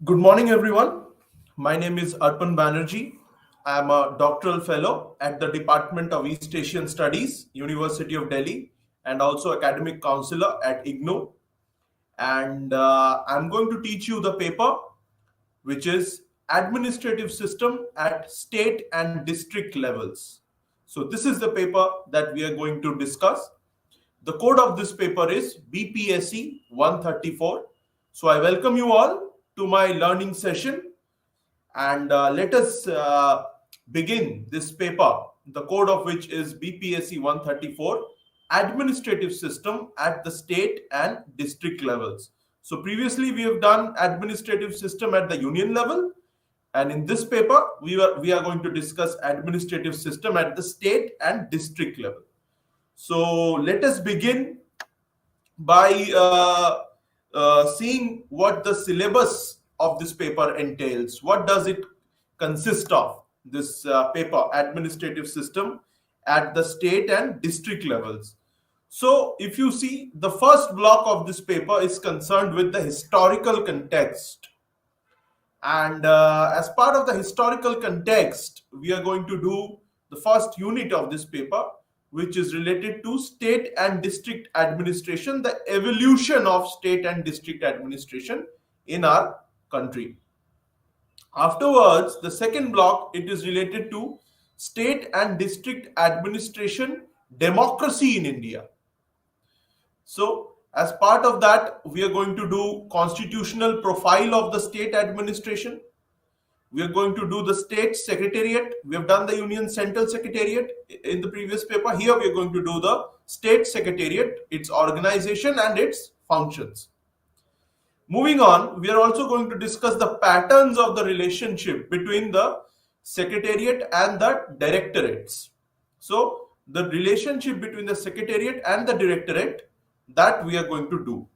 Good morning, everyone. My name is Arpan Banerjee. I am a doctoral fellow at the Department of East Asian Studies, University of Delhi, and also academic counselor at IGNOU. And I'm going to teach you the paper, which is Administrative System at State and District Levels. So, this is the paper that we are going to discuss. The code of this paper is BPSC 134. So, I welcome you all to my learning session and let us begin this paper, the code of which is BPSC 134, Administrative System at the State and District levels. So previously we have done administrative system at the union level, and in this paper we are going to discuss administrative system at the state and district level. So let us begin by seeing what the syllabus of this paper entails. What does it consist of? This paper, administrative system at the state and district levels. So, if you see, the first block of this paper is concerned with the historical context. And as part of the historical context, we are going to do the first unit of this paper, which is related to state and district administration, the evolution of state and district administration in our country. Afterwards, the second block, it is related to state and district administration, democracy in India. So, as part of that, we are going to do constitutional profile of the state administration. We are going to do the state secretariat. We have done the Union Central Secretariat in the previous paper. Here we are going to do the state secretariat, its organization and its functions. Moving on, we are also going to discuss the patterns of the relationship between the secretariat and the directorates. So, the relationship between the secretariat and the directorate, that we are going to do.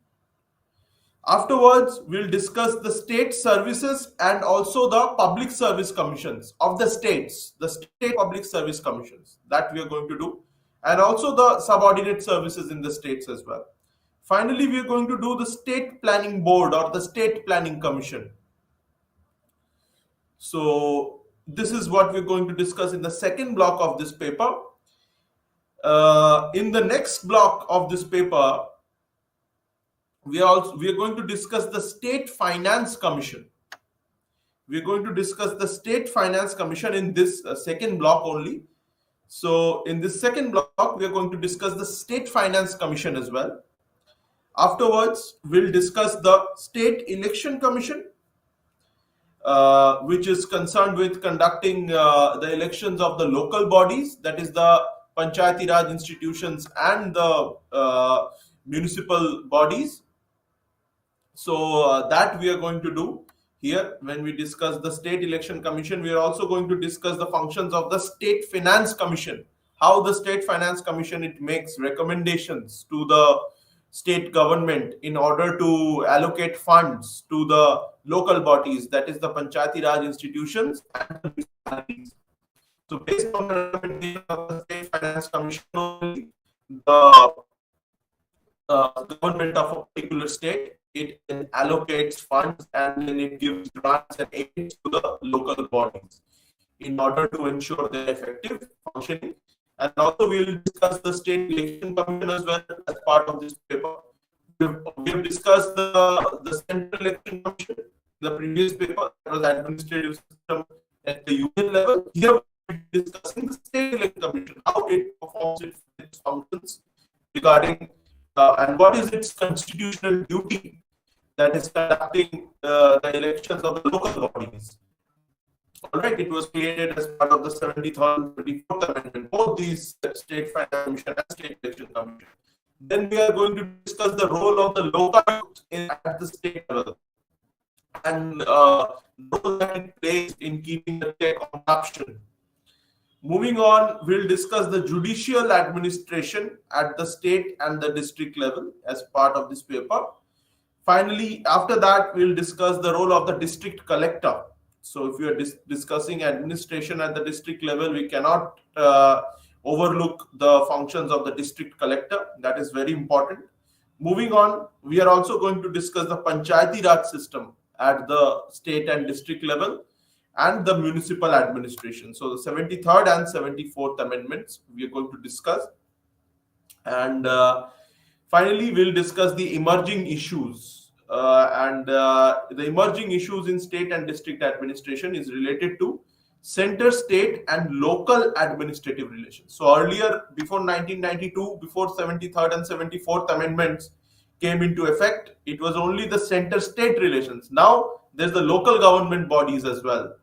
Afterwards, we'll discuss the state services and also the public service commissions of the states, the state public service commissions, that we are going to do, and also the subordinate services in the states as well. Finally, we are going to do the state planning board or the state planning commission. So, this is what we're going to discuss in the second block of this paper. In the next block of this paper, we are going to discuss the State Finance Commission. We are going to discuss the State Finance Commission in this second block only. So, in this second block, we are going to discuss the State Finance Commission as well. Afterwards, we'll discuss the State Election Commission, which is concerned with conducting the elections of the local bodies, that is the Panchayati Raj institutions and the municipal bodies. So that we are going to do here when we discuss the State Election Commission. We are also going to discuss the functions of the State Finance Commission, how the State Finance Commission, it makes recommendations to the state government in order to allocate funds to the local bodies, that is the Panchayati Raj institutions and the municipalities. So based on the recommendation of the State Finance Commission, the government of a particular state, it allocates funds and then it gives grants and aid to the local bodies in order to ensure their effective functioning. And also we will discuss the State Election Commission as well as part of this paper. We have discussed the Central Election Commission in the previous paper, that was the administrative system at the union level. Here we are discussing the State Election Commission, how it performs its functions regarding and what is its constitutional duty, that is conducting the elections of the local bodies. All right, it was created as part of the 73rd and 24th Amendment, both these State Finance Commission and State Election Commission. Then we are going to discuss the role of the local at the state level and the role that it plays in keeping the check on corruption. Moving on, we'll discuss the judicial administration at the state and the district level as part of this paper. Finally, after that, we'll discuss the role of the district collector. So if we are discussing administration at the district level, we cannot overlook the functions of the district collector. That is very important. Moving on, we are also going to discuss the Panchayati Raj system at the state and district level, and the municipal administration. So the 73rd and 74th amendments we are going to discuss. And finally, we'll discuss the emerging issues. The emerging issues in state and district administration is related to center, state, and local administrative relations. So earlier, before 1992, before 73rd and 74th amendments came into effect, it was only the center-state relations. Now there's the local government bodies as well.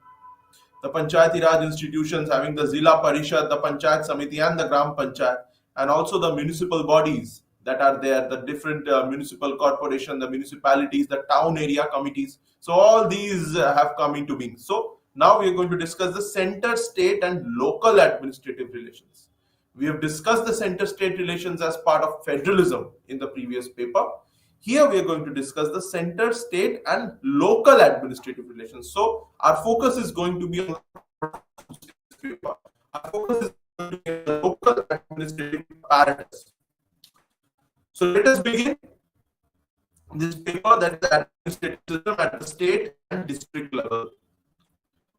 The Panchayati Raj institutions having the Zila Parishad, the Panchayat Samiti, and the Gram Panchayat, and also the municipal bodies that are there, the different municipal corporation, the municipalities, the town area committees. So all these have come into being. So now we are going to discuss the center, state, and local administrative relations. We have discussed the center-state relations as part of federalism in the previous paper. Here we are going to discuss the center, state, and local administrative relations. So our focus is going to be on this paper. Our focus is going to be on the local administrative apparatus. So let us begin this paper, that is the administrative system at the state and district level.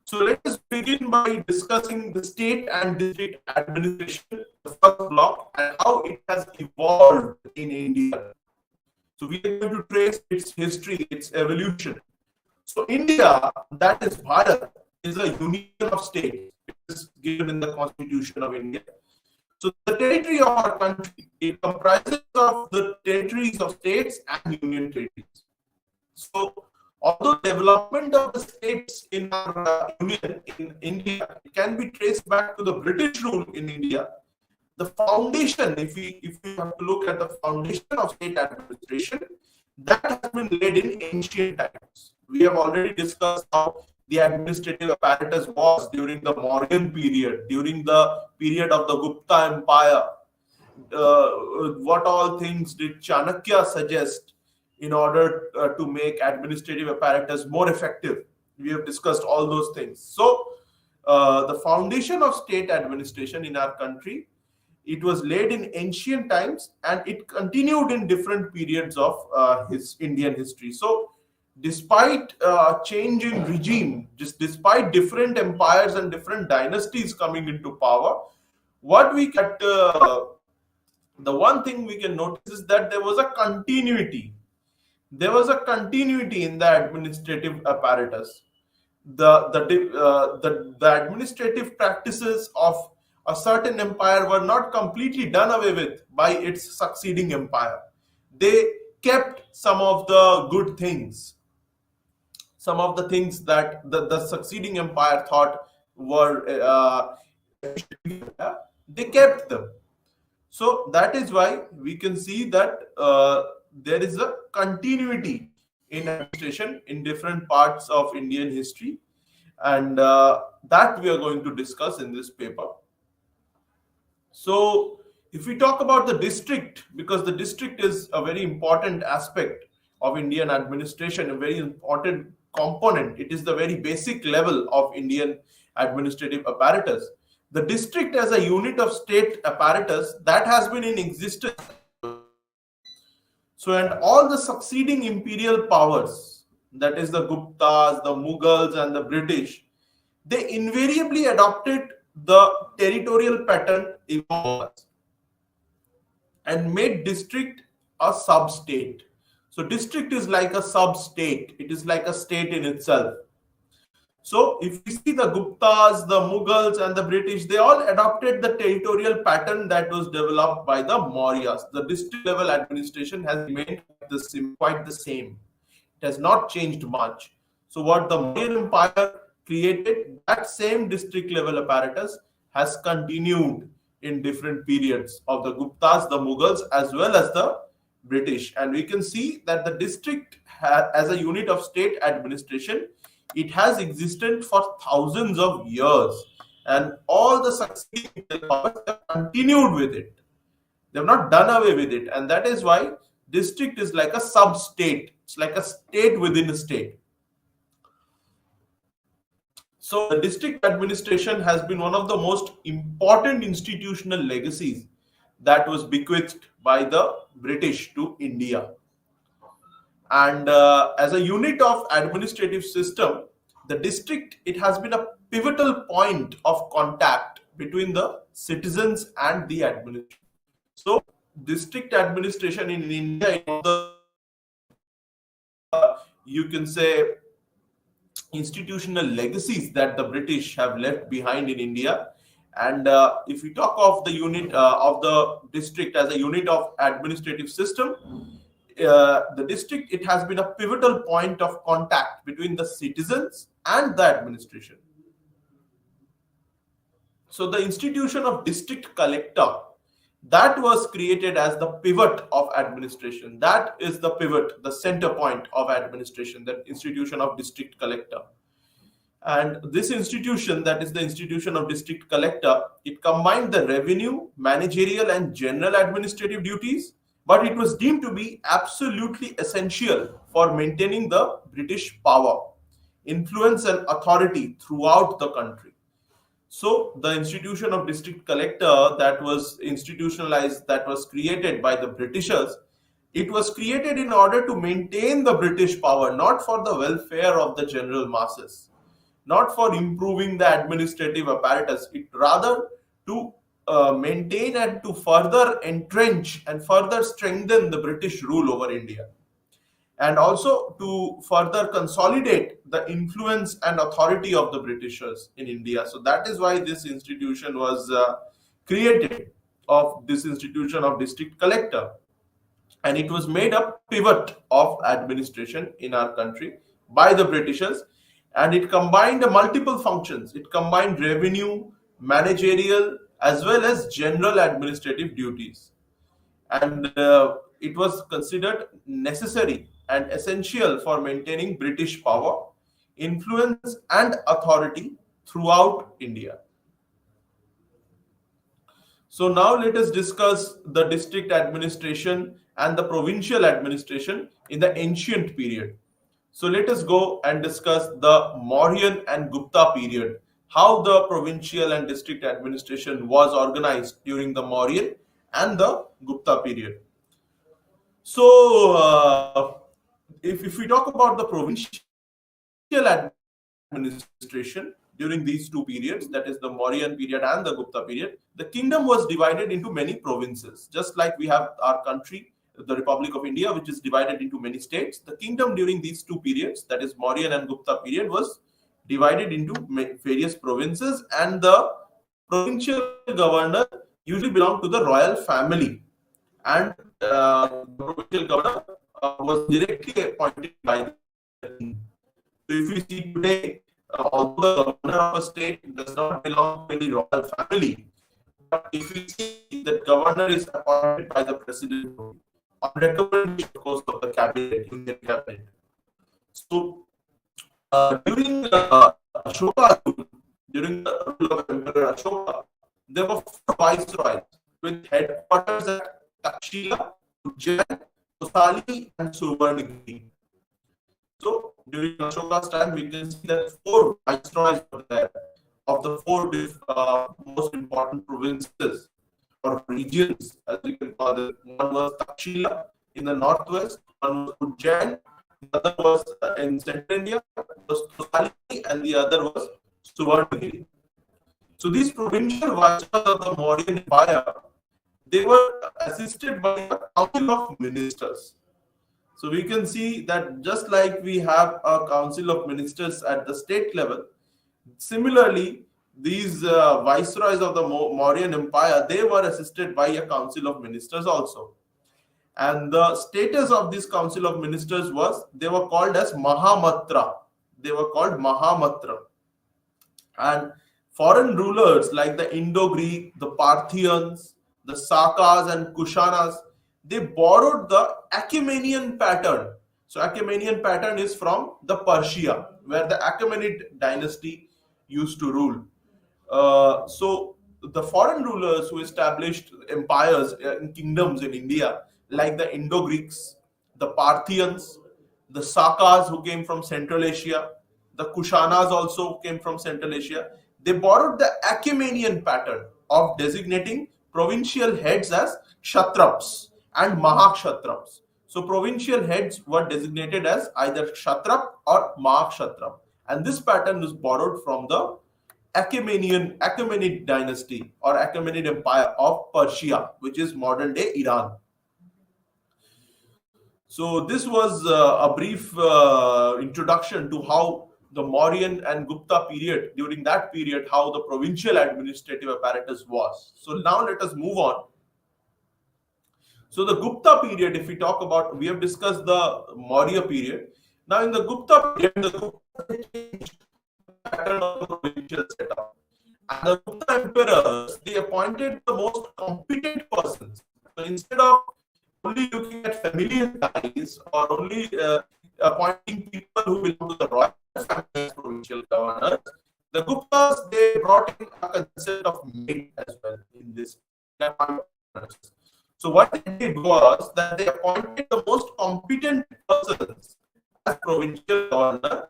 So let us begin by discussing the state and district administration, the first block, and how it has evolved in India. So we are going to trace its history, its evolution. So India, that is Bharat, is a union of states. It is given in the Constitution of India. So the territory of our country, it comprises of the territories of states and union territories. So although development of the states in our union in India can be traced back to the British rule in India, the foundation, if we have to look at the foundation of state administration, that has been laid in ancient times. We have already discussed how the administrative apparatus was during the Mauryan period, during the period of the Gupta Empire. What all things did Chanakya suggest in order to make administrative apparatus more effective? We have discussed all those things. So the foundation of state administration in our country, it was laid in ancient times, and it continued in different periods of his Indian history. So despite change in regime, just despite different empires and different dynasties coming into power, what we get, the one thing we can notice is that there was a continuity. There was a continuity in the administrative apparatus. The administrative practices of a certain empire were not completely done away with by its succeeding empire. They kept some of the good things, some of the things that the succeeding empire thought were they kept them. So that is why we can see that there is a continuity in administration in different parts of Indian history, and that we are going to discuss in this paper. So if we talk about the district, because the district is a very important aspect of Indian administration, a very important component, it is the very basic level of Indian administrative apparatus. The district as a unit of state apparatus that has been in existence. So, and all the succeeding imperial powers, that is the Guptas, the Mughals, and the British, they invariably adopted the territorial pattern and made district a sub-state. So district is like a sub-state. It is like a state in itself. So if you see the Guptas, the Mughals, and the British, they all adopted the territorial pattern that was developed by the Mauryas. The district level administration has remained quite the same. It has not changed much. So what the Mauryan Empire created, that same district level apparatus has continued in different periods of the Guptas, the Mughals, as well as the British. And we can see that the district as a unit of state administration, it has existed for thousands of years, and all the succeeding powers have continued with it. They have not done away with it, and that is why district is like a sub-state. It's like a state within a state. So the district administration has been one of the most important institutional legacies that was bequeathed by the British to India. And as a unit of administrative system, the district, it has been a pivotal point of contact between the citizens and the administration. So district administration in India is one of the, you can say, institutional legacies that the British have left behind in India. And if we talk of the unit of the district as a unit of administrative system, the district, it has been a pivotal point of contact between the citizens and the administration. So the institution of district collector, that was created as the pivot of administration. That is the pivot, the center point of administration, the institution of district collector. And this institution, that is the institution of district collector, it combined the revenue, managerial, and general administrative duties, but it was deemed to be absolutely essential for maintaining the British power, influence, and authority throughout the country. So the institution of district collector that was institutionalized, that was created by the Britishers, it was created in order to maintain the British power, not for the welfare of the general masses, not for improving the administrative apparatus, it rather to maintain and to further entrench and further strengthen the British rule over India, and also to further consolidate the influence and authority of the Britishers in India. So that is why this institution was created, of this institution of district collector, and it was made a pivot of administration in our country by the Britishers, and it combined multiple functions. It combined revenue, managerial, as well as general administrative duties, and it was considered necessary and essential for maintaining British power, influence, and authority throughout India. So now let us discuss the district administration and the provincial administration in the ancient period. So let us go and discuss the Mauryan and Gupta period, how the provincial and district administration was organized during the Mauryan and the Gupta period. So if we talk about the provincial administration during these two periods, that is the Mauryan period and the Gupta period, the kingdom was divided into many provinces. Just like we have our country, the Republic of India, which is divided into many states, the kingdom during these two periods, that is Mauryan and Gupta period, was divided into various provinces, and the provincial governor usually belonged to the royal family, and the provincial governor was directly appointed by the king. So if you see today, although the governor of a state does not belong to any royal family, but if you see that governor is appointed by the president on recommendation, of course, of the cabinet, union cabinet. So during Ashoka, during the rule of Emperor Ashoka, there were 4 viceroys with headquarters at Takshila, Ujjain, Tosali, and Suvarnagiri. So during Ashoka's time, we can see that 4 viceroys were there of the 4 most important provinces or regions, as we can call it. One was Takshila in the northwest, one was Ujjain, the other was in central India, was Tosali, and the other was Suvarnagiri. So these provincial viceroys of the Mauryan Empire, they were assisted by a council of ministers. So we can see that just like we have a council of ministers at the state level, similarly, these viceroys of the Mauryan Empire, they were assisted by a council of ministers also. And the status of this council of ministers was, they were called as Mahamatra. They were called Mahamatra. And foreign rulers like the Indo-Greek, the Parthians, the Sakas and Kushanas, they borrowed the Achaemenian pattern. So Achaemenian pattern is from the Persia, where the Achaemenid dynasty used to rule. So the foreign rulers who established empires and kingdoms in India, like the Indo-Greeks, the Parthians, the Sakas who came from Central Asia, the Kushanas also came from Central Asia, they borrowed the Achaemenian pattern of designating provincial heads as Kshatraps and Mahakshatraps. So provincial heads were designated as either Kshatrap or Mahakshatrap. And this pattern is borrowed from the Achaemenid dynasty or Achaemenid Empire of Persia, which is modern day Iran. So this was a brief introduction to how the Mauryan and Gupta period, during that period, how the provincial administrative apparatus was. So now let us move on. So the Gupta period, if we talk about, we have discussed the Maurya period. Now in the Gupta period, the Gupta changed the pattern of the provincial setup. And the Gupta emperors, they appointed the most competent persons. So instead of only looking at familiar ties or only appointing people who belong to the royal family as provincial governors, the Guptas, they brought in a concept of mate as well in this. So what they did was that they appointed the most competent persons as provincial governor,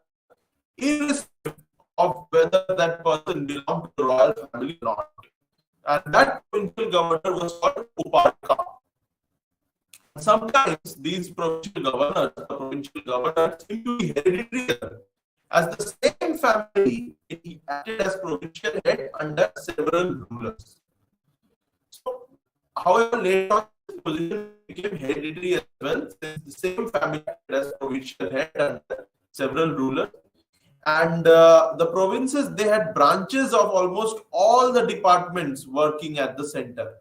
irrespective of whether that person belonged to the royal family or not. And that provincial governor was called Upadika. Sometimes these provincial governors seem to be hereditary, as the same family acted as provincial head under several rulers. So, however, later on, the position became hereditary as well, since the same family acted as provincial head under several rulers. And the provinces, they had branches of almost all the departments working at the center.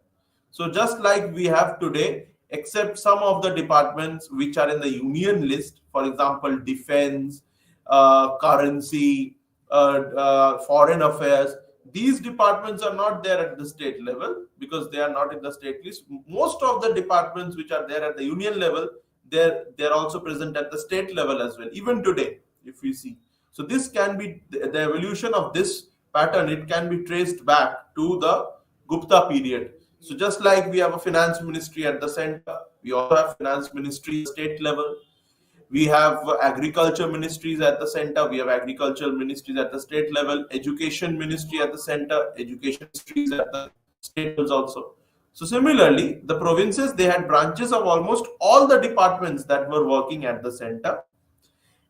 So just like we have today, except some of the departments which are in the union list, for example, defense, currency, foreign affairs, these departments are not there at the state level because they are not in the state list. Most of the departments which are there at the union level, they're also present at the state level as well, even today, if we see. So this can be the evolution of this pattern. It can be traced back to the Gupta period. So just like we have a finance ministry at the center, we also have finance ministry at state level. We have agriculture ministries at the center. We have agricultural ministries at the state level. Education ministry at the center. Education ministries at the state levels also. So similarly, the provinces, they had branches of almost all the departments that were working at the center.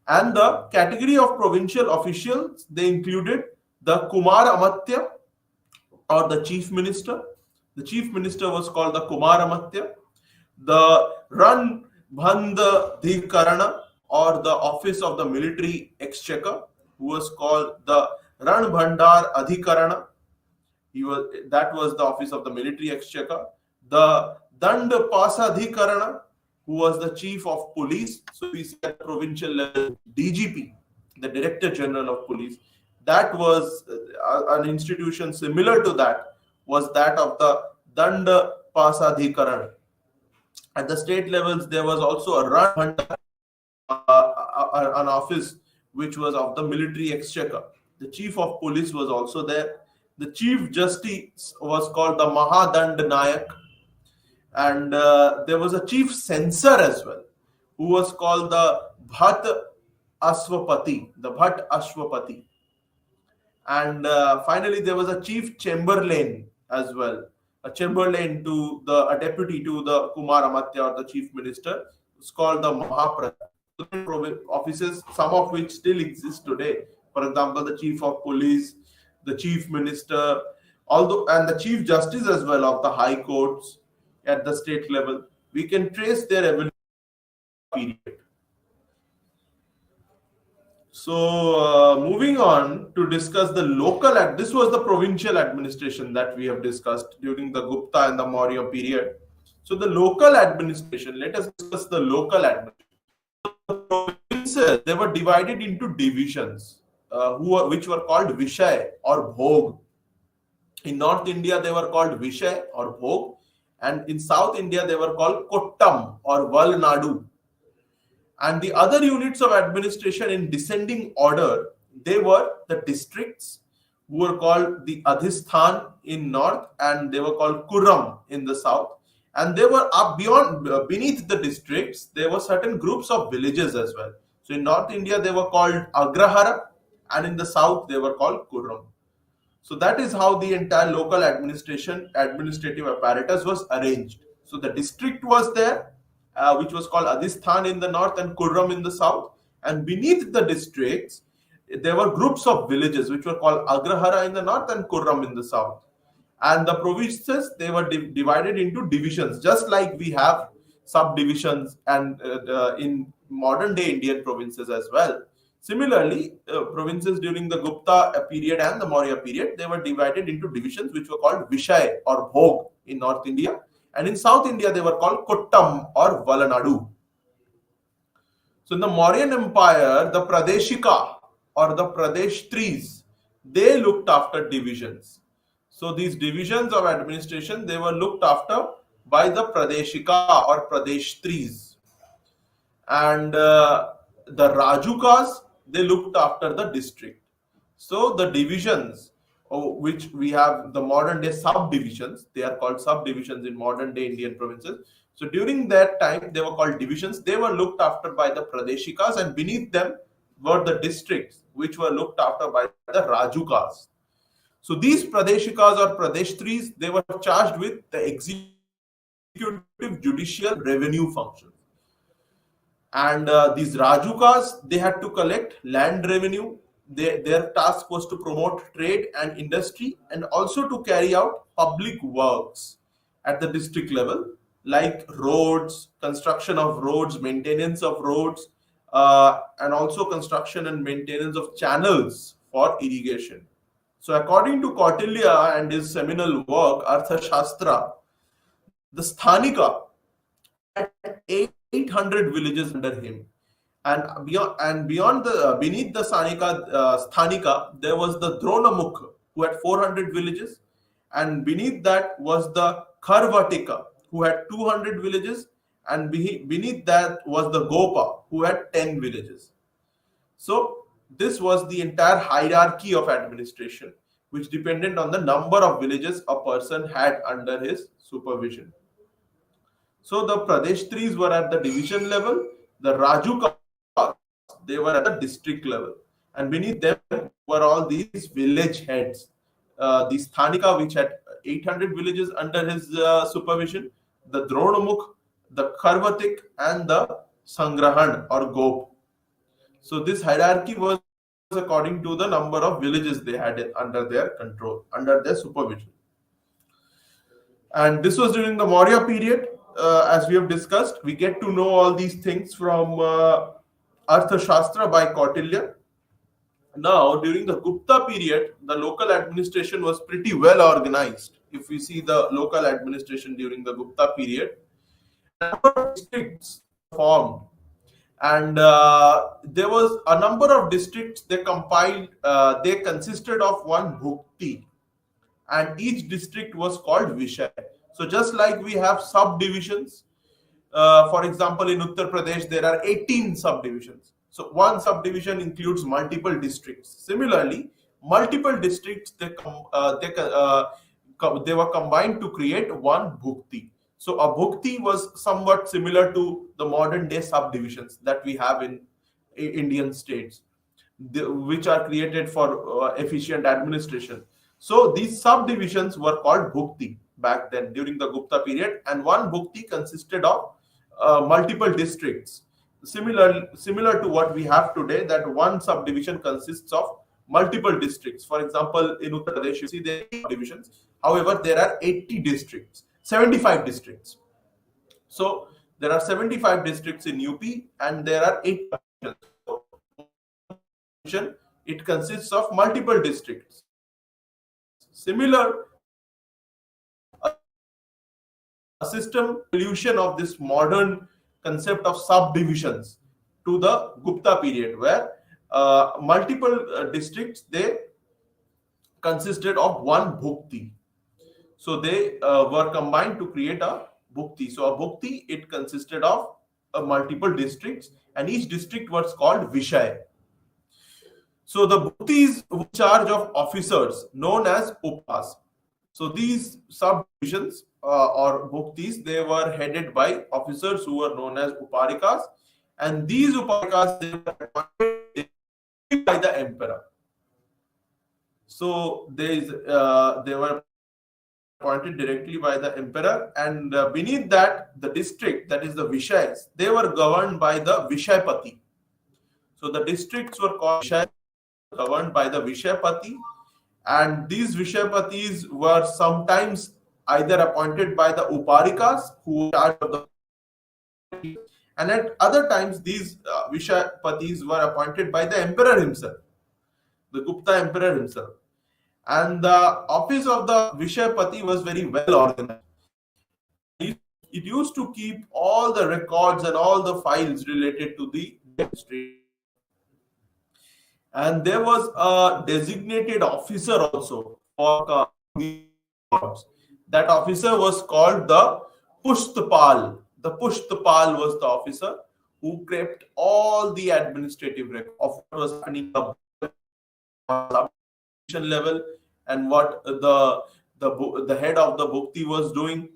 And the category of provincial officials, they included the Kumar Amatya or the chief minister. The chief minister was called the Kumar Amatya. The Ranbhandadhikarana or the office of the military exchequer, who was called the Ranbhandar Adhikarana. That was the office of the military exchequer. The Dand Pasadhikarana, who was the chief of police. So we see at provincial level, DGP, the Director General of Police. That was an institution similar to that, was that of the Dand Pasadhikaran. At the state levels, there was also a Ranbhandar, an office which was of the military exchequer. The chief of police was also there. The chief justice was called the Mahadand Nayak. And there was a chief censor as well, who was called the Bhat Ashwapati, And finally, there was a chief chamberlain as well, a chamberlain to a deputy to the Kumar Amatya or the chief minister. It's called the Mahaprata. Offices, some of which still exist today. For example, the chief of police, the chief minister, and the chief justice as well of the high courts at the state level. We can trace their evolution period. So moving on to discuss the local, this was the provincial administration that we have discussed during the Gupta and the Maurya period. So the local administration, let us discuss the local administration. The provinces, they were divided into divisions, which were called Vishay or Bhog. In North India, they were called Vishay or Bhog. And in South India, they were called Kottam or Valnadu. And the other units of administration in descending order, they were the districts, who were called the Adhisthan in north, and they were called Kurram in the south. And they were beneath the districts, there were certain groups of villages as well. So in North India, they were called Agrahara, and in the south, they were called Kurram. So that is how the entire local administrative apparatus was arranged. So the district was there, which was called Adisthan in the north and Kurram in the south. And beneath the districts, there were groups of villages which were called Agrahara in the north and Kurram in the south. And the provinces, they were divided into divisions, just like we have subdivisions and in modern day Indian provinces as well. Similarly, provinces during the Gupta period and the Maurya period, they were divided into divisions which were called Vishay or Bhog in North India, and in South India they were called Kottam or Valanadu. So in the Mauryan Empire, the Pradeshika or the Pradeshtris, they looked after divisions. So these divisions of administration, they were looked after by the Pradeshika or Pradeshtris. And the Rajukas, they looked after the district. So the divisions, which we have the modern day subdivisions, they are called subdivisions in modern day Indian provinces. So during that time, they were called divisions. They were looked after by the Pradeshikas, and beneath them were the districts, which were looked after by the Rajukas. So these Pradeshikas or Pradeshtris, they were charged with the executive, judicial, revenue functions. And these Rajukas, they had to collect land revenue. Their task was to promote trade and industry, and also to carry out public works at the district level, like roads, construction of roads, maintenance of roads, and also construction and maintenance of channels for irrigation. So according to Kautilya and his seminal work, Arthashastra, the Sthanika had 800 villages under him. And beyond the beneath the Sthanika, there was the Dronamukh, who had 400 villages, and beneath that was the Kharvatika, who had 200 villages, and beneath that was the Gopa, who had 10 villages. So this was the entire hierarchy of administration, which depended on the number of villages a person had under his supervision. So the Pradeshtris were at the division level, the Rajukas, they were at the district level, and beneath them were all these village heads. The Sthanika, which had 800 villages under his supervision, the Dronamukh, the Kharvatik, and the Sangrahan or Gop. So this hierarchy was according to the number of villages they had under their control, under their supervision. And this was during the Maurya period. As we have discussed, we get to know all these things from Arthashastra by Kautilya. Now, during the Gupta period, the local administration was pretty well organized. If we see the local administration during the Gupta period, a number of districts formed, and there was a number of districts they compiled. They consisted of one bhukti, and each district was called Vishay. So just like we have subdivisions, for example, in Uttar Pradesh, there are 18 subdivisions. So one subdivision includes multiple districts. Similarly, multiple districts, they were combined to create one bhukti. So a bhukti was somewhat similar to the modern day subdivisions that we have in Indian states, which are created for efficient administration. So these subdivisions were called bhukti back then during the Gupta period, and one bhukti consisted of multiple districts, similar to what we have today, that one subdivision consists of multiple districts. For example, in Uttar Pradesh, you see there are divisions. However, there are 80 districts, 75 districts. So there are 75 districts in UP, and there are 8 divisions. It consists of multiple districts. Similar, a system evolution of this modern concept of subdivisions to the Gupta period, where multiple districts, they consisted of one bhukti. So they were combined to create a bhukti. So a bhukti, it consisted of multiple districts, and each district was called Vishay. So the bhuktis were in charge of officers known as upas. So these subdivisions or bhuktis, they were headed by officers who were known as uparikas, and these uparikas, they were appointed by the emperor. So they were appointed directly by the emperor, and beneath that, the district, that is the Vishayas, they were governed by the Vishayapati. So the districts were called Vishayas, governed by the Vishayapati, and these Vishayapatis were sometimes either appointed by the Uparikas, who were in charge of the, and at other times these Vishayapatis were appointed by the emperor himself, the Gupta emperor himself. And the office of the Vishayapati was very well organized. It used to keep all the records and all the files related to the district. And there was a designated officer also for these records. That officer was called the Pushtapal. The Pushtapal was the officer who kept all the administrative records of what was happening at level, and what the head of the Bhukti was doing,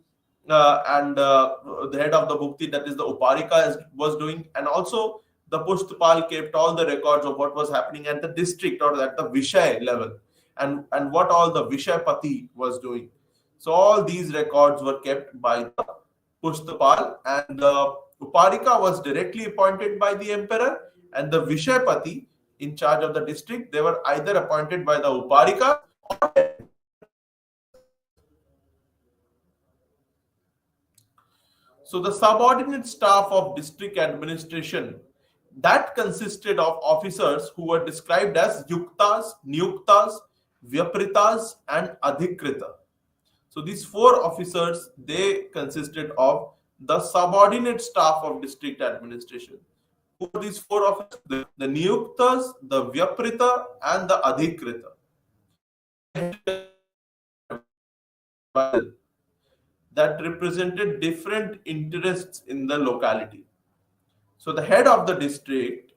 and the head of the Bhukti, that is the Uparika, was doing, and also the Pushtapal kept all the records of what was happening at the district or at the Vishay level, and what all the Vishayapati was doing. So all these records were kept by the Pushtapal, and the Uparika was directly appointed by the emperor, and the Vishayapati in charge of the district, they were either appointed by the Uparika or. So the subordinate staff of district administration, that consisted of officers who were described as Yuktas, Niyuktas, Vyapritas, and Adhikrita. So these four officers, they consisted of the subordinate staff of district administration. Who are these four officers? The Niyuktas, the Vyaprita, and the Adhikrita. That represented different interests in the locality. So the head of the district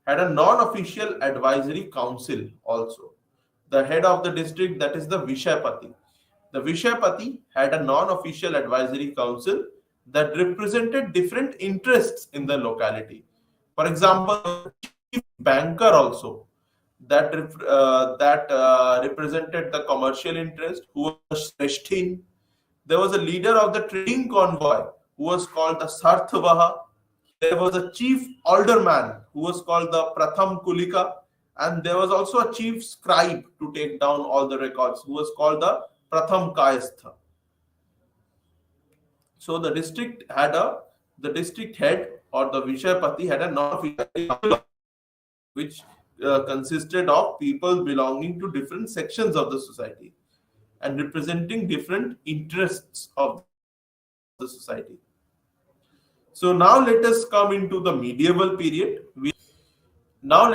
had a non-official advisory council also. The head of the district, that is the Vishayapati. The Vishayapati had a non-official advisory council that represented different interests in the locality. For example, chief banker also, that represented the commercial interest, who was Shreshtin. There was a leader of the trading convoy who was called the Sarthavaha. There was a chief alderman who was called the Pratham Kulika, and there was also a chief scribe to take down all the records who was called the Pratham Kayastha. So the district head or the Vishayapati had a non-official, which consisted of people belonging to different sections of the society and representing different interests of the society. So now let us come into the medieval period. That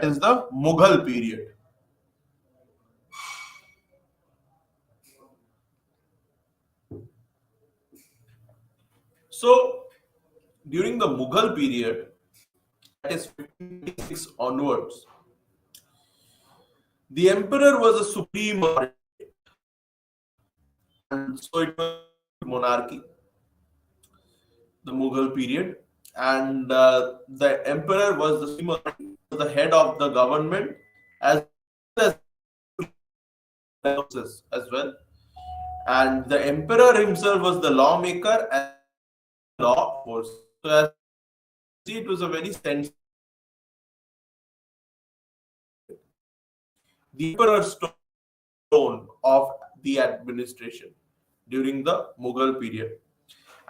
is the Mughal period. So during the Mughal period, that is 1586 onwards, the emperor was a supreme authority, and so it was monarchy, the Mughal period, and the emperor was the supreme authority, the head of the government as well, and the emperor himself was the lawmaker and law force. So as you see, it was a very sensitive. The emperor's tone of the administration during the Mughal period.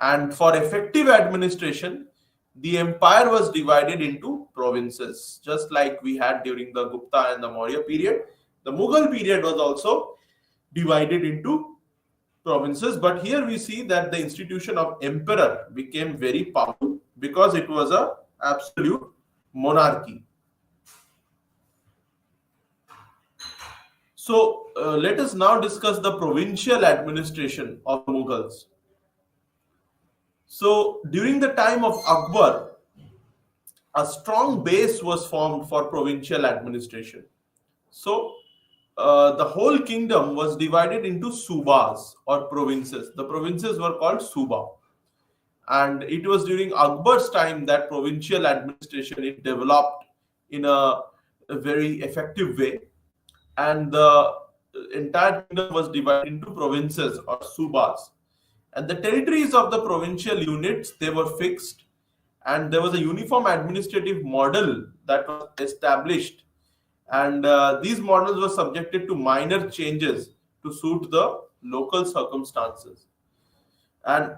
And for effective administration, the empire was divided into provinces, just like we had during the Gupta and the Maurya period. The Mughal period was also divided into provinces, but here we see that the institution of emperor became very powerful because it was an absolute monarchy. So let us now discuss the provincial administration of Mughals. So during the time of Akbar, a strong base was formed for provincial administration. So the whole kingdom was divided into subas or provinces. The provinces were called suba, and it was during Akbar's time that provincial administration it developed in a very effective way. And the entire kingdom was divided into provinces or subas, and the territories of the provincial units, they were fixed, and there was a uniform administrative model that was established, and these models were subjected to minor changes to suit the local circumstances. And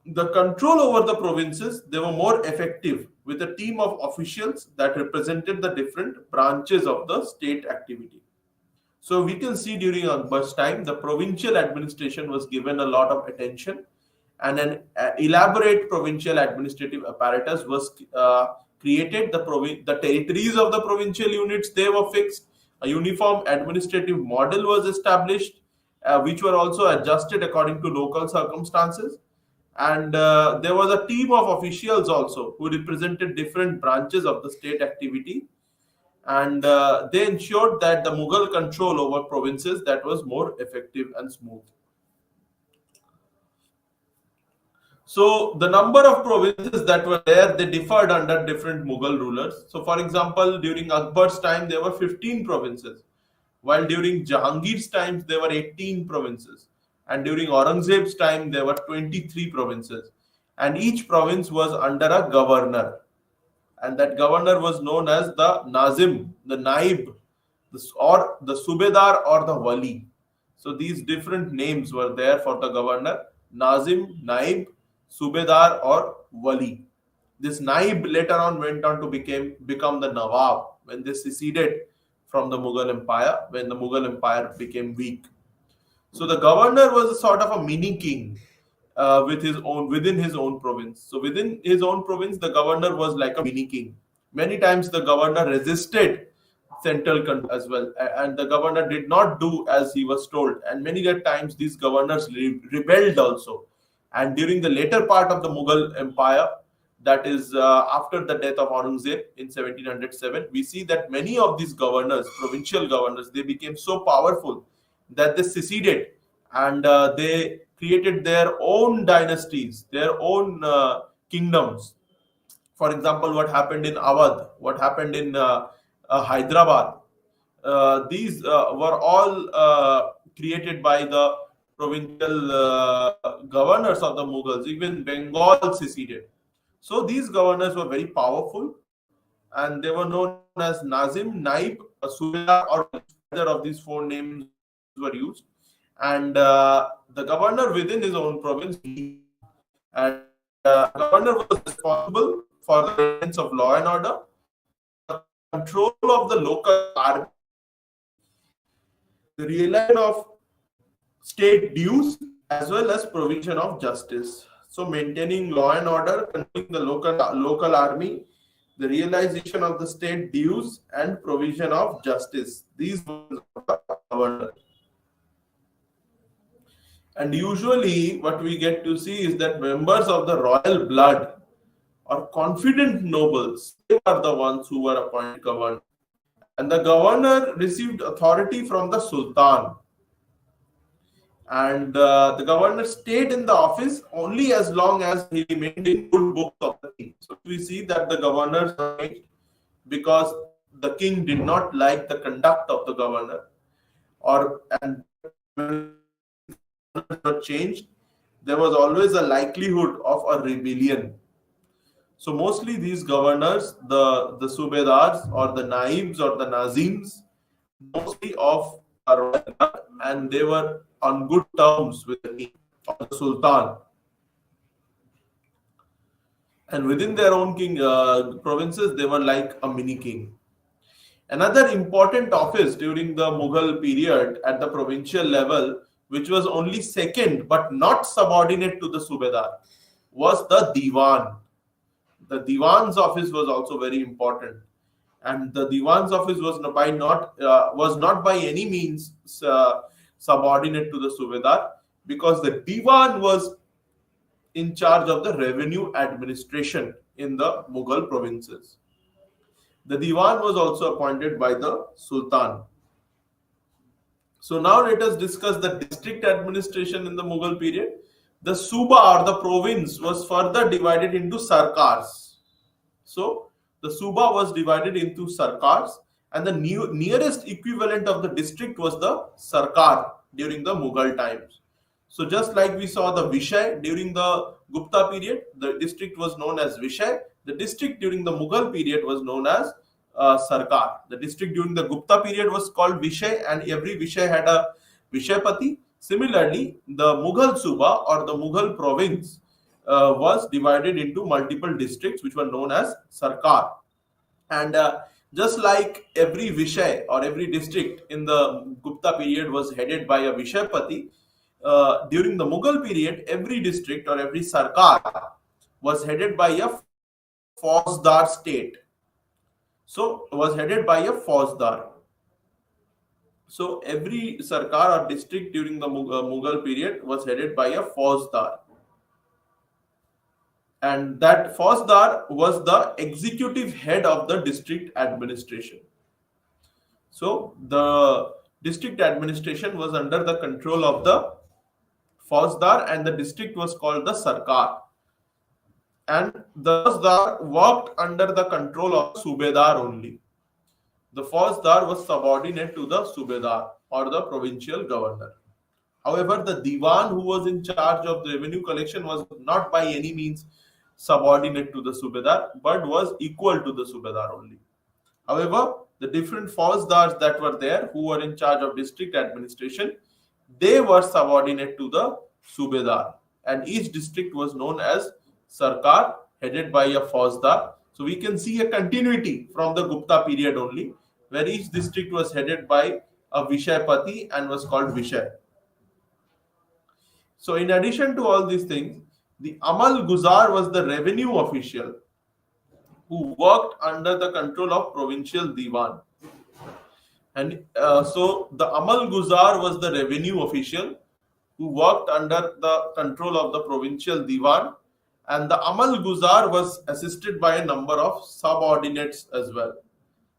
the control over the provinces, they were more effective with a team of officials that represented the different branches of the state activity. So we can see during Akbar's time, the provincial administration was given a lot of attention, and an elaborate provincial administrative apparatus was created. The territories of the provincial units, they were fixed. A uniform administrative model was established, which were also adjusted according to local circumstances. And there was a team of officials also who represented different branches of the state activity, and they ensured that the Mughal control over provinces, that was more effective and smooth. So the number of provinces that were there, they differed under different Mughal rulers. So for example, during Akbar's time, there were 15 provinces, while during Jahangir's times, there were 18 provinces. And during Aurangzeb's time, there were 23 provinces. And each province was under a governor. And that governor was known as the Nazim, the Naib, or the Subedar or the Wali. So these different names were there for the governor: Nazim, Naib, Subedar, or Wali. This Naib later on went on to become the Nawab when they seceded from the Mughal Empire, when the Mughal Empire became weak. So the governor was a sort of a mini king within his own province. So within his own province, the governor was like a mini king. Many times the governor resisted central control as well, and the governor did not do as he was told. And many times these governors rebelled also. And during the later part of the Mughal Empire, that is after the death of Aurangzeb in 1707, we see that many of these governors, provincial governors, they became so powerful that they seceded, and they created their own dynasties, their own kingdoms. For example, what happened in Awadh, what happened in Hyderabad, these were all created by the provincial governors of the Mughals. Even Bengal seceded. So these governors were very powerful, and they were known as Nazim, Naib, Subedar, or either of these four names were used. And the governor within his own province, and governor was responsible for the maintenance of law and order, control of the local army, the realization of state dues, as well as provision of justice. So maintaining law and order, controlling the local army, the realization of the state dues, and provision of justice. These were the governor. And usually what we get to see is that members of the royal blood or confident nobles, they are the ones who were appointed governor. And the governor received authority from the Sultan. And the governor stayed in the office only as long as he remained in good books of the king. So we see that the governors changed because the king did not like the conduct of the governor, and changed, there was always a likelihood of a rebellion. So mostly these governors, the Subedars or the Naibs or the Nazims, mostly of Arwanda, and they were on good terms with the king or the Sultan. And within their own king provinces, they were like a mini king. Another important office during the Mughal period at the provincial level, which was only second but not subordinate to the Subedar, was the Diwan. The Diwan's office was also very important, and the Diwan's office was not by any means subordinate to the Subedar, because the Diwan was in charge of the revenue administration in the Mughal provinces. The Diwan was also appointed by the Sultan. So now let us discuss the district administration in the Mughal period. The Suba or the province was further divided into sarkars. So the Suba was divided into sarkars, and the nearest equivalent of the district was the Sarkar during the Mughal times. So just like we saw the Vishay during the Gupta period, the district was known as Vishay. The district during the Mughal period was known as Sarkar. The district during the Gupta period was called Vishay, and every Vishay had a Vishaypati. Similarly, the Mughal Suba or the Mughal province was divided into multiple districts which were known as Sarkar. And just like every Vishay or every district in the Gupta period was headed by a Vishaypati, during the Mughal period, every district or every Sarkar was headed by a Fauzdar state. So, was headed by a Fauzdar. So, every Sarkar or district during the Mughal period was headed by a Fauzdar. And that Fauzdar was the executive head of the district administration. So, the district administration was under the control of the Fauzdar, and the district was called the Sarkar. And the Fauzdar worked under the control of Subedar only. The Fauzdar was subordinate to the Subedar or the provincial governor. However, the Diwan who was in charge of the revenue collection was not by any means subordinate to the Subedar, but was equal to the Subedar only. However, the different Fauzdars that were there who were in charge of district administration, they were subordinate to the Subedar, and each district was known as Sarkar, headed by a Fauzdar. So we can see a continuity from the Gupta period only, where each district was headed by a Vishaypati and was called Vishay. So in addition to all these things, the Amal Guzar was the revenue official who worked under the control of provincial Diwan. And so the Amal Guzar was the revenue official who worked under the control of the provincial Diwan, and the Amal Guzar was assisted by a number of subordinates as well.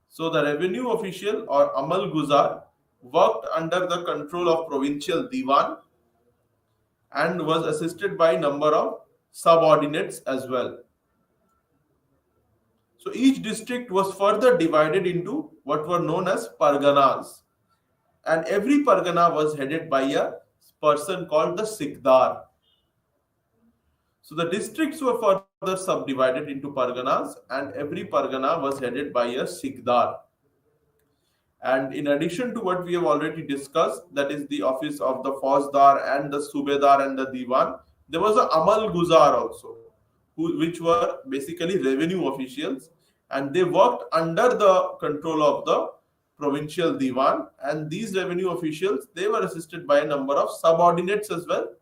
So the revenue official or Amal Guzar worked under the control of provincial Diwan and was assisted by a number of subordinates as well. So each district was further divided into what were known as Parganas, and every Pargana was headed by a person called the Sikdar. So the districts were further subdivided into Parganas, and every Pargana was headed by a Sikdar. And in addition to what we have already discussed, that is the office of the Fauzdar and the Subedar and the Diwan, there was a Amal Guzar also, which were basically revenue officials, and they worked under the control of the provincial Diwan, and these revenue officials, they were assisted by a number of subordinates as well,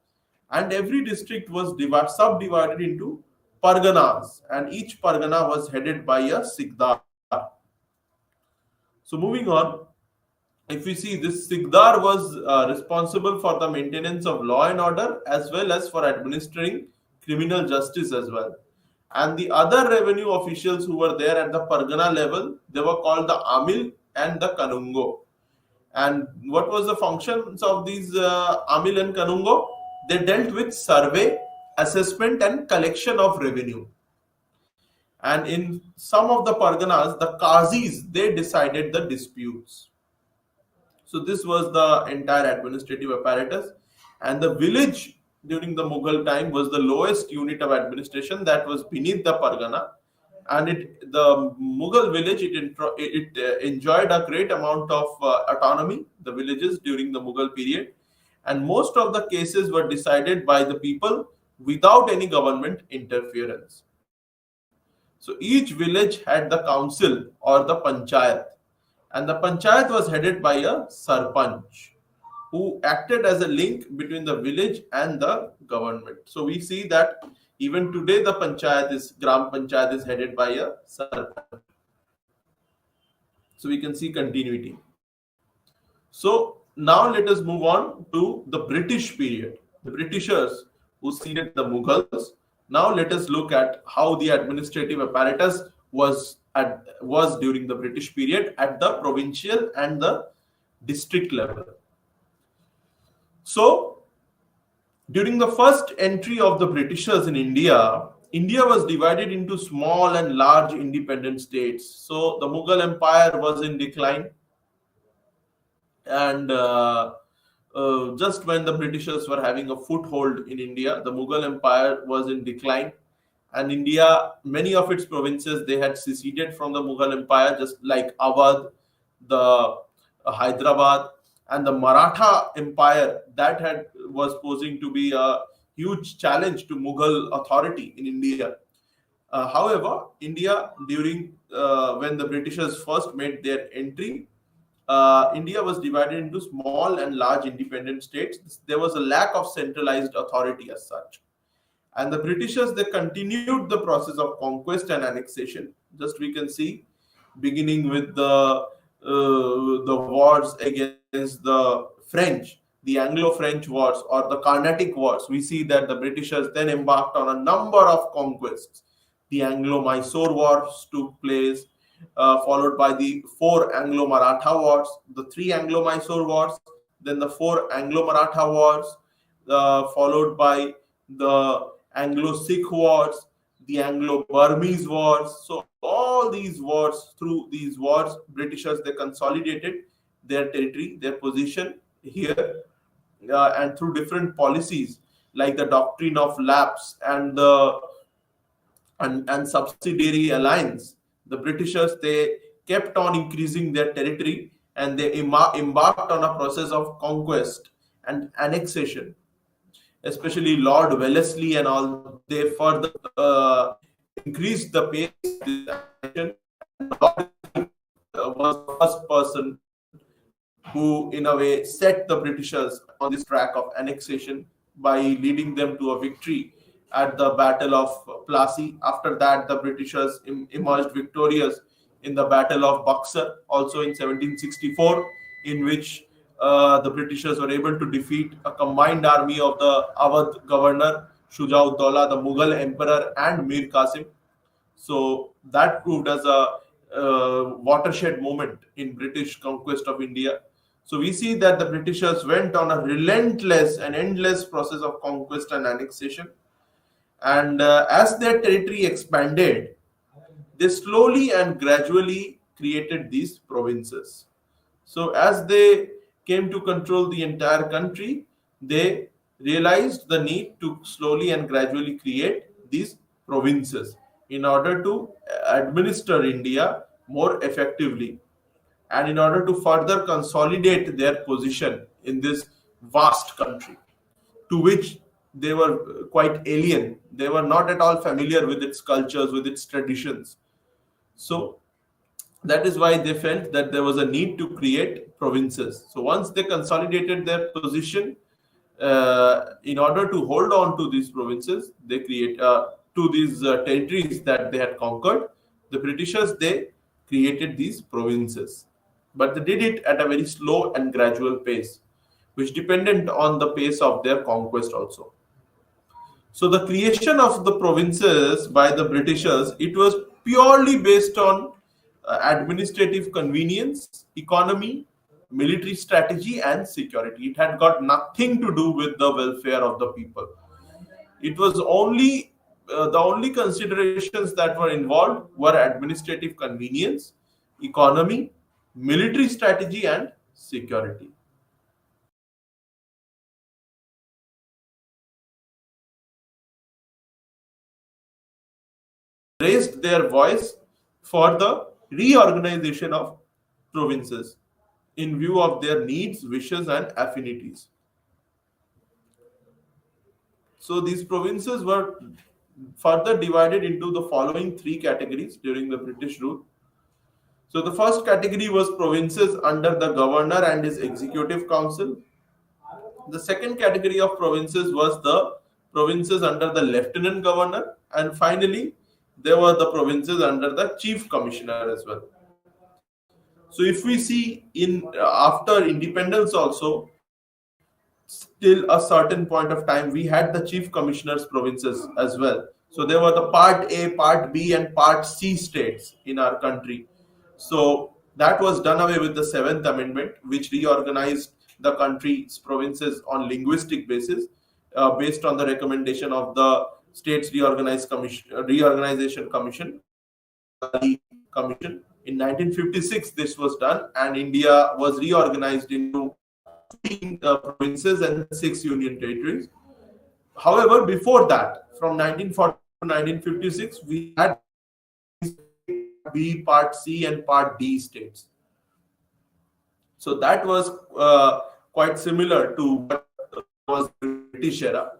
and every district was subdivided into Parganas, and each Pargana was headed by a Sikdar. So moving on, if we see, this Sikdar was responsible for the maintenance of law and order as well as for administering criminal justice as well. And the other revenue officials who were there at the Pargana level, they were called the Amil and the Kanungo. And what was the functions of these Amil and Kanungo? They dealt with survey, assessment and collection of revenue. And in some of the Parganas, the Qazis, they decided the disputes. So this was the entire administrative apparatus, and the village during the Mughal time was the lowest unit of administration that was beneath the Pargana, and the Mughal village it enjoyed a great amount of autonomy, the villages during the Mughal period, and most of the cases were decided by the people without any government interference. So each village had the council or the panchayat, and the panchayat was headed by a sarpanch who acted as a link between the village and the government. So we see that even today the Gram Panchayat is headed by a sarpanch. So we can see continuity. So now let us move on to the British period. The Britishers who succeeded the Mughals. Now let us look at how the administrative apparatus was during the British period at the provincial and the district level. So during the first entry of the Britishers in India, India was divided into small and large independent states. So the Mughal Empire was in decline, and just when the Britishers were having a foothold in India, the Mughal Empire was in decline, and India, many of its provinces, they had seceded from the Mughal Empire, just like Awadh, the Hyderabad, and the Maratha Empire that had was posing to be a huge challenge to Mughal authority in India. However, India, during when the Britishers first made their entry, India was divided into small and large independent states. There was a lack of centralized authority as such. And the Britishers, they continued the process of conquest and annexation. Just we can see, beginning with the wars against the French, the Anglo-French wars or the Carnatic wars. We see that the Britishers then embarked on a number of conquests. The Anglo-Mysore wars took place, followed by the four Anglo-Maratha wars, the three Anglo-Mysore wars, then the four Anglo-Maratha wars, followed by the Anglo-Sikh wars, the Anglo-Burmese wars. So all these wars, through these wars, Britishers, they consolidated their territory, their position here, and through different policies like the doctrine of lapse and the and subsidiary alliance, the Britishers, they kept on increasing their territory, and they embarked on a process of conquest and annexation. Especially Lord Wellesley and all, they further increased the pace of this action. Lord was the first person who, in a way, set the Britishers on this track of annexation by leading them to a victory at the Battle of Plassey. After that, the Britishers emerged victorious in the Battle of Buxar, also in 1764, in which the Britishers were able to defeat a combined army of the Awadh governor, Shuja-ud-Dawla, the Mughal emperor, and Mir Qasim. So that proved as a watershed moment in British conquest of India. So we see that the Britishers went on a relentless and endless process of conquest and annexation. And as their territory expanded, they slowly and gradually created these provinces. So as they came to control the entire country, they realized the need to slowly and gradually create these provinces in order to administer India more effectively, and in order to further consolidate their position in this vast country, to which they were quite alien. They were not at all familiar with its cultures, with its traditions. So that is why they felt that there was a need to create provinces. So once they consolidated their position, in order to hold on to these provinces, they create to these territories that they had conquered. The Britishers, they created these provinces, but they did it at a very slow and gradual pace, which depended on the pace of their conquest also. So the creation of the provinces by the Britishers, it was purely based on administrative convenience, economy, military strategy, and security. It had got nothing to do with the welfare of the people. It was only the only considerations that were involved were administrative convenience, economy, military strategy, and security. Raised their voice for the reorganization of provinces in view of their needs, wishes, and affinities. So these provinces were further divided into the following three categories during the British rule. So the first category was provinces under the governor and his executive council. The second category of provinces was the provinces under the lieutenant governor, and finally there were the provinces under the chief commissioner as well. So if we see in after independence also, till a certain point of time, we had the chief commissioners provinces as well. So there were the part A, part B, and part C states in our country. So that was done away with the Seventh Amendment, which reorganized the country's provinces on linguistic basis, based on the recommendation of the States Reorganization Commission, Ali Commission. In 1956, this was done, and India was reorganized into 15 provinces and 6 union territories. However, before that, from 1940 to 1956, we had Part B, Part C, and Part D states. So that was quite similar to what was the British era.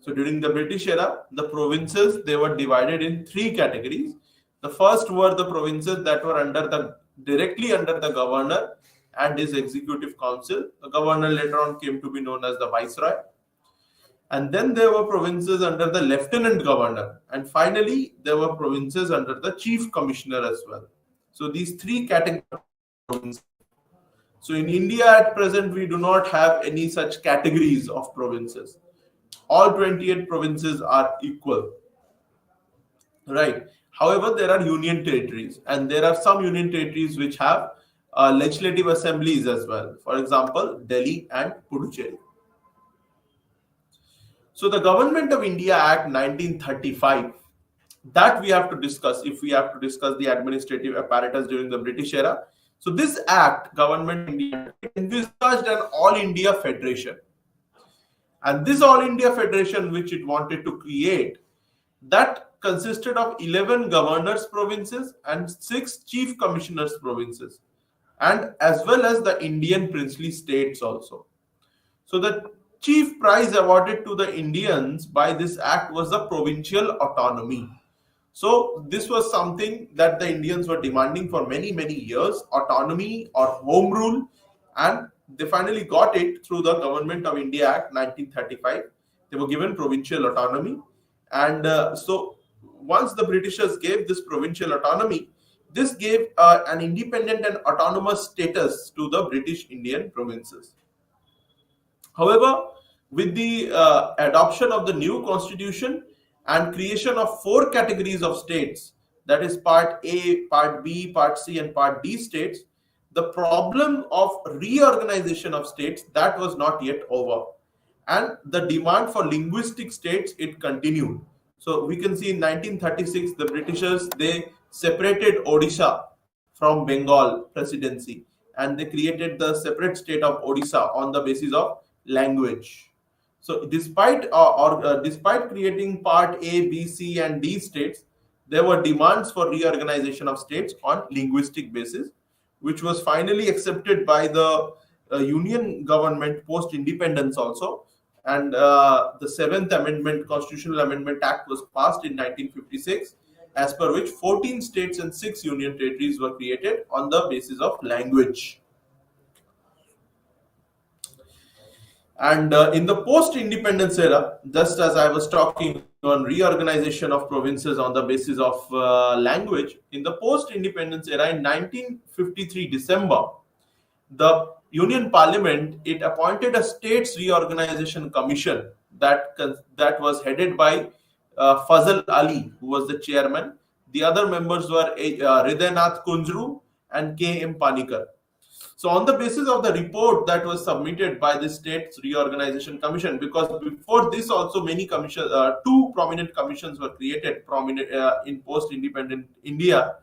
So during the British era, the provinces, they were divided in 3 categories. The first were the provinces that were directly under the governor and his executive council. The governor later on came to be known as the viceroy. And then there were provinces under the lieutenant governor. And finally, there were provinces under the chief commissioner as well. So these 3 categories of provinces. So in India at present, we do not have any such categories of provinces. All 28 provinces are equal, right? However, there are union territories, and there are some union territories which have legislative assemblies as well. For example, Delhi and Puducherry. So the Government of India Act 1935, that we have to discuss if we have to discuss the administrative apparatus during the British era. So this act, Government of India, envisaged an All India Federation. And this All India Federation, which it wanted to create, that consisted of 11 governors provinces and 6 chief commissioners provinces, and as well as the Indian princely states also. So the chief prize awarded to the Indians by this act was the provincial autonomy. So this was something that the Indians were demanding for many, many years, autonomy or home rule, and they finally got it through the Government of India Act 1935. They were given provincial autonomy. And so once the Britishers gave this provincial autonomy, this gave an independent and autonomous status to the British Indian provinces. However, with the adoption of the new constitution and creation of 4 categories of states, that is Part A, Part B, Part C, and Part D states, the problem of reorganization of states, that was not yet over. And the demand for linguistic states, it continued. So we can see in 1936, the Britishers, they separated Odisha from Bengal presidency, and they created the separate state of Odisha on the basis of language. So despite creating Part A, B, C, and D states, there were demands for reorganization of states on linguistic basis, which was finally accepted by the Union government post-independence also. And the 7th Amendment, Constitutional Amendment Act, was passed in 1956, as per which 14 states and 6 union territories were created on the basis of language. And in the post-independence era, just as I was talking on reorganization of provinces on the basis of language, in the post-independence era in 1953 December, the Union Parliament, it appointed a States Reorganization Commission that was headed by Fazal Ali, who was the chairman. The other members were Hridaynath Kunjru and K.M. Panikar. So on the basis of the report that was submitted by the States Reorganization Commission, because before this also many commissions, 2 prominent commissions were created in post-independent India.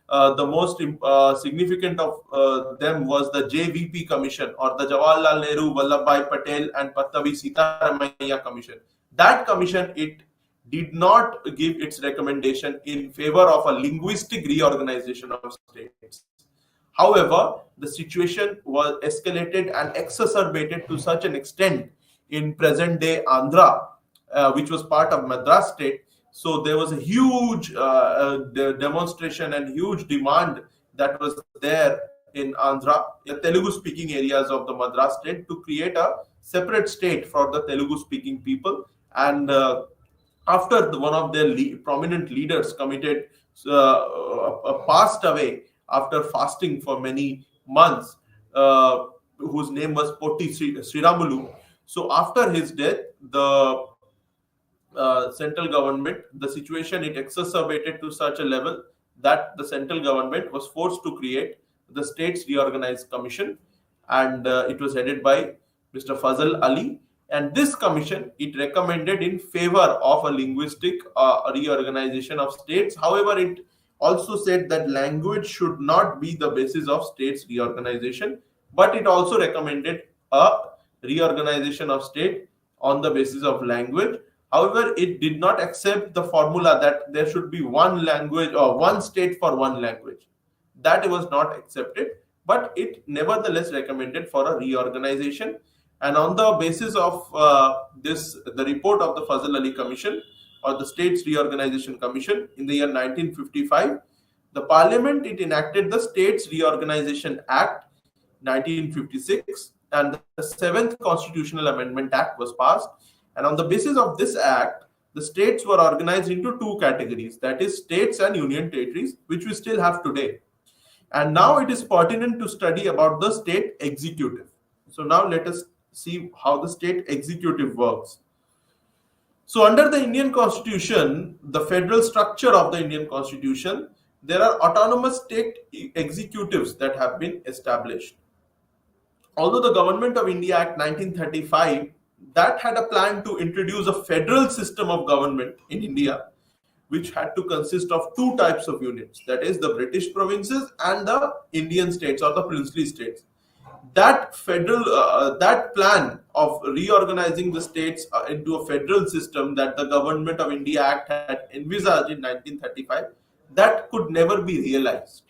The most significant of them was the JVP Commission, or the Jawaharlal Nehru, Vallabhbhai Patel and Pattabi Sitaramaiah Commission. That commission, it did not give its recommendation in favor of a linguistic reorganization of states. However, the situation was escalated and exacerbated to such an extent in present-day Andhra, which was part of Madras state. So there was a huge demonstration and huge demand that was there in Andhra, the Telugu-speaking areas of the Madras state, to create a separate state for the Telugu-speaking people. And after one of their prominent leaders passed away after fasting for many months, whose name was Potti Sriramulu. So after his death, the central government, the situation, it exacerbated to such a level that the central government was forced to create the States Reorganized Commission, and it was headed by Mr. Fazal Ali. And this commission, it recommended in favor of a linguistic reorganization of states. However, it also said that language should not be the basis of states reorganization, but it also recommended a reorganization of state on the basis of language. However, it did not accept the formula that there should be one language or one state for one language. That was not accepted, but it nevertheless recommended for a reorganization. And on the basis of the report of the Fazal Ali Commission or the States Reorganization Commission in the year 1955, the Parliament, it enacted the States Reorganization Act 1956, and the 7th Constitutional Amendment Act was passed. And on the basis of this act, the states were organized into two categories, that is states and union territories, which we still have today. And now it is pertinent to study about the state executive. So now let us see how the state executive works. So under the Indian Constitution, the federal structure of the Indian Constitution, there are autonomous state executives that have been established. Although the Government of India Act 1935, that had a plan to introduce a federal system of government in India, which had to consist of two types of units, that is the British provinces and the Indian states or the princely states. That that plan of reorganizing the states into a federal system that the Government of India Act had envisaged in 1935, that could never be realized.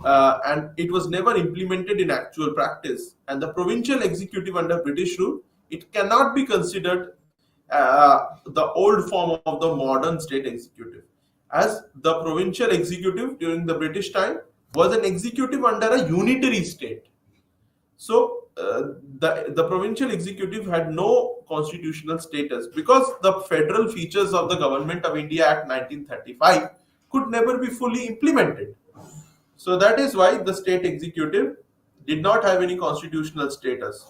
And it was never implemented in actual practice. And the provincial executive under British rule, it cannot be considered the old form of the modern state executive, as the provincial executive during the British time was an executive under a unitary state. So the provincial executive had no constitutional status because the federal features of the Government of India Act 1935 could never be fully implemented. So that is why the state executive did not have any constitutional status.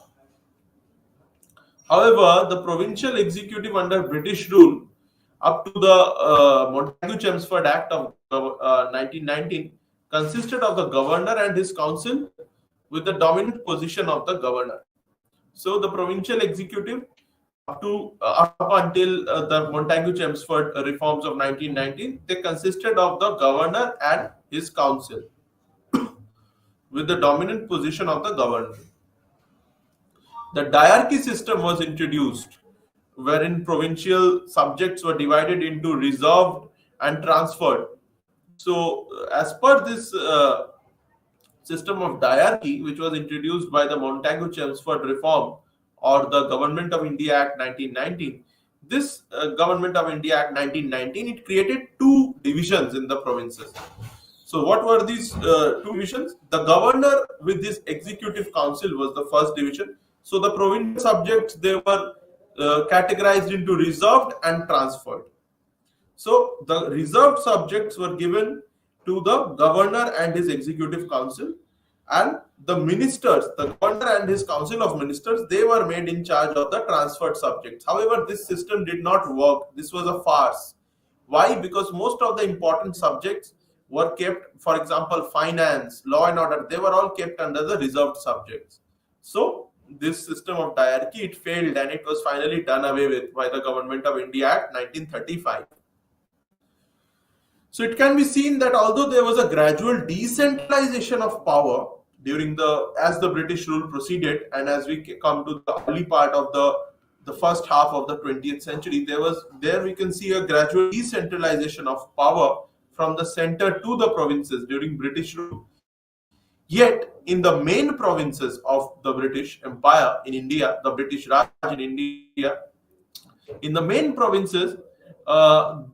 However, the provincial executive under British rule up to the Montagu-Chelmsford Act of 1919 consisted of the governor and his council with the dominant position of the governor. So the provincial executive up until the Montagu-Chelmsford reforms of 1919, they consisted of the governor and his council with the dominant position of the governor. The diarchy system was introduced, wherein provincial subjects were divided into reserved and transferred. So, as per this system of diarchy, which was introduced by the Montagu-Chelmsford reform or the Government of India Act 1919, this Government of India Act 1919, it created two divisions in the provinces. So what were these two divisions? The governor with his executive council was the first division. So the provincial subjects, they were categorized into reserved and transferred. So the reserved subjects were given to the governor and his executive council, and the ministers, the governor and his council of ministers, they were made in charge of the transferred subjects. However, this system did not work. This was a farce. Why? Because most of the important subjects were kept, for example, finance, law and order, they were all kept under the reserved subjects. So this system of diarchy, it failed and it was finally done away with by the Government of India Act 1935. So it can be seen that although there was a gradual decentralization of power as the British rule proceeded, and as we come to the early part of the first half of the 20th century, there we can see a gradual decentralization of power from the center to the provinces during British rule. Yet, in the main provinces of the British Empire in India, the British Raj in India, in the main provinces,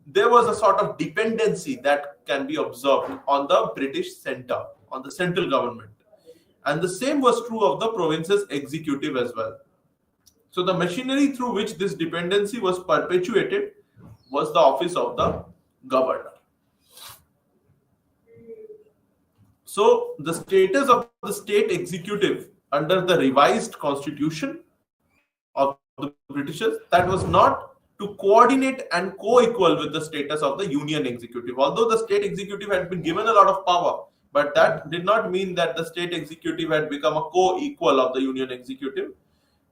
there was a sort of dependency that can be observed on the British center, on the central government. And the same was true of the provinces' executive as well. So the machinery through which this dependency was perpetuated was the office of the governor. So the status of the state executive under the revised constitution of the Britishers, that was not to coordinate and co-equal with the status of the union executive. Although the state executive had been given a lot of power, but that did not mean that the state executive had become a co-equal of the union executive.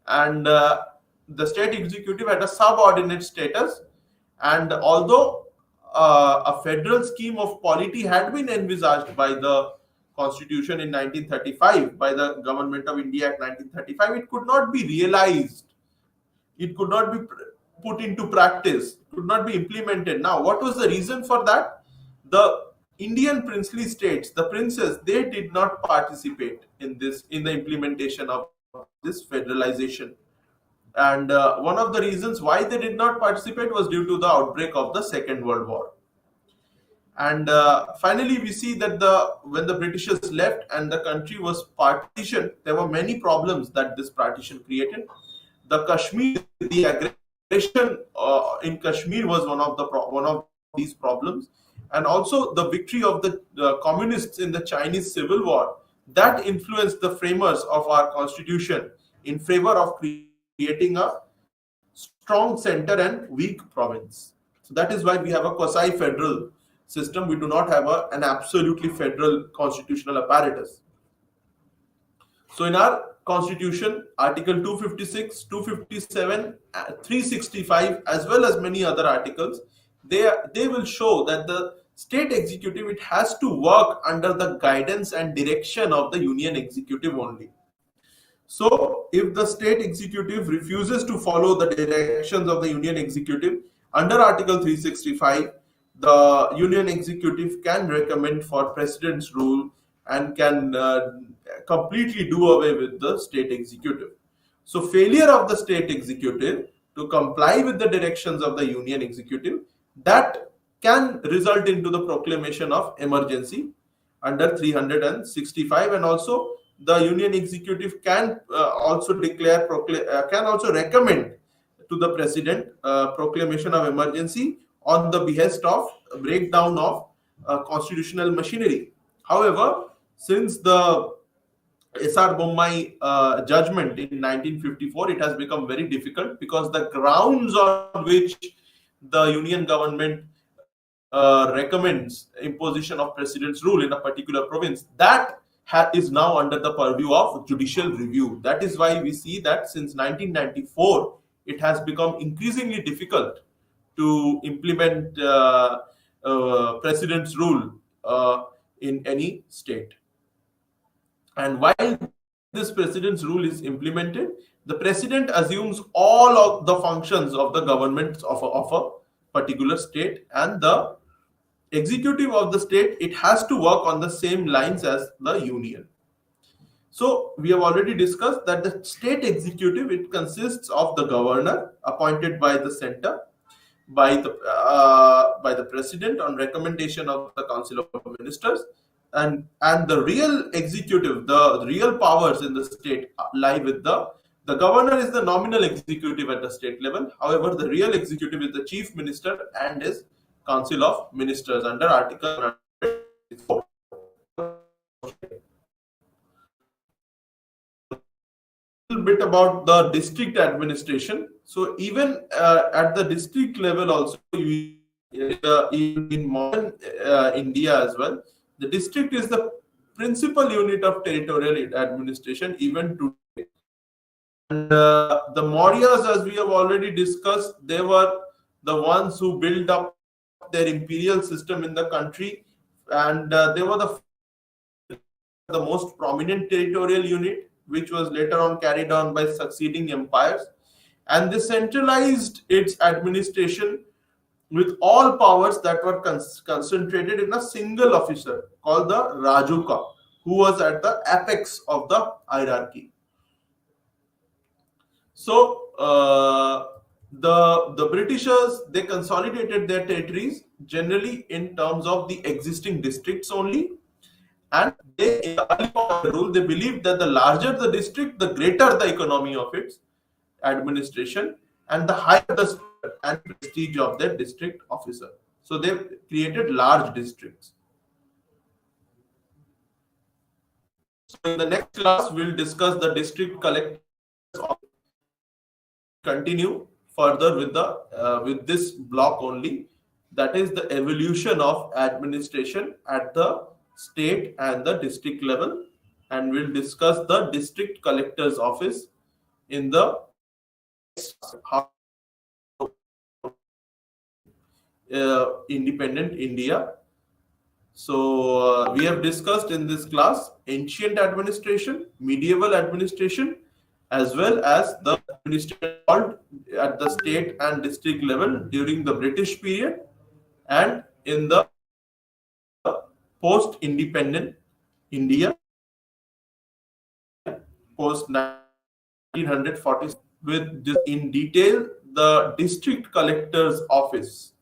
and the state executive had a subordinate status. And although a federal scheme of polity had been envisaged by the constitution in 1935, by the Government of India Act 1935, it could not be realized, it could not be put into practice, it could not be implemented. Now, what was the reason for that? The Indian princely states, the princes, they did not participate in this, in the implementation of this federalization. And one of the reasons why they did not participate was due to the outbreak of the Second World War. And finally, we see that when the Britishers left and the country was partitioned, there were many problems that this partition created. The aggression in Kashmir was one of these problems, and also the victory of the communists in the Chinese Civil War, that influenced the framers of our constitution in favor of creating a strong center and weak province. So that is why we have a quasi-federal system. We do not have an absolutely federal constitutional apparatus. So in our constitution, Article 256, 257, 365, as well as many other articles, they will show that the state executive, it has to work under the guidance and direction of the union executive only. So if the state executive refuses to follow the directions of the union executive, under Article 365, the union executive can recommend for president's rule and can completely do away with the state executive. So failure of the state executive to comply with the directions of the union executive, that can result into the proclamation of emergency under 365. And also the union executive can also can also recommend to the president proclamation of emergency on the behest of breakdown of constitutional machinery. However, since the S.R. Bommai judgment in 1954, it has become very difficult, because the grounds on which the union government recommends imposition of president's rule in a particular province, that is now under the purview of judicial review. That is why we see that since 1994, it has become increasingly difficult to implement president's rule in any state. And while this president's rule is implemented, the president assumes all of the functions of the government of a particular state, and the executive of the state, it has to work on the same lines as the union. So we have already discussed that the state executive, it consists of the governor appointed by the center, by the president on recommendation of the Council of Ministers, and the real executive, the real powers in the state lie with the governor. Is the nominal executive at the state level. However, the real executive is the chief minister and his Council of Ministers under Article 104. A little bit about the district administration. So even at the district level also, in modern India as well, the district is the principal unit of territorial administration even today. And the Mauryas, as we have already discussed, they were the ones who built up their imperial system in the country, and they were the most prominent territorial unit, which was later on carried on by succeeding empires. And they centralized its administration with all powers that were concentrated in a single officer called the Rajuka, who was at the apex of the hierarchy. So the Britishers, they consolidated their territories generally in terms of the existing districts only. And they, in the early part of the rule, they believed that the larger the district, the greater the economy of its administration, and the higher the and prestige of their district officer. So they created large districts. So in the next class, we'll discuss the district collectors. Continue further with this block only, that is the evolution of administration at the state and the district level, and we'll discuss the district collector's office in the how independent India. So we have discussed in this class ancient administration, medieval administration, as well as the administration involved at the state and district level during the British period and in the post-independent India, post 1946, with this in detail the district collector's office.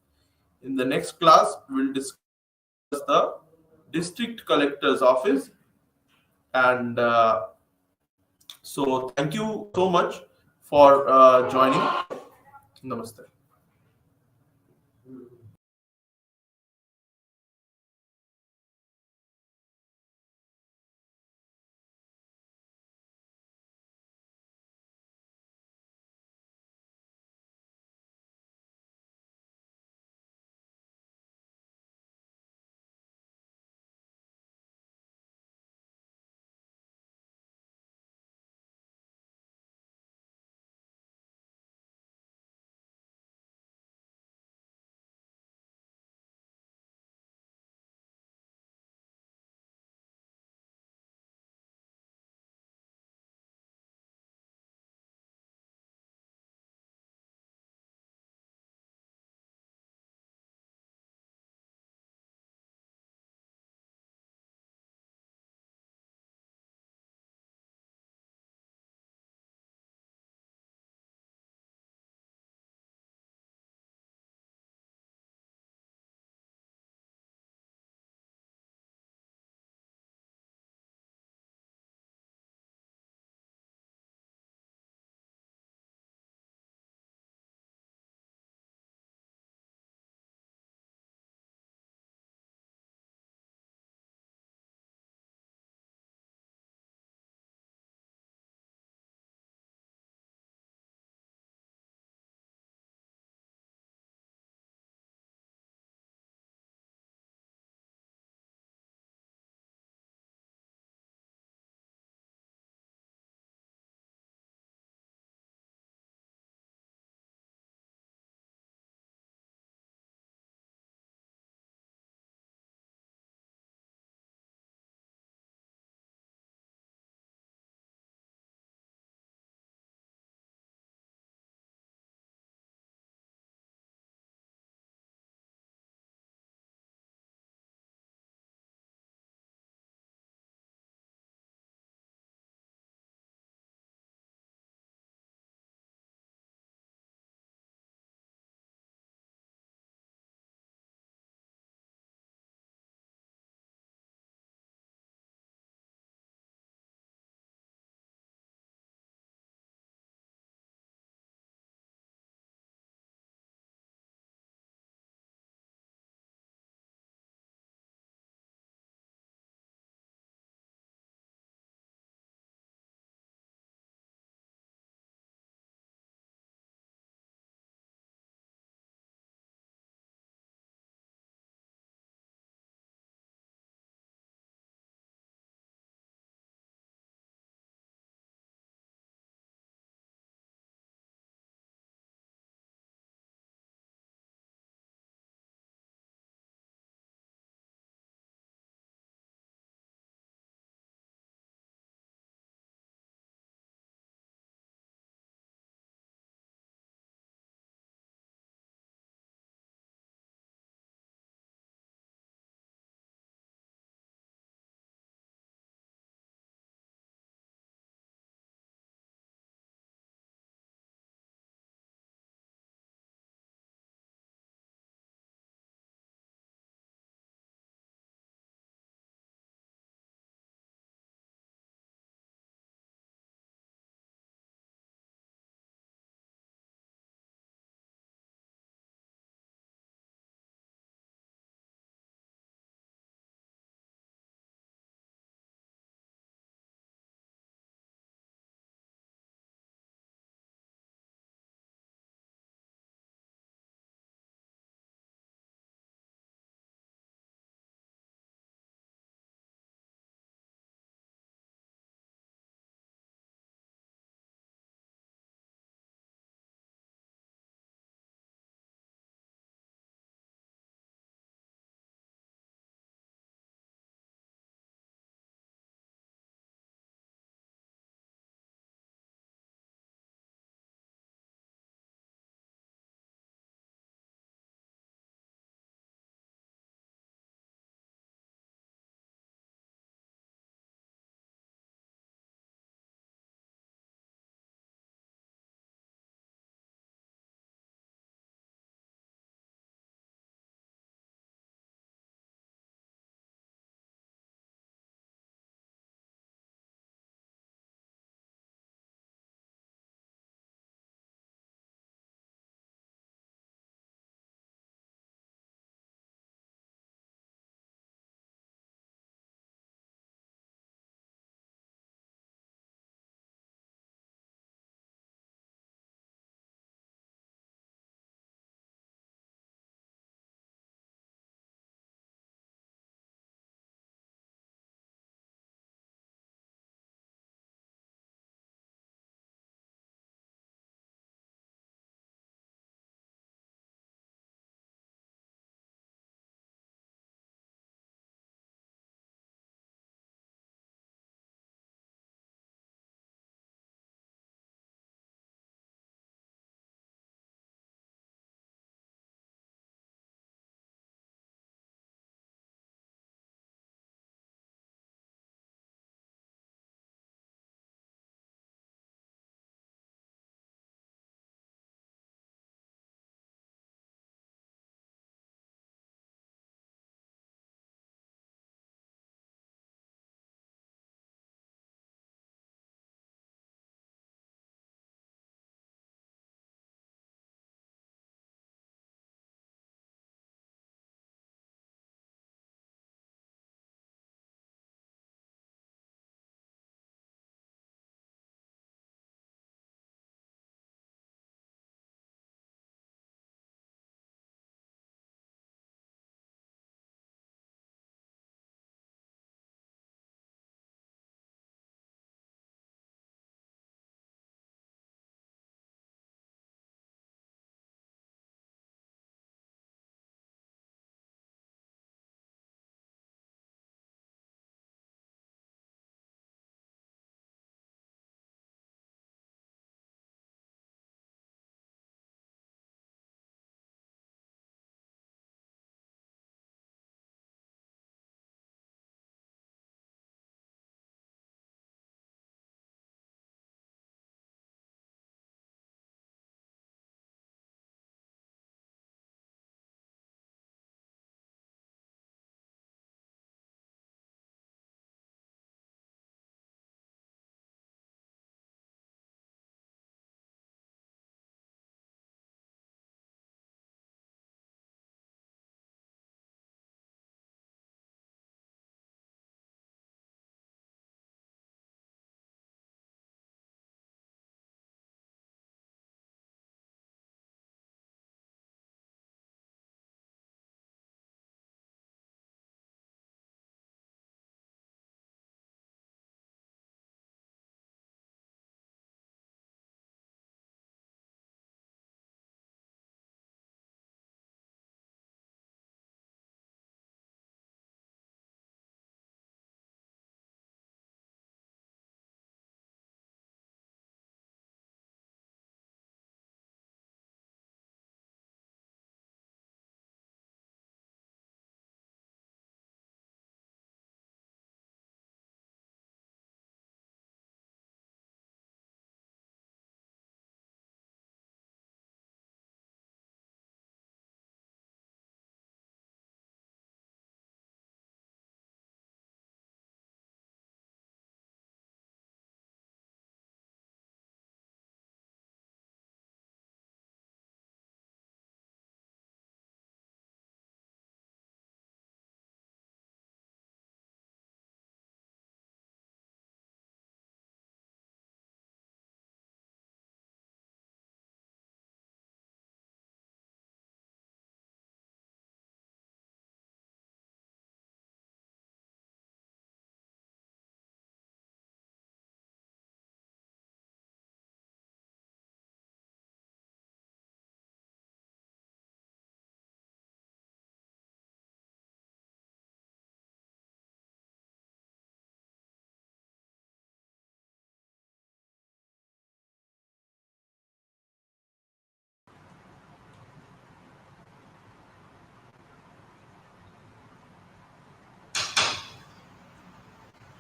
In the next class, we will discuss the district collector's office. And so, thank you so much for joining. Namaste.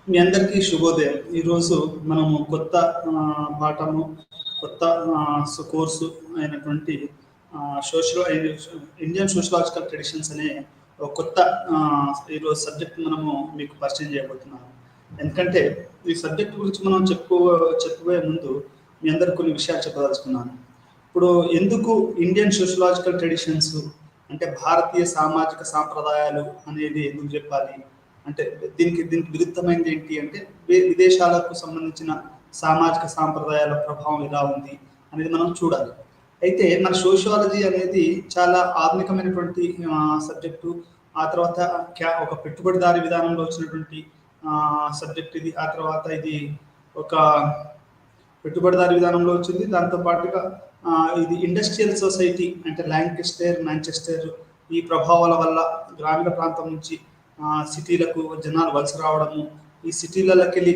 మీ అందరికీ శుభోదయం. ఈరోజు మనము కొత్త పాఠము, కొత్త course అయినటువంటి social Indian sociological traditions అనే ఒక కొత్త ఈరోజు సబ్జెక్ట్ మనము మీకు పరిచయం చేయబోతున్నాము. ఎందుకంటే ఈ సబ్జెక్ట్ గురించి మనం చెప్పుకోబోయే ముందు మీ అందరికి కొన్ని విషయాలు చెప్పదలుచుకున్నాను. ఇప్పుడు ఎందుకు ఇండియన్ సోషలాజికల్ ట్రెడిషన్స్ అంటే భారతీయ సామాజిక సాంప్రదాయాలు అనేది ఎందుకు చెప్పాలి అంటే దీనికి విరుద్ధమైనది ఏంటి అంటే విదేశాలకు సంబంధించిన సామాజిక సాంప్రదాయాల ప్రభావం ఎలా ఉంది అనేది మనం చూడాలి. అయితే మన సోషియాలజీ అనేది చాలా ఆధునికమైనటువంటి సబ్జెక్టు. ఆ తర్వాత ఒక పెట్టుబడిదారి విధానంలో వచ్చినటువంటి సబ్జెక్ట్ ఇది. ఆ తర్వాత ఇది ఒక పెట్టుబడిదారి విధానంలో వచ్చింది. దాంతో పాటుగా ఇది ఇండస్ట్రియల్ సొసైటీ అంటే లాంకెస్టర్, మాంచెస్టర్ ఈ ప్రభావాల వల్ల గ్రామీణ ప్రాంతం నుంచి సిటీలకు జనాలు వలస రావడము, ఈ సిటీలకి వెళ్ళి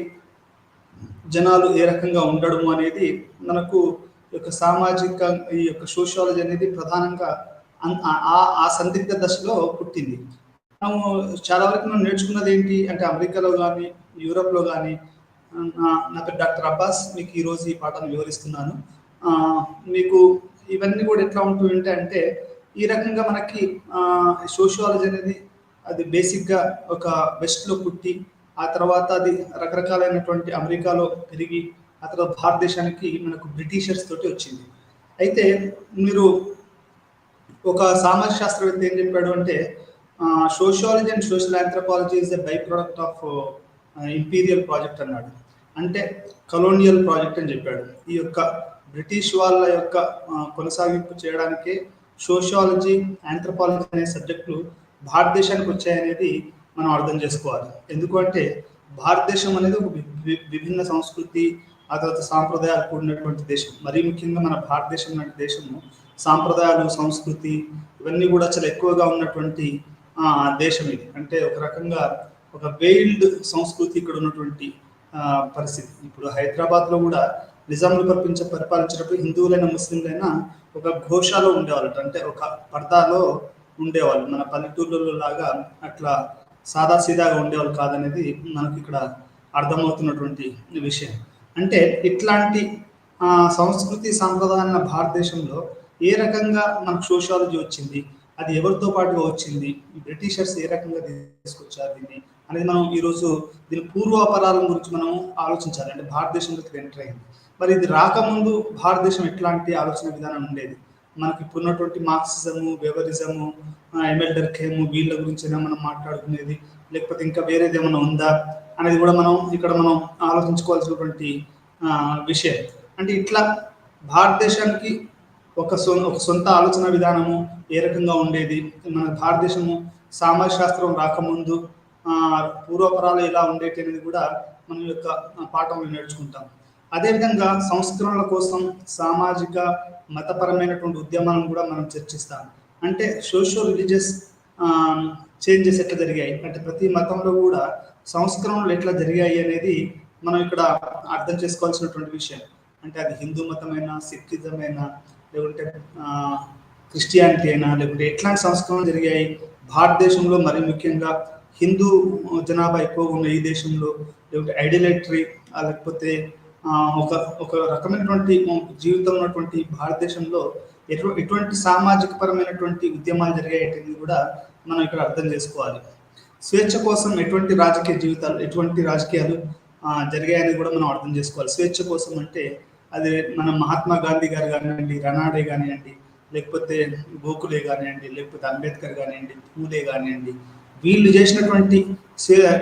జనాలు ఏ రకంగా ఉండడము అనేది మనకు యొక్క సామాజిక ఈ యొక్క సోషియాలజీ అనేది ప్రధానంగా ఆ సందిగ్ధ దశలో పుట్టింది. మనము చాలా వరకు మనం నేర్చుకున్నది ఏంటి అంటే అమెరికాలో కానీ యూరోప్లో కానీ. నా పేరు డాక్టర్ అబ్బాస్, మీకు ఈరోజు ఈ పాఠాన్ని వివరిస్తున్నాను. మీకు ఇవన్నీ కూడా ఎట్లా ఉంటుంది అంటే ఈ రకంగా మనకి సోషియాలజీ అనేది అది బేసిక్గా ఒక వెస్ట్లో పుట్టి ఆ తర్వాత అది రకరకాలైనటువంటి అమెరికాలో పెరిగి ఆ తర్వాత భారతదేశానికి మనకు బ్రిటిషర్స్ తోటి వచ్చింది. అయితే మీరు ఒక సామాజిక శాస్త్రవేత్త ఏం చెప్పాడు అంటే sociology and social anthropology is a by product of imperial project అన్నాడు. అంటే కలోనియల్ ప్రాజెక్ట్ అని చెప్పాడు. ఈ యొక్క బ్రిటిష్ వాళ్ళ యొక్క కొనసాగింపు చేయడానికే సోషియాలజీ, ఆంథ్రోపాలజీ అనే సబ్జెక్టులు భారతదేశానికి వచ్చాయనేది మనం అర్థం చేసుకోవాలి. ఎందుకంటే భారతదేశం అనేది ఒక విభిన్న సంస్కృతి ఆ తర్వాత సాంప్రదాయాలు కూడినటువంటి దేశం. మరీ ముఖ్యంగా మన భారతదేశం లాంటి దేశము సాంప్రదాయాలు, సంస్కృతి ఇవన్నీ కూడా చాలా ఎక్కువగా ఉన్నటువంటి దేశం ఇది. అంటే ఒక రకంగా ఒక వెయిల్డ్ సంస్కృతి ఇక్కడ ఉన్నటువంటి పరిస్థితి. ఇప్పుడు హైదరాబాద్లో కూడా నిజాంలు పరిపాలించినప్పుడు హిందువులైన ముస్లింలైనా ఒక ఘోషాలో ఉండేవాళ్ళు, అంటే ఒక పర్దాలో ఉండేవాళ్ళు. మన పల్లెటూర్లలో లాగా అట్లా సాదాసీదాగా ఉండేవాళ్ళు కాదనేది మనకి ఇక్కడ అర్థమవుతున్నటువంటి విషయం. అంటే ఇట్లాంటి సంస్కృతి సాంప్రదాయాల భారతదేశంలో ఏ రకంగా మనకు సోషియాలజీ వచ్చింది, అది ఎవరితో పాటుగా వచ్చింది, బ్రిటిషర్స్ ఏ రకంగా తీసుకొచ్చారు దీన్ని అనేది మనం ఈరోజు దీని పూర్వాపరాల గురించి మనం ఆలోచించాలి. అంటే భారతదేశంలోకి ఎంటర్ అయింది. మరి ఇది రాకముందు భారతదేశం ఎట్లాంటి ఆలోచన విధానం ఉండేది? మనకి ఇప్పుడు ఉన్నటువంటి మార్క్సిజము, వెబరిజము, ఎమిల్ డర్ఖేము వీళ్ళ గురించి మనం మాట్లాడుకునేది, లేకపోతే ఇంకా వేరేది ఏమైనా ఉందా అనేది కూడా మనం ఇక్కడ మనం ఆలోచించుకోవాల్సినటువంటి విషయం. అంటే ఇట్లా భారతదేశానికి ఒక సొంత ఆలోచన విధానము ఏ రకంగా ఉండేది, మన భారతదేశము సామాజిక శాస్త్రం రాకముందు పూర్వపరాలు ఎలా ఉండేటి అనేది కూడా మన యొక్క పాఠంలో నేర్చుకుంటాం. అదేవిధంగా సంస్కరణల కోసం సామాజిక మతపరమైనటువంటి ఉద్యమాలను కూడా మనం చర్చిస్తాం. అంటే సోషియో రిలీజియస్ చేంజెస్ ఎట్లా జరిగాయి, అంటే ప్రతి మతంలో కూడా సంస్కరణలు ఎట్లా జరిగాయి అనేది మనం ఇక్కడ అర్థం చేసుకోవాల్సినటువంటి విషయం. అంటే అది హిందూ మతమైనా, సిక్కిజమైనా, లేకుంటే క్రిస్టియానిటీ అయినా, లేకుంటే ఎట్లాంటి సంస్కరణలు జరిగాయి భారతదేశంలో, మరి ముఖ్యంగా హిందూ జనాభా ఎక్కువగా ఉన్న ఈ దేశంలో, లేకుంటే ఐడియలైటరీ లేకపోతే ఒక రకమైనటువంటి జీవితం ఉన్నటువంటి భారతదేశంలో ఎటువంటి సామాజిక పరమైనటువంటి ఉద్యమాలు జరిగాయనేది కూడా మనం ఇక్కడ అర్థం చేసుకోవాలి. స్వేచ్ఛ కోసం ఎటువంటి రాజకీయాలు జరిగాయని కూడా మనం అర్థం చేసుకోవాలి. స్వేచ్ఛ కోసం అంటే అది మన మహాత్మా గాంధీ గారు కానివ్వండి, రనాడే కానివ్వండి, లేకపోతే గోఖలే కానివ్వండి, లేకపోతే అంబేద్కర్ కానివ్వండి, పూలే కానివ్వండి, వీళ్ళు చేసినటువంటి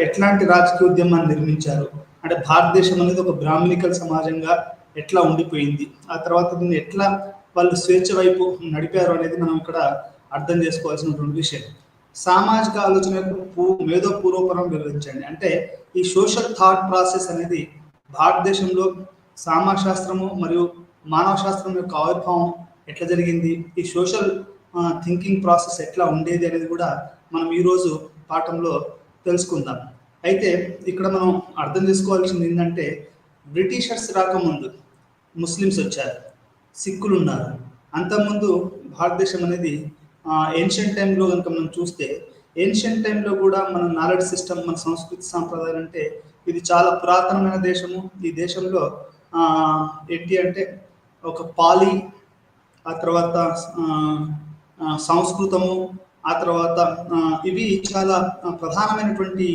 ఎట్లాంటి రాజకీయ ఉద్యమాన్ని నిర్మించారు. అంటే భారతదేశం అనేది ఒక బ్రాహ్మణికల్ సమాజంగా ఎట్లా ఉండిపోయింది, ఆ తర్వాత దీన్ని ఎట్లా వాళ్ళు స్వేచ్ఛ వైపు నడిపారు అనేది మనం ఇక్కడ అర్థం చేసుకోవాల్సినటువంటి విషయం. సామాజిక ఆలోచన మేధో పూర్వపరం వివరించండి. అంటే ఈ సోషల్ థాట్ ప్రాసెస్ అనేది భారతదేశంలో సామాజిక శాస్త్రము మరియు మానవ శాస్త్రం యొక్క ఆవిర్భావం ఎట్లా జరిగింది, ఈ సోషల్ థింకింగ్ ప్రాసెస్ ఎట్లా ఉండేది అనేది కూడా మనం ఈరోజు పాఠంలో తెలుసుకుందాం. అయితే ఇక్కడ మనం అర్థం చేసుకోవాల్సింది ఏంటంటే బ్రిటిషర్స్ రాకముందు ముస్లిమ్స్ వచ్చారు, సిక్కులు ఉన్నారు. అంతకుముందు భారతదేశం అనేది ఏన్షియంట్ టైంలో కనుక మనం చూస్తే ఏన్షియంట్ టైంలో కూడా మన నాలెడ్జ్ సిస్టమ్, మన సంస్కృతి సాంప్రదాయాలు అంటే ఇది చాలా పురాతనమైన దేశము. ఈ దేశంలో ఏంటి అంటే ఒక పాలి, ఆ తర్వాత సంస్కృతము, ఆ తర్వాత ఇవి చాలా ప్రధానమైనటువంటి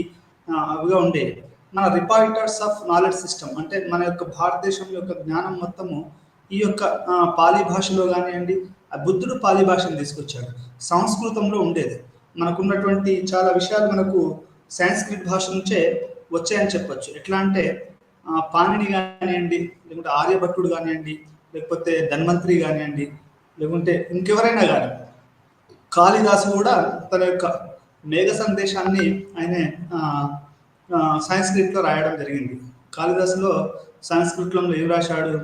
అవిగా ఉండేవి. మన రిపాయిటర్స్ ఆఫ్ నాలెడ్జ్ సిస్టమ్ అంటే మన యొక్క భారతదేశం యొక్క జ్ఞానం మొత్తము ఈ యొక్క పాలీ భాషలో కానివ్వండి, బుద్ధుడు పాలీ భాషను తీసుకొచ్చాడు, సంస్కృతంలో ఉండేది. మనకున్నటువంటి చాలా విషయాలు మనకు సాంస్క్రిట్ భాష నుంచే వచ్చాయని చెప్పొచ్చు. ఎట్లా అంటే పాణిని కానివ్వండి, లేకుంటే ఆర్యభట్టుడు కానివ్వండి, లేకపోతే ధన్వంతరి కానివ్వండి, లేకుంటే ఇంకెవరైనా కానీ, కాళిదాసు కూడా తన యొక్క మేఘ సందేశాన్ని ఆయన సాంస్క్రిట్లో రాయడం జరిగింది. కాళిదాసులో సంస్కృతంలో ఏం రాశాడు,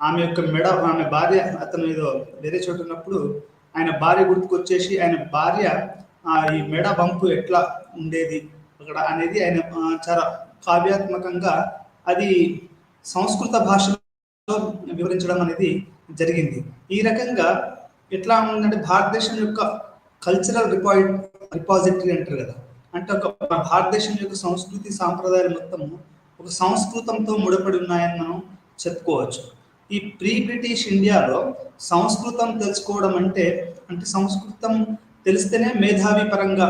ఆమె యొక్క మెడ, ఆమె భార్య, అతను ఏదో వేరే చోట ఉన్నప్పుడు ఆయన భార్య గుర్తుకొచ్చేసి ఆయన భార్య ఈ మెడ బంపు ఎట్లా ఉండేది అక్కడ అనేది ఆయన చాలా కావ్యాత్మకంగా అది సంస్కృత భాషలో వివరించడం అనేది జరిగింది. ఈ రకంగా ఎట్లా ఉందంటే భారతదేశం యొక్క కల్చరల్ రిపాజిటరీ అంటారు కదా, అంటే ఒక భారతదేశం యొక్క సంస్కృతి సాంప్రదాయాలు మొత్తము ఒక సంస్కృతంతో ముడిపడి ఉన్నాయని మనం చెప్పుకోవచ్చు. ఈ ప్రీ బ్రిటిష్ ఇండియాలో సంస్కృతం తెలుసుకోవడం అంటే సంస్కృతం తెలిస్తేనే మేధావి పరంగా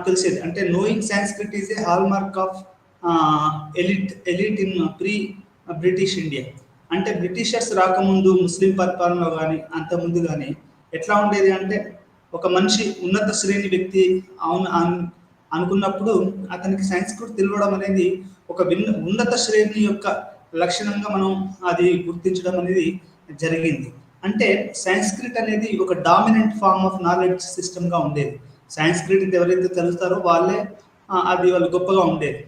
తెలిసేది. అంటే knowing Sanskrit is a hall mark of elite in pre British India. అంటే బ్రిటిషర్స్ రాకముందు ముస్లిం పరిపాలనలో కానీ అంతకుముందు కానీ ఎట్లా ఉండేది అంటే ఒక మనిషి ఉన్నత శ్రేణి వ్యక్తి అనుకున్నప్పుడు అతనికి సంస్కృతి తెలియడం అనేది ఒక ఉన్నత శ్రేణి యొక్క లక్షణంగా మనం అది గుర్తించడం అనేది జరిగింది. అంటే సంస్కృత్ అనేది ఒక డామినెంట్ ఫార్మ్ ఆఫ్ నాలెడ్జ్ సిస్టమ్గా ఉండేది. సంస్కృత్ ఎవరైతే తెలుస్తారో వాళ్ళే అది వాళ్ళు గొప్పగా ఉండేది.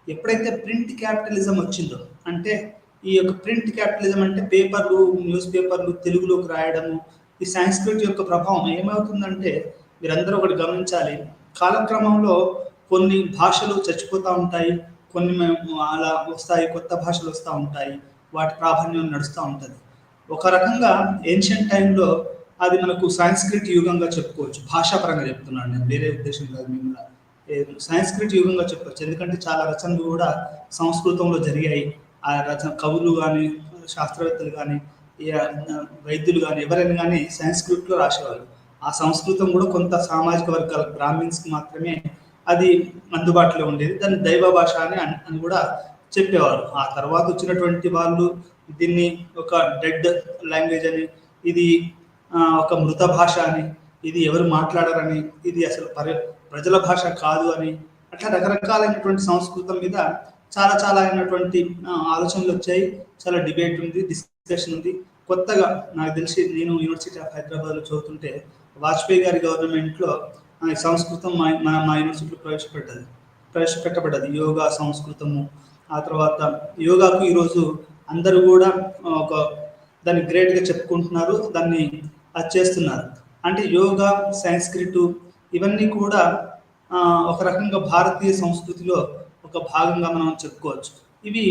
ఎప్పుడైతే ప్రింట్ క్యాపిటలిజం వచ్చిందో, అంటే ఈ యొక్క ప్రింట్ క్యాపిటలిజం అంటే పేపర్లు, న్యూస్ పేపర్లు తెలుగులోకి రాయడము, ఈ సంస్కృతి యొక్క ప్రభావం ఏమవుతుందంటే మీరందరూ ఒకటి గమనించాలి, కాలక్రమంలో కొన్ని భాషలు చచ్చిపోతూ ఉంటాయి, కొన్ని అలా వస్తాయి, కొత్త భాషలు వస్తూ ఉంటాయి, వాటి ప్రాధాన్యం నడుస్తూ ఉంటుంది. ఒక రకంగా ఏన్షియంట్ టైంలో అది మనకు సంస్కృతి యుగంగా చెప్పుకోవచ్చు. భాషాపరంగా చెప్తున్నాను నేను, వేరే ఉద్దేశం కాదు. మేము సంస్కృతి యుగంగా చెప్పవచ్చు, ఎందుకంటే చాలా రచనలు కూడా సంస్కృతంలో జరిగాయి. ఆ రచన కవులు కానీ, శాస్త్రవేత్తలు కానీ, వైద్యులు కానీ, ఎవరైనా కానీ సంస్కృతిలో రాసేవాళ్ళు. ఆ సంస్కృతం కూడా కొంత సామాజిక వర్గాల బ్రాహ్మిన్స్కి మాత్రమే అది అందుబాటులో ఉండేది. దాన్ని దైవ భాష అని కూడా చెప్పేవారు. ఆ తర్వాత వచ్చినటువంటి వాళ్ళు దీన్ని ఒక డెడ్ లాంగ్వేజ్ అని, ఇది ఒక మృత భాష అని, ఇది ఎవరు మాట్లాడరని, ఇది అసలు ప్రజల భాష కాదు అని, అట్లా రకరకాలైనటువంటి సంస్కృతం మీద చాలా అయినటువంటి ఆలోచనలు వచ్చాయి. చాలా డిబేట్ ఉంది, డిస్కషన్ ఉంది. కొత్తగా నాకు తెలిసి నేను యూనివర్సిటీ ఆఫ్ హైదరాబాద్లో చదువుతుంటే వాజ్పేయి గారి గవర్నమెంట్లో సంస్కృతం మా యూనివర్సిటీలో ప్రవేశపెట్టబడ్డది, యోగా సంస్కృతము. ఆ తర్వాత యోగాకు ఈరోజు అందరూ కూడా ఒక దాన్ని గ్రేట్గా చెప్పుకుంటున్నారు, దాన్ని అది చేస్తున్నారు. అంటే యోగా, సంస్కృత్ ఇవన్నీ కూడా ఒక రకంగా భారతీయ సంస్కృతిలో ఒక భాగంగా మనం చెప్పుకోవచ్చు. ఇవి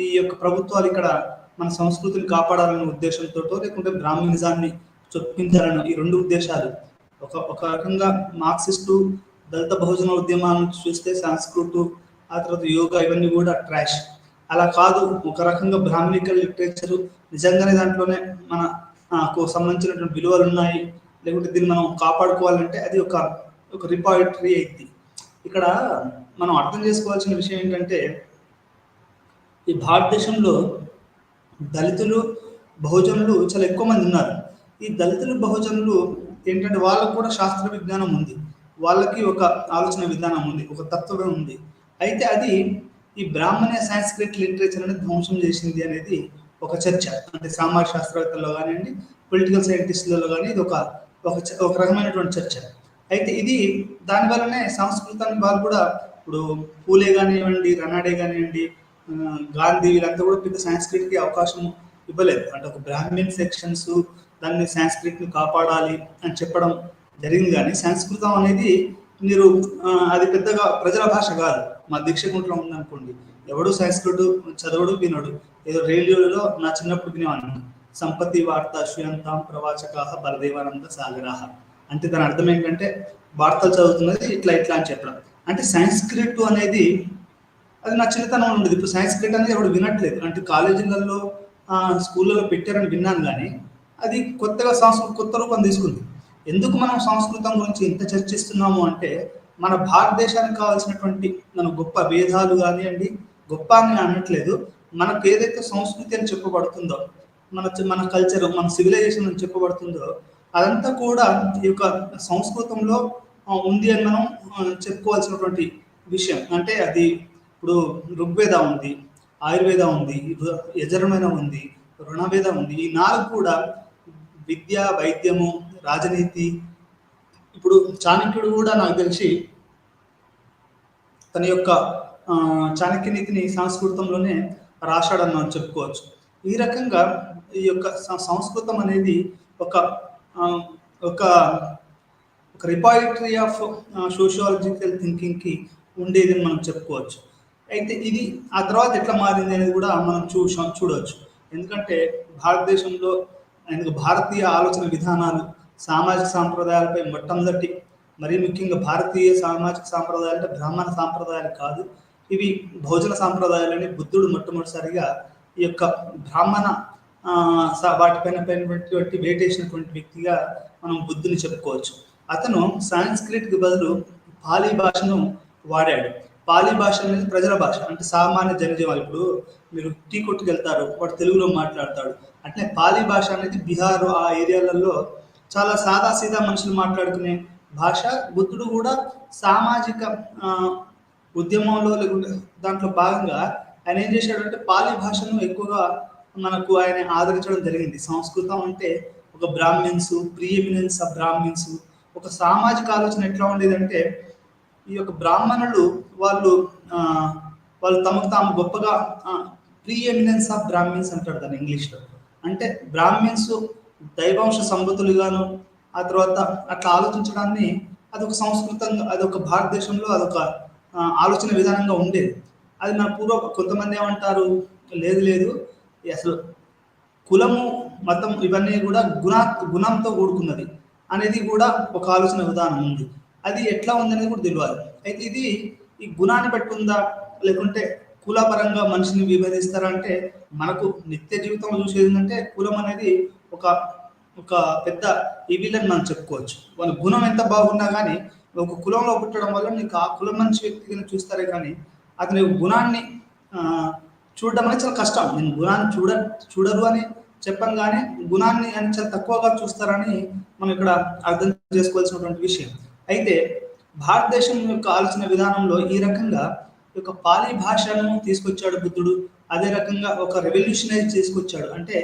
ఈ యొక్క ప్రభుత్వాలు ఇక్కడ మన సంస్కృతిని కాపాడాలనే ఉద్దేశంతో, లేకుంటే బ్రాహ్మణిజాన్ని చొప్పించాలని, ఈ రెండు ఉద్దేశాలు. ఒక రకంగా మార్క్సిస్టు దళిత బహుజన ఉద్యమాలను చూస్తే సంస్కృత్, ఆ తర్వాత యోగా ఇవన్నీ కూడా ట్రాష్. అలా కాదు, ఒక రకంగా బ్రాహ్మణికల్ లిటరేచరు నిజంగానే దాంట్లోనే మనకు సంబంధించినటువంటి విలువలు ఉన్నాయి, లేకుంటే దీన్ని మనం కాపాడుకోవాలంటే అది ఒక రిపాజిటరీ అయింది. ఇక్కడ మనం అర్థం చేసుకోవాల్సిన విషయం ఏంటంటే ఈ భారతదేశంలో దళితులు, బహుజనులు చాలా ఎక్కువ మంది ఉన్నారు. ఈ దళితులు, బహుజనులు ఏంటంటే వాళ్ళకు కూడా శాస్త్ర విజ్ఞానం ఉంది, వాళ్ళకి ఒక ఆలోచన విధానం ఉంది, ఒక తత్వం ఉంది. అయితే అది ఈ బ్రాహ్మణ సాంస్క్రిట్ లిటరేచర్ అనేది ధ్వంసం చేసింది అనేది ఒక చర్చ. అంటే సామాజిక శాస్త్రవేత్తల్లో కానివ్వండి, పొలిటికల్ సైంటిస్టులలో కానీ ఇది ఒక రకమైనటువంటి చర్చ. అయితే ఇది దానివల్లనే సంస్కృతాన్ని వాళ్ళు కూడా, ఇప్పుడు పూలే కానివ్వండి, రనాడే కానివ్వండి, గాంధీ, వీళ్ళంతా కూడా పెద్ద సంస్కృతికి అవకాశం ఇవ్వలేదు. అంటే ఒక బ్రాహ్మిన్ సెక్షన్స్ దాన్ని సంస్కృతిని కాపాడాలి అని చెప్పడం జరిగింది. కానీ సంస్కృతం అనేది మీరు అది పెద్దగా ప్రజల భాష కాదు. మా దీక్షకుంట్లో ఉందనుకోండి, ఎవడు సంస్కృతు చదవడు, వినడు. ఏదో రేడియోలో నా చిన్నప్పుడు వినేవాడిని, సంపత్తి వార్త శ్రీయంతాం ప్రవాచకా బలదేవానంద సాగరాహ. అంటే దాని అర్థం ఏంటంటే వార్తలు చదువుతున్నది ఇట్లా అని చెప్పడం. అంటే సంస్కృత్ అనేది అది నా చిన్నతనంలో ఉండేది. ఇప్పుడు సంస్కృట్ అనేది ఎవడు వినట్లేదు. అంటే కాలేజీలలో స్కూళ్ళలో పెట్టారని విన్నాను గానీ, అది కొత్తగా కొత్త రూపం తీసుకుంది. ఎందుకు మనం సంస్కృతం గురించి ఇంత చర్చిస్తున్నాము అంటే, మన భారతదేశానికి కావాల్సినటువంటి మన గొప్ప వేదాలు గానియండి, గొప్ప అని అనట్లేదు. మనకు ఏదైతే సంస్కృతి అని చెప్పబడుతుందో, మన కల్చర్, మన సివిలైజేషన్ అని చెప్పబడుతుందో, అదంతా కూడా ఈ యొక్క సంస్కృతంలో ఉంది అని మనం చెప్పుకోవాల్సినటువంటి విషయం. అంటే అది ఇప్పుడు ఋగ్వేద ఉంది, ఆయుర్వేద ఉంది, యజుర్వేద ఉంది, రుణవేద ఉంది. ఈ 4 కూడా విద్య, వైద్యము, రాజనీతి. ఇప్పుడు చాణక్యుడు కూడా నాకు తెలిసి తన యొక్క చాణక్య నీతిని సంస్కృతంలోనే రాశాడని మనం చెప్పుకోవచ్చు. ఈ రకంగా ఈ యొక్క సంస్కృతం అనేది ఒక ఒక ఒక రిపాజిటరీ ఆఫ్ సోషియాలజికల్ థింకింగ్కి ఉండేదని మనం చెప్పుకోవచ్చు. అయితే ఇది ఆ తర్వాత ఎట్లా మారింది అనేది కూడా మనం చూడవచ్చు. ఎందుకంటే భారతదేశంలో భారతీయ ఆలోచన విధానాలు, సామాజిక సాంప్రదాయాలపై మొట్టమొదటి, మరీ ముఖ్యంగా భారతీయ సామాజిక సాంప్రదాయాలు అంటే బ్రాహ్మణ సాంప్రదాయాలు కాదు, ఇవి బహుజన సాంప్రదాయాలని బుద్ధుడు మొట్టమొదటిసారిగా ఈ యొక్క బ్రాహ్మణ వాటిపైన వేటేసినటువంటి వ్యక్తిగా మనం బుద్ధుని చెప్పుకోవచ్చు. అతను సాంస్క్రిట్కి బదులు పాలీ భాషను వాడాడు. పాలీ భాష అనేది ప్రజల భాష, అంటే సామాన్య జనజీవాలు. ఇప్పుడు మీరు టీ కొట్టుకు వెళ్తారు, వాడు తెలుగులో మాట్లాడతాడు. అంటే పాలీ భాష అనేది బీహార్ ఆ ఏరియాలలో చాలా సాదాసీదా మనుషులు మాట్లాడుకునే భాష. బుద్ధుడు కూడా సామాజిక ఉద్యమంలో లేకుంటే దాంట్లో భాగంగా ఆయన ఏం చేశాడంటే పాలీ భాషను ఎక్కువగా మనకు ఆయన ఆదరించడం జరిగింది. సంస్కృతం అంటే ఒక బ్రాహ్మిన్స్, ప్రీఎమినెన్స్ ఆఫ్ బ్రాహ్మిన్స్, ఒక సామాజిక ఆలోచన ఎట్లా ఉండేదంటే, ఈ యొక్క బ్రాహ్మణులు వాళ్ళు తమకు తాము గొప్పగా ప్రీఎమినెన్స్ ఆఫ్ బ్రాహ్మిన్స్ అంటాడు దాన్ని ఇంగ్లీష్లో. అంటే బ్రాహ్మిన్స్ దైవాంశ సంబతులుగాను, ఆ తర్వాత అట్లా ఆలోచించడాన్ని అదొక సంస్కృతంగా, అదొక భారతదేశంలో అదొక ఆలోచన విధానంగా ఉండేది. అది నా కొంతమంది ఏమంటారు, లేదు అసలు కులము, మతం ఇవన్నీ కూడా గుణంతో కూడుకున్నది అనేది కూడా ఒక ఆలోచన విధానం ఉంది. అది ఎట్లా ఉందనేది కూడా తెలియాలి. అయితే ఇది ఈ గుణాన్ని బట్టి ఉందా, లేకుంటే కులపరంగా మనిషిని విభజిస్తారా అంటే, మనకు నిత్య జీవితంలో చూసేది ఏంటంటే కులం అనేది ఒక పెద్ద ఈవిల్ అని మనం చెప్పుకోవచ్చు. వాళ్ళ గుణం ఎంత బాగున్నా కానీ ఒక కులంలో పుట్టడం వల్ల నీకు ఆ కులం మంచి వ్యక్తిగా చూస్తారే కానీ అతని గుణాన్ని చూడడం అనేది చాలా కష్టం. నేను గుణాన్ని చూడరు అని చెప్పను, కానీ గుణాన్ని అని చాలా తక్కువగా చూస్తారని మనం ఇక్కడ అర్థం చేసుకోవాల్సినటువంటి విషయం. అయితే భారతదేశం యొక్క ఆలోచన విధానంలో ఈ రకంగా యొక్క పాలీ భాషను తీసుకొచ్చాడు బుద్ధుడు. అదే రకంగా ఒక రెవల్యూషనైజ్ చేసుకొచ్చాడు. అంటే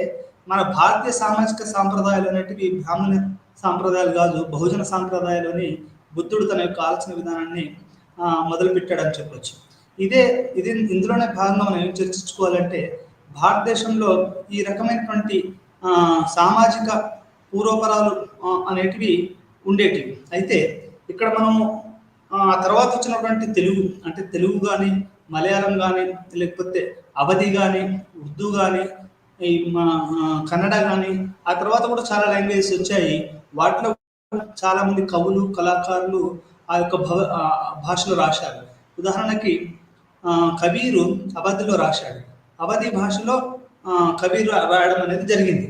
మన భారతీయ సామాజిక సాంప్రదాయాలు అనేటివి బ్రాహ్మణ సాంప్రదాయాలు కాదు, బహుజన సాంప్రదాయాలు అని బుద్ధుడు తన యొక్క ఆలోచన విధానాన్ని మొదలుపెట్టాడని చెప్పొచ్చు. ఇది ఇందులోనే భాగంగా మనం ఏం చర్చించుకోవాలంటే, భారతదేశంలో ఈ రకమైనటువంటి సామాజిక పూర్వపరాలు అనేటివి ఉండేటివి. అయితే ఇక్కడ మనము తర్వాత వచ్చినటువంటి తెలుగు, అంటే తెలుగు కానీ, మలయాళం కానీ, లేకపోతే అవధి కానీ, ఉర్దూ కానీ, ఈ కన్నడ కానీ, ఆ తర్వాత కూడా చాలా లాంగ్వేజెస్ వచ్చాయి. వాటిలో చాలా మంది కవులు, కళాకారులు ఆ యొక్క భాషలో రాశారు. ఉదాహరణకి కబీరు అవధిలో రాశాడు. అవధి భాషలో కబీరు రాయడం అనేది జరిగింది.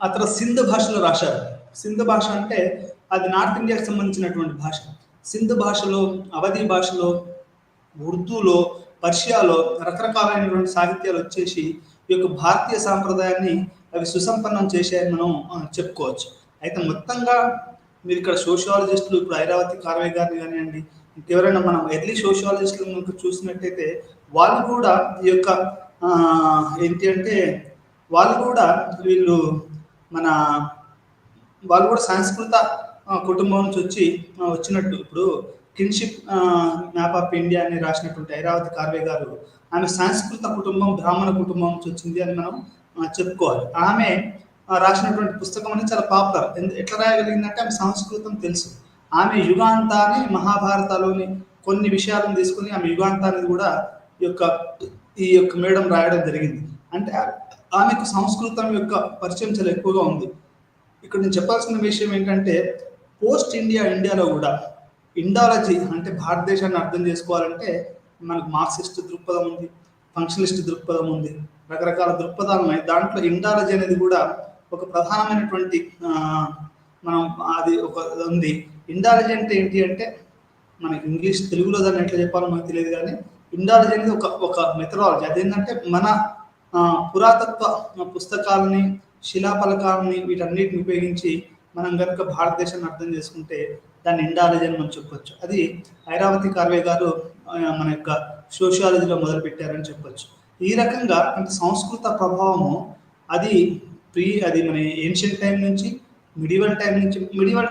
ఆ తర్వాత సింధు భాషలో రాశారు. సింధు భాష అంటే అది నార్త్ ఇండియాకి సంబంధించినటువంటి భాష. సింధు భాషలో, అవధి భాషలో, ఉర్దూలో, పర్షియాలో రకరకాలైనటువంటి సాహిత్యాలు వచ్చేసి ఈ యొక్క భారతీయ సాంప్రదాయాన్ని అవి సుసంపన్నం చేశాయని మనం చెప్పుకోవచ్చు. అయితే మొత్తంగా మీరు ఇక్కడ సోషియాలజిస్టులు, ఇప్పుడు ఐరావతి కార్వే గారిని కానివ్వండి, ఇంకెవరైనా మనం ఎర్లీ సోషియాలజిస్టులు మనకు చూసినట్టయితే వాళ్ళు కూడా ఈ యొక్క ఏంటి అంటే వాళ్ళు కూడా వాళ్ళు కూడా సంస్కృత కుటుంబం నుంచి వచ్చినట్టు. ఇప్పుడు కిన్షిప్ మ్యాప్ ఆఫ్ ఇండియా అని రాసినటువంటి ఐరావతి కార్వే గారు, ఆమె సంస్కృత కుటుంబం, బ్రాహ్మణ కుటుంబం నుంచి వచ్చింది అని మనం చెప్పుకోవాలి. ఆమె రాసినటువంటి పుస్తకం అనేది చాలా పాపులర్. ఎట్లా రాయగలిగిందంటే ఆమె సంస్కృతం తెలుసు. ఆమె యుగాంతాన్ని, మహాభారతలోని కొన్ని విషయాలను తీసుకుని ఆమె యుగాంతాన్ని కూడా ఈ యొక్క మేడం రాయడం జరిగింది. అంటే ఆమెకు సంస్కృతం యొక్క పరిచయం చాలా ఎక్కువగా ఉంది. ఇక్కడ నేను చెప్పాల్సిన విషయం ఏంటంటే ఇండియాలో కూడా ఇండాలజీ అంటే భారతదేశాన్ని అర్థం చేసుకోవాలంటే మనకు మార్క్సిస్ట్ దృక్పథం ఉంది, ఫంక్షనలిస్ట్ దృక్పథం ఉంది, రకరకాల దృక్పథాలు ఉన్నాయి. దాంట్లో ఇండాలజీ అనేది కూడా ఒక ప్రధానమైనటువంటి మనం అది ఒక ఉంది. ఇండాలజీ అంటే ఏంటి అంటే మనకి ఇంగ్లీష్ తెలుగులో దాన్ని ఎట్లా చెప్పాలో మనకు తెలియదు, కానీ ఇండాలజీ అనేది ఒక మెథడాలజీ. అదేంటంటే మన పురాతత్వ పుస్తకాలని, శిలాఫలకాలని వీటన్నిటిని ఉపయోగించి మనం కనుక భారతదేశాన్ని అర్థం చేసుకుంటే దాన్ని ఇండాలజీ అని మనం చెప్పొచ్చు. అది ఐరావతి కార్వే గారు మన యొక్క సోషియాలజీలో మొదలుపెట్టారని చెప్పొచ్చు. ఈ రకంగా అంటే సంస్కృత ప్రభావము అది మన ఏన్షియంట్ టైం నుంచి మిడివల్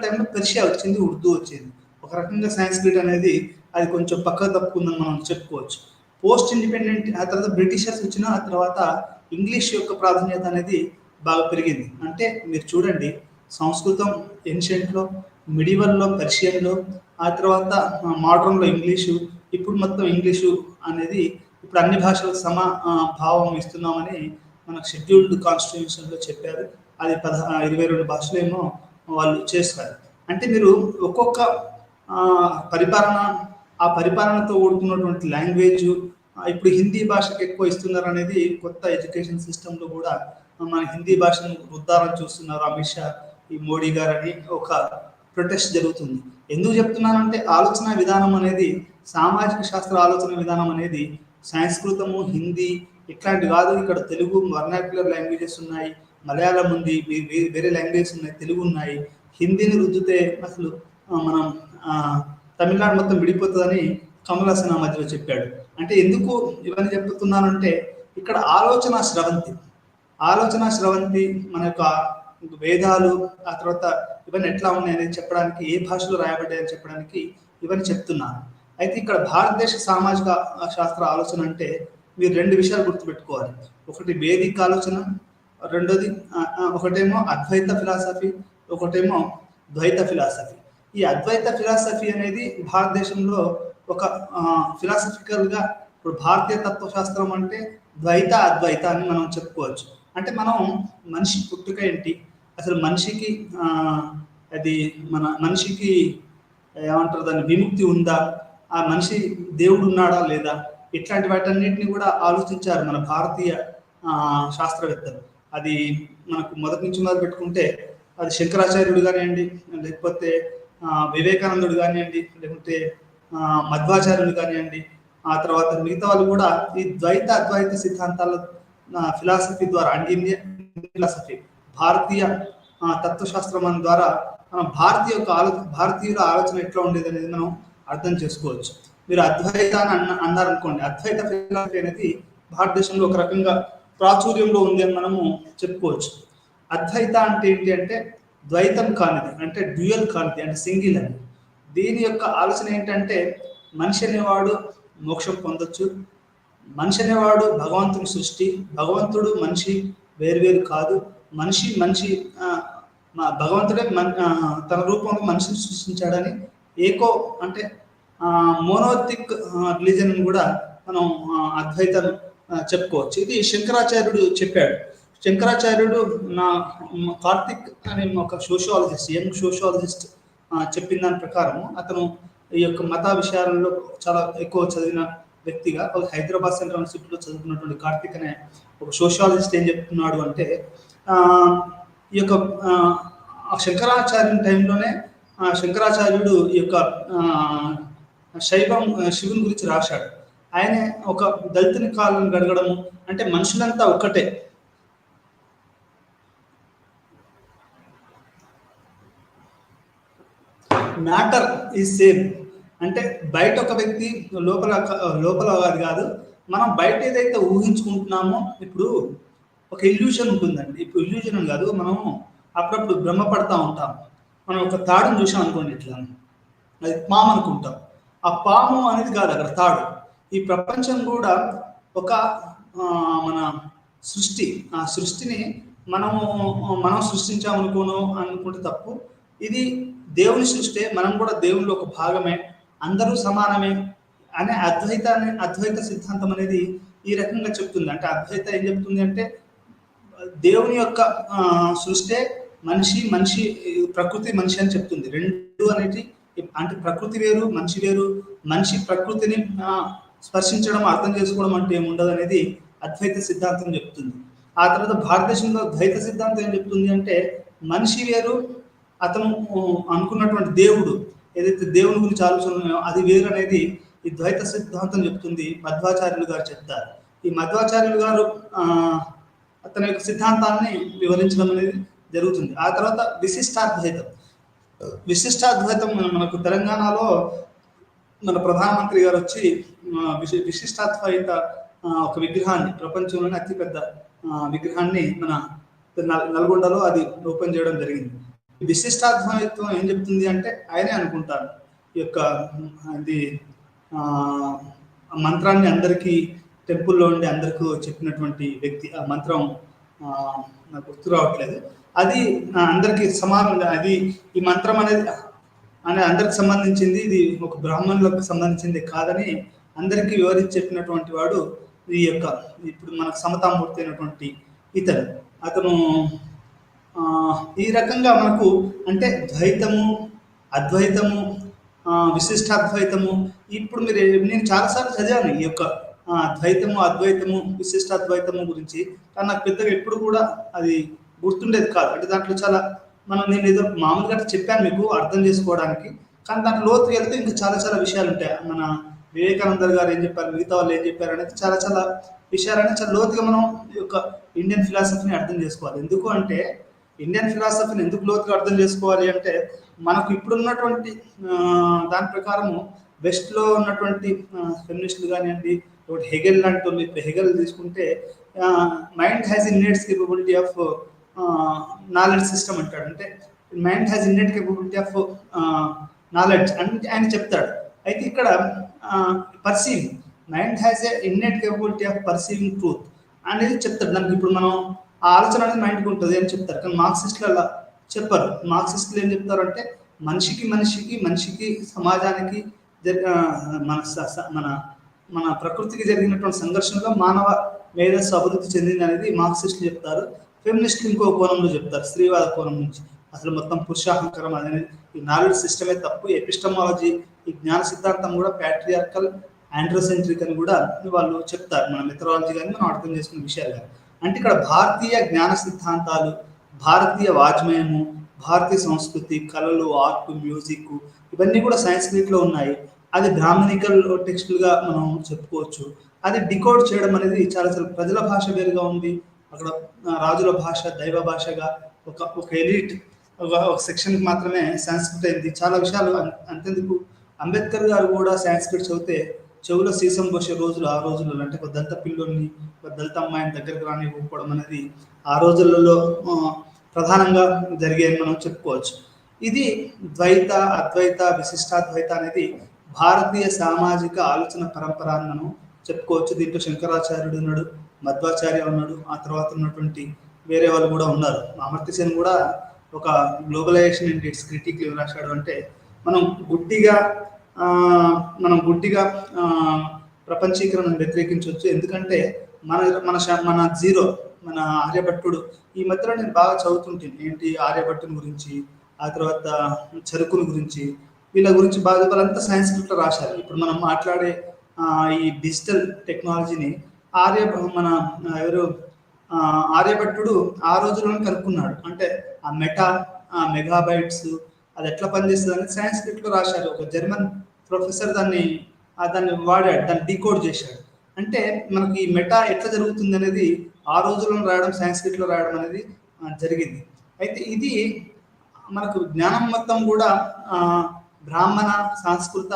టైంలో పెర్షియా వచ్చింది, ఉర్దూ వచ్చింది. ఒక రకంగా సాంస్క్రిట్ అనేది అది కొంచెం పక్కకు తప్పుకుందని మనం చెప్పుకోవచ్చు. పోస్ట్ ఇండిపెండెంట్ ఆ తర్వాత బ్రిటిషర్స్ వచ్చిన ఆ తర్వాత ఇంగ్లీష్ యొక్క ప్రాధాన్యత అనేది బాగా పెరిగింది. అంటే మీరు చూడండి, సంస్కృతం ఏన్షియంట్లో, మిడివల్లో పెర్షియన్లో, ఆ తర్వాత మోడర్న్లో ఇంగ్లీషు, ఇప్పుడు మొత్తం ఇంగ్లీషు అనేది ఇప్పుడు అన్ని భాషలకు భావం ఇస్తున్నామని మనకు షెడ్యూల్డ్ కాన్స్టిట్యూషన్లో చెప్పారు. అది 22 భాషలేమో వాళ్ళు చేస్తారు. అంటే మీరు ఒక్కొక్క పరిపాలనతో కూడుకున్నటువంటి లాంగ్వేజ్ ఇప్పుడు హిందీ భాషకు ఎక్కువ ఇస్తున్నారు అనేది కొత్త ఎడ్యుకేషన్ సిస్టంలో కూడా మన హిందీ భాషను రుద్దాలని చూస్తున్నారు అమిత్ షా, ఈ మోడీ గారు అని ఒక ప్రొటెస్ట్ జరుగుతుంది. ఎందుకు చెప్తున్నానంటే ఆలోచన విధానం అనేది, సామాజిక శాస్త్ర ఆలోచన విధానం అనేది సంస్కృతము, హిందీ ఇట్లాంటి కాదు. ఇక్కడ తెలుగు వర్నాక్యులర్ లాంగ్వేజెస్ ఉన్నాయి, మలయాళం ఉంది, వేరే లాంగ్వేజెస్ ఉన్నాయి, తెలుగు ఉన్నాయి. హిందీని రుద్దితే అసలు మనం తమిళనాడు మొత్తం విడిపోతుందని కమల్ హాసన్ ఆ మధ్యలో చెప్పాడు. అంటే ఎందుకు ఇవన్నీ చెప్తున్నానంటే ఇక్కడ ఆలోచన స్రవంతి మన యొక్క వేదాలు, ఆ తర్వాత ఇవన్నీ ఎట్లా ఉన్నాయని చెప్పడానికి, ఏ భాషలో రాయబడ్డాయని చెప్పడానికి ఇవన్నీ చెప్తున్నాను. అయితే ఇక్కడ భారతదేశ సామాజిక శాస్త్ర ఆలోచన అంటే మీరు 2 విషయాలు గుర్తుపెట్టుకోవాలి. ఒకటి వేదిక ఆలోచన, రెండోది ఒకటేమో అద్వైత ఫిలాసఫీ, ఒకటేమో ద్వైత ఫిలాసఫీ. ఈ అద్వైత ఫిలాసఫీ అనేది భారతదేశంలో ఒక ఫిలాసఫికల్గా ఇప్పుడు భారతీయ తత్వశాస్త్రం అంటే ద్వైత అద్వైత అని మనం చెప్పుకోవచ్చు. అంటే మనం మనిషి పుట్టుక ఏంటి, అసలు మనిషికి మనిషికి ఏమంటారు దాన్ని విముక్తి ఉందా, ఆ మనిషి దేవుడు ఉన్నాడా లేదా, ఇట్లాంటి వాటన్నిటిని కూడా ఆలోచించారు మన భారతీయ శాస్త్రవేత్తలు. అది మనకు మొదటి నుంచి మొదలు పెట్టుకుంటే అది శంకరాచార్యుడు కానివ్వండి, లేకపోతే వివేకానందుడు కానివ్వండి, లేకపోతే మధ్వాచార్యుడు కానివ్వండి, ఆ తర్వాత మిగతా వాళ్ళు కూడా ఈ ద్వైత అద్వైత సిద్ధాంతాల ఫిలాసఫీ ద్వారా అంటే ఇండియన్ ఫిలాసఫీ, భారతీయ తత్వశాస్త్రం ద్వారా మనం భారతీయుల ఆలోచన ఎట్లా ఉండేది అనేది మనం అర్థం చేసుకోవచ్చు. మీరు అద్వైతాన్ని అన్నారనుకోండి, అద్వైత ఫిలాసఫీ అనేది భారతదేశంలో ఒక రకంగా ప్రాచుర్యంలో ఉంది అని మనము చెప్పుకోవచ్చు. అద్వైత అంటే ఏంటి అంటే ద్వైతం కానిది, అంటే డ్యూయల్ కానిది, అంటే సింగిల్ అని. దీని యొక్క ఆలోచన ఏంటంటే మనిషి అనేవాడు మోక్షం పొందొచ్చు, మనిషి అనేవాడు భగవంతుని సృష్టి, భగవంతుడు మనిషి వేరువేరు కాదు, మనిషి భగవంతుడే తన రూపంలో మనిషిని సృష్టించాడని అంటే మోనోథిక్ రిలీజన్ కూడా మనం అద్వైతం చెప్పుకోవచ్చు. ఇది శంకరాచార్యుడు చెప్పాడు. శంకరాచార్యుడు కార్తిక్ అనే ఒక యంగ్ సోషియాలజిస్ట్ చెప్పిన దాని ప్రకారము అతను ఈ యొక్క మత విషయాలలో చాలా ఎక్కువ చదివిన వ్యక్తిగా హైదరాబాద్ సెంట్రల్ యూనివర్సిటీలో చదువుకున్నటువంటి కార్తిక్ అనే ఒక సోషియాలజిస్ట్ ఏం చెప్తున్నాడు అంటే ఈ యొక్క శంకరాచార్యుని టైంలోనే శంకరాచార్యుడు ఈ యొక్క శివుని గురించి రాశాడు. ఆయన ఒక దళితుని కాలను గడగడము అంటే మనుషులంతా ఒక్కటే, మ్యాటర్ ఈజ్ సేమ్. అంటే బయట ఒక వ్యక్తి లోపల అది కాదు, మనం బయట ఏదైతే ఊహించుకుంటున్నామో, ఇప్పుడు ఒక ఇల్యూషన్ ఉంటుందండి. ఇప్పుడు ఇల్యూషన్ కాదు, మనం అప్పుడప్పుడు భ్రమపడతా ఉంటాం. మనం ఒక తాడును చూసాం అనుకోండి, ఇట్లా అది పాము అనుకుంటాం. ఆ పాము అనేది కాదు అక్కడ తాడు. ఈ ప్రపంచం కూడా ఒక మన సృష్టి. ఆ సృష్టిని మనం అనుకుంటే తప్పు. ఇది దేవుని సృష్టి, మనం కూడా దేవునిలో ఒక భాగమే, అందరూ సమానమే అనే అద్వైత సిద్ధాంతం అనేది ఈ రకంగా చెప్తుంది. అంటే అద్వైత ఏం చెప్తుంది అంటే దేవుని యొక్క సృష్టే మనిషి ప్రకృతి మనిషి అని చెప్తుంది. రెండు అనేది అంటే ప్రకృతి వేరు, మనిషి వేరు. మనిషి ప్రకృతిని స్పర్శించడం, అర్థం చేసుకోవడం అంటే ఏముండదు అనేది అద్వైత సిద్ధాంతం చెప్తుంది. ఆ తర్వాత భారతదేశంలో ద్వైత సిద్ధాంతం ఏం చెప్తుంది అంటే మనిషి వేరు, అతను అనుకున్నటువంటి దేవుడు ఏదైతే దేవుని గురించి ఆలోచన అది వేరు అనేది ఈ ద్వైత సిద్ధాంతం చెప్తుంది. మధ్వాచార్యులు గారు చెప్తారు. ఈ మధ్వాచార్యులు గారు అతని యొక్క సిద్ధాంతాన్ని వివరించడం అనేది జరుగుతుంది. ఆ తర్వాత విశిష్టాద్వైతం మనకు తెలంగాణలో మన ప్రధానమంత్రి గారు వచ్చి విశిష్టాద్వైత ఒక విగ్రహాన్ని, ప్రపంచంలోనే అతిపెద్ద విగ్రహాన్ని మన నల్గొండలో అది ఓపెన్ చేయడం జరిగింది. విశిష్టాద్వైతం ఏం చెప్తుంది అంటే ఆయనే అనుకుంటారు ఈ యొక్క అది మంత్రాన్ని అందరికీ టెంపుల్లో ఉండి అందరికీ చెప్పినటువంటి వ్యక్తి. ఆ మంత్రం నాకు గుర్తు రావట్లేదు. అది అందరికీ సమానం. అది ఈ మంత్రం అనేది అందరికి సంబంధించింది, ఇది ఒక బ్రాహ్మణులకు సంబంధించింది కాదని అందరికీ వివరించి చెప్పినటువంటి వాడు ఈ యొక్క ఇప్పుడు మనకు సమతామూర్తి అయినటువంటి అతను ఈ రకంగా మనకు అంటే ద్వైతము, అద్వైతము, విశిష్టాద్వైతము. ఇప్పుడు నేను చాలాసార్లు చదివాను ఈ యొక్క ద్వైతము, అద్వైతము, విశిష్టాద్వైతము గురించి. కానీ నాకు పెద్దగా ఎప్పుడు కూడా అది గుర్తుండేది కాదు. అంటే దాంట్లో చాలా నేను ఏదో మామూలుగా చెప్పాను మీకు అర్థం చేసుకోవడానికి, కానీ దాంట్లో లోతు వెళ్తే ఇంకా చాలా చాలా విషయాలు ఉంటాయి. మన వివేకానంద గారు ఏం చెప్పారు, మిగతా వాళ్ళు ఏం చెప్పారు అనేది చాలా చాలా విషయాలని చాలా లోతుగా మనం ఈ యొక్క ఇండియన్ ఫిలాసఫీని అర్థం చేసుకోవాలి. ఎందుకు అంటే ఇండియన్ ఫిలాసఫీని ఎందుకు లోతుగా అర్థం చేసుకోవాలి అంటే మనకు ఇప్పుడున్నటువంటి దాని ప్రకారము వెస్ట్లో ఉన్నటువంటి ఫెమినిస్టులు కానివ్వండి, ఒకటి హెగెల్ లాంటి వాళ్ళు. ఇప్పుడు హెగెల్ తీసుకుంటే mind has innate capability of knowledge system అంటాడు. అంటే mind has innate capability of knowledge అని ఆయన చెప్తాడు. అయితే ఇక్కడ perceiving, mind has a innate capability of perceiving truth అనేది చెప్తాడు. దానికి ఇప్పుడు మనం ఆ ఆలోచన అనేది మైండ్కి ఉంటుంది అని చెప్తారు. కానీ మార్క్సిస్టులు అలా చెప్పారు. మార్క్సిస్టులు ఏం చెప్తారంటే మనిషికి సమాజానికి మన ప్రకృతికి జరిగినటువంటి సంఘర్షణలో మానవ మేధస్సు అభివృద్ధి చెందింది అనేది మార్క్సిస్టులు చెప్తారు. ఫెమినిస్టులు ఇంకో కోణంలో చెప్తారు, స్త్రీవాద కోణం నుంచి. అసలు మొత్తం పురుషాహంకరం అనేది ఈ నాలెడ్జ్ సిస్టమే తప్పు. ఎపిస్టమాలజీ, ఈ జ్ఞాన సిద్ధాంతం కూడా ప్యాట్రియార్కల్, ఆండ్రోసెంట్రిక్ అని కూడా వాళ్ళు చెప్తారు. మన మెథడాలజీ కానీ మనం అర్థం చేసుకునే విషయాలు కానీ. అంటే ఇక్కడ భారతీయ జ్ఞాన సిద్ధాంతాలు, భారతీయ వాజ్మయము, భారతీయ సంస్కృతి, కళలు, ఆర్ట్, మ్యూజిక్ ఇవన్నీ కూడా సంస్కృతిలో ఉన్నాయి. అది బ్రాహ్మణికల్ టెక్స్టులుగా మనం చెప్పుకోవచ్చు. అది డికోడ్ చేయడం అనేది చాలా చాలా ప్రజల భాష వేరుగా ఉంది. అక్కడ రాజుల భాష దైవ భాషగా ఒక ఎలిట్ ఒక సెక్షన్కి మాత్రమే సంస్కృతి అయింది. చాలా విషయాలు అంతెందుకు అంబేద్కర్ గారు కూడా సంస్కృతి చదివితే చెవులో సీసం పోసే రోజులు ఆ రోజులలో. అంటే ఒక దళిత పిల్లోని, ఒక దళిత అమ్మాయిని దగ్గరకు రానివ్వకపోవడం అనేది ఆ రోజులలో ప్రధానంగా జరిగేది మనం చెప్పుకోవచ్చు. ఇది ద్వైత, అద్వైత, విశిష్టాద్వైత అనేది భారతీయ సామాజిక ఆలోచన పరంపర అని మనం చెప్పుకోవచ్చు. దీంట్లో శంకరాచార్యుడు ఉన్నాడు, మధ్వాచార్య ఉన్నాడు, ఆ తర్వాత ఉన్నటువంటి వేరే వాళ్ళు కూడా ఉన్నారు. అమర్త్య సేన్ కూడా ఒక గ్లోబలైజేషన్ అండ్ ఇట్స్ క్రిటిక్ ఏం రాశాడు అంటే మనం గుడ్డిగా ప్రపంచీకరణను వ్యతిరేకించవచ్చు. ఎందుకంటే మన జీరో, మన ఆర్యభట్టుడు ఈ మధ్యలో నేను బాగా చదువుతుంటాను. ఏంటి ఆర్యభట్టుని గురించి, ఆ తర్వాత చెరుకుని గురించి, వీళ్ళ గురించి బాగా వాళ్ళంతా సైన్స్లో రాశారు. ఇప్పుడు మనం మాట్లాడే ఈ డిజిటల్ టెక్నాలజీని ఆర్యభట్టుడు ఆ రోజుల్లోనే కనుక్కున్నాడు. అంటే ఆ మెగాబైట్స్ అది ఎట్లా పనిచేస్తుంది అని సాంస్క్రిట్లో రాశారు. ఒక జర్మన్ ప్రొఫెసర్ దాన్ని వాడాడు, దాన్ని డీకోడ్ చేశాడు. అంటే మనకి ఈ మెటా ఎట్లా జరుగుతుంది అనేది ఆ రోజుల్లో రాయడం, సాంస్క్రిట్లో రాయడం అనేది జరిగింది. అయితే ఇది మనకు జ్ఞానం మొత్తం కూడా బ్రాహ్మణ సంస్కృత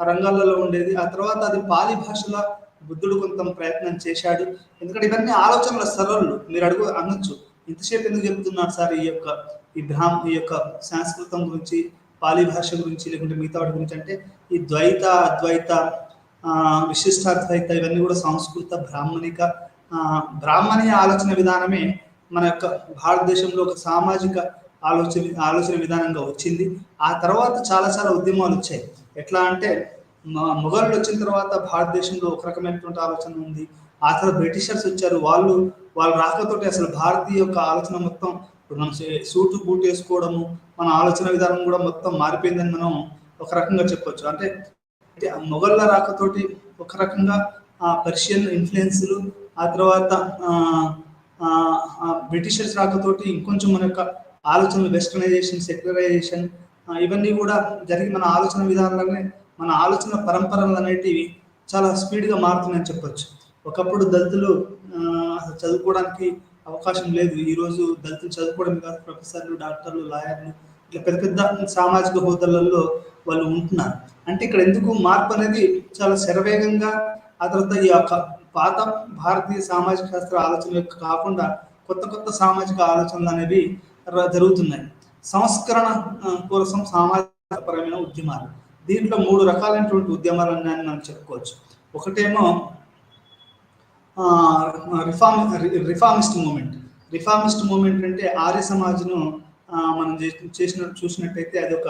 రంగాలలో ఉండేది. ఆ తర్వాత అది పాలి భాషలో బుద్ధుడు కొంత ప్రయత్నం చేశాడు. ఎందుకంటే ఇవన్నీ ఆలోచనల సరళులు. మీరు అనొచ్చు, ఇంతసేపు ఎందుకు చెప్తున్నారు సార్ ఈ యొక్క సంస్కృతం గురించి, పాలి భాష గురించి, లేకుంటే మిగతా వాటి గురించి అంటే ఈ ద్వైత, అద్వైత, విశిష్టాద్వైత ఇవన్నీ కూడా సంస్కృత బ్రాహ్మణీయ ఆలోచన విధానమే మన యొక్క భారతదేశంలో ఒక సామాజిక ఆలోచన విధానంగా వచ్చింది. ఆ తర్వాత చాలా చాలా ఉద్యమాలు వచ్చాయి. ఎట్లా అంటే మొఘలు వచ్చిన తర్వాత భారతదేశంలో ఒక రకమైనటువంటి ఆలోచన ఉంది. ఆ తర్వాత బ్రిటిషర్స్ వచ్చారు. వాళ్ళ రాకతోటి అసలు భారతీయ యొక్క ఆలోచన మొత్తం, ఇప్పుడు మనం సూటు బూట్ వేసుకోవడము, మన ఆలోచన విధానం కూడా మొత్తం మారిపోయిందని మనం ఒక రకంగా చెప్పొచ్చు. అంటే మొఘళ్ళ రాకతోటి ఒక రకంగా పర్షియన్ ఇన్ఫ్లుయెన్స్లు, ఆ తర్వాత బ్రిటిషర్స్ రాకతోటి ఇంకొంచెం మన యొక్క ఆలోచనలు వెస్టర్నైజేషన్, సెక్యులరైజేషన్ ఇవన్నీ కూడా జరిగి మన ఆలోచన విధానాలనే, మన ఆలోచన పరంపరలు అనేటివి చాలా స్పీడ్గా మారుతున్నాయని చెప్పొచ్చు. ఒకప్పుడు దళితులు అసలు చదువుకోవడానికి అవకాశం లేదు. ఈరోజు దళితులు చదువుకోవడం కాదు, ప్రొఫెసర్లు, డాక్టర్లు, లాయర్లు, ఇట్లా పెద్ద పెద్ద సామాజిక హోదాలలో వాళ్ళు ఉంటున్నారు. అంటే ఇక్కడ ఎందుకు మార్పు అనేది చాలా శరవేగంగా, ఆ తర్వాత ఈ యొక్క పాత భారతీయ సామాజిక శాస్త్ర ఆలోచన కాకుండా కొత్త కొత్త సామాజిక ఆలోచనలు అనేవి జరుగుతున్నాయి. సంస్కరణ కోసం సామాజిక పరమైన ఉద్యమాలు, దీంట్లో 3 రకాలైనటువంటి ఉద్యమాలు అని మనం చెప్పుకోవచ్చు. ఒకటేమో రిఫార్మిస్ట్ మూమెంట్. రిఫార్మిస్ట్ మూమెంట్ అంటే ఆర్య సమాజ్ను మనం చూసినట్టయితే అది ఒక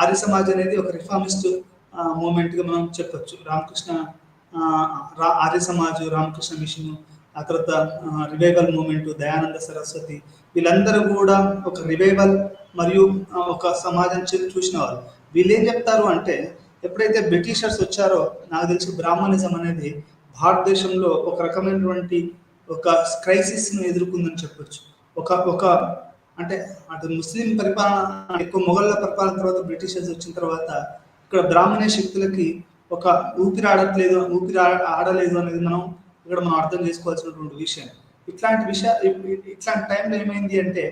ఆర్య సమాజ్ అనేది ఒక రిఫార్మిస్ట్ మూమెంట్గా మనం చెప్పొచ్చు. రామకృష్ణ ఆర్య సమాజ్, రామకృష్ణ మిషన్, ఆ తర్వాత రివైవల్ మూమెంట్, దయానంద సరస్వతి, వీళ్ళందరూ కూడా ఒక రివైవల్ మరియు ఒక సమాజం చూసిన వాళ్ళు. వీళ్ళు ఏం చెప్తారు అంటే, ఎప్పుడైతే బ్రిటిషర్స్ వచ్చారో నాకు తెలిసి బ్రాహ్మణిజం అనేది భారతదేశంలో ఒక రకమైనటువంటి ఒక క్రైసిస్ను ఎదుర్కొందని చెప్పొచ్చు. ఒక అంటే అటు ముస్లిం పరిపాలన ఎక్కువ, మొఘళ్ళ పరిపాలన తర్వాత బ్రిటిషర్స్ వచ్చిన తర్వాత ఇక్కడ బ్రాహ్మణ శక్తులకి ఒక ఊపిరి ఆడలేదు అనేది మనం అర్థం చేసుకోవాల్సినటువంటి విషయం. ఇట్లాంటి టైంలో ఏమైంది అంటే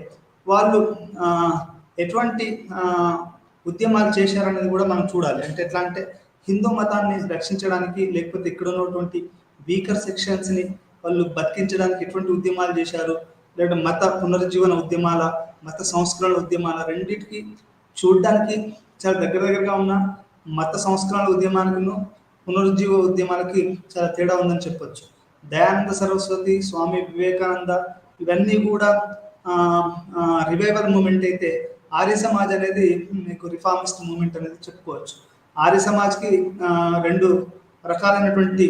వాళ్ళు ఎటువంటి ఉద్యమాలు చేశారనేది కూడా మనం చూడాలి. అంటే ఎట్లా అంటే హిందూ మతాన్ని రక్షించడానికి, లేకపోతే ఇక్కడ ఉన్నటువంటి వీకర్ సెక్షన్స్ని వాళ్ళు బతికించడానికి ఎటువంటి ఉద్యమాలు చేశారు, లేదా మత పునరుజ్జీవన ఉద్యమాల, మత సంస్కరణ ఉద్యమాల, రెండింటికి చూడడానికి చాలా దగ్గరగా ఉన్న మత సంస్కరణ ఉద్యమానికి పునరుజ్జీవ ఉద్యమాలకి చాలా తేడా ఉందని చెప్పొచ్చు. దయానంద సరస్వతి, స్వామి వివేకానంద ఇవన్నీ కూడా రివైవల్ మూమెంట్ అయితే, ఆర్య సమాజ్ అనేది మీకు రిఫార్మిస్ట్ మూమెంట్ అనేది చెప్పుకోవచ్చు. ఆర్య సమాజ్కి 2 రకాలైనటువంటి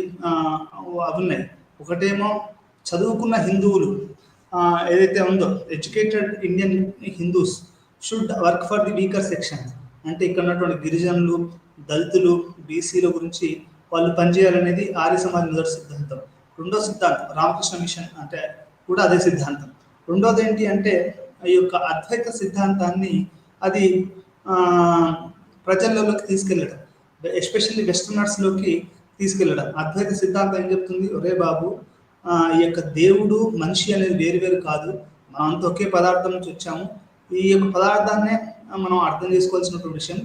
అవి ఉన్నాయి. ఒకటేమో చదువుకున్న హిందువులు ఏదైతే ఉందో, educated Indian Hindus should work for the weaker sections, అంటే ఇక్కడ ఉన్నటువంటి గిరిజనులు, దళితులు, బీసీల గురించి వాళ్ళు పనిచేయాలనేది ఆర్య సమాజ్ మొదటి సిద్ధాంతం. రెండో సిద్ధాంతం రామకృష్ణ మిషన్ అంటే కూడా అదే సిద్ధాంతం. రెండోది ఏంటి అంటే ఈ యొక్క అద్వైత సిద్ధాంతాన్ని అది ప్రజల్లోకి తీసుకెళ్ళడం, ఎస్పెషల్లీ వెస్టర్నర్స్లోకి తీసుకెళ్ళడం. అద్వైత సిద్ధాంతం ఏం చెప్తుంది, ఒరే బాబు, ఈ యొక్క దేవుడు మనిషి అనేది వేరు కాదు, మనమంతా ఒకే పదార్థం నుంచి వచ్చాము, ఈ యొక్క పదార్థాన్నే మనం అర్థం చేసుకోవాల్సినటువంటి విషయం.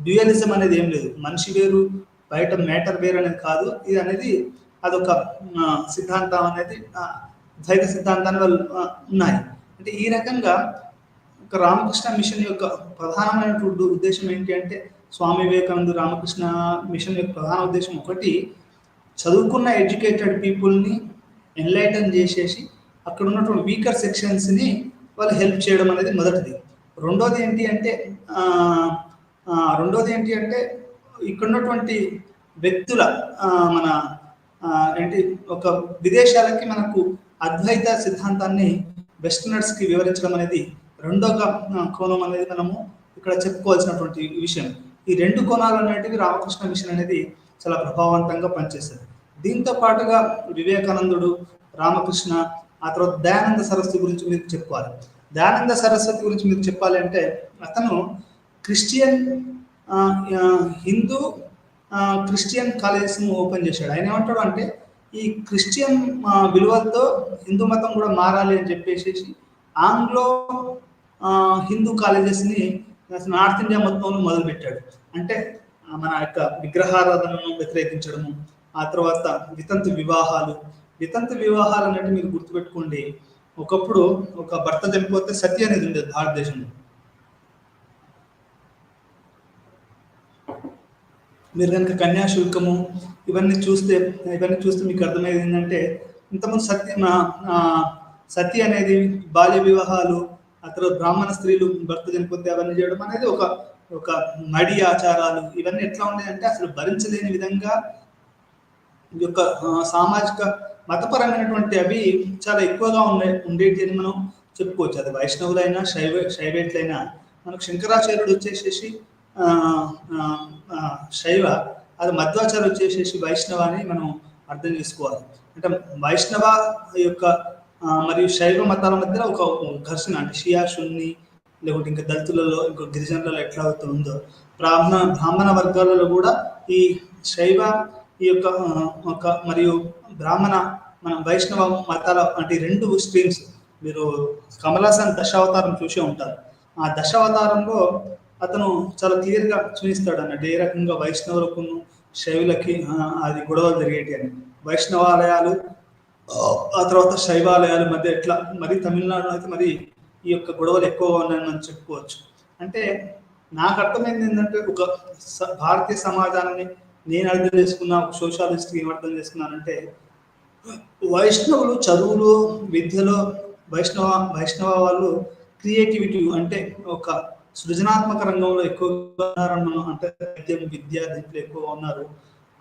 డ్యూయలిజం అనేది ఏం లేదు, మనిషి వేరు బయట మ్యాటర్ వేరు అనేది కాదు, ఇది అనేది అదొక సిద్ధాంతం అనేది ద్వైత సిద్ధాంతాన్ని వాళ్ళు ఉన్నాయి. అంటే ఈ రకంగా ఒక రామకృష్ణ మిషన్ యొక్క ప్రధానమైనటువంటి ఉద్దేశం ఏంటి అంటే, స్వామి వివేకానంద రామకృష్ణ మిషన్ యొక్క ప్రధాన ఉద్దేశం ఒకటి, చదువుకున్న ఎడ్యుకేటెడ్ పీపుల్ని ఎన్లైటన్ చేసేసి అక్కడ ఉన్నటువంటి వీకర్ సెక్షన్స్ని వాళ్ళు హెల్ప్ చేయడం అనేది మొదటిది. రెండోది ఏంటి అంటే ఇక్కడ ఉన్నటువంటి వ్యక్తుల మన ఏంటి ఒక విదేశాలకి మనకు అద్వైత సిద్ధాంతాన్ని వెస్టర్నర్స్కి వివరించడం అనేది రెండవ కోణం అనేది మనము ఇక్కడ చెప్పుకోవాల్సినటువంటి విషయం. ఈ 2 కోణాలు అనేటివి రామకృష్ణ మిషన్ అనేది చాలా ప్రభావవంతంగా పనిచేస్తుంది. దీంతో పాటుగా వివేకానందుడు, రామకృష్ణ, ఆ తర్వాత దయానంద సరస్వతి గురించి మీకు చెప్పుకోవాలి. దయానంద సరస్వతి గురించి మీకు చెప్పాలి అంటే, అతను హిందూ క్రిస్టియన్ కాలేజెస్ను ఓపెన్ చేశాడు. ఆయన ఏమంటాడు అంటే, ఈ క్రిస్టియన్ విలువలతో హిందూ మతం కూడా మారాలి అని చెప్పేసి ఆంగ్లో హిందూ కాలేజెస్ని నార్త్ ఇండియా మొత్తంలో మొదలుపెట్టాడు. అంటే మన యొక్క విగ్రహారాధనను వ్యతిరేకించడము, ఆ తర్వాత వితంతు వివాహాలు అనేది మీరు గుర్తుపెట్టుకోండి. ఒకప్పుడు ఒక భర్త చనిపోతే సతి అనేది ఉండేది భారతదేశంలో. మీరు కనుక కన్యాశుల్కము ఇవన్నీ చూస్తే మీకు అర్థమయ్యేది ఏంటంటే, ఇంతకుముందు సతి అనేది బాల్య వివాహాలు, ఆ తర్వాత బ్రాహ్మణ స్త్రీలు భర్త చనిపోతే అవన్నీ చేయడం అనేది ఒక మడి ఆచారాలు. ఇవన్నీ ఎట్లా ఉండేదంటే అసలు భరించలేని విధంగా ఈ యొక్క సామాజిక మతపరమైనటువంటి అవి చాలా ఎక్కువగా ఉండేటి అని మనం చెప్పుకోవచ్చు. అది వైష్ణవులైనా శైవేట్లైనా మనకు శంకరాచార్యుడు వచ్చేసేసి ఆ, ఆ, ఆ, శైవ, అది మధ్వాచార్య వచ్చేసేసి వైష్ణవ అని మనం అర్థం చేసుకోవాలి. అంటే వైష్ణవ యొక్క మరియు శైవ మతాల మధ్య ఒక ఘర్షణ, అంటే షియా సున్ని, లేకుంటే ఇంకా దళితులలో ఇంకో గిరిజనులలో ఎట్లా అవుతూ ఉందో బ్రాహ్మణ వర్గాలలో కూడా ఈ శైవ ఈ యొక్క ఒక మరియు బ్రాహ్మణ మన వైష్ణవ మతాల అంటే రెండు స్ట్రీమ్స్. మీరు కమలాసన్ దశావతారం చూసే ఉంటారు. ఆ దశావతారంలో అతను చాలా క్లియర్గా చూపిస్తాడు అన్నట్టు ఏ రకంగా వైష్ణవులకు శైవులకి అది గొడవలు జరిగేటి అని. వైష్ణవాలయాలు ఆ తర్వాత శైవాలయాల మధ్య ఎట్లా, మరి తమిళనాడులో అయితే మరి ఈ యొక్క గొడవలు ఎక్కువగా ఉన్నాయని మనం చెప్పుకోవచ్చు. అంటే నాకు అర్థమైంది ఏంటంటే ఒక భారతీయ సమాజాన్ని నేను అర్థం చేసుకున్న ఒక సోషాలిస్ట్ ఏం అర్థం చేసుకున్నానంటే, వైష్ణవులు చదువులు విద్యలో వైష్ణవ వాళ్ళు క్రియేటివిటీ అంటే ఒక సృజనాత్మక రంగంలో ఎక్కువగా ఉన్నారని మనం అంటే విద్య దీంట్లో ఎక్కువగా ఉన్నారు.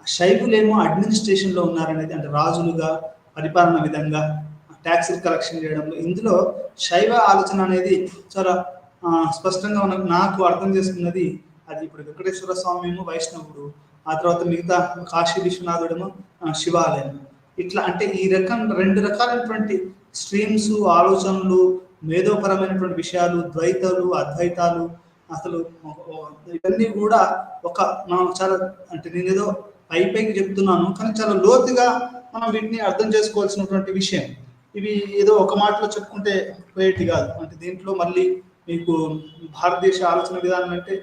శైవులేమో అడ్మినిస్ట్రేషన్లో ఉన్నారనేది, అంటే రాజులుగా పరిపాలన విధంగా ట్యాక్స్ కలెక్షన్ చేయడంలో ఇందులో శైవ ఆలోచన అనేది చాలా స్పష్టంగా నాకు అర్థం చేసుకున్నది అది. ఇప్పుడు వెంకటేశ్వర స్వామి ఏమో వైష్ణవుడు, ఆ తర్వాత మిగతా కాశీ విశ్వనాథుడేమో శివాలయం. ఇట్లా అంటే ఈ రెండు రకాలైనటువంటి స్ట్రీమ్స్, ఆలోచనలు, మేధోపరమైనటువంటి విషయాలు, ద్వైతాలు అద్వైతాలు, అసలు ఇవన్నీ కూడా ఒక మనం చాలా అంటే నేనేదో పైకి చెప్తున్నాను, కానీ చాలా లోతుగా మనం వీటిని అర్థం చేసుకోవాల్సినటువంటి విషయం. ఇవి ఏదో ఒక మాటలో చెప్పుకుంటే పోయేటి కాదు. అంటే దీంట్లో మళ్ళీ మీకు భారతదేశ ఆలోచన విధానం అంటే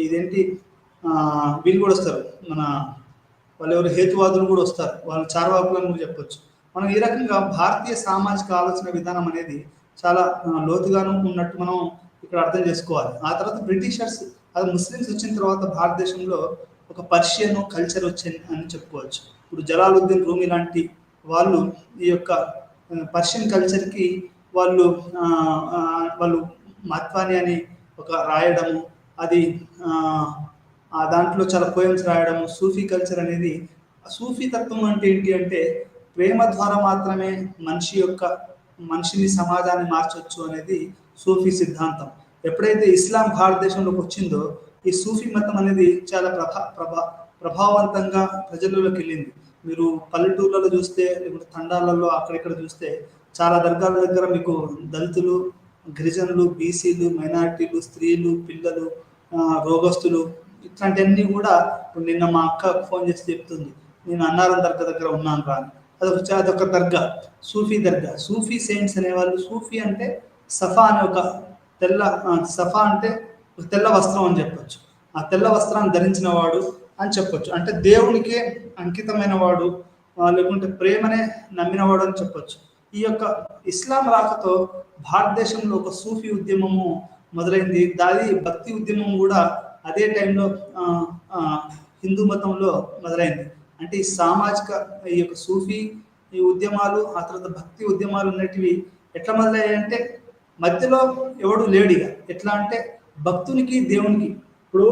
ఇదేంటి వీళ్ళు కూడా వస్తారు, మన వాళ్ళు ఎవరు హేతువాదులు కూడా వస్తారు, వాళ్ళు చార్వాకులను కూడా చెప్పొచ్చు. మనం ఈ రకంగా భారతీయ సామాజిక ఆలోచన విధానం అనేది చాలా లోతుగాను ఉన్నట్టు మనం ఇక్కడ అర్థం చేసుకోవాలి. ఆ తర్వాత బ్రిటిషర్స్, అది ముస్లిమ్స్ వచ్చిన తర్వాత భారతదేశంలో ఒక పర్షియన్ కల్చర్ వచ్చింది అని చెప్పుకోవచ్చు. ఇప్పుడు జలాలుద్దీన్ రూమి లాంటి వాళ్ళు ఈ యొక్క పర్షియన్ కల్చర్కి వాళ్ళు మత్వాని అని ఒక రాయడము, అది దాంట్లో చాలా పోయమ్స్ రాయడము. సూఫీ కల్చర్ అనేది, సూఫీ తత్వం అంటే ఏంటి అంటే ప్రేమ ద్వారా మాత్రమే మనిషిని సమాజాన్ని మార్చొచ్చు అనేది సూఫీ సిద్ధాంతం. ఎప్పుడైతే ఇస్లాం భారతదేశంలోకి వచ్చిందో ఈ సూఫీ మతం అనేది చాలా ప్రభావవంతంగా ప్రజల్లోకి వెళ్ళింది. మీరు పల్లెటూర్లలో చూస్తే, లేకుంటే తండాలలో అక్కడిక్కడ చూస్తే చాలా దర్గాల దగ్గర మీకు దళితులు, గిరిజనులు, బీసీలు, మైనారిటీలు, స్త్రీలు, పిల్లలు, రోగస్తులు ఇట్లాంటివన్నీ కూడా నిన్న మా అక్క ఫోన్ చేసి చెప్తుంది, నేను అన్నారం దర్గా దగ్గర ఉన్నాను రా అని. అదొక దర్గా, సూఫీ దర్గా. సూఫీ సెయింట్స్ అనేవాళ్ళు, సూఫీ అంటే సఫా అనే ఒక సఫా అంటే తెల్ల వస్త్రం అని చెప్పొచ్చు. ఆ తెల్ల వస్త్రాన్ని ధరించిన వాడు అని చెప్పొచ్చు. అంటే దేవునికే అంకితమైన వాడు, లేకుంటే ప్రేమనే నమ్మినవాడు అని చెప్పొచ్చు. ఈ యొక్క ఇస్లాం రాకతో భారతదేశంలో ఒక సూఫీ ఉద్యమము మొదలైంది. దాని భక్తి ఉద్యమం కూడా అదే టైంలో హిందూ మతంలో మొదలైంది. అంటే ఈ సామాజిక ఈ యొక్క సూఫీ ఈ ఉద్యమాలు, ఆ తర్వాత భక్తి ఉద్యమాలు ఉన్నటివి ఎట్లా మొదలయ్యాయంటే మధ్యలో ఎవడు లేడిగా. ఎట్లా అంటే భక్తునికి దేవునికి, ఇప్పుడు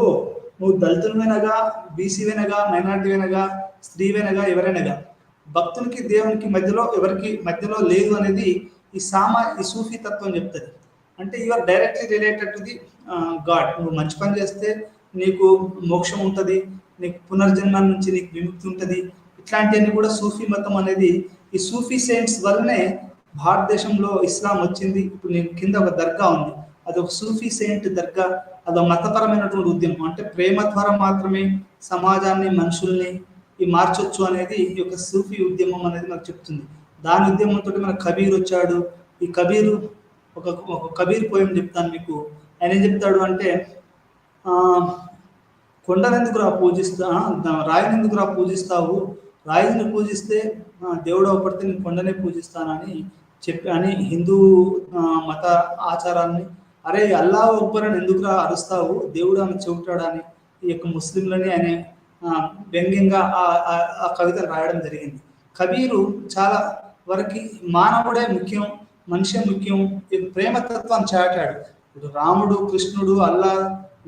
నువ్వు దళితులమైనగా, బీసీవైనగా, మైనార్టీవైనగా, స్త్రీవైనగా, ఎవరైనగా భక్తునికి దేవునికి మధ్యలో ఎవరికి మధ్యలో లేదు అనేది ఈ సూఫీ తత్వం చెప్తుంది. అంటే you are directly related to the God. నువ్వు మంచి పని చేస్తే నీకు మోక్షం ఉంటుంది, నీకు పునర్జన్మ నుంచి నీకు విముక్తి ఉంటుంది. ఇట్లాంటివన్నీ కూడా సూఫీ మతం అనేది, ఈ సూఫీ సెయింట్స్ వల్లనే భారతదేశంలో ఇస్లాం వచ్చింది. ఇప్పుడు నేను కింద ఒక దర్గా ఉంది, అది ఒక సూఫీ సెయింట్ దర్గా. అది మతపరమైనటువంటి ఉద్యమం. అంటే ప్రేమ ద్వారా మాత్రమే సమాజాన్ని, మనుషుల్ని మార్చొచ్చు అనేది ఈ యొక్క సూఫీ ఉద్యమం అనేది నాకు చెప్తుంది. దాని ఉద్యమంతో మన కబీర్ వచ్చాడు. ఈ కబీరు ఒక కబీర్ పోయం చెప్తాను మీకు. ఆయన ఏం చెప్తాడు అంటే, కొండనెందుకు రాయినెందుకు పూజిస్తావు, రాయిని పూజిస్తే దేవుడు అవపడితే నేను కొండనే పూజిస్తానని అని హిందూ మత ఆచారాన్ని, అరే అల్లా ఒక్కరని ఎందుకు అరుస్తావు, దేవుడు అని చెబుతాడని ఈ యొక్క ముస్లింలని ఆయన వ్యంగ్యంగా ఆ కవితను రాయడం జరిగింది. కబీరు చాలా వరకు మానవుడే ముఖ్యం, మనిషే ముఖ్యం, ప్రేమతత్వాన్ని చాటాడు. ఇప్పుడు రాముడు, కృష్ణుడు, అల్లా,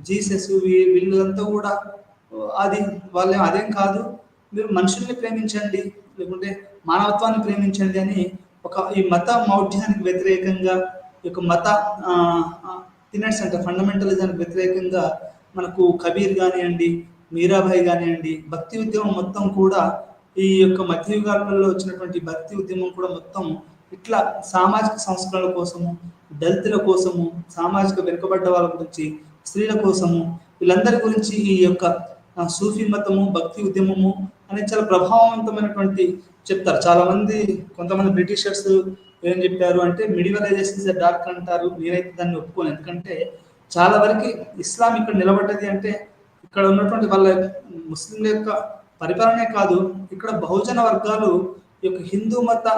జీసస్ వీళ్ళంతా కూడా అది వాళ్ళేం అదేం కాదు, మీరు మనుషుల్ని ప్రేమించండి, లేకుంటే మానవత్వాన్ని ప్రేమించండి అని ఈ మత మౌఢ్యానికి వ్యతిరేకంగా, ఈ యొక్క మత తినట్స్ అంటే ఫండమెంటలిజానికి వ్యతిరేకంగా మనకు కబీర్ కానివ్వండి, మీరాబాయి కానివ్వండి, భక్తి ఉద్యమం మొత్తం కూడా ఈ యొక్క మధ్యయుగాలలో వచ్చినటువంటి భక్తి ఉద్యమం కూడా మొత్తం ఇట్లా సామాజిక సంస్కరణల కోసము, దళితుల కోసము, సామాజిక వెనుకబడ్డ వాళ్ళ గురించి, స్త్రీల కోసము, వీళ్ళందరి గురించి ఈ యొక్క సూఫీ మతము, భక్తి ఉద్యమము అనేది చాలా ప్రభావవంతమైనటువంటి చెప్తారు. చాలా మంది, కొంతమంది బ్రిటిషర్స్ ఏం చెప్పారు అంటే మిడివలైజేషన్ ఇస్ డార్క్ అంటారు. నేనైతే దాన్ని ఒప్పుకోను. ఎందుకంటే చాలా వరకు ఇస్లాం ఇక్కడ నిలబడ్డది అంటే ఇక్కడ ఉన్నటువంటి వాళ్ళ ముస్లింల యొక్క పరిపాలనే కాదు, ఇక్కడ బహుజన వర్గాలు ఈ యొక్క హిందూ మతం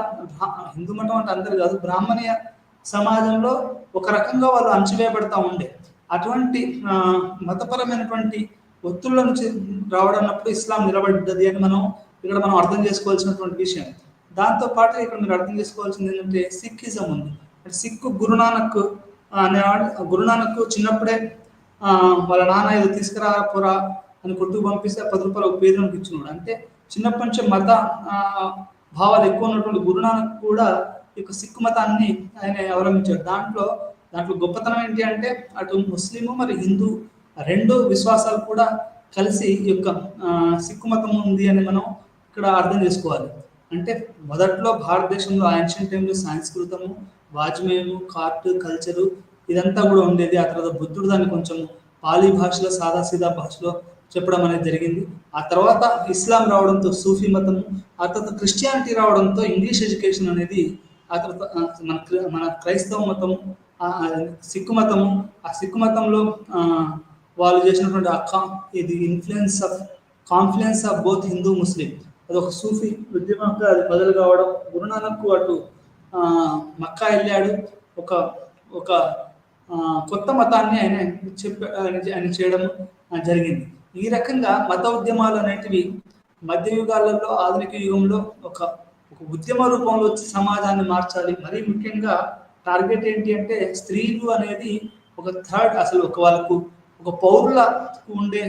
అంటే అందరు కాదు, బ్రాహ్మణీయ సమాజంలో ఒక రకంగా వాళ్ళు అణచివేయబడతా ఉండే. అటువంటి మతపరమైనటువంటి ఒత్తుల నుంచి రావడన్నప్పుడు ఇస్లాం నిలబడ్డది అని మనం అర్థం చేసుకోవాల్సినటువంటి విషయం. దాంతో పాటు ఇక్కడ మీరు అర్థం చేసుకోవాల్సింది ఏంటంటే సిక్కిజం ఉంది. సిక్కు గురునానక్ అనేవాడు. గురునానక్ చిన్నప్పుడే వాళ్ళ నాన్న ఏదో తీసుకురా పోరా అని కొట్టుకు పంపిస్తే 10 రూపాయలు ఒక పేదలకు ఇచ్చినాడు. అంటే చిన్నప్పటి నుంచి మత భావాలు ఎక్కువ ఉన్నటువంటి గురునానక్ కూడా ఈ యొక్క సిక్కు మతాన్ని ఆయన అవలంబించాడు. దాంట్లో గొప్పతనం ఏంటి అంటే అటు ముస్లిము మరి హిందూ రెండు విశ్వాసాలు కూడా కలిసి ఈ యొక్క సిక్కు మతం ఉంది అని మనం ఇక్కడ అర్థం చేసుకోవాలి. అంటే మొదట్లో భారతదేశంలో యాన్షియంట్ టైంలో సంస్కృతము, వాజ్మేయము, కార్ట్, కల్చరు ఇదంతా కూడా ఉండేది. ఆ తర్వాత బుద్ధుడు దాన్ని కొంచెం పాలీ భాషలో, సాదాసీదా భాషలో చెప్పడం అనేది జరిగింది. ఆ తర్వాత ఇస్లాం రావడంతో సూఫీ మతము, ఆ తర్వాత క్రిస్టియానిటీ రావడంతో ఇంగ్లీష్ ఎడ్యుకేషన్ అనేది, ఆ తర్వాత మన క్రైస్తవ మతము, సిక్కు మతము, ఆ సిక్కు మతంలో వాళ్ళు చేసినటువంటి ఇది కాన్ఫ్లుయెన్స్ ఆఫ్ బోత్ హిందూ ముస్లిం, అది ఒక సూఫీ ఉద్యమంగా అది మొదలు కావడం. గురునానక్ అటు మక్కా వెళ్ళాడు, ఒక కొత్త మతాన్ని ఆయన చేయడం జరిగింది. ఈ రకంగా మత ఉద్యమాలు అనేటివి మధ్యయుగాలలో, ఆధునిక యుగంలో ఒక ఉద్యమ రూపంలో వచ్చి సమాజాన్ని మార్చాలి. మరీ ముఖ్యంగా టార్గెట్ ఏంటి అంటే స్త్రీలు అనేది ఒక థర్డ్, అసలు వాళ్ళకు ఒక పౌరులకు ఉండే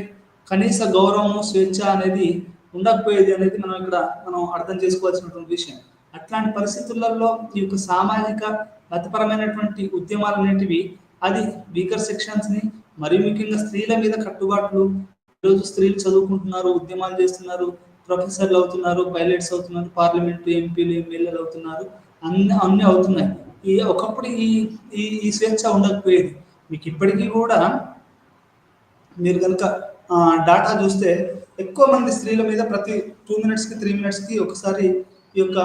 కనీస గౌరవము, స్వేచ్ఛ అనేది ఉండకపోయేది అనేది మనం అర్థం చేసుకోవాల్సినటువంటి విషయం. అట్లాంటి పరిస్థితులలో ఈ యొక్క సామాజిక మతపరమైనటువంటి ఉద్యమాలు అనేటివి అది వీకర్ సెక్షన్స్ని, మరీ ముఖ్యంగా స్త్రీల మీద కట్టుబాట్లు. ఈరోజు స్త్రీలు చదువుకుంటున్నారు, ఉద్యమాలు చేస్తున్నారు, ప్రొఫెసర్లు అవుతున్నారు, పైలట్స్ అవుతున్నారు, పార్లమెంటు ఎంపీలు, ఎమ్మెల్యేలు అవుతున్నారు, అన్నీ అవుతున్నాయి. ఒకప్పుడు ఈ స్వేచ్ఛ ఉండకపోయేది. మీకు ఇప్పటికీ కూడా మీరు కనుక డాటా చూస్తే ఎక్కువ మంది స్త్రీల మీద ప్రతి 2 minutesకి 3 minutesకి ఒకసారి ఈ యొక్క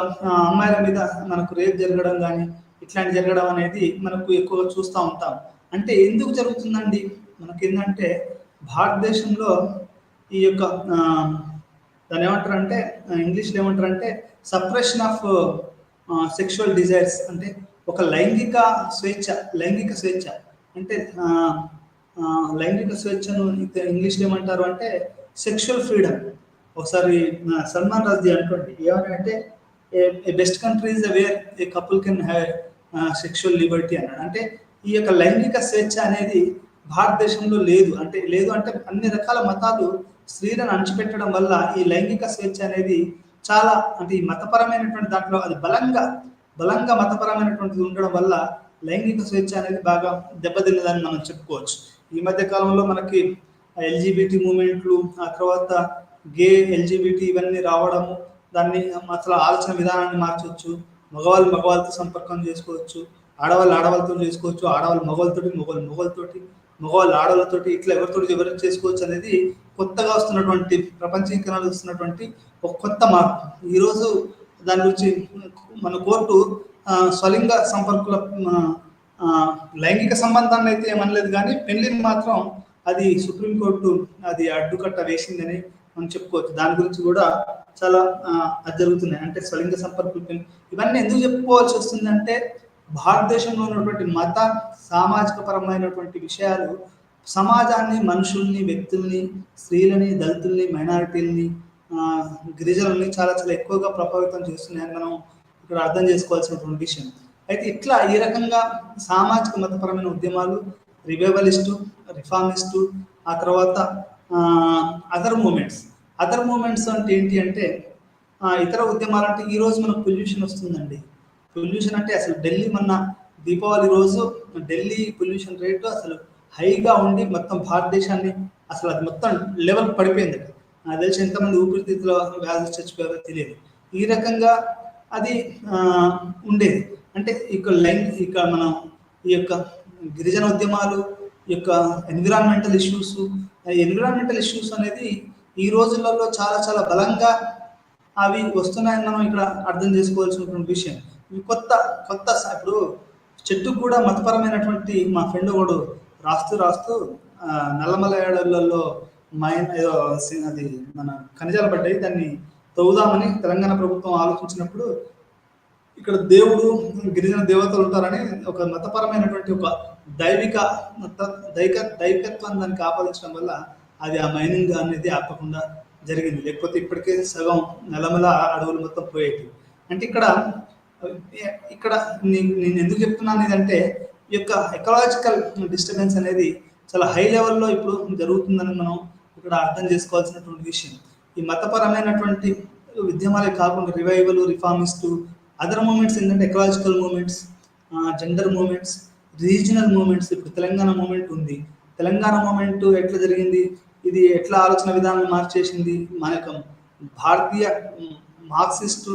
అమ్మాయిల మీద మనకు రేప్ జరగడం కానీ ఇట్లాంటి జరగడం అనేది మనకు ఎక్కువగా చూస్తూ ఉంటాం. అంటే ఎందుకు జరుగుతుందండి? మనకి ఏంటంటే భారతదేశంలో ఈ యొక్క దాన్ని ఏమంటారంటే ఇంగ్లీష్లో ఏమంటారంటే సప్రెషన్ ఆఫ్ సెక్షువల్ డిజైర్స్, అంటే ఒక లైంగిక స్వేచ్ఛ అంటే లైంగిక స్వేచ్ఛను ఇంగ్లీష్లో ఏమంటారు అంటే సెక్షువల్ ఫ్రీడమ్. ఒకసారి సల్మాన్ రష్దీ అనుకోండి ఏమనంటే a best countries where a couple can have sexual liberty అన్నాడు. అంటే ఈ యొక్క లైంగిక స్వేచ్ఛ అనేది భారతదేశంలో లేదు. అంటే అన్ని రకాల మతాలు స్త్రీలను అణచిపెట్టడం వల్ల ఈ లైంగిక స్వేచ్ఛ అనేది చాలా, అంటే ఈ మతపరమైనటువంటి దాంట్లో అది బలంగా మతపరమైనటువంటిది ఉండడం వల్ల లైంగిక స్వేచ్ఛ అనేది బాగా దెబ్బతిన్నదని మనం చెప్పుకోవచ్చు. ఈ మధ్య కాలంలో మనకి ఎల్జీబీటీ మూమెంట్లు, ఆ తర్వాత గే ఎల్జీబీటీ ఇవన్నీ రావడము, దాన్ని అసలు ఆలోచన విధానాన్ని మార్చవచ్చు. మగవాళ్ళతో సంపర్కం చేసుకోవచ్చు, ఆడవాళ్ళు ఆడవాళ్ళతో చేసుకోవచ్చు, ఆడవాళ్ళు మగవాళ్ళతోటి, మగవాళ్ళతోటి, మగవాళ్ళు ఆడవాళ్ళతోటి, ఇట్లా ఎవరు చేసుకోవచ్చు అనేది కొత్తగా వస్తున్నటువంటి, ప్రపంచీకరణలు వస్తున్నటువంటి ఒక కొత్త మార్పు. ఈరోజు దాని గురించి మన కోర్టు స్వలింగ సంపర్కుల లైంగిక సంబంధాన్ని అయితే ఏమనలేదు, కానీ పెళ్లిని మాత్రం అది సుప్రీంకోర్టు అది అడ్డుకట్ట వేసిందని మనం చెప్పుకోవచ్చు. దాని గురించి కూడా చాలా అది జరుగుతున్నాయి. అంటే స్వలింగ సంపర్కులు ఇవన్నీ ఎందుకు చెప్పుకోవాల్సి వస్తుంది అంటే భారతదేశంలో ఉన్నటువంటి మత సామాజిక పరమైనటువంటి విషయాలు సమాజాన్ని, మనుషుల్ని, వ్యక్తుల్ని, స్త్రీలని, దళితుల్ని, మైనారిటీలని, గిరిజనుల్ని చాలా ఎక్కువగా ప్రభావితం చేస్తున్నాయని మనం ఇక్కడ అర్థం చేసుకోవాల్సినటువంటి విషయం. అయితే ఇట్లా ఈ రకంగా సామాజిక మతపరమైన ఉద్యమాలు, రివైవలిస్టు, రిఫార్మిస్టు, ఆ తర్వాత అదర్ మూమెంట్స్, అదర్ మూమెంట్స్ అంటే ఏంటి అంటే ఇతర ఉద్యమాలు అంటే ఈ రోజు మనకు పొల్యూషన్ వస్తుందండి. పొల్యూషన్ అంటే అసలు ఢిల్లీ మొన్న దీపావళి రోజు ఢిల్లీ పొల్యూషన్ రేటు అసలు హైగా ఉండి మొత్తం భారతదేశాన్ని అసలు అది మొత్తం లెవెల్ పడిపోయింది. నాకు తెలిసి ఎంతమంది ఊపిరితిత్తుల వ్యాధి చచ్చిపోయారో తెలియదు. ఈ రకంగా అది ఉండేది. అంటే ఇక్కడ మనం ఈ యొక్క గిరిజన ఉద్యమాలు, ఈ యొక్క ఎన్విరాన్మెంటల్ ఇష్యూస్ అనేది ఈ రోజులలో చాలా చాలా బలంగా అవి వస్తున్నాయని మనం ఇక్కడ అర్థం చేసుకోవాల్సినటువంటి విషయం. ఇవి కొత్త ఇప్పుడు చెట్టుకు కూడా మతపరమైనటువంటి మా ఫ్రెండ్ ఒకడు రాస్తూ నల్లమల ఏళ్లలో ఏదో అది మన ఖనిజాలు పడ్డాయి, దాన్ని తవ్వుదామని తెలంగాణ ప్రభుత్వం ఆలోచించినప్పుడు ఇక్కడ దేవుడు గిరిజన దేవతలు ఉంటారని ఒక మతపరమైనటువంటి ఒక దైవికత్వాన్ని దానికి ఆపాదించడం వల్ల అది ఆ మైనింగ్ అనేది ఆపకుండా జరిగింది. లేకపోతే ఇప్పటికే సగం నల్లమల అడవులు మొత్తం పోయేది. అంటే ఇక్కడ నేను ఎందుకు చెప్తున్నాను ఇదంటే ఈ యొక్క ఎకలాజికల్ డిస్టర్బెన్స్ అనేది చాలా హై లెవెల్లో ఇప్పుడు జరుగుతుందని మనం ఇక్కడ అర్థం చేసుకోవాల్సినటువంటి విషయం. ఈ మతపరమైనటువంటి ఉద్యమాలే కాకుండా రివైవల్, రిఫార్మిస్టు, అదర్ మూమెంట్స్ ఏంటంటే ecological movements, gender movements, regional movements. ఇప్పుడు తెలంగాణ మూమెంట్ ఉంది. తెలంగాణ మూమెంట్ ఎట్లా జరిగింది, ఇది ఎట్లా ఆలోచన విధానం మార్చేసింది, మనకు భారతీయ మార్క్సిస్టు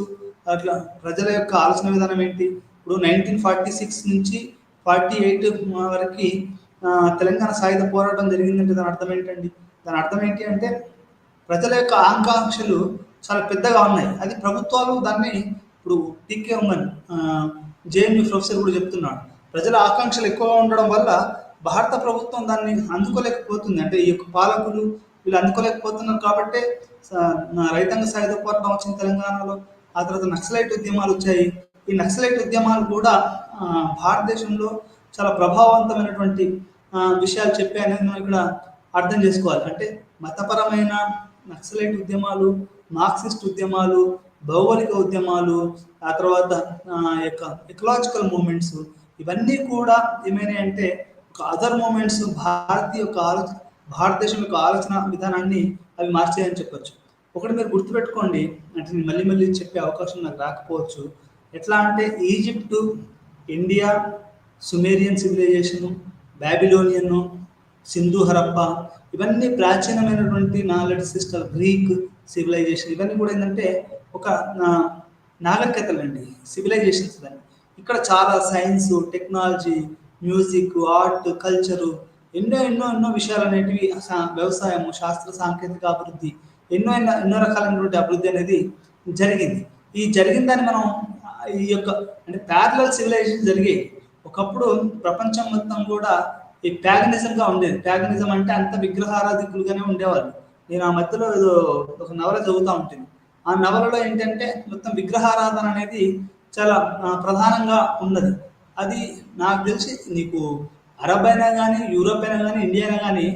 అట్లా ప్రజల యొక్క ఆలోచన విధానం ఏంటి. ఇప్పుడు 1946 నుంచి 48 వరకు తెలంగాణ సాయుధ పోరాటం జరిగిందంటే దాని అర్థం ఏంటండి? దాని అర్థం ఏంటి అంటే ప్రజల యొక్క ఆకాంక్షలు చాలా పెద్దగా ఉన్నాయి. అది ప్రభుత్వాలు దాన్ని ఇప్పుడు టీకే ఉమ్మన్ జేఎన్యూ ప్రొఫెసర్ కూడా చెప్తున్నాడు. ప్రజల ఆకాంక్షలు ఎక్కువగా ఉండడం వల్ల భారత ప్రభుత్వం దాన్ని అందుకోలేకపోతుంది. అంటే ఈ యొక్క పాలకులు వీళ్ళు అందుకోలేకపోతున్నారు కాబట్టి రైతాంగ సాయుధ పోరాటం వచ్చింది తెలంగాణలో. ఆ తర్వాత నక్సలైట్ ఉద్యమాలు వచ్చాయి. ఈ నక్సలైట్ ఉద్యమాలు కూడా భారతదేశంలో చాలా ప్రభావవంతమైనటువంటి విషయాలు చెప్పాయనేది మనం ఇక్కడ అర్థం చేసుకోవాలి. అంటే మతపరమైన నక్సలైట్ ఉద్యమాలు, మార్క్సిస్ట్ ఉద్యమాలు, భౌగోళిక ఉద్యమాలు, ఆ తర్వాత యొక్క ఎకలాజికల్ మూమెంట్స్, ఇవన్నీ కూడా ఏమైనా అంటే ఒక అదర్ మూమెంట్స్ భారతదేశం యొక్క ఆలోచన విధానాన్ని అవి మార్చాయని చెప్పొచ్చు. ఒకటి మీరు గుర్తుపెట్టుకోండి, అంటే నేను మళ్ళీ చెప్పే అవకాశం నాకు రాకపోవచ్చు. ఎట్లా అంటే Egypt, India, Sumerian civilisation, Babylonian, Sindhu Harappa, ఇవన్నీ ప్రాచీనమైనటువంటి నాలెడ్జ్ సిస్టమ్, గ్రీక్ సివిలైజేషన్, ఇవన్నీ కూడా ఏంటంటే ఒక నాగరికతలండి, సివిలైజేషన్స్. దాన్ని ఇక్కడ చాలా science, technology, music, art, culture, ఎన్నో విషయాలు అనేటివి, వ్యవసాయము, శాస్త్ర సాంకేతిక అభివృద్ధి, ఎన్నో రకాలైనటువంటి అభివృద్ధి అనేది జరిగింది. ఈ జరిగిన దాన్ని మనం ఈ యొక్క అంటే ప్యారలల్ సివిలైజేషన్ జరిగాయి. ఒకప్పుడు ప్రపంచం మొత్తం కూడా ఈ ప్యాగనిజంగా ఉండేది. ప్యాగనిజం అంటే అంత విగ్రహారాధికులుగానే ఉండేవాళ్ళు. నేను ఆ మధ్యలో ఏదో ఒక నవల చదువుతూ ఉంటుంది. ఆ నవలలో ఏంటంటే మొత్తం విగ్రహారాధన అనేది చాలా ప్రధానంగా ఉన్నది. అది నాకు తెలిసి నీకు అరబ్ అయినా కానీ, యూరోప్ అయినా కానీ, ఇండియా అయినా కానీ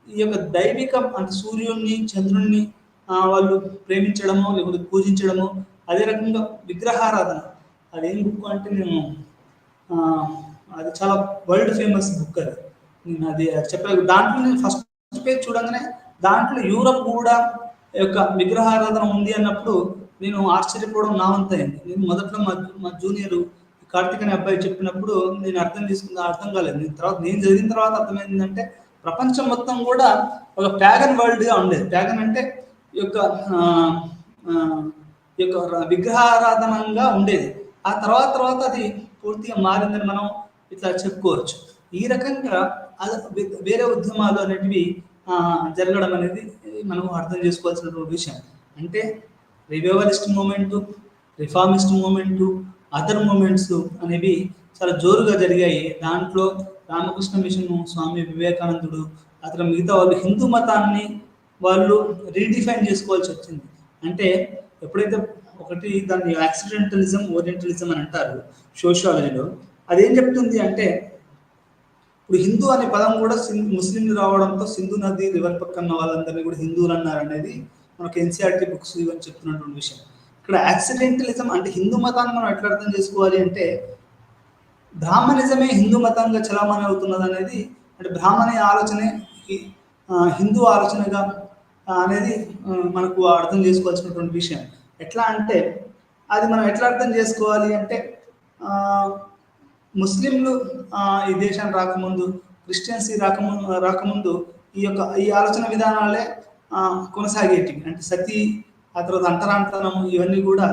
ఈ యొక్క దైవికం అంటే సూర్యుడిని, చంద్రుడిని వాళ్ళు ప్రేమించడము, లేకపోతే పూజించడము, అదే రకంగా విగ్రహారాధన. అదేం బుక్ అంటే అది చాలా వరల్డ్ ఫేమస్ బుక్. నేను అది చెప్పలేదు. దాంట్లో నేను ఫస్ట్ పేజ్ చూడంగానే దాంట్లో యూరప్ కూడా యొక్క విగ్రహారాధన ఉంది అన్నప్పుడు నేను ఆశ్చర్యపోవడం నా వంతైంది. నేను మొదట్లో మా జూనియర్ కార్తిక్ అనే అబ్బాయి చెప్పినప్పుడు నేను అర్థం కాలేదు. నేను చదివిన తర్వాత అర్థమైందంటే ప్రపంచం మొత్తం కూడా ఒక ప్యాగన్ వరల్డ్గా ఉండేది. ప్యాగన్ అంటే ఈ యొక్క విగ్రహారాధనంగా ఉండేది. ఆ తర్వాత అది పూర్తిగా మారిందని మనం ఇట్లా చెప్పుకోవచ్చు. ఈ రకంగా వేరే ఉద్యమాలు అనేటివి జరగడం అనేది మనం అర్థం చేసుకోవాల్సినటువంటి విషయం. అంటే revivalist movement, reformist movement, other movements అనేవి చాలా జోరుగా జరిగాయి. దాంట్లో రామకృష్ణ మిషను, స్వామి వివేకానందుడు, అతను మిగతా వాళ్ళు హిందూ మతాన్ని వాళ్ళు రీడిఫైన్ చేసుకోవాల్సి వచ్చింది. అంటే ఎప్పుడైతే ఒకటి దాన్ని యాక్సిడెంటలిజం, ఓరియంటలిజం అని అంటారు సోషియాలజీలో. అదేం చెప్తుంది అంటే ఇప్పుడు హిందూ అనే పదం కూడా ముస్లింలు రావడంతో సింధు నది రివర్ పక్కన వాళ్ళందరినీ కూడా హిందువులు అన్నారు అనేది మనకు ఎన్సీఆర్టీ బుక్స్ ఇవన్నీ చెప్తున్నటువంటి విషయం. ఇక్కడ యాక్సిడెంటలిజం అంటే హిందూ మతాన్ని మనం ఎట్లా అర్థం చేసుకోవాలి అంటే బ్రాహ్మణిజమే హిందూ మతంగా చలామణి అవుతున్నది అనేది, అంటే బ్రాహ్మణ ఆలోచనే హిందూ ఆలోచనగా అనేది మనకు అర్థం చేసుకోవాల్సినటువంటి విషయం. ఎట్లా అంటే అది మనం ఎట్లా అర్థం చేసుకోవాలి అంటే ఆ, ముస్లింలు ఈ దేశానికి రాకముందు, క్రిస్టియన్స్ రాకముందు ఈ ఆలోచన విధానాలే కొనసాగేటివి. అంటే సతీ, ఆ తర్వాత అంటరాంతనము, ఇవన్నీ కూడా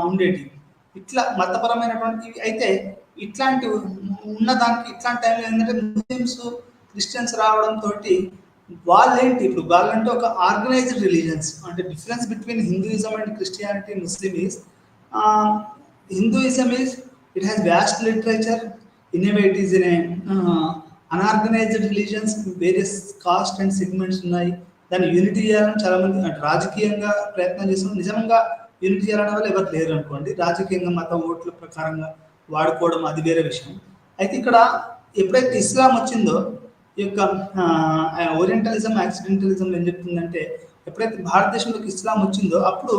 ఉండేటివి. ఇట్లా మతపరమైనటువంటి అయితే ఇట్లాంటి ఉన్నదానికి ఇట్లాంటి టైంలో ఏంటంటే ముస్లిమ్స్, క్రిస్టియన్స్ రావడంతో వాళ్ళేంటి ఇప్పుడు వాళ్ళంటే ఒక ఆర్గనైజ్డ్ రిలీజన్స్. అంటే difference between Hinduism and Christianity, Muslim is Hinduism is it has vast literature. In a way, it is in a unorganized religions, various caste and segments ఉన్నాయి. దాన్ని యూనిటీ చేయాలని చాలా మంది అంటే రాజకీయంగా ప్రయత్నం చేస్తున్నారు. నిజంగా యూనిటీ చేయాలనే వాళ్ళు ఎవరు లేరు అనుకోండి. రాజకీయంగా మత ఓట్ల ప్రకారంగా వాడుకోవడం అది వేరే విషయం. అయితే ఇక్కడ ఎప్పుడైతే ఇస్లాం వచ్చిందో ఈ యొక్క ఓరియంటలిజం, యాక్సిడెంటలిజం ఏం చెప్తుందంటే ఎప్పుడైతే భారతదేశంలోకి ఇస్లాం వచ్చిందో అప్పుడు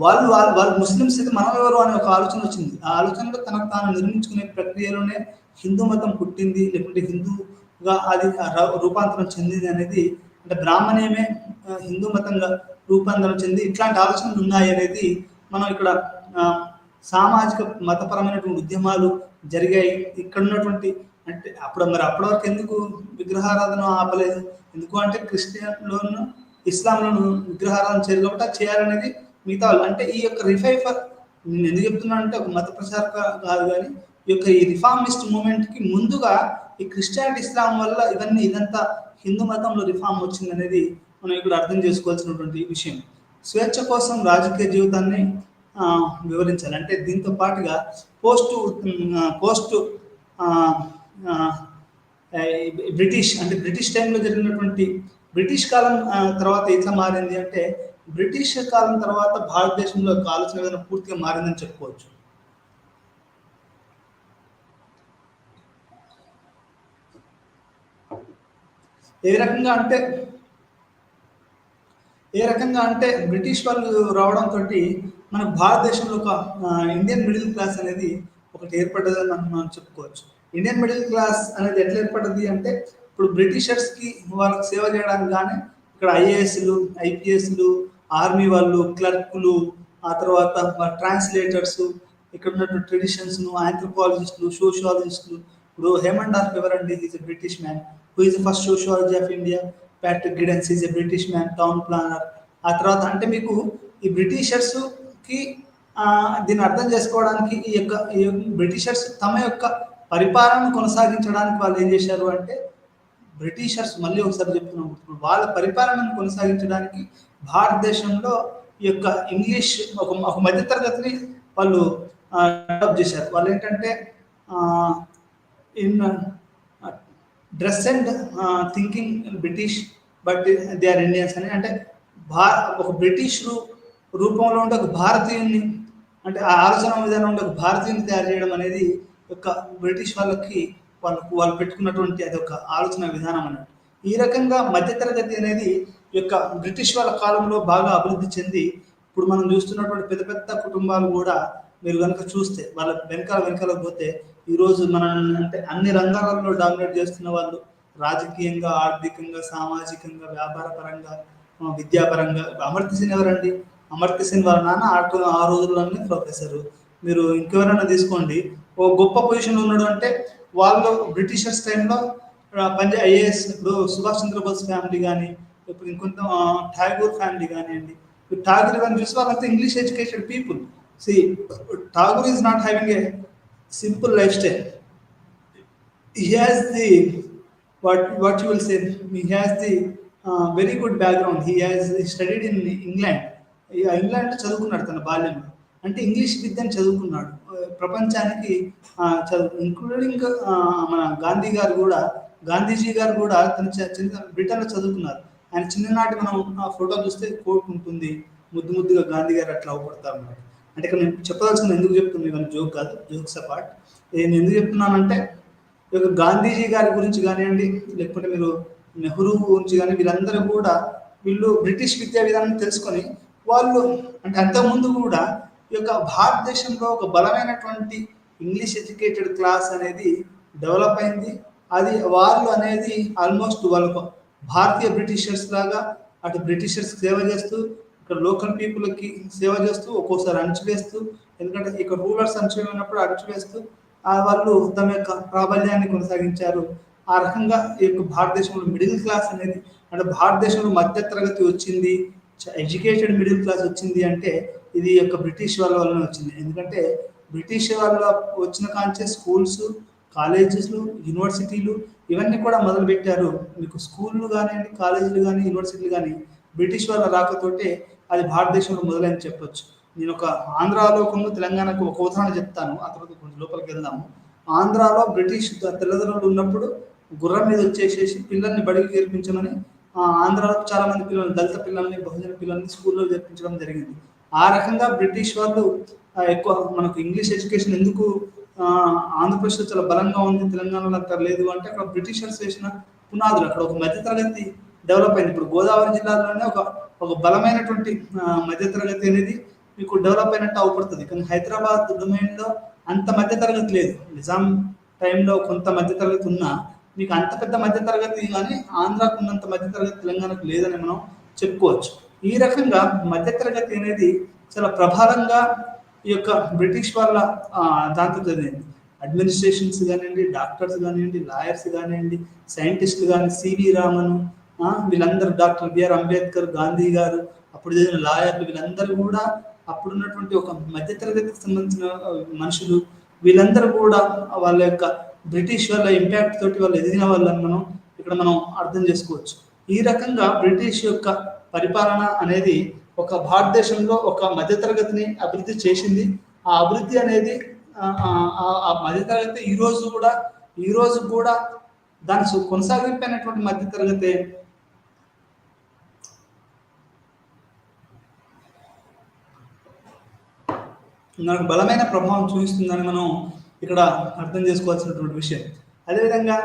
వాళ్ళు ముస్లిమ్స్ అయితే మనం ఎవరు అనే ఒక ఆలోచన వచ్చింది. ఆ ఆలోచనలో తనకు తాను నిర్మించుకునే ప్రక్రియలోనే హిందూ మతం పుట్టింది, లేకుంటే హిందూగా అది రూపాంతరం చెందింది అనేది, అంటే బ్రాహ్మణ్యమే హిందూ మతంగా రూపాంతరం చెంది ఇట్లాంటి ఆలోచనలు ఉన్నాయి అనేది మనం ఇక్కడ సామాజిక మతపరమైనటువంటి ఉద్యమాలు జరిగాయి. ఇక్కడ ఉన్నటువంటి అంటే అప్పటి వరకు ఎందుకు విగ్రహారాధన ఆపలేదు? ఎందుకు అంటే క్రిస్టియన్లోను ఇస్లాంలోను విగ్రహారాధన చేయరు కాబట్టి అది చేయాలనేది మిగతా వాళ్ళు. అంటే ఈ యొక్క రిఫైఫర్ నేను ఎందుకు చెప్తున్నాను అంటే ఒక మత ప్రచారక కాదు, కానీ ఈ యొక్క ఈ రిఫార్మిస్ట్ మూమెంట్కి ముందుగా ఈ క్రిస్టియానిటీ, ఇస్లాం వల్ల ఇదంతా హిందూ మతంలో రిఫార్మ్ వచ్చింది అనేది మనం ఇక్కడ అర్థం చేసుకోవాల్సినటువంటి విషయం. స్వేచ్ఛ కోసం రాజకీయ జీవితాన్ని వివరించాలి. అంటే దీంతో పాటుగా పోస్ట్ బ్రిటిష్ టైంలో జరిగినటువంటి బ్రిటిష్ కాలం తర్వాత ఎట్లా మారింది అంటే బ్రిటిష్ కాలం తర్వాత భారతదేశంలో ఆలోచన విధానం పూర్తిగా మారిందని చెప్పుకోవచ్చు. ఏ రకంగా అంటే బ్రిటిష్ వాళ్ళు రావడంతో మనకు భారతదేశంలో ఒక ఇండియన్ మిడిల్ క్లాస్ అనేది ఒకటి ఏర్పడ్డదని మనం చెప్పుకోవచ్చు. ఇండియన్ మిడిల్ క్లాస్ అనేది ఎట్లా ఏర్పడ్డది అంటే ఇప్పుడు బ్రిటిషర్స్కి వాళ్ళకి సేవ చేయడానికి కానీ ఇక్కడ ఐఏఎస్లు, ఐపీఎస్లు, ఆర్మీ వాళ్ళు, క్లర్కులు, ఆ తర్వాత ట్రాన్స్లేటర్స్, ఇక్కడ ఉన్నటువంటి ట్రెడిషన్స్ను, ఆంథ్రోపాలజిస్టులు, సోషియాలజిస్టులు. ఇప్పుడు హేమండార్ఫ్ ఎవరండి? Is a British man. Who is the first sociology of India? Patrick Giddens is a British man, town planner. ఆ తర్వాత అంటే మీకు ఈ బ్రిటిషర్స్కి దీన్ని అర్థం చేసుకోవడానికి ఈ బ్రిటిషర్స్ తమ యొక్క పరిపాలన కొనసాగించడానికి వాళ్ళు ఏం చేశారు అంటే బ్రిటిషర్స్, మళ్ళీ ఒకసారి చెప్తున్నాం, వాళ్ళ పరిపాలనను కొనసాగించడానికి భారతదేశంలో ఈ యొక్క ఇంగ్లీష్ ఒక మధ్యతరగతిని వాళ్ళు డెవలప్ చేశారు. వాళ్ళు ఏంటంటే in dress and thinking British but they are Indians అని. అంటే ఒక బ్రిటిష్ రూపంలో ఉండే ఒక భారతీయుని, అంటే ఆ ఆలోచన విధానం ఉండే ఒక భారతీయుని తయారు చేయడం అనేది ఒక బ్రిటిష్ వాళ్ళు పెట్టుకున్నటువంటి అది ఒక ఆలోచన విధానం అన్నట్టు. ఈ రకంగా మధ్యతరగతి అనేది ఈ యొక్క బ్రిటిష్ వాళ్ళ కాలంలో బాగా అభివృద్ధి చెంది ఇప్పుడు మనం చూస్తున్నటువంటి పెద్ద పెద్ద కుటుంబాలు కూడా మీరు కనుక చూస్తే వాళ్ళ వెనకాల పోతే ఈరోజు మన అంటే అన్ని రంగాలలో డామినేట్ చేస్తున్న వాళ్ళు రాజకీయంగా, ఆర్థికంగా, సామాజికంగా, వ్యాపార పరంగా, విద్యాపరంగా. అమర్త్య సేన్ ఎవరండి? అమర్త్య సేన్ వాళ్ళ నాన్న ఆ రోజుల్లోనే ప్రొఫెసరు. మీరు ఇంకెవరైనా తీసుకోండి, ఓ గొప్ప పొజిషన్లో ఉన్నాడు అంటే వాళ్ళు బ్రిటిషర్స్ టైంలో ఐఏఎస్. ఇప్పుడు సుభాష్ చంద్రబోస్ ఫ్యామిలీ కానీ, ఇప్పుడు ఇంకొంత ఠాగూర్ ఫ్యామిలీ కానివ్వండి, ఠాగూర్ కానీ చూసి వాళ్ళంతా English educated people. See Tagore is not having a simple life style. He has the what you will say, he has the very good background. He has studied in England. ఇంగ్లాండ్లో చదువుకున్నాడు తన బాల్యంలో. అంటే ఇంగ్లీష్ విద్యను చదువుకున్నాడు. ప్రపంచానికి ఇంక్లూడింగ్ మన గాంధీజీ గారు కూడా తన బ్రిటన్లో చదువుకున్నారు. ఆయన చిన్ననాటి మనం ఆ ఫోటో చూస్తే కోట్ ఉంటుంది, ముద్దుగా గాంధీ గారు అట్లా అవపడతారు అన్నమాట. అంటే ఇక్కడ నేను చెప్పదలుచుకున్న ఎందుకు చెప్తున్నాను, ఇవన్నీ జోక్ కాదు, జోక్స్ అపార్ట్. నేను ఎందుకు చెప్తున్నానంటే గాంధీజీ గారి గురించి కానివ్వండి, లేకపోతే మీరు నెహ్రూ గురించి కానీ, వీళ్ళు బ్రిటిష్ విద్యా విధానం తెలుసుకొని వాళ్ళు అంటే అంతకుముందు కూడా ఈ యొక్క భారతదేశంలో ఒక బలమైనటువంటి ఇంగ్లీష్ ఎడ్యుకేటెడ్ క్లాస్ అనేది డెవలప్ అయింది. అది వాళ్ళు అనేది ఆల్మోస్ట్ వాళ్ళకు భారతీయ బ్రిటిషర్స్ లాగా అటు బ్రిటిషర్స్ సేవ చేస్తూ, ఇక్కడ లోకల్ పీపుల్కి సేవ చేస్తూ, ఒక్కోసారి అణచివేస్తూ, ఎందుకంటే ఇక్కడ రూలర్స్ అణచివేసినప్పుడు అణచివేస్తూ వాళ్ళు తమ యొక్క ప్రాబల్యాన్ని కొనసాగించారు. ఆ రకంగా ఈ యొక్క భారతదేశంలో మిడిల్ క్లాస్ అనేది, అంటే భారతదేశంలో మధ్య తరగతి వచ్చింది, ఎడ్యుకేటెడ్ మిడిల్ క్లాస్ వచ్చింది అంటే ఇది యొక్క బ్రిటిష్ వాళ్ళ వల్లనే వచ్చింది. ఎందుకంటే బ్రిటిష్ వాళ్ళ వచ్చిన కాంచే స్కూల్స్, కాలేజెస్లు, యూనివర్సిటీలు ఇవన్నీ కూడా మొదలుపెట్టారు. మీకు స్కూళ్ళు కానివ్వండి, కాలేజీలు కానీ, యూనివర్సిటీలు కానీ బ్రిటిష్ వాళ్ళ రాకతోటే అది భారతదేశంలో మొదలైంది చెప్పొచ్చు. నేను ఒక ఆంధ్రాలో తెలంగాణకు ఒక ఉదాహరణ చెప్తాను, ఆ తర్వాత కొంచెం లోపలికి వెళ్దాము. ఆంధ్రాలో బ్రిటిష్ తల్లిదండ్రులు ఉన్నప్పుడు గుర్రం మీద వచ్చేసేసి పిల్లల్ని బడికి చేర్పించమని ఆంధ్రాలో చాలా మంది పిల్లలు, దళిత పిల్లల్ని, బహుజన పిల్లల్ని స్కూల్లో చేర్పించడం జరిగింది. ఆ రకంగా బ్రిటిష్ వాళ్ళు ఎక్కువ మనకు ఇంగ్లీష్ ఎడ్యుకేషన్ ఎందుకు ఆంధ్రప్రదేశ్లో చాలా బలంగా ఉంది, తెలంగాణలో అంత లేదు అంటే అక్కడ బ్రిటిషర్స్ వేసిన పునాదులు, అక్కడ ఒక మధ్యతరగతి డెవలప్ అయింది. ఇప్పుడు గోదావరి జిల్లాలోనే ఒక బలమైనటువంటి మధ్యతరగతి అనేది మీకు డెవలప్ అయినట్టు అవపడుతుంది. కానీ హైదరాబాద్ డొమైన్లో అంత మధ్యతరగతి లేదు. నిజాం టైంలో కొంత మధ్యతరగతి ఉన్నా మీకు అంత పెద్ద మధ్యతరగతి కానీ ఆంధ్రాకు ఉన్నంత మధ్యతరగతి తెలంగాణకు లేదని మనం చెప్పుకోవచ్చు. ఈ రకంగా మధ్యతరగతి అనేది చాలా ప్రబలంగా ఈ యొక్క బ్రిటిష్ వాళ్ళ దాంతో జరిగింది. అడ్మినిస్ట్రేషన్స్ కానివ్వండి, డాక్టర్స్ కానివ్వండి, లాయర్స్ కానివ్వండి, సైంటిస్టులు కానీ, సివి రామన్, వీళ్ళందరూ, డాక్టర్ బిఆర్ అంబేద్కర్, గాంధీ గారు, అప్పుడు చదివిన లాయర్లు, వీళ్ళందరూ కూడా అప్పుడున్నటువంటి ఒక మధ్యతరగతికి సంబంధించిన మనుషులు. వీళ్ళందరూ కూడా వాళ్ళ యొక్క బ్రిటిష్ వాళ్ళ ఇంపాక్ట్ తోటి వాళ్ళు ఎదిగిన వాళ్ళని మనం అర్థం చేసుకోవచ్చు. ఈ రకంగా బ్రిటిష్ యొక్క పరిపాలన అనేది ఒక భారతదేశంలో ఒక మధ్యతరగతిని అభివృద్ధి చేసింది. ఆ అభివృద్ధి అనేది ఆ మధ్యతరగతి ఈ రోజు కూడా దాని కొనసాగిపోయినటువంటి మధ్యతరగతి మనకు బలమైన ప్రభావం చూపిస్తుందని మనం ఇక్కడ అర్థం చేసుకోవాల్సినటువంటి విషయం. అదేవిధంగా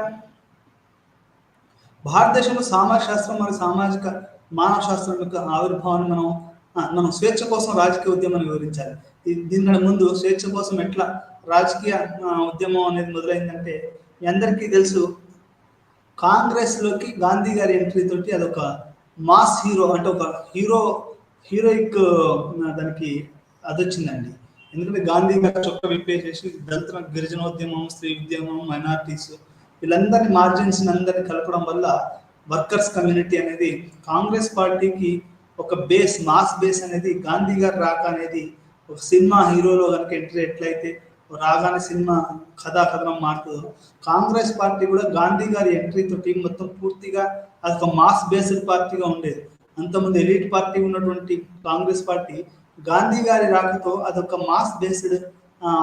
భారతదేశంలో సామాజిక శాస్త్రం మరియు సామాజిక మానవ శాస్త్రం యొక్క ఆవిర్భావాన్ని మనం స్వేచ్ఛ కోసం రాజకీయ ఉద్యమాన్ని వివరించాలి. దీనికంటే ముందు స్వేచ్ఛ కోసం ఎట్లా రాజకీయ ఉద్యమం అనేది మొదలైందంటే మీ అందరికీ తెలుసు, కాంగ్రెస్లోకి గాంధీ గారి ఎంట్రీ తోటి అదొక మాస్ హీరో, అంటే ఒక హీరోయిక్ దానికి అది వచ్చిందండి. ఎందుకంటే గాంధీ గారు చొక్క విప్పేసేసి దళిత గిరిజనోద్యమం, స్త్రీ ఉద్యమం, మైనారిటీస్ వీళ్ళందరినీ మార్జిన్స్ అందరినీ కలపడం వల్ల వర్కర్స్ కమ్యూనిటీ అనేది కాంగ్రెస్ పార్టీకి ఒక బేస్, మాస్ బేస్ అనేది గాంధీ గారు రాక అనేది ఒక సినిమా హీరోలో కనుక ఎంట్రీ ఎట్లయితే రాగానే సినిమా కథనం మారుతుందో కాంగ్రెస్ పార్టీ కూడా గాంధీ గారి ఎంట్రీ తోటి మొత్తం పూర్తిగా అదొక మాస్ బేస్డ్ పార్టీగా ఉండేది. అంతకుముందు ఎలీట్ పార్టీ ఉన్నటువంటి కాంగ్రెస్ పార్టీ గాంధీ గారి రాకతో అదొక మాస్ బేస్డ్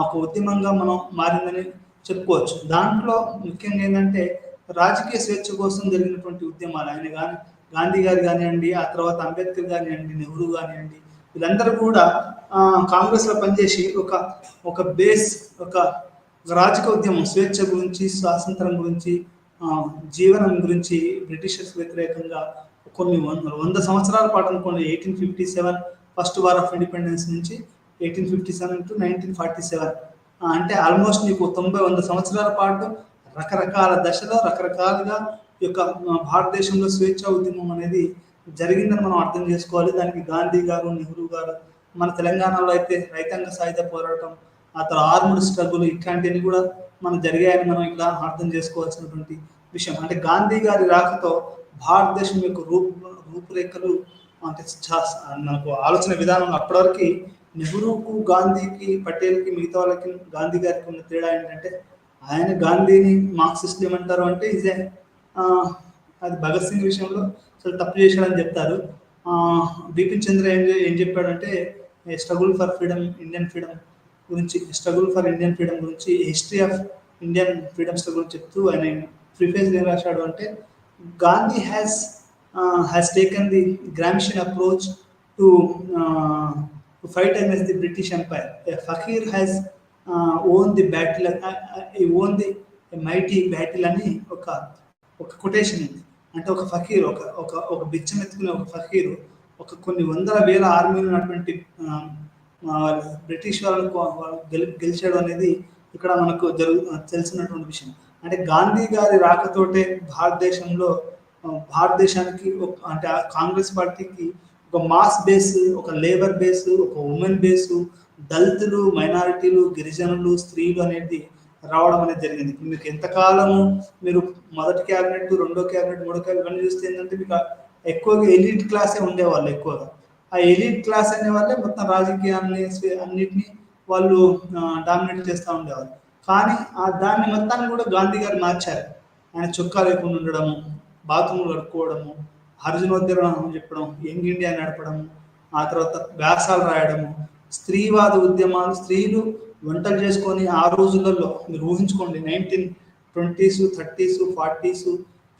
ఒక ఉద్యమంగా మనం మారిందని చెప్పుకోవచ్చు. దాంట్లో ముఖ్యంగా ఏంటంటే రాజకీయ స్వేచ్ఛ కోసం జరిగినటువంటి ఉద్యమాలు, ఆయన కానీ గాంధీ గారు కానివ్వండి, ఆ తర్వాత అంబేద్కర్ కానివ్వండి, నెహ్రూ కానివ్వండి, వీళ్ళందరూ కూడా కాంగ్రెస్లో పనిచేసి ఒక బేస్, ఒక రాజకీయ ఉద్యమం, స్వేచ్ఛ గురించి, స్వాతంత్రం గురించి, జీవనం గురించి బ్రిటిషర్స్ వ్యతిరేకంగా కొన్ని 100 సంవత్సరాల పాటు అనుకోండి. 1857 ఫస్ట్ వార్ ఆఫ్ ఇండిపెండెన్స్ నుంచి 1857 to 1947 అంటే ఆల్మోస్ట్ మీకు 90-100 సంవత్సరాల పాటు రకరకాల దశలో రకరకాలుగా ఈ యొక్క భారతదేశంలో స్వేచ్ఛా ఉద్యమం అనేది జరిగిందని మనం అర్థం చేసుకోవాలి. దానికి గాంధీ గారు, నెహ్రూ గారు, మన తెలంగాణలో అయితే రైతాంగ సాయుధ పోరాటం, ఆ తర్వాత ఆర్ముడ్ స్ట్రగుల్, ఇట్లాంటివి కూడా మనం జరిగాయని మనం ఇక్కడ అర్థం చేసుకోవాల్సినటువంటి విషయం. అంటే గాంధీ గారి రాకతో భారతదేశం యొక్క రూపురేఖలు అంటే మనకు ఆలోచన విధానం అప్పటివరకు నెహ్రూకు, గాంధీకి, పటేల్కి, మిగతా వాళ్ళకి గాంధీ గారికి ఉన్న తేడా ఏంటంటే ఆయన గాంధీని మార్క్సిస్ట్ ఏమంటారు అంటే అది భగత్ సింగ్ విషయంలో చాలా తప్పు చేశాడని చెప్తారు. బిపిన్ చంద్ర ఏం చెప్పాడంటే struggle for freedom, Indian freedom గురించి, history of Indian freedom struggle చెప్తూ ఆయన ప్రిఫేస్ ఏం రాశాడు అంటే Gandhi has taken the Gramscian approach to fight against the British Empire. A fakir has won the battle, he won the mighty battle అని ఒక quotation ఉంది. అంటే ఒక ఫకీర్, ఒక బిచ్చం ఎత్తుకునే ఒక ఫకీర్ కొన్ని 100,000 ఆర్మీలు ఉన్నటువంటి బ్రిటిష్ వాళ్ళకు గెలిచాడు అనేది ఇక్కడ మనకు తెలిసినటువంటి విషయం. అంటే గాంధీ గారి రాకతోటే భారతదేశంలో భారతదేశానికి అంటే ఆ కాంగ్రెస్ పార్టీకి ఒక మాస్ బేస్, ఒక లేబర్ బేస్, ఒక ఉమెన్ బేసు, దళితులు, మైనారిటీలు, గిరిజనులు, స్త్రీలు అనేది రావడం అనేది జరిగింది. ఇప్పుడు మీకు ఎంతకాలము మీరు మొదటి క్యాబినెట్, రెండో క్యాబినెట్, మూడో క్యాబినెట్ అన్ని చూస్తే ఏంటంటే మీకు ఎక్కువగా ఎలిట్ క్లాసే ఉండేవాళ్ళు ఎక్కువగా. ఆ ఎలిట్ క్లాస్ అనే వాళ్ళే మొత్తం రాజకీయాన్ని అన్నిటినీ వాళ్ళు డామినేట్ చేస్తూ ఉండేవాళ్ళు. కానీ దాన్ని మొత్తాన్ని కూడా గాంధీ గారు మార్చారు. ఆయన చొక్కా లేకుండా ఉండడము, బాత్రూమ్లు కడుక్కోవడము, అర్జునోద్ధరణ చెప్పడం, యంగ్ ఇండియా నడపడము, ఆ తర్వాత వ్యాసాలు రాయడము, స్త్రీవాద ఉద్యమాలు, స్త్రీలు వంటలు చేసుకొని ఆ రోజులలో మీరు ఊహించుకోండి 1920s, 30s, 40s,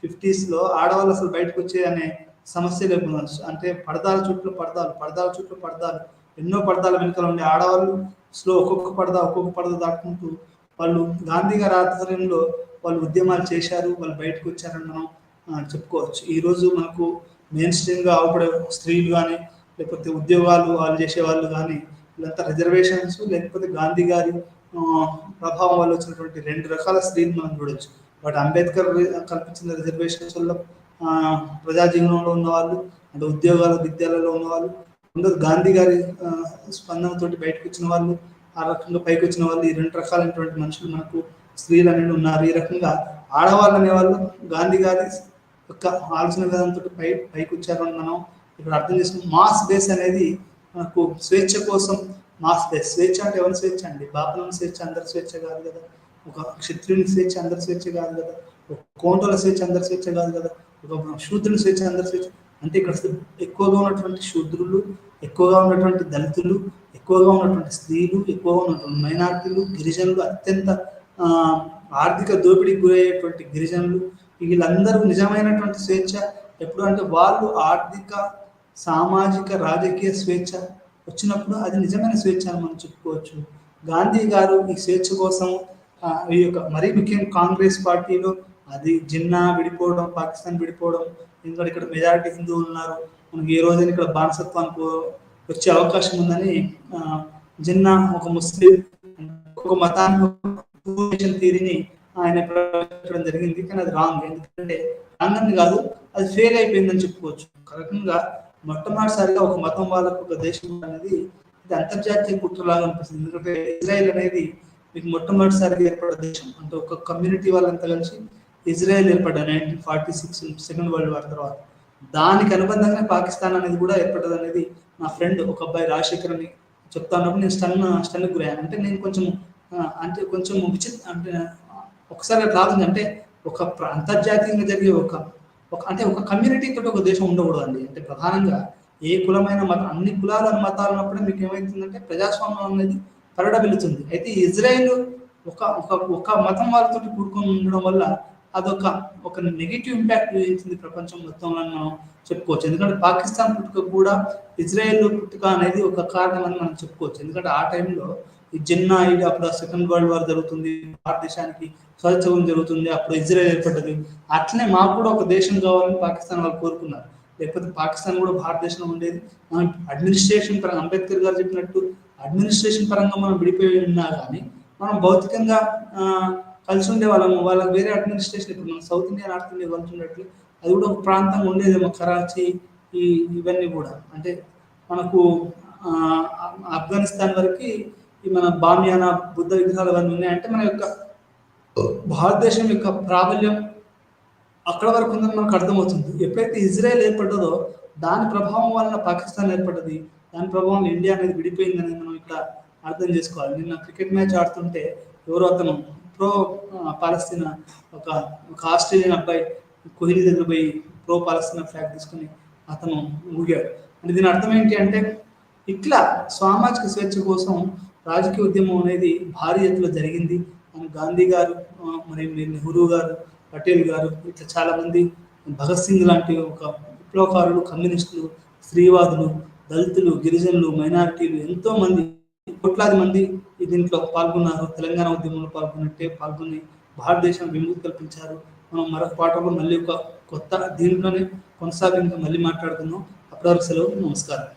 50sలో ఆడవాళ్ళు అసలు బయటకు వచ్చే అనే సమస్య లేకుండా, అంటే పరదాల చుట్టూ పరదాలు, పరదాల చుట్టూ పరదాలు, ఎన్నో పరదాల వెనుకలు ఉండే ఆడవాళ్ళు ఒక్కొక్క పరద దాటుకుంటూ వాళ్ళు గాంధీ గారి ఆధ్వర్యంలో వాళ్ళు ఉద్యమాలు చేశారు, వాళ్ళు బయటకు వచ్చారని మనం చెప్పుకోవచ్చు. ఈరోజు మనకు మెయిన్ స్ట్రీమ్గా అవపడే స్త్రీలు కానీ, లేకపోతే ఉద్యోగాలు వాళ్ళు చేసేవాళ్ళు కానీ, వీళ్ళంతా రిజర్వేషన్స్, లేకపోతే గాంధీ గారి ప్రభావం వల్ల వచ్చినటువంటి రెండు రకాల స్త్రీలు మనం చూడొచ్చు. బట్ అంబేద్కర్ కల్పించిన రిజర్వేషన్స్ వల్ల ప్రజా జీవనంలో ఉన్నవాళ్ళు, అంటే ఉద్యోగాల విద్యాలలో ఉన్నవాళ్ళు, ఉండదు గాంధీ గారి స్పందనతోటి బయటకు వచ్చిన వాళ్ళు, ఆ రకంగా పైకి వచ్చిన వాళ్ళు, ఈ రెండు రకాలైనటువంటి మనుషులు మనకు స్త్రీలు అనేది ఉన్నారు. ఈ రకంగా ఆడవాళ్ళు అనేవాళ్ళు గాంధీ గారి యొక్క ఆలోచన విధానంతో పైకి వచ్చారని మనం ఇక్కడ అర్థం చేసుకుని, మాస్ బేస్ అనేది మనకు స్వేచ్ఛ కోసం మాస్ బేస్. స్వేచ్ఛ అంటే ఎవరి స్వేచ్ఛ అండి? బాపనం స్వేచ్ఛ అందరి స్వేచ్ఛ కాదు కదా, ఒక క్షత్రియుని స్వేచ్ఛ అందరి స్వేచ్ఛ కాదు కదా, ఒక కోంటల స్వేచ్ఛ అందరి స్వేచ్ఛ కాదు కదా, ఒక శూద్రుని స్వేచ్ఛ అందరి స్వేచ్ఛ. అంటే ఇక్కడ ఎక్కువగా ఉన్నటువంటి శూద్రులు, ఎక్కువగా ఉన్నటువంటి దళితులు, ఎక్కువగా ఉన్నటువంటి స్త్రీలు, ఎక్కువగా ఉన్నటువంటి మైనార్టీలు, గిరిజనులు, అత్యంత ఆర్థిక దోపిడీకి గురయ్యేటువంటి గిరిజనులు, వీళ్ళందరూ నిజమైనటువంటి స్వేచ్ఛ ఎప్పుడు అంటే వాళ్ళు ఆర్థిక, సామాజిక, రాజకీయ స్వేచ్ఛ వచ్చినప్పుడు అది నిజమైన స్వేచ్ఛ అని మనం చెప్పుకోవచ్చు. గాంధీ గారు ఈ స్వేచ్ఛ కోసం ఈ యొక్క మరీ ముఖ్యంగా కాంగ్రెస్ పార్టీలో అది జిన్నా విడిపోవడం, పాకిస్తాన్ విడిపోవడం, ఎందుకంటే ఇక్కడ మెజారిటీ హిందువులు ఉన్నారు, మనకి ఏ రోజైనా ఇక్కడ బానిసత్వానికి వచ్చే అవకాశం ఉందని జిన్నా ఒక ముస్లిం, ఒక మతాన్ని థియరీని ఆయన ప్రవేశించడం జరిగింది. కానీ అది రాంగ్. ఎందుకంటే రాంగ్ అని కాదు, అది ఫెయిల్ అయిపోయిందని చెప్పుకోవచ్చు. రకంగా మొట్టమొదటిసారిగా ఒక మతం వాళ్ళకు ఒక దేశం అనేది ఇది అంతర్జాతీయ కుట్రలాగా అనిపిస్తుంది. ఎందుకంటే ఇజ్రాయెల్ అనేది మీకు మొట్టమొదటిసారిగా ఏర్పడ్డ దేశం, అంటే ఒక కమ్యూనిటీ వాళ్ళంతా కలిసి ఇజ్రాయెల్ ఏర్పడ్డ 1946 సెకండ్ వరల్డ్ వార్ తర్వాత. దానికి అనుబంధంగా పాకిస్తాన్ అనేది కూడా ఏర్పడ్డది అనేది నా ఫ్రెండ్ ఒక అబ్బాయి రాజశేఖర్ అని చెప్తా ఉన్నప్పుడు నేను స్టన్ గురయ్యాను. అంటే నేను కొంచెం అంటే కొంచెం అంటే ఒకసారి అట్లా అంటే ఒక అంతర్జాతీయంగా జరిగే అంటే ఒక కమ్యూనిటీ తోటి ఒక దేశం ఉండకూడదు అండి. అంటే ప్రధానంగా ఏ కులమైన మతం, అన్ని కులాల మతాలు ఉన్నప్పుడే మీకు ఏమవుతుందంటే ప్రజాస్వామ్యం అనేది పరిడవిల్లుతుంది. అయితే ఇజ్రాయెల్ ఒక ఒక మతం వాళ్ళతో కూడుకొని ఉండడం వల్ల ఒక నెగిటివ్ ఇంపాక్ట్ చూపించింది ప్రపంచం మొత్తంలో మనం చెప్పుకోవచ్చు. ఎందుకంటే పాకిస్తాన్ పుట్టుక కూడా ఇజ్రాయెల్ పుట్టుక అనేది ఒక కారణం అని మనం చెప్పుకోవచ్చు. ఎందుకంటే ఆ టైంలో ఈ జిన్నా ఇది అప్పుడు సెకండ్ వరల్డ్ వార్ జరుగుతుంది, భారతదేశానికి స్వచ్ఛం జరుగుతుంది, అప్పుడు ఇజ్రాయెల్ ఏర్పడ్డది. అట్లనే మాకు కూడా ఒక దేశం కావాలని పాకిస్తాన్ వాళ్ళు కోరుకున్నారు. లేకపోతే పాకిస్తాన్ కూడా భారతదేశంలో ఉండేది. మనం అడ్మినిస్ట్రేషన్ పరంగా అంబేద్కర్ గారు చెప్పినట్టు అడ్మినిస్ట్రేషన్ పరంగా మనం విడిపోయి ఉన్నా కానీ మనం భౌతికంగా కలిసి ఉండే వాళ్ళకి వేరే అడ్మినిస్ట్రేషన్. ఇప్పుడు మనం సౌత్ ఇండియా, నార్త్ ఇండియా కలిసి ఉండేట్లు అది కూడా ఒక ప్రాంతంగా ఉండేదేమో, కరాచీ ఇవన్నీ కూడా. అంటే మనకు ఆఫ్ఘనిస్తాన్ వరకు ఈ మన బామియానా బుద్ధ విగ్రహాలు అవన్నీ ఉన్నాయంటే మన యొక్క భారతదేశం యొక్క ప్రాబల్యం అక్కడ వరకు ఉందని మనకు అర్థమవుతుంది. ఎప్పుడైతే ఇజ్రాయెల్ ఏర్పడ్డదో దాని ప్రభావం వలన పాకిస్తాన్ ఏర్పడ్డది, దాని ప్రభావం ఇండియా అనేది విడిపోయిందని మనం ఇక్కడ అర్థం చేసుకోవాలి. నిన్న క్రికెట్ మ్యాచ్ ఆడుతుంటే ఎవరో అతను ప్రో పాలస్తీనా ఒక ఆస్ట్రేలియన్ అబ్బాయి కోహ్లీ దగ్గర పోయి ప్రో పాలస్తీనా ఫ్లాగ్ తీసుకుని అతను ఊగాడు. అంటే దీని అర్థం ఏంటి అంటే ఇట్లా సామాజిక స్వేచ్ఛ కోసం రాజకీయ ఉద్యమం అనేది భారీ ఎత్తులో జరిగింది. గాంధీ గారు, మరి నెహ్రూ గారు, పటేల్ గారు, ఇట్లా చాలా మంది, భగత్ సింగ్ లాంటి ఒక విప్లవకారులు, కమ్యూనిస్టులు, స్త్రీవాదులు, దళితులు, గిరిజనులు, మైనారిటీలు ఎంతో మంది, కోట్లాది మంది దీంట్లో పాల్గొన్నారు. తెలంగాణ ఉద్యమంలో పాల్గొని భారతదేశం విముక్తి కల్పించారు. మనం మరొక పాటలో మళ్ళీ ఒక కొత్త దీంట్లోనే కొనసాగింపు మళ్ళీ మాట్లాడుకుందాం. అప్పటివరకు సెలవు. నమస్కారం.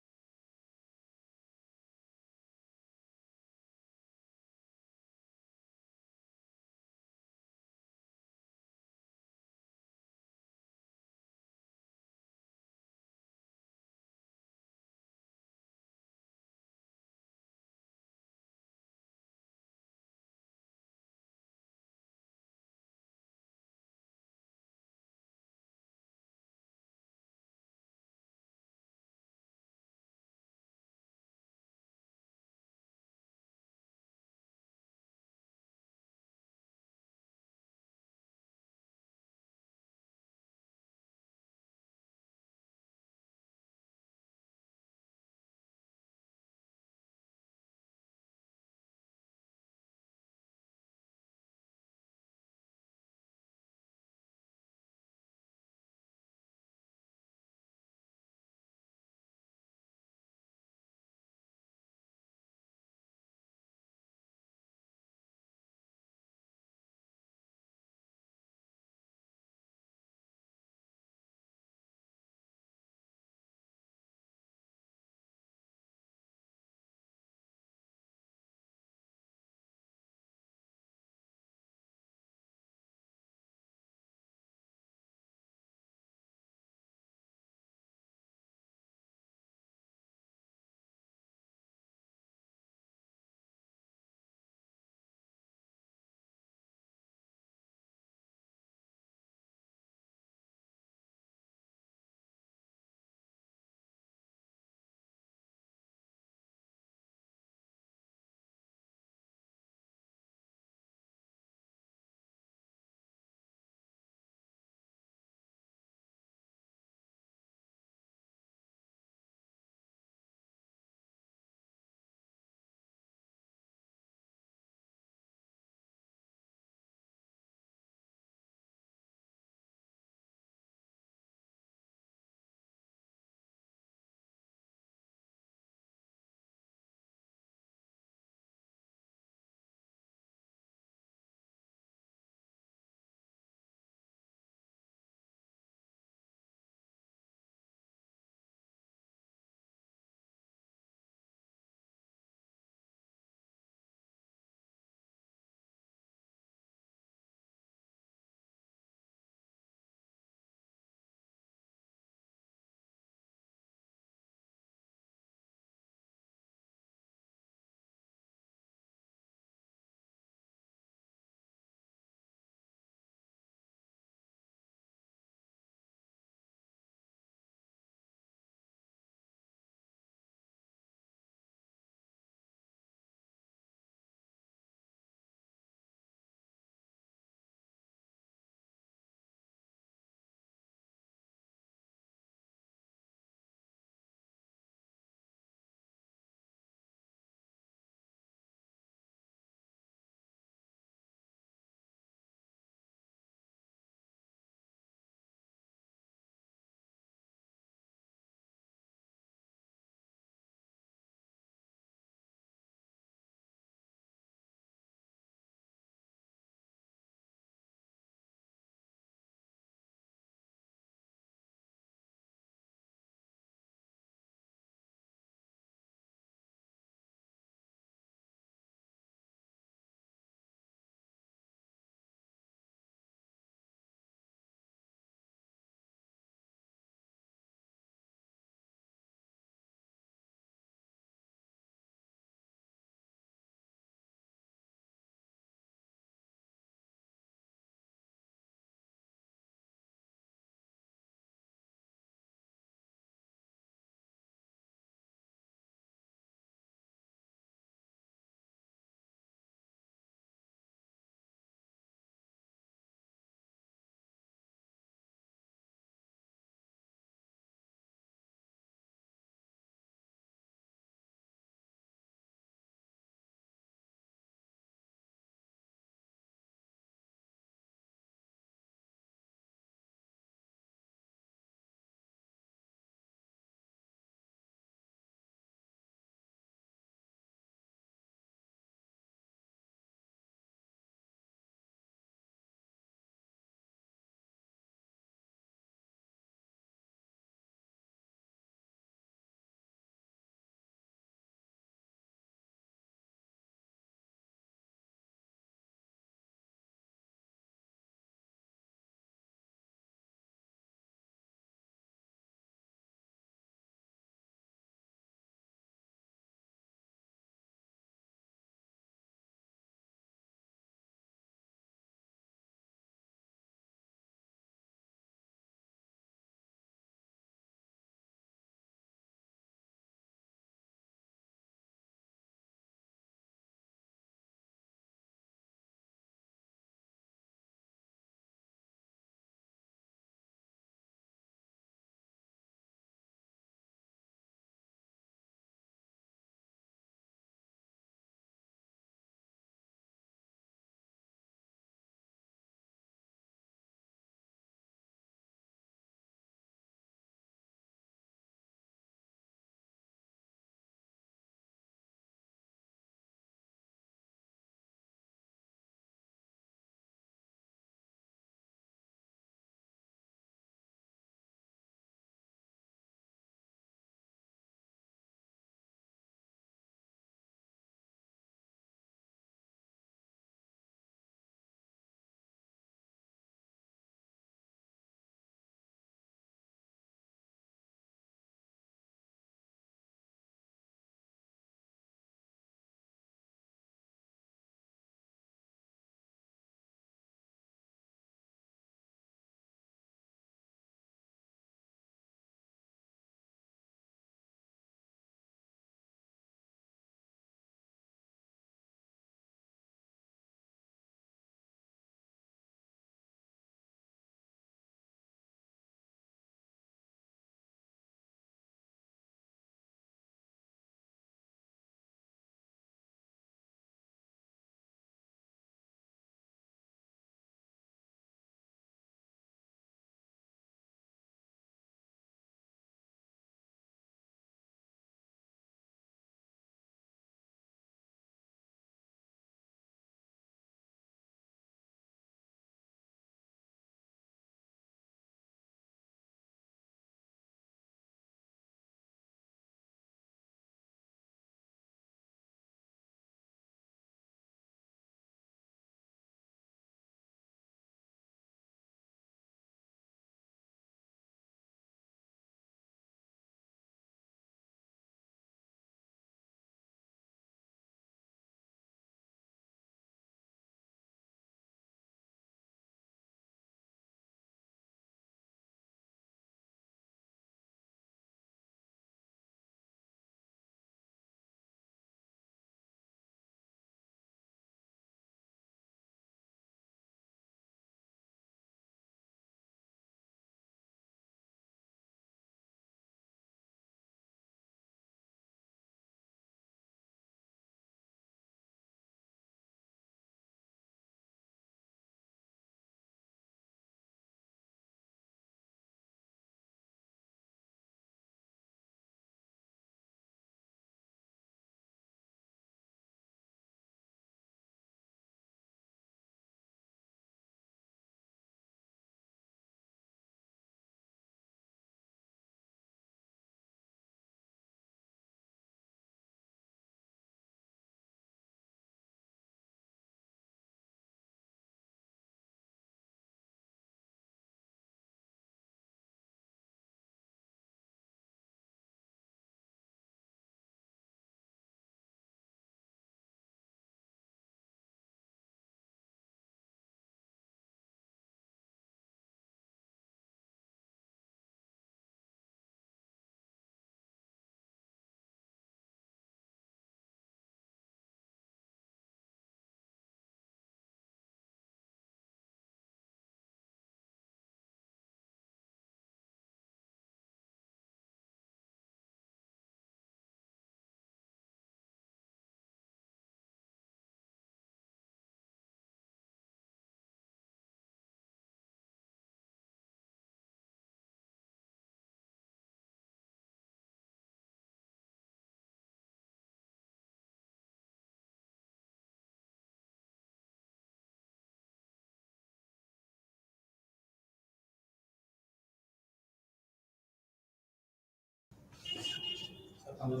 Good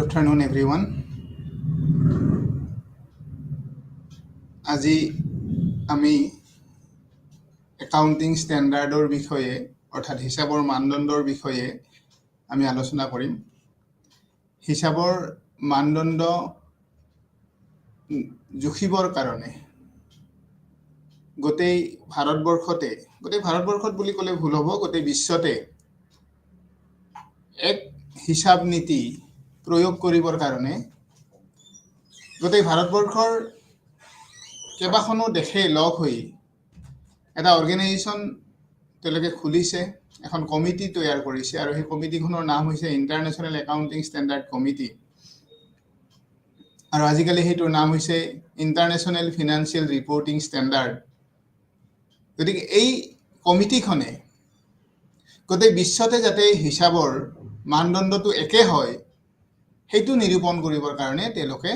afternoon, everyone. আজি আমি একাউন্টিং স্ট্যান্ডার্ডৰ বিষয়ে অৰ্থাৎ হিসাবৰ মানদণ্ডৰ বিষয়ে আমি আলোচনা কৰিম। হিসাবৰ মানদণ্ড জুখিবৰ কাৰণে গোটেই ভাৰতবৰ্ষত বুলি ক'লে ভুল হ'ব, গোটেই বিশ্বতে এক হিসাব নীতি প্ৰয়োগ কৰিবৰ কাৰণে গোটেই ভাৰতবৰ্ষৰ কেইবাখনো দেশে লগ হৈ এটা অৰ্গেনাইজেশ্যন তেওঁলোকে খুলিছে, এখন কমিটি তৈয়াৰ কৰিছে আৰু সেই কমিটিখনৰ নাম হৈছে ইণ্টাৰনেশ্যনেল একাউণ্টিং ষ্টেণ্ডাৰ্ড কমিটি আৰু আজিকালি সেইটোৰ নাম হৈছে ইণ্টাৰনেশ্যনেল ফিনান্সিয়েল ৰিপৰ্টিং ষ্টেণ্ডাৰ্ড। গতিকে এই কমিটিখনে গোটেই বিশ্বতে যাতে হিচাবৰ মানদণ্ডটো একে হয় সেইটো নিৰূপণ কৰিবৰ কাৰণে তেওঁলোকে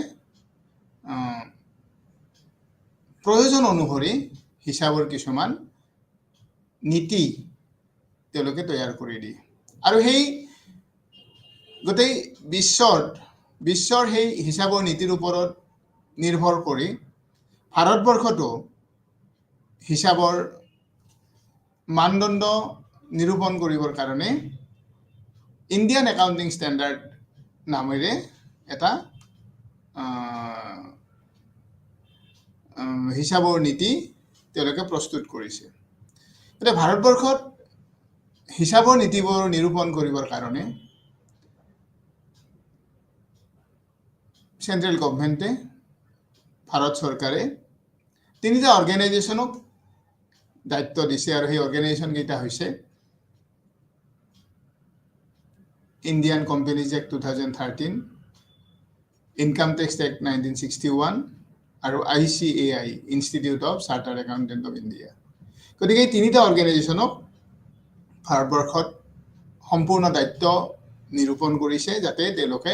প্ৰয়োজন অনুসৰি হিচাবৰ কিছুমান নীতি তেওঁলোকে তৈয়াৰ কৰি দিয়ে আৰু সেই গোটেই বিশ্বৰ সেই হিচাবৰ নীতিৰ ওপৰত নিৰ্ভৰ কৰি ভাৰতবৰ্ষতো হিচাবৰ মানদণ্ড নিৰূপণ কৰিবৰ কাৰণে ইণ্ডিয়ান একাউণ্টিং ষ্টেণ্ডাৰ্ড নামেৰে এটা হিচাবৰ নীতি তেওঁলোকে প্ৰস্তুত কৰিছে। এতিয়া ভাৰতবৰ্ষত হিচাবৰ নীতিবোৰ নিৰূপণ কৰিবৰ কাৰণে চেন্ট্ৰেল গভৰ্ণমেণ্টে ভাৰত চৰকাৰে তিনিটা অৰ্গেনাইজেশ্যনক দায়িত্ব দিছে আৰু সেই অৰ্গেনাইজেশ্যন কেইটা হৈছে Indian companies act 2013, income tax act 1961 আৰু ICAI institute of chartered accountant of India. গতিকে এই তিনিটা অৰ্গেনাইজেশ্যনক ভাৰতবৰ্ষত সম্পূৰ্ণ দায়িত্ব নিৰূপণ কৰিছে যাতে তেওঁলোকে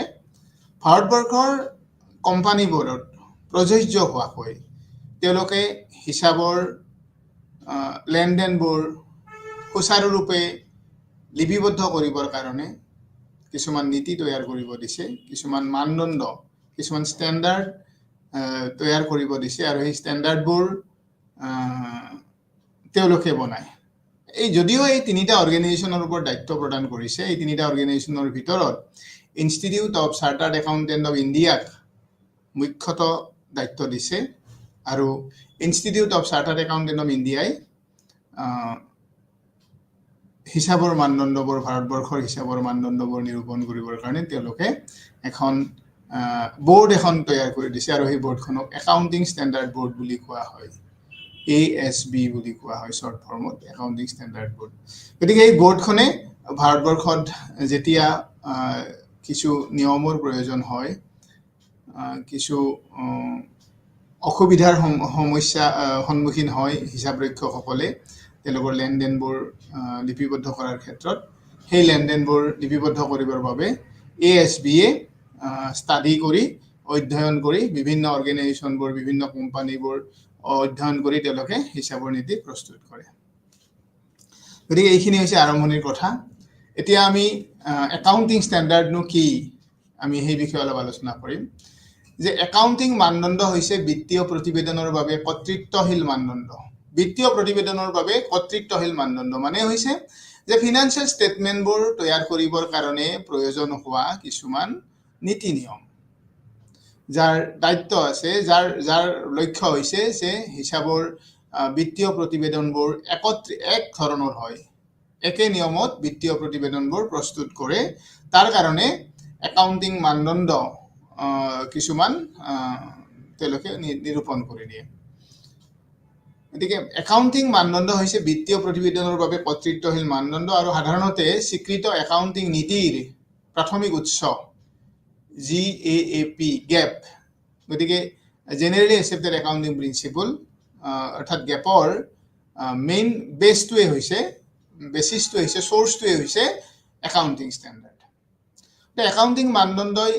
ভাৰতবৰ্ষৰ কোম্পানীবোৰত প্ৰযোজ্য হোৱাকৈ তেওঁলোকে হিচাবৰ লেনদেনবোৰ সুচাৰুৰূপে লিপিবদ্ধ কৰিবৰ কাৰণে কিছুমান নীতি তৈয়াৰ কৰিব দিছে, কিছুমান মানদণ্ড, কিছুমান ষ্টেণ্ডাৰ্ড তৈয়াৰ কৰিব দিছে আৰু সেই ষ্টেণ্ডাৰ্ডবোৰ তেওঁলোকে বনায়। যদিও এই তিনিটা অৰ্গেনাইজেশ্যনৰ ওপৰত দায়িত্ব প্ৰদান কৰিছে, এই তিনিটা অৰ্গেনাইজেশ্যনৰ ভিতৰত institute of chartered accountant of ইণ্ডিয়াক মুখ্যতঃ দায়িত্ব দিছে আৰু institute of chartered accountant of ইণ্ডিয়াই হিচাবৰ মানদণ্ডবোৰ ভাৰতবৰ্ষৰ হিচাবৰ মানদণ্ডবোৰ নিৰূপণ কৰিবৰ কাৰণে তেওঁলোকে এখন বোৰ্ড এখন তৈয়াৰ কৰি দিছে আৰু সেই বোৰ্ডখনক একাউণ্টিং ষ্টেণ্ডাৰ্ড বোৰ্ড বুলি কোৱা হয়, ASB বুলি কোৱা হয় শ্বৰ্ট ফৰ্মত, একাউণ্টিং ষ্টেণ্ডাৰ্ড বোৰ্ড। গতিকে এই বোৰ্ডখনে ভাৰতবৰ্ষত যেতিয়া কিছু নিয়মৰ প্ৰয়োজন হয়, কিছু অসুবিধাৰ সন্মুখীন হয় হিচাপৰক্ষকসকলে তেওঁলোকৰ লেনদেনবোৰ লিপিবদ্ধ কৰাৰ ক্ষেত্ৰত, সেই লেনদেনবোৰ লিপিবদ্ধ কৰিবৰ বাবে ASBয়ে ষ্টাডি কৰি অধ্যয়ন কৰি বিভিন্ন অৰ্গেনাইজেশ্যনবোৰ, বিভিন্ন কোম্পানীবোৰ অধ্যয়ন কৰি তেওঁলোকে হিচাবৰ নীতি প্ৰস্তুত কৰে। গতিকে এইখিনি হৈছে আৰম্ভণিৰ কথা। এতিয়া আমি একাউণ্টিং ষ্টেণ্ডাৰ্ডনো কি, আমি সেই বিষয়ে অলপ আলোচনা কৰিম। যে একাউণ্টিং মানদণ্ড হৈছে বিত্তীয় প্ৰতিবেদনৰ বাবে কৰ্তৃত্বশীল মানদণ্ড। বিত্তীয় প্ৰতিবেদনৰ বাবে কৰ্তৃত্বশীল মানদণ্ড মানে হৈছে যে ফিনান্সিয়েল ষ্টেটমেণ্টবোৰ তৈয়াৰ কৰিবৰ কাৰণে প্ৰয়োজন হোৱা কিছুমান নীতি নিয়ম, যাৰ দায়িত্ব আছে, যাৰ লক্ষ্য হৈছে যে হিচাবৰ বিত্তীয় প্ৰতিবেদনবোৰ এক ধৰণৰ হয়, একে নিয়মত বিত্তীয় প্ৰতিবেদনবোৰ প্ৰস্তুত কৰে। তাৰ কাৰণে একাউণ্টিং মানদণ্ড কিছুমান তেওঁলোকে নিৰূপণ কৰি দিয়ে। গতিকে একাউণ্টিং মানদণ্ড হৈছে বিত্তীয় প্ৰতিবেদনৰ বাবে কৰ্তৃত্বশীল মানদণ্ড আৰু সাধাৰণতে স্বীকৃত একাউণ্টিং নীতিৰ প্ৰাথমিক উৎস GAAP। গতিকে জেনেৰেলি একচেপ্টেড একাউণ্টিং প্ৰিন্সিপল অৰ্থাৎ গেপৰ মেইন বেচিছটোৱে হৈছে একাউণ্টিং ষ্টেণ্ডাৰ্ড। একাউণ্টিং মানদণ্ডই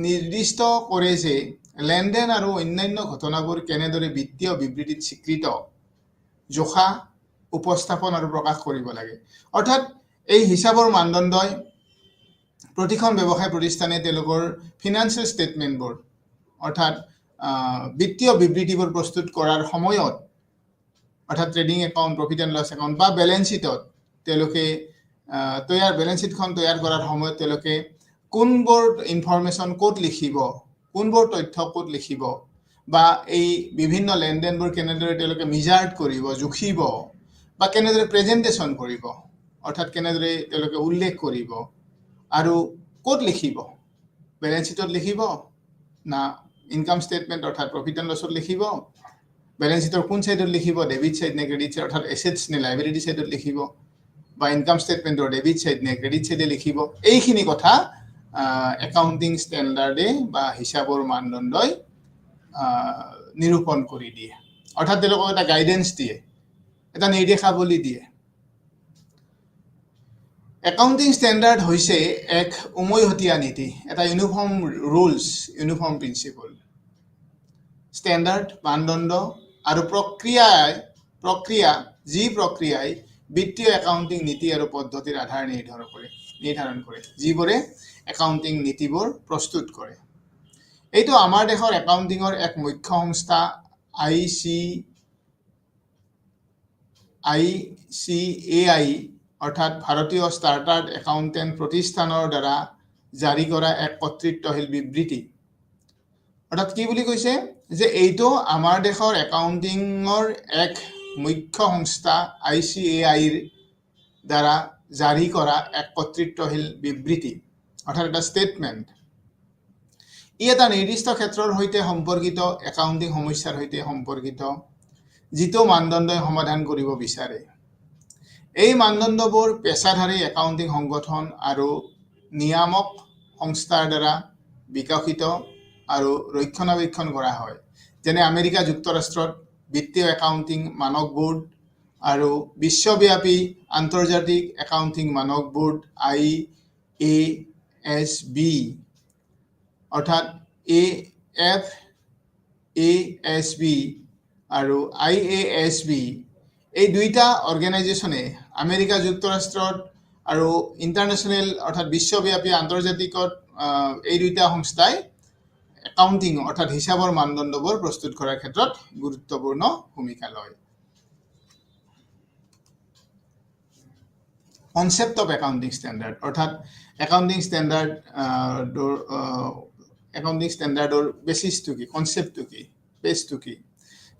নিৰ্দিষ্ট কৰে যে লেনদেন আৰু অন্যান্য ঘটনাবোৰ কেনেদৰে বিত্তীয় বিবৃতিত স্বীকৃত জোখা উপস্থাপন আৰু প্ৰকাশ কৰিব লাগে অৰ্থাৎ এই হিচাপৰ মানদণ্ডই প্ৰতিখন ব্যৱসায় প্ৰতিষ্ঠানে তেওঁলোকৰ ফিনান্সিয়েল ষ্টেটমেণ্টবোৰ অৰ্থাৎ বিত্তীয় বিবৃতিবোৰ প্ৰস্তুত কৰাৰ সময়ত অৰ্থাৎ trading account profit and loss account বা বেলেঞ্চ শ্বীটত তেওঁলোকে বেলেঞ্চ শ্বীটখন তৈয়াৰ কৰাৰ সময়ত তেওঁলোকে কোনবোৰ ইনফৰমেশ্যন ক'ত লিখিব কোনবোৰ তথ্য ক'ত লিখিব বা এই বিভিন্ন লেনদেনবোৰ কেনেদৰে তেওঁলোকে মেজাৰ্ড কৰিব জুখিব বা কেনেদৰে প্ৰেজেণ্টেশ্যন কৰিব অৰ্থাৎ কেনেদৰে তেওঁলোকে উল্লেখ কৰিব আৰু ক'ত লিখিব বেলেঞ্চ শ্বীটত লিখিব না ইনকাম ষ্টেটমেণ্ট অৰ্থাৎ প্ৰফিট এণ্ড লছত লিখিব বেলেঞ্চ শ্বীটৰ কোন ছাইডত লিখিব ডেবিট ছাইড নে ক্ৰেডিট ছাইড অৰ্থাৎ এছেটছ নে লাইবিলিটি ছাইডত লিখিব বা ইনকাম ষ্টেটমেণ্টৰ ডেবিট ছাইড নে ক্ৰেডিট ছাইডে লিখিব এইখিনি কথা একাউণ্টিং ষ্টেণ্ডাৰ্ডে বা হিচাপৰ মানদণ্ডই নিৰূপণ কৰি দিয়ে অৰ্থাৎ তেওঁলোকক এটা গাইডেন্স দিয়ে এটা নিৰ্দেশাৱলী দিয়ে একাউণ্টিং ষ্টেণ্ডাৰ্ড হৈছে এক উমৈহতীয়া নীতি এটা uniform rules uniform principle standard মানদণ্ড আৰু প্ৰক্ৰিয়াই বিত্তীয় একাউণ্টিং নীতি আৰু পদ্ধতিৰ আধাৰ নিৰ্ধাৰণ কৰে যিবোৰে একাউণ্টিং নীতিবোৰ প্ৰস্তুত কৰে এইটো আমাৰ দেশৰ একাউণ্টিঙৰ এক মুখ্য সংস্থা ICAI অৰ্থাৎ ভাৰতীয় চাৰ্টাৰ্ড একাউণ্টেণ্ট প্ৰতিষ্ঠানৰ দ্বাৰা জাৰি কৰা এক কৰ্তৃত্বশীল বিবৃতি অৰ্থাৎ কি বুলি কৈছে যে এইটো আমাৰ দেশৰ একাউণ্টিঙৰ এক মুখ্য সংস্থা ICAIৰ দ্বাৰা জাৰি কৰা এক কৰ্তৃত্বশীল বিবৃতি অৰ্থাৎ এটা ষ্টেটমেণ্ট ই এটা নিৰ্দিষ্ট ক্ষেত্ৰৰ সৈতে সম্পৰ্কিত একাউণ্টিং সমস্যাৰ সৈতে সম্পৰ্কিত যিটো মানদণ্ডই সমাধান কৰিব বিচাৰে এই মানদণ্ডবোৰ পেছাধাৰী একাউণ্টিং সংগঠন আৰু নিয়ামক সংস্থাৰ দ্বাৰা বিকশিত আৰু ৰক্ষণাবেক্ষণ কৰা হয় যেনে আমেৰিকা যুক্তৰাষ্ট্ৰত বিত্তীয় একাউণ্টিং মানক বোৰ্ড আৰু বিশ্বব্যাপী আন্তৰ্জাতিক একাউণ্টিং মানক বোৰ্ড IASB অৰ্থাৎ AFASB আৰু IASB এই দুইটা অৰ্গেনাইজেশ্যনে আমেৰিকা যুক্তৰাষ্ট্ৰত আৰু ইণ্টাৰনেশ্যনেল অৰ্থাৎ বিশ্বব্যাপী আন্তৰ্জাতিকত এই দুইটা সংস্থাই একাউণ্টিং অৰ্থাৎ হিচাপৰ মানদণ্ডবোৰ প্ৰস্তুত কৰাৰ ক্ষেত্ৰত গুৰুত্বপূৰ্ণ ভূমিকা লয় কনচেপ্ট অফ একাউণ্টিং ষ্টেণ্ডাৰ্ড অৰ্থাৎ একাউণ্টিং ষ্টেণ্ডাৰ্ডৰ বেচিছটো কি কনচেপ্টটো কি বেছটো কি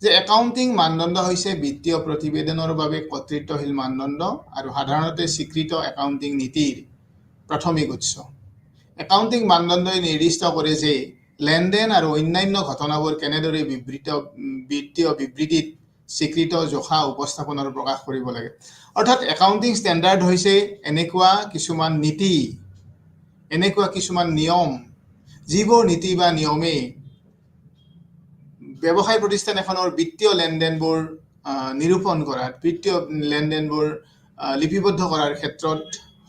যে একাউণ্টিং মানদণ্ড হৈছে বিত্তীয় প্ৰতিবেদনৰ বাবে কৰ্তৃত্বশীল মানদণ্ড আৰু সাধাৰণতে স্বীকৃত একাউণ্টিং নীতিৰ প্ৰাথমিক উৎস একাউণ্টিং মানদণ্ডই নিৰ্দিষ্ট কৰে যে লেনদেন আৰু অন্যান্য ঘটনাবোৰ কেনেদৰে বিত্তীয় বিবৃতিত স্বীকৃত জোখা উপস্থাপন আৰু প্ৰকাশ কৰিব লাগে অৰ্থাৎ একাউণ্টিং ষ্টেণ্ডাৰ্ড হৈছে এনেকুৱা কিছুমান নীতি এনেকুৱা কিছুমান নিয়ম যিবোৰ নীতি বা নিয়মে ব্যৱসায় প্ৰতিষ্ঠান এখনৰ বিত্তীয় লেনদেনবোৰ নিৰূপণ কৰাত বিত্তীয় লেনদেনবোৰ লিপিবদ্ধ কৰাৰ ক্ষেত্ৰত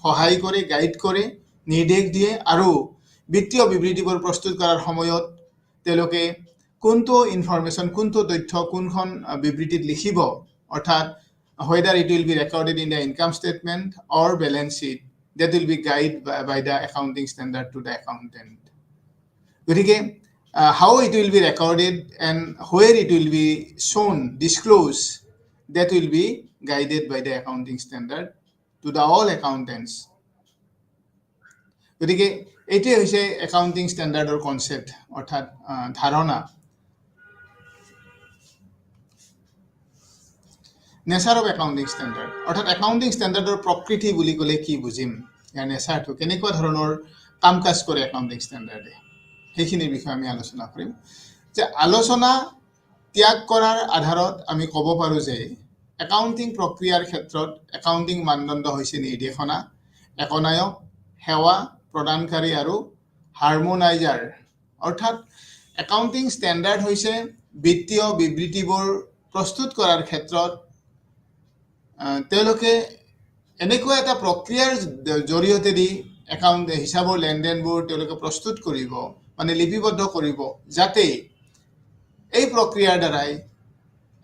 সহায় কৰে গাইড কৰে নিৰ্দেশ দিয়ে আৰু বিত্তীয় বিবৃতিবোৰ প্ৰস্তুত কৰাৰ সময়ত তেওঁলোকে কোনটো ইনফৰমেশ্যন কোনটো তথ্য কোনখন বিবৃতিত লিখিব অৰ্থাৎ whether it will be recorded in the income statement or balance sheet that will be guided by the accounting standard to the accountant গতিকে how it will be recorded and where it will be shown disclosed that will be guided by the accounting standard to the all accountants গতিকে এইটোৱে হৈছে accounting ষ্টেণ্ডাৰ্ডৰ concept অৰ্থাৎ ধাৰণা nature of accounting standard অৰ্থাৎ accounting ষ্টেণ্ডাৰ্ডৰ প্ৰকৃতি বুলি ক'লে কি বুজিম ইয়াৰ নেচাৰটো কেনেকুৱা ধৰণৰ কাম কাজ কৰে একাউণ্টিং ষ্টেণ্ডাৰ্ডে সেইখিনিৰ বিষয়ে আমি আলোচনা কৰিম যে আলোচনা ত্যাগ কৰাৰ আধাৰত আমি ক'ব পাৰোঁ যে একাউণ্টিং প্ৰক্ৰিয়াৰ ক্ষেত্ৰত একাউণ্টিং মানদণ্ড হৈছে নিৰ্দেশনা একনায়ক সেৱা প্ৰদানকাৰী আৰু হাৰমোনাইজাৰ অৰ্থাৎ একাউণ্টিং ষ্টেণ্ডাৰ্ড হৈছে বিত্তীয় বিবৃতিবোৰ প্ৰস্তুত কৰাৰ ক্ষেত্ৰত তেওঁলোকে এনেকুৱা এটা প্ৰক্ৰিয়াৰ জৰিয়তে দি হিচাপৰ লেনদেনবোৰ তেওঁলোকে প্ৰস্তুত কৰিব মানে লিপিবদ্ধ কৰিব যাতে এই প্ৰক্ৰিয়াৰ দ্বাৰাই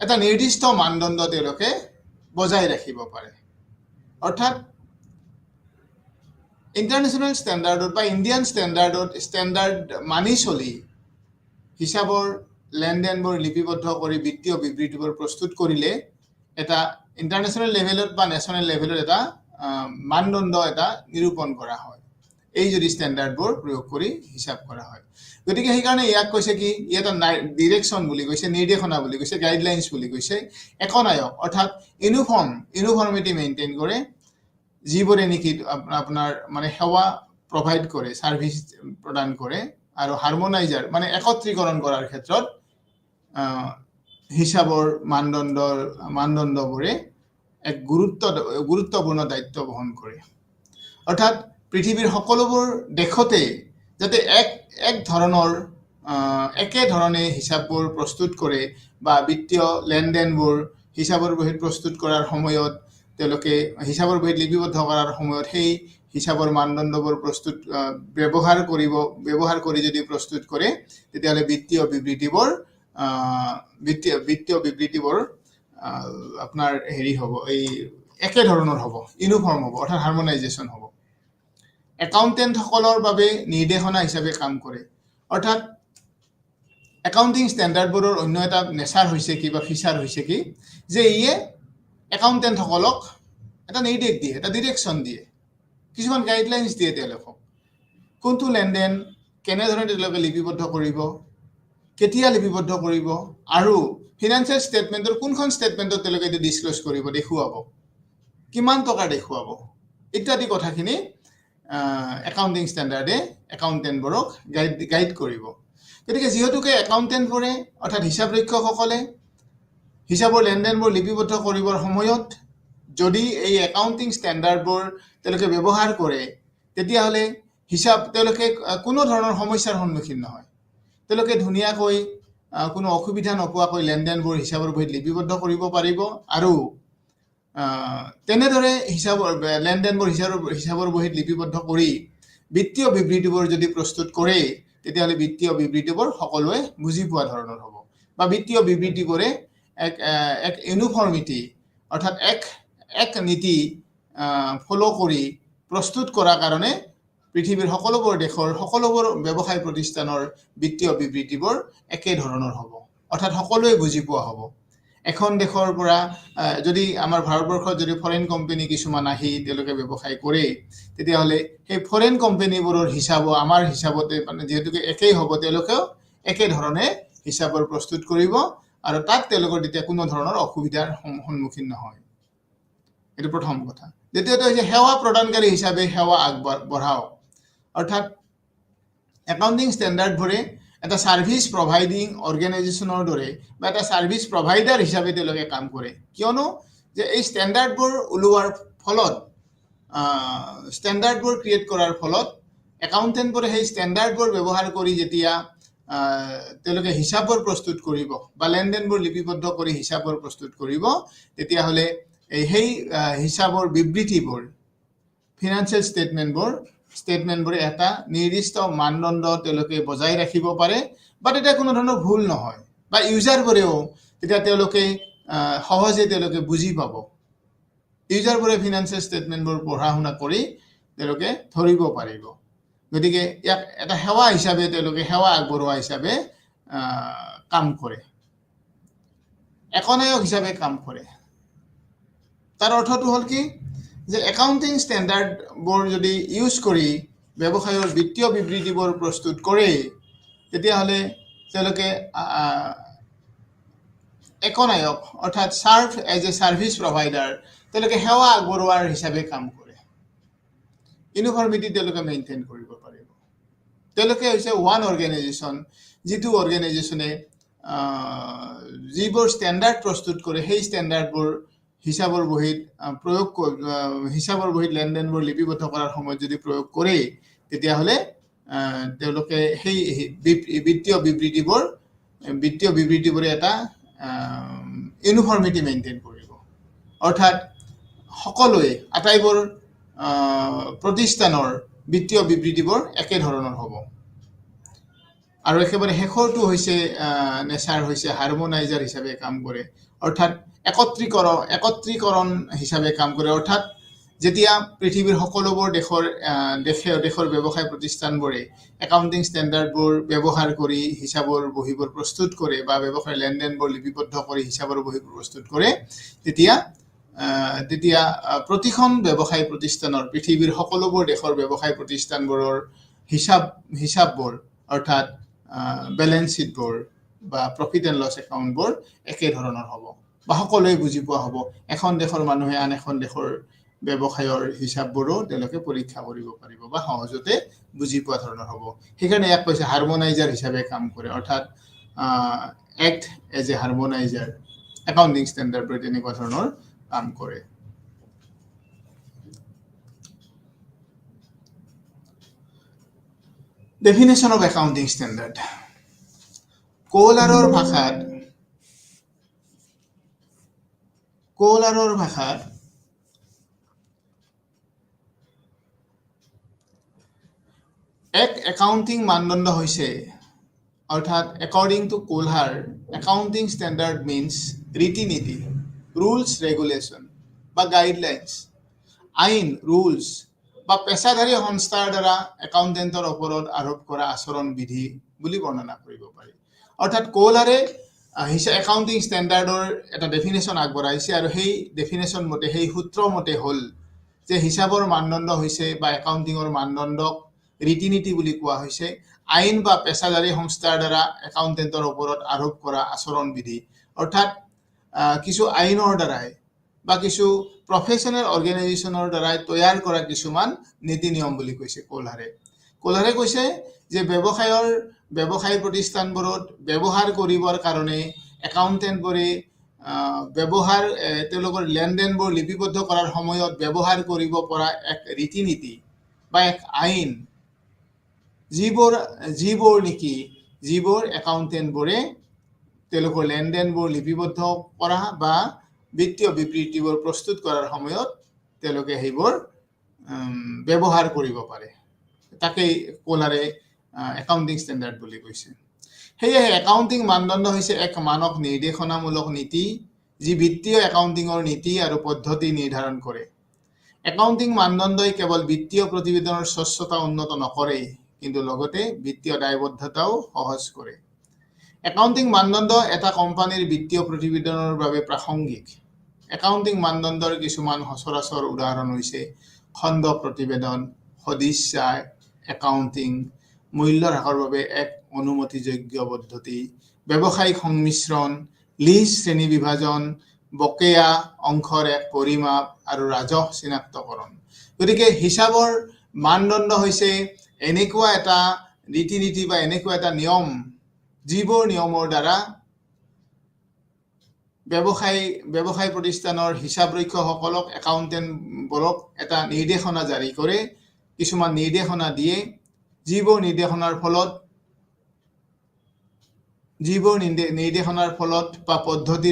এটা নিৰ্দিষ্ট মানদণ্ড তেওঁলোকে বজাই ৰাখিব পাৰে অৰ্থাৎ ইণ্টাৰনেশ্যনেল ষ্টেণ্ডাৰ্ডত বা ইণ্ডিয়ান ষ্টেণ্ডাৰ্ড মানি চলি হিচাপৰ লেনদেনবোৰ লিপিবদ্ধ কৰি বিত্তীয় বিবৃতিবোৰ প্ৰস্তুত কৰিলে এটা ইণ্টাৰনেশ্যনেল লেভেলত বা নেশ্যনেল লেভেলত এটা মানদণ্ড এটা নিৰূপণ কৰা হয় এই যদি ষ্টেণ্ডাৰ্ডবোৰ প্ৰয়োগ কৰি হিচাপ কৰা হয় গতিকে সেইকাৰণে ইয়াক কৈছে কি এটা ডিৰেকশ্যন বুলি কৈছে নিৰ্দেশনা বুলি কৈছে গাইডলাইনছ বুলি কৈছে একনায়ক অৰ্থাৎ ইউনিফৰ্মিটি মেইনটেইন কৰে যিবোৰে নেকি আপোনাৰ মানে সেৱা প্ৰভাইড কৰে ছাৰ্ভিচ প্ৰদান কৰে আৰু হাৰমনাইজাৰ মানে একত্ৰীকৰণ কৰাৰ ক্ষেত্ৰত হিচাপৰ মানদণ্ডবোৰে এক গুৰুত্বপূৰ্ণ দায়িত্ব বহন কৰে অৰ্থাৎ পৃথিৱীৰ সকলোবোৰ দেশতে যাতে এক ধৰণৰ একে ধৰণে হিচাপবোৰ প্ৰস্তুত কৰে বা বিত্তীয় লেনদেনবোৰ হিচাপৰ বহীত প্ৰস্তুত কৰাৰ সময়ত তেওঁলোকে হিচাপৰ বহীত লিপিবদ্ধ কৰাৰ সময়ত সেই হিচাপৰ মানদণ্ডবোৰ ব্যৱহাৰ কৰি যদি প্ৰস্তুত কৰে তেতিয়াহ'লে বিত্তীয় বিবৃতিবোৰ আপোনাৰ হেৰি হ'ব এই একে ধৰণৰ হ'ব ইউনিফৰ্ম হ'ব অৰ্থাৎ হাৰমনাইজেশ্যন হ'ব একাউণ্টেণ্টসকলৰ বাবে নিৰ্দেশনা হিচাপে কাম কৰে অৰ্থাৎ একাউণ্টিং ষ্টেণ্ডাৰ্ডবোৰৰ অন্য এটা নেচাৰ হৈছে কি বা ফিচাৰ হৈছে কি যে ইয়ে একাউণ্টেণ্টসকলক এটা নিৰ্দেশ দিয়ে এটা ডিৰেকশ্যন দিয়ে কিছুমান গাইডলাইনছ দিয়ে তেওঁলোকক কোনটো লেনদেন কেনেধৰণে তেওঁলোকে লিপিবদ্ধ কৰিব কেতিয়া লিপিবদ্ধ কৰিব আৰু ফিনান্সিয়েল ষ্টেটমেণ্টৰ কোনখন ষ্টেটমেণ্টত তেওঁলোকে এইটো ডিছক্ল'জ কৰিব দেখুৱাব কিমান টকা দেখুৱাব ইত্যাদি কথাখিনি একাউণ্টিং ষ্টেণ্ডাৰ্ডে একাউণ্টেণ্টবোৰক গাইড কৰিব গতিকে যিহেতুকে একাউণ্টেণ্টবোৰে অৰ্থাৎ হিচাপৰক্ষকসকলে হিচাপৰ লেনদেনবোৰ লিপিবদ্ধ কৰিবৰ সময়ত যদি এই একাউণ্টিং ষ্টেণ্ডাৰ্ডবোৰ তেওঁলোকে ব্যৱহাৰ কৰে তেতিয়াহ'লে তেওঁলোকে কোনো ধৰণৰ সমস্যাৰ সন্মুখীন নহয় তেওঁলোকে ধুনীয়াকৈ কোনো অসুবিধা নোপোৱাকৈ লেনদেনবোৰ হিচাপৰ বহীত লিপিবদ্ধ কৰিব পাৰিব আৰু তেনেদৰে লেনদেনবোৰ হিচাপৰ বহীত লিপিবদ্ধ কৰি বিত্তীয় বিবৃতিবোৰ যদি প্ৰস্তুত কৰে তেতিয়াহ'লে বিত্তীয় বিবৃতিবোৰ সকলোৱে বুজি পোৱা ধৰণৰ হ'ব বা বিত্তীয় বিবৃতিবোৰে এক ইউনিফৰ্মিটি অৰ্থাৎ এক নীতি ফ'ল' কৰি প্ৰস্তুত কৰাৰ কাৰণে পৃথিৱীৰ সকলোবোৰ দেশৰ সকলোবোৰ ব্যৱসায় প্ৰতিষ্ঠানৰ বিত্তীয় বিবৃতিবোৰ একে ধৰণৰ হ'ব অৰ্থাৎ সকলোৱে বুজি পোৱা হ'ব এখন দেশৰ পৰা যদি আমাৰ ভাৰতবৰ্ষত যদি ফৰেইন কোম্পানী কিছুমান আহি তেওঁলোকে ব্যৱসায় কৰে তেতিয়াহ'লে সেই ফৰেইন কোম্পানীবোৰৰ হিচাপো আমাৰ হিচাপতে মানে যিহেতুকে একেই হ'ব তেওঁলোকেও একে ধৰণে হিচাপৰ প্ৰস্তুত কৰিব আৰু তাত তেওঁলোকৰ তেতিয়া কোনো ধৰণৰ অসুবিধাৰ সন্মুখীন নহয় এইটো প্ৰথম কথা দ্বিতীয়তে হৈছে সেৱা প্ৰদানকাৰী হিচাপে সেৱা আগবঢ়াওক অৰ্থাৎ একাউণ্টিং ষ্টেণ্ডাৰ্ডবোৰে এটা ছাৰ্ভিচ প্ৰভাইডিং অৰ্গেনাইজেশ্যনৰ দৰে বা এটা ছাৰ্ভিচ প্ৰভাইডাৰ হিচাপে তেওঁলোকে কাম কৰে কিয়নো যে এই ষ্টেণ্ডাৰ্ডবোৰ ওলোৱাৰ ফলত ষ্টেণ্ডাৰ্ডবোৰ ক্ৰিয়েট কৰাৰ ফলত একাউণ্টেণ্টবোৰে সেই ষ্টেণ্ডাৰ্ডবোৰ ব্যৱহাৰ কৰি যেতিয়া তেওঁলোকে হিচাপবোৰ প্ৰস্তুত কৰিব বা লেনদেনবোৰ লিপিবদ্ধ কৰি হিচাপবোৰ প্ৰস্তুত কৰিব তেতিয়াহ'লে সেই হিচাপৰ বিবৃতিবোৰ ফিনান্সিয়েল ষ্টেটমেণ্টবোৰে এটা নিৰ্দিষ্ট মানদণ্ড তেওঁলোকে বজাই ৰাখিব পাৰে বা তেতিয়া কোনো ধৰণৰ ভুল নহয় বা ইউজাৰবোৰেও তেতিয়া তেওঁলোকে সহজে তেওঁলোকে বুজি পাব ইউজাৰবোৰে ফিনান্সিয়েল ষ্টেটমেণ্টবোৰ পঢ়া শুনা কৰি তেওঁলোকে ধৰিব পাৰিব গতিকে ইয়াক এটা সেৱা হিচাপে তেওঁলোকে সেৱা আগবঢ়োৱা হিচাপে কাম কৰে একনায়ক হিচাপে কাম কৰে তাৰ অৰ্থটো হ'ল কি যে একাউণ্টিং ষ্টেণ্ডাৰ্ডবোৰ যদি ইউজ কৰি ব্যৱসায়ৰ বিত্তীয় বিবৃতিবোৰ প্ৰস্তুত কৰে তেতিয়াহ'লে তেওঁলোকে একনায়ক অৰ্থাৎ serve as a service provider তেওঁলোকে সেৱা আগবঢ়োৱাৰ হিচাপে কাম কৰে ইউনিফৰ্মিটি তেওঁলোকে মেইনটেইন কৰিব পাৰিব তেওঁলোকে হৈছে ওৱান অৰ্গেনাইজেশ্যন যিটো অৰ্গেনাইজেশ্যনে যিবোৰ ষ্টেণ্ডাৰ্ড প্ৰস্তুত কৰে সেই ষ্টেণ্ডাৰ্ডবোৰ হিচাপৰ বহীত লেনদেনবোৰ লিপিবদ্ধ কৰাৰ সময়ত যদি প্ৰয়োগ কৰে তেতিয়াহ'লে তেওঁলোকে সেই বিত্তীয় বিবৃতিবোৰে এটা ইউনিফৰ্মিটি মেইনটেইন কৰিব অৰ্থাৎ সকলোৱে আটাইবোৰ প্ৰতিষ্ঠানৰ বিত্তীয় বিবৃতিবোৰ একে ধৰণৰ হ'ব আৰু একেবাৰে শেষৰটো হৈছে নেচাৰ হৈছে হাৰমনাইজাৰ হিচাপে কাম কৰে, অৰ্থাৎ একত্ৰীকৰণ হিচাপে কাম কৰে। অৰ্থাৎ যেতিয়া পৃথিৱীৰ সকলোবোৰ দেশৰ ব্যৱসায় প্ৰতিষ্ঠানবোৰে একাউণ্টিং ষ্টেণ্ডাৰ্ডবোৰ ব্যৱহাৰ কৰি হিচাপৰ বহীবোৰ প্ৰস্তুত কৰে বা ব্যৱসায়ৰ লেনদেনবোৰ লিপিবদ্ধ কৰি হিচাপৰ বহীবোৰ প্ৰস্তুত কৰে, তেতিয়া প্ৰতিখন ব্যৱসায় প্ৰতিষ্ঠানৰ পৃথিৱীৰ সকলোবোৰ দেশৰ ব্যৱসায় প্ৰতিষ্ঠানবোৰৰ হিচাপবোৰ অৰ্থাৎ বেলেঞ্চ শ্বীটবোৰ বা প্ৰফিট এণ্ড লছ একাউণ্টবোৰ একে ধৰণৰ হ'ব বা সকলোৱে বুজি পোৱা হ'ব। এখন দেশৰ মানুহে আন এখন দেশৰ ব্যৱসায়ৰ হিচাপবোৰো তেওঁলোকে পৰীক্ষা কৰিব পাৰিব বা সহজতে বুজি পোৱা ধৰণৰ হ'ব। সেইকাৰণে ইয়াক কৈছে হাৰমনাইজাৰ হিচাপে কাম কৰে, অৰ্থাৎ act as a harmonizer. Accounting ষ্টেণ্ডাৰ্ডবোৰে তেনেকুৱা ধৰণৰ কাম কৰে। Definition of accounting standard. কৌলাৰৰ ভাষাত এক একাউণ্টিং মানদণ্ড হৈছে, অৰ্থাৎ according to Kohler, accounting standard means ৰীতি-নীতি, ৰুলছ ৰেগুলেশ্যন বা গাইডলাইনছ, আইন ৰুলছ বা পেছাদাৰী সংস্থাৰ দ্বাৰা একাউণ্টেণ্টৰ ওপৰত আৰোপ কৰা আচৰণ বিধি বুলি বৰ্ণনা কৰিব পাৰি। অৰ্থাৎ কৌলাৰে একাউণ্টিং ষ্টেণ্ডাৰ্ডৰ এটা ডেফিনেশ্যন আগবঢ়াইছে আৰু সেই ডেফিনেশ্যন মতে, সেই সূত্ৰ মতে হ'ল যে হিচাপৰ মানদণ্ড হৈছে বা একাউণ্টিঙৰ মানদণ্ডক ৰীতি-নীতি বুলি কোৱা হৈছে আইন বা পেছাদাৰী সংস্থাৰ দ্বাৰা একাউণ্টেণ্টৰ ওপৰত আৰোপ কৰা আচৰণ বিধি। অৰ্থাৎ কিছু আইনৰ দ্বাৰাই বা কিছু প্ৰফেশ্যনেল অৰ্গেনাইজেশ্যনৰ দ্বাৰাই তৈয়াৰ কৰা কিছুমান নীতি নিয়ম বুলি কৈছে কৌলহাৰে। কৌলহাৰে কৈছে যে ব্যৱসায় প্ৰতিষ্ঠানবোৰত ব্যৱহাৰ কৰিবৰ কাৰণে একাউণ্টেণ্টবোৰে তেওঁলোকৰ লেনদেনবোৰ লিপিবদ্ধ কৰাৰ সময়ত ব্যৱহাৰ কৰিব পৰা এক ৰীতি-নীতি বা এক আইন, যিবোৰ একাউণ্টেণ্টবোৰে তেওঁলোকৰ লেনদেনবোৰ লিপিবদ্ধ কৰা বা বিত্তীয় বিবৃতিবোৰ প্ৰস্তুত কৰাৰ সময়ত তেওঁলোকে সেইবোৰ ব্যৱহাৰ কৰিব পাৰে। তাকেই কৌলহাৰে একাউণ্টিং ষ্টেণ্ডাৰ্ড বুলি কৈছে। সেয়েহে একাউণ্টিং মানদণ্ড হৈছে এক মানক নিৰ্দেশনামূলক নীতি যি বিত্তীয় একাউণ্টিঙৰ নীতি আৰু পদ্ধতি নিৰ্ধাৰণ কৰে। একাউণ্টিং মানদণ্ডই কেৱল বিত্তীয় প্ৰতিবেদনৰ স্বচ্ছতা উন্নত নকৰে, কিন্তু লগতে বিত্তীয় দায়বদ্ধতাও সহজ কৰে। একাউণ্টিং মানদণ্ড এটা কোম্পানীৰ বিত্তীয় প্ৰতিবেদনৰ বাবে প্ৰাসংগিক। একাউণ্টিং মানদণ্ডৰ কিছুমান সচৰাচৰ উদাহৰণ হৈছে খণ্ড প্ৰতিবেদন, সদিচ্ছা একাউণ্টিং, মূল্য হ্ৰাসৰ বাবে এক অনুমতিযোগ্য পদ্ধতি, ব্যৱসায়িক সংমিশ্ৰণ, লিজ শ্ৰেণী বিভাজন, বকেয়া অংশৰ এক পৰিমাপ আৰু ৰাজহ চিনাক্তকৰণ। গতিকে হিচাপৰ মানদণ্ড হৈছে এনেকুৱা এটা ৰীতি-নীতি বা এনেকুৱা এটা নিয়ম, যিবোৰ নিয়মৰ দ্বাৰা ব্যৱসায় প্ৰতিষ্ঠানৰ হিচাপৰক্ষকসকলক, একাউণ্টেণ্টবোৰক এটা নিৰ্দেশনা জাৰি কৰে, কিছুমান নিৰ্দেশনা দিয়ে, যিবোৰ নিৰ্দেশনাৰ ফলত বা পদ্ধতি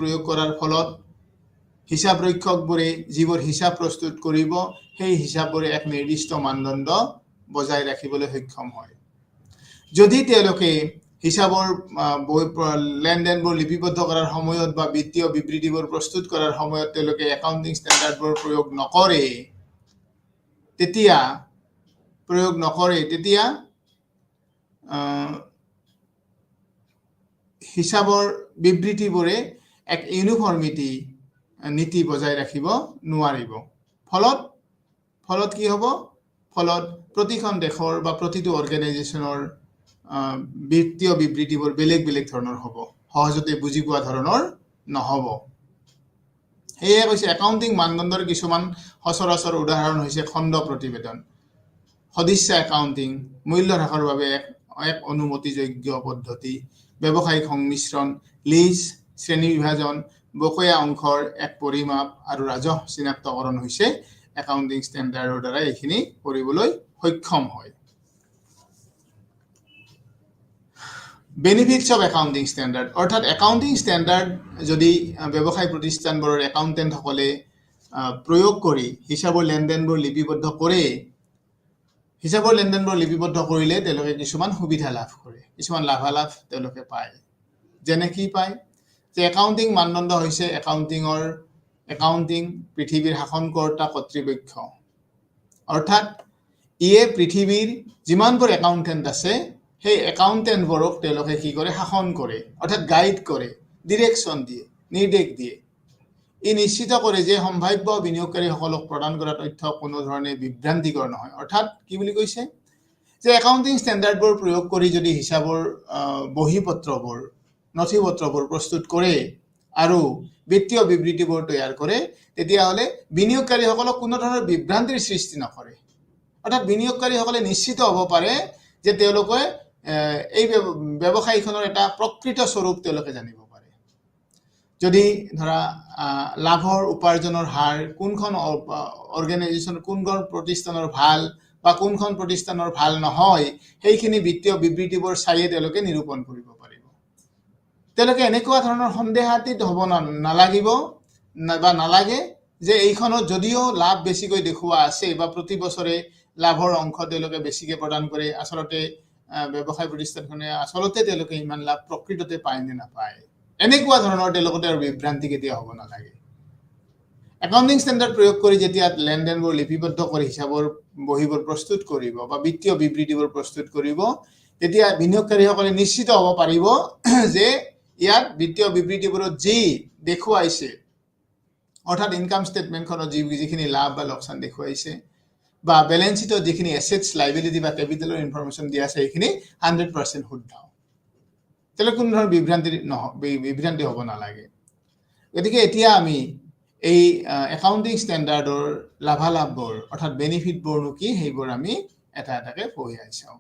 প্ৰয়োগ কৰাৰ ফলত হিচাপৰক্ষকবোৰে যিবোৰ হিচাপ প্ৰস্তুত কৰিব, সেই হিচাপবোৰে এক নিৰ্দিষ্ট মানদণ্ড বজাই ৰাখিবলৈ সক্ষম হয়। যদি তেওঁলোকে হিচাপৰ লেনদেনবোৰ লিপিবদ্ধ কৰাৰ সময়ত বা বিত্তীয় বিবৃতিবোৰ প্ৰস্তুত কৰাৰ সময়ত তেওঁলোকে একাউণ্টিং ষ্টেণ্ডাৰ্ডবোৰ প্ৰয়োগ নকৰে, তেতিয়া হিচাপৰ বিবৃতিবোৰে এক ইউনিফৰ্মিটি নীতি বজাই ৰাখিব নোৱাৰিব। ফলত কি হ'ব? ফলত প্ৰতিখন দেশৰ বা প্ৰতিটো অৰ্গেনাইজেশ্যনৰ বিত্তীয় বিবৃতিবোৰ বেলেগ বেলেগ ধৰণৰ হ'ব, সহজতে বুজি পোৱা ধৰণৰ নহ'ব। সেয়ে কৈছে একাউণ্টিং মানদণ্ডৰ কিছুমান সচৰাচৰ উদাহৰণ হৈছে খণ্ড প্ৰতিবেদন, সদিচ্ছা একাউণ্টিং, মূল্য হ্ৰাসৰ বাবে এক অনুমতিযোগ্য পদ্ধতি, ব্যৱসায়িক সংমিশ্ৰণ, লিজ শ্ৰেণী বিভাজন, বকেয়া অংশৰ এক পৰিমাপ আৰু ৰাজহ চিনাক্তকৰণ হৈছে একাউণ্টিং ষ্টেণ্ডাৰ্ডৰ দ্বাৰা এইখিনি কৰিবলৈ সক্ষম হয়। বেনিফিটছ অফ একাউণ্টিং ষ্টেণ্ডাৰ্ড, অৰ্থাৎ একাউণ্টিং ষ্টেণ্ডাৰ্ড যদি ব্যৱসায় প্ৰতিষ্ঠানবোৰৰ একাউণ্টেণ্টসকলে প্ৰয়োগ কৰি হিচাপৰ লেনদেনবোৰ লিপিবদ্ধ কৰে, হিচাপৰ লেনদেনবোৰ লিপিবদ্ধ কৰিলে তেওঁলোকে কিছুমান সুবিধা লাভ কৰে, কিছুমান লাভালাভ তেওঁলোকে পায়। যেনে কি পায় যে একাউণ্টিং মানদণ্ড হৈছে একাউণ্টিং পৃথিৱীৰ শাসনকৰ্তা কৰ্তৃপক্ষ, অৰ্থাৎ ইয়ে পৃথিৱীৰ যিমানবোৰ একাউণ্টেণ্ট আছে সেই একাউণ্টেণ্টবোৰক তেওঁলোকে কি কৰে, শাসন কৰে, অৰ্থাৎ গাইড কৰে, ডিৰেকশ্যন দিয়ে, নিৰ্দেশ দিয়ে। ই নিশ্চিত কৰে যে সম্ভাৱ্য বিনিয়োগকাৰীসকলক প্ৰদান কৰা তথ্য কোনো ধৰণে বিভ্ৰান্তিকৰ নহয়। অৰ্থাৎ কি বুলি কৈছে যে একাউণ্টিং ষ্টেণ্ডাৰ্ডবোৰ প্ৰয়োগ কৰি যদি হিচাপৰ বহীপত্ৰবোৰ নথিপত্ৰবোৰ প্ৰস্তুত কৰে আৰু বিত্তীয় বিবৃতিবোৰ তৈয়াৰ কৰে, তেতিয়াহ'লে বিনিয়োগকাৰীসকলক কোনো ধৰণৰ বিভ্ৰান্তিৰ সৃষ্টি নকৰে। অৰ্থাৎ বিনিয়োগকাৰীসকলে নিশ্চিত হ'ব পাৰে যে তেওঁলোকে এই ব্যৱসায়ীখনৰ এটা প্ৰকৃত স্বৰূপ তেওঁলোকে জানিব পাৰে। যদি ধৰা লাভৰ উপাৰ্জনৰ হাৰ কোনখন অৰ্গেনাইজেশ্যন, কোনখন প্ৰতিষ্ঠানৰ ভাল বা কোনখন প্ৰতিষ্ঠানৰ ভাল নহয়, সেইখিনি বিত্তীয় বিবৃতিবোৰ চাইয়ে তেওঁলোকে নিৰূপণ কৰিব পাৰিব। তেওঁলোকে এনেকুৱা ধৰণৰ সন্দেহাতীত হ'ব নালাগিব বা নালাগে যে এইখনত যদিও লাভ বেছিকৈ দেখুওৱা আছে বা প্ৰতি বছৰে লাভৰ অংশ তেওঁলোকে বেছিকৈ প্ৰদান কৰে, আচলতে ব্যৱসায় প্ৰতিষ্ঠানখনে আচলতে তেওঁলোকে ইমান লাভ প্ৰকৃততে পায় নে নাপায়, এনেকুৱা ধৰণৰ তেওঁলোকৰ বিভ্ৰান্তি কেতিয়া হ'ব নালাগে। একাউণ্টিং ষ্টেণ্ডাৰ্ড প্ৰয়োগ কৰি যেতিয়া লেনদেনবোৰ লিপিবদ্ধ কৰি হিচাপৰ বহীবোৰ প্ৰস্তুত কৰিব বা বিত্তীয় বিবৃতিবোৰ প্ৰস্তুত কৰিব, তেতিয়া বিনিয়োগকাৰীসকলে নিশ্চিত হ'ব পাৰিব যে ইয়াত বিত্তীয় বিবৃতিবোৰত যি দেখুৱাইছে, অৰ্থাৎ ইনকাম ষ্টেটমেণ্টখনত যিখিনি লাভ বা লোকচান দেখুৱাইছে বা বেলেঞ্চ শ্বীটত যিখিনি এছেটছ, লাইবিলিটি বা কেপিটেলৰ ইনফৰমেশ্যন দিয়া আছে সেইখিনি 100% শুদ্ধ। তেওঁলোকে কোনো ধৰণৰ বিভ্ৰান্তি হ'ব নালাগে। গতিকে এতিয়া আমি এই একাউণ্টিং ষ্টেণ্ডাৰ্ডৰ লাভালাভবোৰ অৰ্থাৎ বেনিফিটবোৰনো কি সেইবোৰ আমি এটা এটাকৈ পঢ়িয়াই চাওঁ।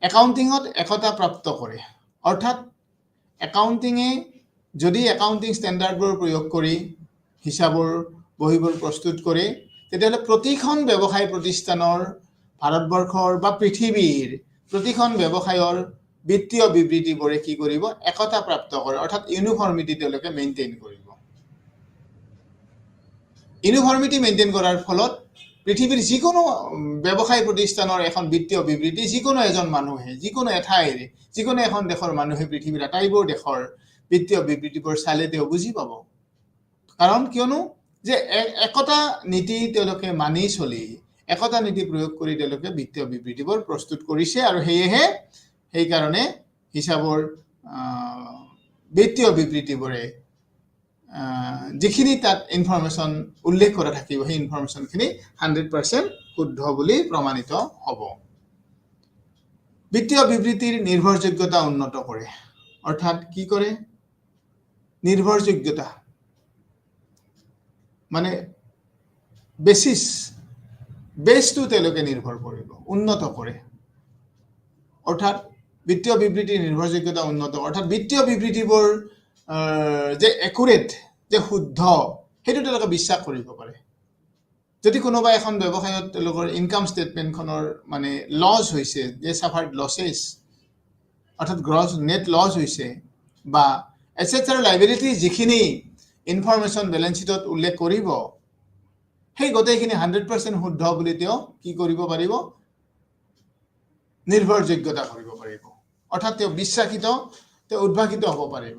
একাউণ্টিঙত একতা প্ৰাপ্ত কৰে, অৰ্থাৎ একাউণ্টিঙে যদি একাউণ্টিং ষ্টেণ্ডাৰ্ডবোৰ প্ৰয়োগ কৰি হিচাপৰ বহীবোৰ প্ৰস্তুত কৰে, তেতিয়াহ'লে প্ৰতিখন ব্যৱসায় প্ৰতিষ্ঠানৰ, ভাৰতবৰ্ষৰ বা পৃথিৱীৰ প্ৰতিখন ব্যৱসায়ৰ বিত্তীয় বিবৃতিবোৰে কি কৰিব, একতা প্ৰাপ্ত কৰে, অৰ্থাৎ ইউনিফৰ্মিটি তেওঁলোকে মেইনটেইন কৰিব। ইউনিফৰ্মিটি মেইনটেইন কৰাৰ ফলত পৃথিৱীৰ যিকোনো ব্যৱসায় প্ৰতিষ্ঠানৰ এখন বিত্তীয় বিবৃতি যিকোনো এজন মানুহে, যিকোনো এঠাইৰ, যিকোনো এখন দেশৰ মানুহে পৃথিৱীৰ আটাইবোৰ দেশৰ বিত্তীয় বিবৃতিবোৰ চালে তেওঁ বুজি পাব। কাৰণ কিয়নো যে একতা নীতি তেওঁলোকে মানি চলি, একতা নীতি প্ৰয়োগ কৰি তেওঁলোকে বিত্তীয় বিবৃতিবোৰ প্ৰস্তুত কৰিছে আৰু সেইকাৰণে হিচাপৰ বিত্তীয় বিবৃতিবোৰে যিখিনি তাত ইনফৰমেশ্যন উল্লেখ কৰা থাকিব সেই ইনফৰমেশ্যনখিনি 100% শুদ্ধ বুলি প্ৰমাণিত হ'ব। বিত্তীয় বিবৃতিৰ নিৰ্ভৰযোগ্যতা উন্নত কৰে, অৰ্থাৎ কি কৰে, নিৰ্ভৰযোগ্যতা মানে বেছটো তেওঁলোকে নিৰ্ভৰ কৰিব, উন্নত কৰে। অৰ্থাৎ বিত্তীয় বিবৃতিৰ নিৰ্ভৰযোগ্যতা উন্নত, অৰ্থাৎ বিত্তীয় বিবৃতিবোৰ যে একুৰেট, যে শুদ্ধ, সেইটো তেওঁলোকে বিশ্বাস কৰিব পাৰে। যদি কোনোবা এখন ব্যৱসায়ত তেওঁলোকৰ ইনকাম ষ্টেটমেণ্টখনৰ মানে লছ হৈছে, যে ছাফাৰ্ড লছেছ, অৰ্থাৎ নেট লছ হৈছে, বা এছেটছ আৰু লাইবিলিটি যিখিনি ইনফৰমেশ্যন বেলেঞ্চ শ্বীটত উল্লেখ কৰিব, সেই গোটেইখিনি 100% শুদ্ধ বুলি তেওঁ কি কৰিব পাৰিব, নিৰ্ভৰযোগ্যতা কৰিব পাৰিব। অৰ্থাৎ তেওঁ বিশ্বাসিত, তেওঁ উদ্ভাসিত হ'ব পাৰিব,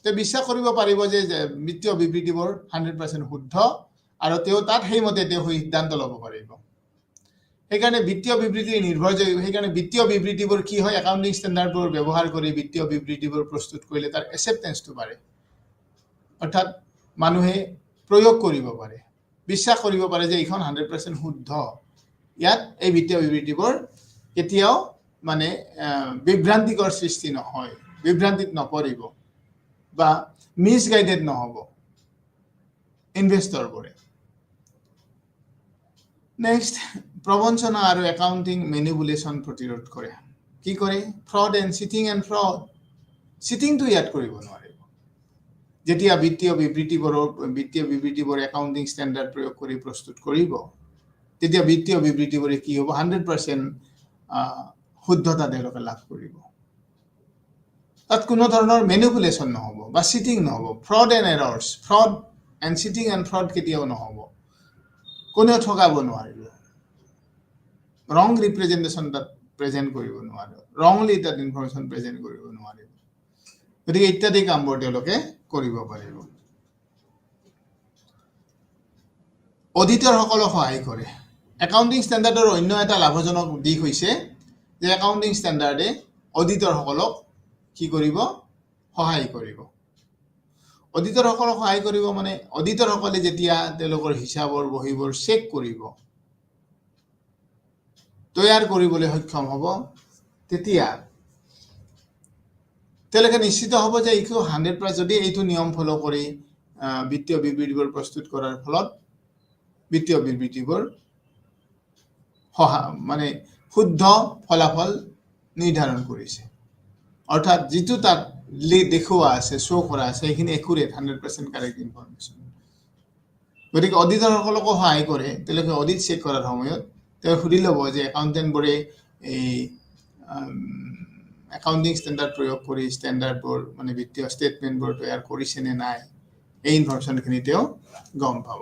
তেওঁ বিশ্বাস কৰিব পাৰিব যে বিত্তীয় বিবৃতিবোৰ 100% শুদ্ধ আৰু তেওঁ তাত সেইমতে তেওঁ সিদ্ধান্ত ল'ব পাৰিব। সেইকাৰণে বিত্তীয় বিবৃতিৰ সেইকাৰণে বিত্তীয় বিবৃতিবোৰ কি হয়, একাউণ্টিং ষ্টেণ্ডাৰ্ডবোৰ ব্যৱহাৰ কৰি বিত্তীয় বিবৃতিবোৰ প্ৰস্তুত কৰিলে তাৰ এক্সেপ্টেঞ্চটো বাঢ়ে, অৰ্থাৎ মানুহে প্ৰয়োগ কৰিব পাৰে, বিশ্বাস কৰিব পাৰে যে এইখন 100% শুদ্ধ, ইয়াত এই বিত্তীয় বিবৃতিবোৰ কেতিয়াও মানে বিভ্ৰান্তিকৰ সৃষ্টি নহয়, বিভ্ৰান্তিত নপৰিব বা মিছগাইডেড নহ'ব ইনভেষ্টৰবোৰে। নেক্সট, প্ৰবঞ্চনা আৰু একাউণ্টিং মেনিপুলেশ্যন প্ৰতিৰোধ কৰে। কি কৰে, ফ্ৰড এণ্ড ফ্ৰড। চিটিংটো ইয়াত কৰিব নোৱাৰিব। যেতিয়া বিত্তীয় বিবৃতিবোৰ একাউণ্টিং ষ্টেণ্ডাৰ্ড প্ৰয়োগ কৰি প্ৰস্তুত কৰিব, তেতিয়া বিত্তীয় বিবৃতিবোৰে কি হ'ব, 100% শুদ্ধতা তেওঁলোকে লাভ কৰিব। তাত কোনো ধৰণৰ মেনিপুলেশ্যন নহ'ব বা চিটিং নহ'ব। Fraud and cheating and fraud কেতিয়াও নহ'ব, কোনেও ঠগাব নোৱাৰিব। ৰং ৰিপ্ৰেজেণ্টেশ্যন তাত প্ৰেজেণ্ট কৰিব নোৱাৰিব, ৰংলি তাত ইনফৰমেশ্যন প্ৰেজেণ্ট কৰিব নোৱাৰিব। গতিকে ইত্যাদি কামবোৰ তেওঁলোকে কৰিব পাৰিব। অডিটৰসকলক সহায় কৰে। একাউণ্টিং ষ্টেণ্ডাৰ্ডৰ অন্য এটা লাভজনক দিশ হৈছে যে একাউণ্টিং ষ্টেণ্ডাৰ্ডে অডিটৰসকলক কি কৰিব? সহায় কৰিব। অডিটৰসকলক সহায় কৰিব মানে অডিটৰসকলে যেতিয়া তেওঁলোকৰ হিচাপৰ বহীবোৰ চেক কৰিব, তৈয়াৰ কৰিবলৈ সক্ষম হ'ব, তেতিয়া তেওঁলোকে নিশ্চিত হ'ব যে এইটো 100% যদি এইটো নিয়ম ফ'ল' কৰি বিত্তীয় বিবৃতিবোৰ প্ৰস্তুত কৰাৰ ফলত বিত্তীয় বিবৃতিবোৰ মানে শুদ্ধ ফলাফল নিৰ্ধাৰণ কৰিছে। অৰ্থাৎ যিটো তাত দেখুওৱা আছে, শ্ব' কৰা আছে, সেইখিনি একুৰেট 100% কাৰেক্ট ইনফৰমেশ্যন। গতিকে অডিটৰসকলকো সহায় কৰে। তেওঁলোকে অডিট চেক কৰাৰ সময়ত তেওঁ সুধি ল'ব যে একাউণ্টেণ্টবোৰে এই একাউণ্টিং ষ্টেণ্ডাৰ্ড প্ৰয়োগ কৰি ষ্টেণ্ডাৰ্ডবোৰ মানে বিত্তীয় ষ্টেটমেণ্টবোৰ তৈয়াৰ কৰিছে নে নাই, এই ইনফৰমেশ্যনখিনি তেওঁ গম পাব।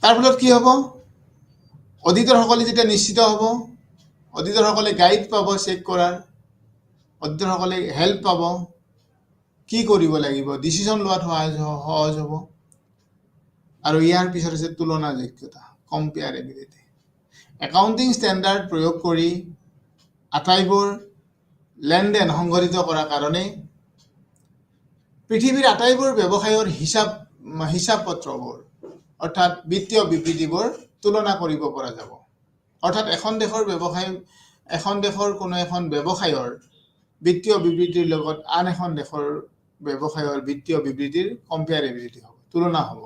তাৰ ফলত কি হ'ব? অডিটৰসকলে যেতিয়া নিশ্চিত হ'ব, অডিটৰসকলে গাইড পাব চেক কৰাৰ, অডিটৰসকলে হেল্প পাব, কি কৰিব লাগিব, ডিচিশ্যন লোৱাত সহজ হ'ব। আৰু ইয়াৰ পিছত হৈছে তুলনাযোগ্যতা, কম্পেয়াৰেবিলিটি। একাউণ্টিং ষ্টেণ্ডাৰ্ড প্ৰয়োগ কৰি আটাইবোৰ লেনদেন সংঘটিত কৰাৰ কাৰণে পৃথিৱীৰ আটাইবোৰ ব্যৱসায়ৰ হিচাপ পত্ৰবোৰ অৰ্থাৎ বিত্তীয় বিবৃতিবোৰ তুলনা কৰিব পৰা যাব। অৰ্থাৎ এখন দেশৰ কোনো এখন ব্যৱসায়ৰ বিত্তীয় বিবৃতিৰ লগত আন এখন দেশৰ ব্যৱসায়ৰ বিত্তীয় বিবৃতিৰ কম্পেয়াৰেবিলিটি হ'ব, তুলনা হ'ব।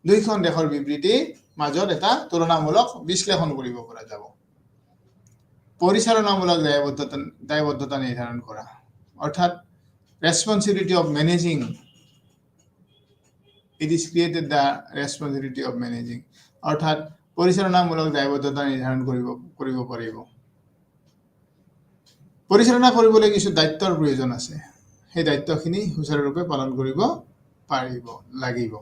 দুইখন দেশৰ বিবৃতিৰ মাজত এটা তুলনামূলক বিশ্লেষণ কৰিব পৰা যাব। পৰিচালনামূলক দায়বদ্ধতা নিৰ্ধাৰণ কৰা, অৰ্থাৎ responsibility of managing, it is created the responsibility of managing, অৰ্থাৎ পৰিচালনামূলক দায়বদ্ধতা নিৰ্ধাৰণ কৰিব পাৰিব। পৰিচালনা কৰিবলৈ কিছু দায়িত্বৰ প্ৰয়োজন আছে, সেই দায়িত্বখিনি সুচাৰুৰূপে পালন কৰিব লাগিব।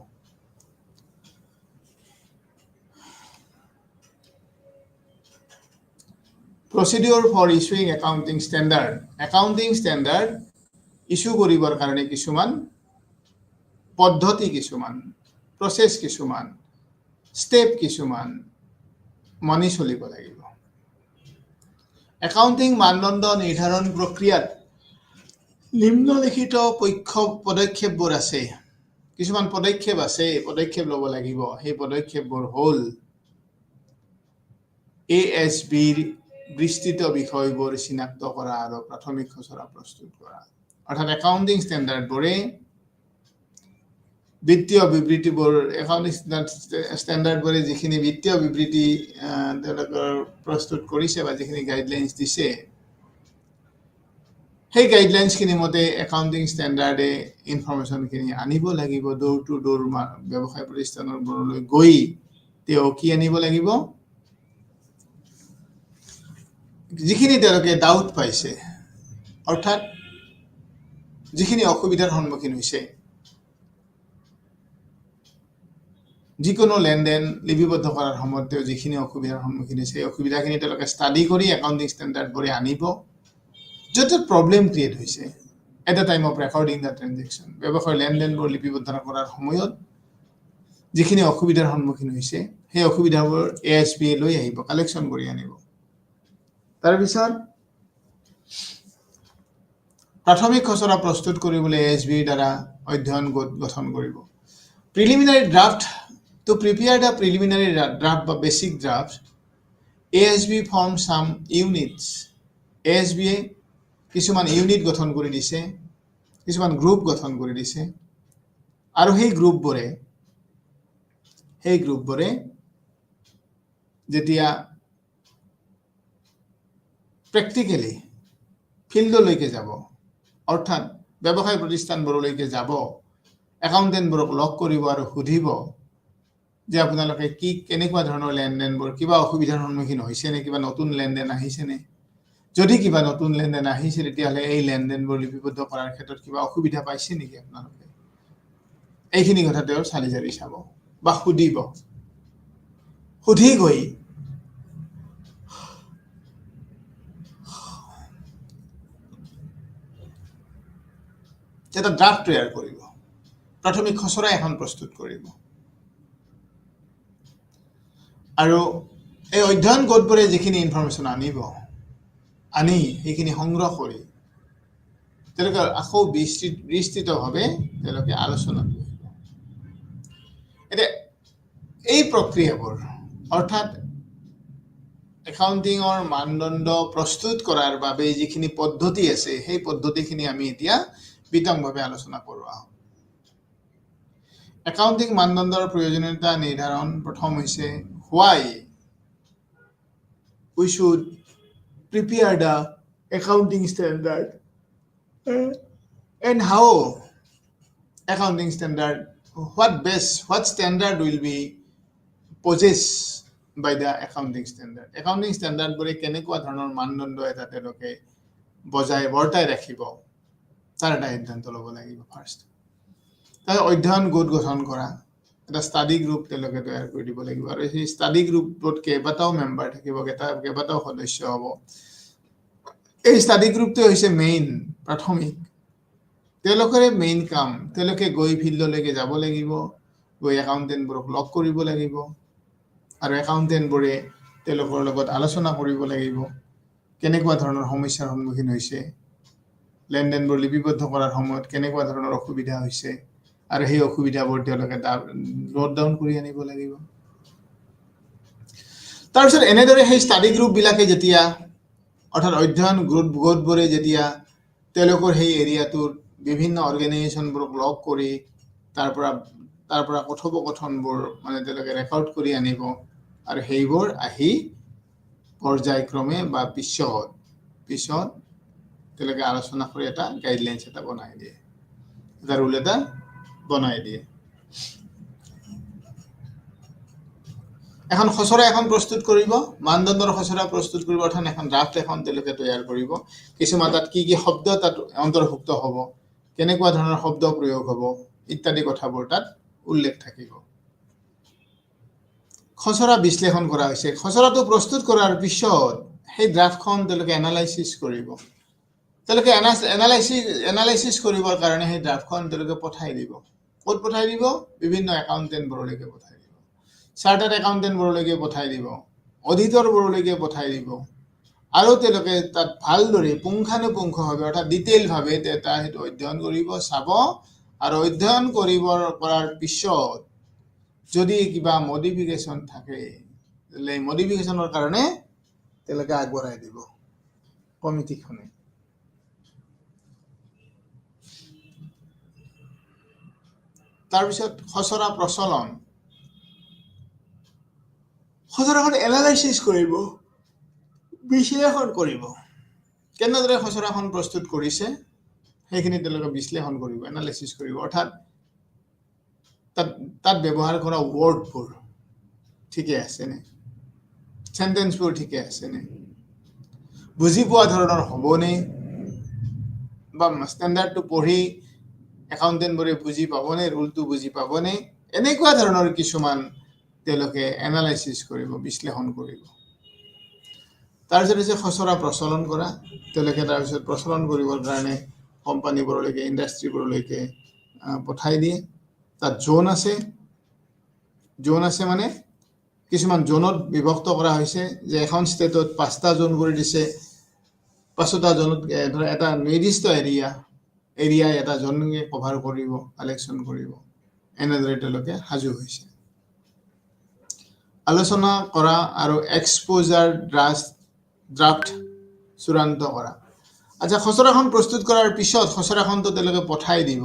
Procedure for issuing accounting standard. Accounting standard issue কৰিবৰ কাৰণে কিছুমান পদ্ধতি, কিছুমান প্ৰচেছ, কিছুমান ষ্টেপ কিছুমান মানি চলিব লাগিব। একাউণ্টিং মানদণ্ড নিৰ্ধাৰণ প্ৰক্ৰিয়াত নিম্নলিখিত পদক্ষেপবোৰ আছে। কিছুমান পদক্ষেপ ল'ব লাগিব। সেই পদক্ষেপবোৰ হ'ল ASBৰ বিস্তৃত বিষয়বোৰ চিনাক্ত কৰা আৰু প্ৰাথমিক খচৰা প্ৰস্তুত কৰা। অৰ্থাৎ একাউণ্টিং ষ্টেণ্ডাৰ্ডবোৰে বিত্তীয় বিবৃতিবোৰ, একাউণ্টিং ষ্টেণ্ডাৰ্ডবোৰে যিখিনি বিত্তীয় বিবৃতি তেওঁলোকৰ প্ৰস্তুত কৰিছে বা যিখিনি গাইডলাইনছ দিছে, সেই গাইডলাইনছখিনি মতে একাউণ্টিং ষ্টেণ্ডাৰ্ডে ইনফৰমেশ্যনখিনি আনিব লাগিব। ডোৰ টু ডোৰ ব্যৱসায় প্ৰতিষ্ঠানবোৰলৈ গৈ তেওঁ কি আনিব লাগিব? যিখিনি তেওঁলোকে ডাউট পাইছে, অৰ্থাৎ যিখিনি অসুবিধাৰ সন্মুখীন হৈছে, যিকোনো লেনদেন লিপিবদ্ধ কৰাৰ সময়ত তেওঁ যিখিনি অসুবিধাৰ সন্মুখীন হৈছে, সেই অসুবিধাখিনি তেওঁলোকে ষ্টাডি কৰি একাউণ্টিং ষ্টেণ্ডাৰ্ডবোৰে আনিব। য'ত প্ৰব্লেম ক্ৰিয়েট হৈছে at the time of recording the transaction, ব্যৱসায়ৰ লেনদেনবোৰ লিপিবদ্ধ কৰাৰ সময়ত যিখিনি অসুবিধাৰ সন্মুখীন হৈছে, সেই অসুবিধাবোৰ ASB লৈ আহিব, কালেকশ্যন কৰি আনিব। তাৰপিছত প্ৰাথমিক খচৰা প্ৰস্তুত কৰিবলৈ ASBৰ দ্বাৰা অধ্যয়ন গোট গঠন কৰিব। Preliminary draft, to prepare the preliminary draft বা basic draft, ASB form some units. ASBয়ে কিছুমান ইউনিট গঠন কৰি দিছে, কিছুমান গ্ৰুপ গঠন কৰি দিছে, আৰু সেই গ্ৰুপবোৰে যেতিয়া প্ৰেক্টিকেলি ফিল্ডলৈকে যাব, অৰ্থাৎ ব্যৱসায় প্ৰতিষ্ঠানবোৰলৈকে যাব, একাউণ্টেণ্টবোৰক লগ কৰিব আৰু সুধিব যে আপোনালোকে কেনেকুৱা ধৰণৰ লেনদেনবোৰ, কিবা অসুবিধাৰ সন্মুখীন হৈছে নে, কিবা নতুন লেনদেন আহিছেনে? যদি কিবা নতুন লেনদেন আহিছে, তেতিয়াহ'লে এই লেনদেনবোৰ লিপিবদ্ধ কৰাৰ ক্ষেত্ৰত কিবা অসুবিধা পাইছে নেকি আপোনালোকে? এইখিনি কথা তেওঁ চালি জাৰি চাব বা সুধিব। সুধি গৈ এটা ড্ৰাফ্ট তৈয়াৰ কৰিব, প্ৰাথমিক খচৰা এখন প্ৰস্তুত কৰিব। আৰু এই অধ্যয়ন গোটবোৰে যিখিনি ইনফৰমেশ্যন আনিব, আনি সেইখিনি সংগ্ৰহ কৰি তেওঁলোকে আকৌ বিস্তৃতভাৱে তেওঁলোকে আলোচনা কৰিব। এতিয়া এই প্ৰক্ৰিয়াবোৰ অৰ্থাৎ একাউণ্টিঙৰ মানদণ্ড প্ৰস্তুত কৰাৰ বাবে যিখিনি পদ্ধতি আছে সেই পদ্ধতিখিনি আমি এতিয়া বিতংভাৱে আলোচনা কৰোঁ। একাউণ্টিং মানদণ্ডৰ প্ৰয়োজনীয়তা নিৰ্ধাৰণ প্ৰথম হৈছে why we should prepare the accounting standard and how accounting standard, what standard will be possessed by the accounting standard. Accounting standard বোৰে কেনেকুৱা ধৰণৰ মানদণ্ড এটা তেওঁলোকে বৰ্তাই ৰাখিব তাৰ এটা সিদ্ধান্ত ল'ব লাগিব। ফাৰ্ষ্ট তাৰ অধ্যয়ন গোট গঠন কৰা, এটা ষ্টাডি গ্ৰুপ তেওঁলোকে তৈয়াৰ কৰি দিব লাগিব। আৰু সেই ষ্টাডি গ্ৰুপত কেইবাটাও মেম্বাৰ থাকিব, কেইবাটাও সদস্য হ'ব। এই ষ্টাডি গ্ৰুপটো হৈছে প্ৰাথমিক, তেওঁলোকৰে মেইন কাম। তেওঁলোকে গৈ ফিল্ডলৈকে যাব লাগিব, গৈ একাউণ্টেণ্টবোৰক লগ কৰিব লাগিব, আৰু একাউণ্টেণ্টবোৰে তেওঁলোকৰ লগত আলোচনা কৰিব লাগিব কেনেকুৱা ধৰণৰ সমস্যাৰ সন্মুখীন হৈছে, লেনদেনবোৰ লিপিবদ্ধ কৰাৰ সময়ত কেনেকুৱা ধৰণৰ অসুবিধা হৈছে, আৰু সেই অসুবিধাবোৰ তেওঁলোকে নোট ডাউন কৰি আনিব লাগিব। তাৰপিছত এনেদৰে সেই ষ্টাডি গ্ৰুপবিলাকে যেতিয়া, অৰ্থাৎ অধ্যয়ন গোটবোৰে যেতিয়া তেওঁলোকৰ সেই এৰিয়াটোৰ বিভিন্ন অৰ্গেনাইজেশ্যনবোৰক লগ কৰি তাৰ পৰা কথোপকথনবোৰ মানে তেওঁলোকে ৰেকৰ্ড কৰি আনিব, আৰু সেইবোৰ আহি পৰ্যায়ক্ৰমে বা পিছত তেওঁলোকে আলোচনা কৰি এটা গাইডলাইনছ এটা বনাই দিয়ে, এটা ৰুল এটা বনাই দিয়ে। এখন খচৰা এখন প্ৰস্তুত কৰিব, মানদণ্ডৰ খচৰা প্ৰস্তুত কৰিব, অৰ্থাৎ এখন ড্ৰাফ্ট এখন তেওঁলোকে তৈয়াৰ কৰিব। কিছুমান তাত কি কি শব্দ তাত অন্তৰ্ভুক্ত হ'ব, কেনেকুৱা ধৰণৰ শব্দ প্ৰয়োগ হ'ব ইত্যাদি কথাবোৰ তাত উল্লেখ থাকিব। খচৰা বিশ্লেষণ কৰা হৈছে। খচৰাটো প্ৰস্তুত কৰাৰ পিছত সেই ড্ৰাফ্টখন তেওঁলোকে এনালাইচিছ কৰিব। তেওঁলোকে এনালাইচিছ কৰিবৰ কাৰণে সেই ড্ৰাফ্টখন তেওঁলোকে পঠাই দিব। ক'ত পঠাই দিব? বিভিন্ন একাউণ্টেণ্টবোৰলৈকে পঠাই দিব, চাৰ্টাৰ্ড একাউণ্টেণ্টবোৰলৈকে পঠাই দিব, অডিটৰবোৰলৈকে পঠাই দিব, আৰু তেওঁলোকে তাত ভালদৰে পুংখানুপুংখভাৱে অৰ্থাৎ ডিটেইলভাৱে সেইটো অধ্যয়ন কৰিব, চাব, আৰু অধ্যয়ন কৰাৰ পিছত যদি কিবা মডিফিকেশ্যন থাকে তেতিয়াহ'লে এই মডিফিকেশ্যনৰ কাৰণে তেওঁলোকে আগবঢ়াই দিব কমিটিখনে। তাৰপিছত খচৰা প্ৰচলন। খচৰাখন এনালাইচিছ কৰিব, বিশ্লেষণ কৰিব। কেনেদৰে খচৰাখন প্ৰস্তুত কৰিছে সেইখিনি তেওঁলোকে বিশ্লেষণ কৰিব, এনালাইচিছ কৰিব। অৰ্থাৎ তাত ব্যৱহাৰ কৰা ৱৰ্ডবোৰ ঠিকে আছেনে, চেণ্টেন্সবোৰ ঠিকে আছেনে, বুজি পোৱা ধৰণৰ হ'বনে, বা ষ্টেণ্ডাৰ্ডটো পঢ়ি একাউণ্টেণ্টবোৰে বুজি পাবনে, ৰুলটো বুজি পাবনে, এনেকুৱা ধৰণৰ কিছুমান তেওঁলোকে এনালাইচিছ কৰিব, বিশ্লেষণ কৰিব। তাৰপিছত হৈছে খচৰা প্ৰচলন কৰা। তেওঁলোকে তাৰপিছত প্ৰচলন কৰিবৰ কাৰণে কোম্পানীবোৰলৈকে, ইণ্ডাষ্ট্ৰীবোৰলৈকে পঠাই দিয়ে। তাত জোন আছে মানে কিছুমান জোনত বিভক্ত কৰা হৈছে, যে এখন ষ্টেটত 5টা জোন কৰি দিছে, 5টা জোনত ধৰা এটা নিৰ্দিষ্ট এৰিয়াই এটা জোনকে কভাৰ কৰিব, কালেকশ্যন কৰিব। এনেদৰে তেওঁলোকে সাজু হৈছে। আলোচনা কৰা আৰু এক্সপ'জাৰ ড্ৰাফ্ট চূড়ান্ত কৰা। আচ্ছা, খচৰাখন প্ৰস্তুত কৰাৰ পিছত খচৰাখনটো তেওঁলোকে পঠাই দিব।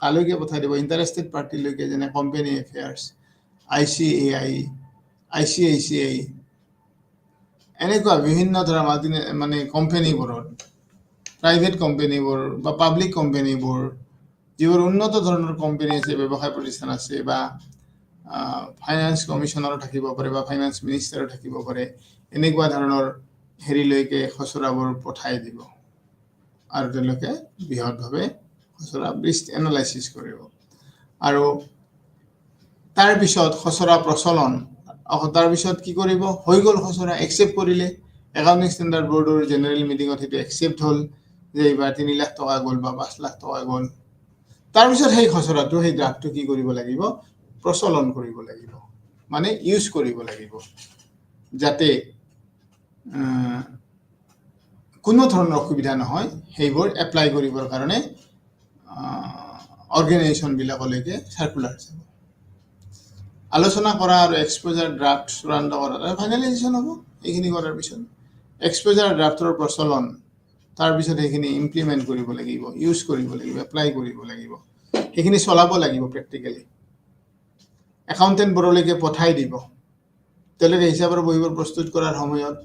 কালৈকে পঠাই দিব? ইণ্টাৰেষ্টেড পাৰ্টিলৈকে, যেনে কোম্পানী এফেয়াৰ্ছ, ICAI, এনেকুৱা বিভিন্ন ধৰণৰ মানে কোম্পানীবোৰত, প্ৰাইভেট কোম্পানীবোৰ বা পাব্লিক কোম্পানীবোৰ, যিবোৰ উন্নত ধৰণৰ কোম্পানী আছে, ব্যৱসায় প্ৰতিষ্ঠান আছে, বা ফাইনেন্স কমিশ্যনাৰো থাকিব পাৰে বা ফাইনেন্স মিনিষ্টাৰো থাকিব পাৰে, এনেকুৱা ধৰণৰ হেৰিলৈকে খচৰাবোৰ পঠাই দিব, আৰু তেওঁলোকে বৃহৎভাৱে খচৰা এনালাইচিছ কৰিব। আৰু তাৰপিছত খচৰা প্ৰচলন। তাৰপিছত কি কৰিব? হৈ গ'ল খচৰা, একচেপ্ট কৰিলে একাউণ্টিং ষ্টেণ্ডাৰ্ড বৰ্ডৰ জেনেৰেল মিটিঙত, সেইটো একচেপ্ট হ'ল যে এইবাৰ 3 লাখ টকা গ'ল বা 5 লাখ টকা গ'ল, তাৰপিছত সেই খচৰাটো সেই ড্ৰাফটটো কি কৰিব লাগিব প্ৰচলন কৰিব লাগিব মানে ইউজ কৰিব লাগিব যাতে কোনো ধৰণৰ অসুবিধা নহয় সেইবোৰ এপ্লাই কৰিবৰ কাৰণে অৰ্গেনাইজেশ্যনবিলাকলৈকে চাৰ্কুলাৰ যাব আলোচনা কৰা আৰু এক্সপ'জাৰ ড্ৰাফ্ট চূড়ান্ত কৰা আৰু ফাইনেলাইজেশ্যন হ'ব এইখিনি কৰাৰ পিছত এক্সপ'জাৰ ড্ৰাফ্টৰ প্ৰচলন তাৰপিছত সেইখিনি ইমপ্লিমেণ্ট কৰিব লাগিব ইউজ কৰিব লাগিব এপ্লাই কৰিব লাগিব সেইখিনি চলাব লাগিব প্ৰেক্টিকেলি একাউণ্টেণ্টবোৰলৈকে পঠাই দিব তেওঁলোকে হিচাপৰ বহীবোৰ প্ৰস্তুত কৰাৰ সময়ত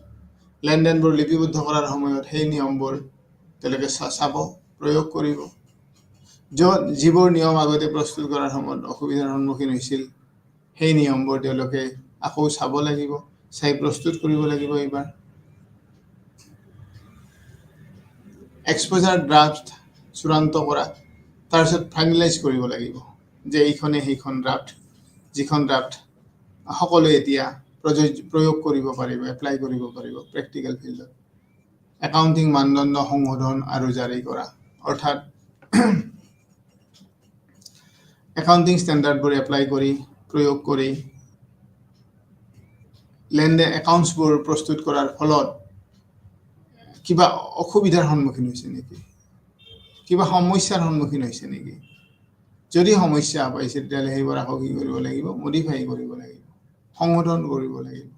লেনদেনবোৰ লিপিবদ্ধ কৰাৰ সময়ত সেই নিয়মবোৰ তেওঁলোকে চাব প্ৰয়োগ কৰিব যিবোৰ নিয়ম আগতে প্ৰস্তুত কৰাৰ সময়ত অসুবিধাৰ সন্মুখীন হৈছিল সেই নিয়মবোৰ তেওঁলোকে আকৌ চাব লাগিব চাই প্ৰস্তুত কৰিব লাগিব এইবাৰ এক্সপ'জাৰ ড্ৰাফ্ট চূড়ান্ত কৰা তাৰপিছত ফাইনেলাইজ কৰিব লাগিব যে এইখনে সেইখন ড্ৰাফ্ট যিখন ড্ৰাফ্ট সকলোৱে এতিয়া প্ৰয়োগ কৰিব পাৰিব এপ্লাই কৰিব পাৰিব প্ৰেক্টিকেল ফিল্ডত একাউণ্টিং মানদণ্ড সংশোধন আৰু জাৰি কৰা অৰ্থাৎ একাউণ্টিং ষ্টেণ্ডাৰ্ডবোৰ এপ্লাই কৰি প্ৰয়োগ কৰি লেনদেন একাউণ্টছবোৰ প্ৰস্তুত কৰাৰ ফলত কিবা অসুবিধাৰ সন্মুখীন হৈছে নেকি কিবা সমস্যাৰ সন্মুখীন হৈছে নেকি যদি সমস্যা পাইছে তেতিয়াহ'লে সেইবোৰ আকৌ কি কৰিব লাগিব মডিফাই কৰিব লাগিব সংশোধন কৰিব লাগিব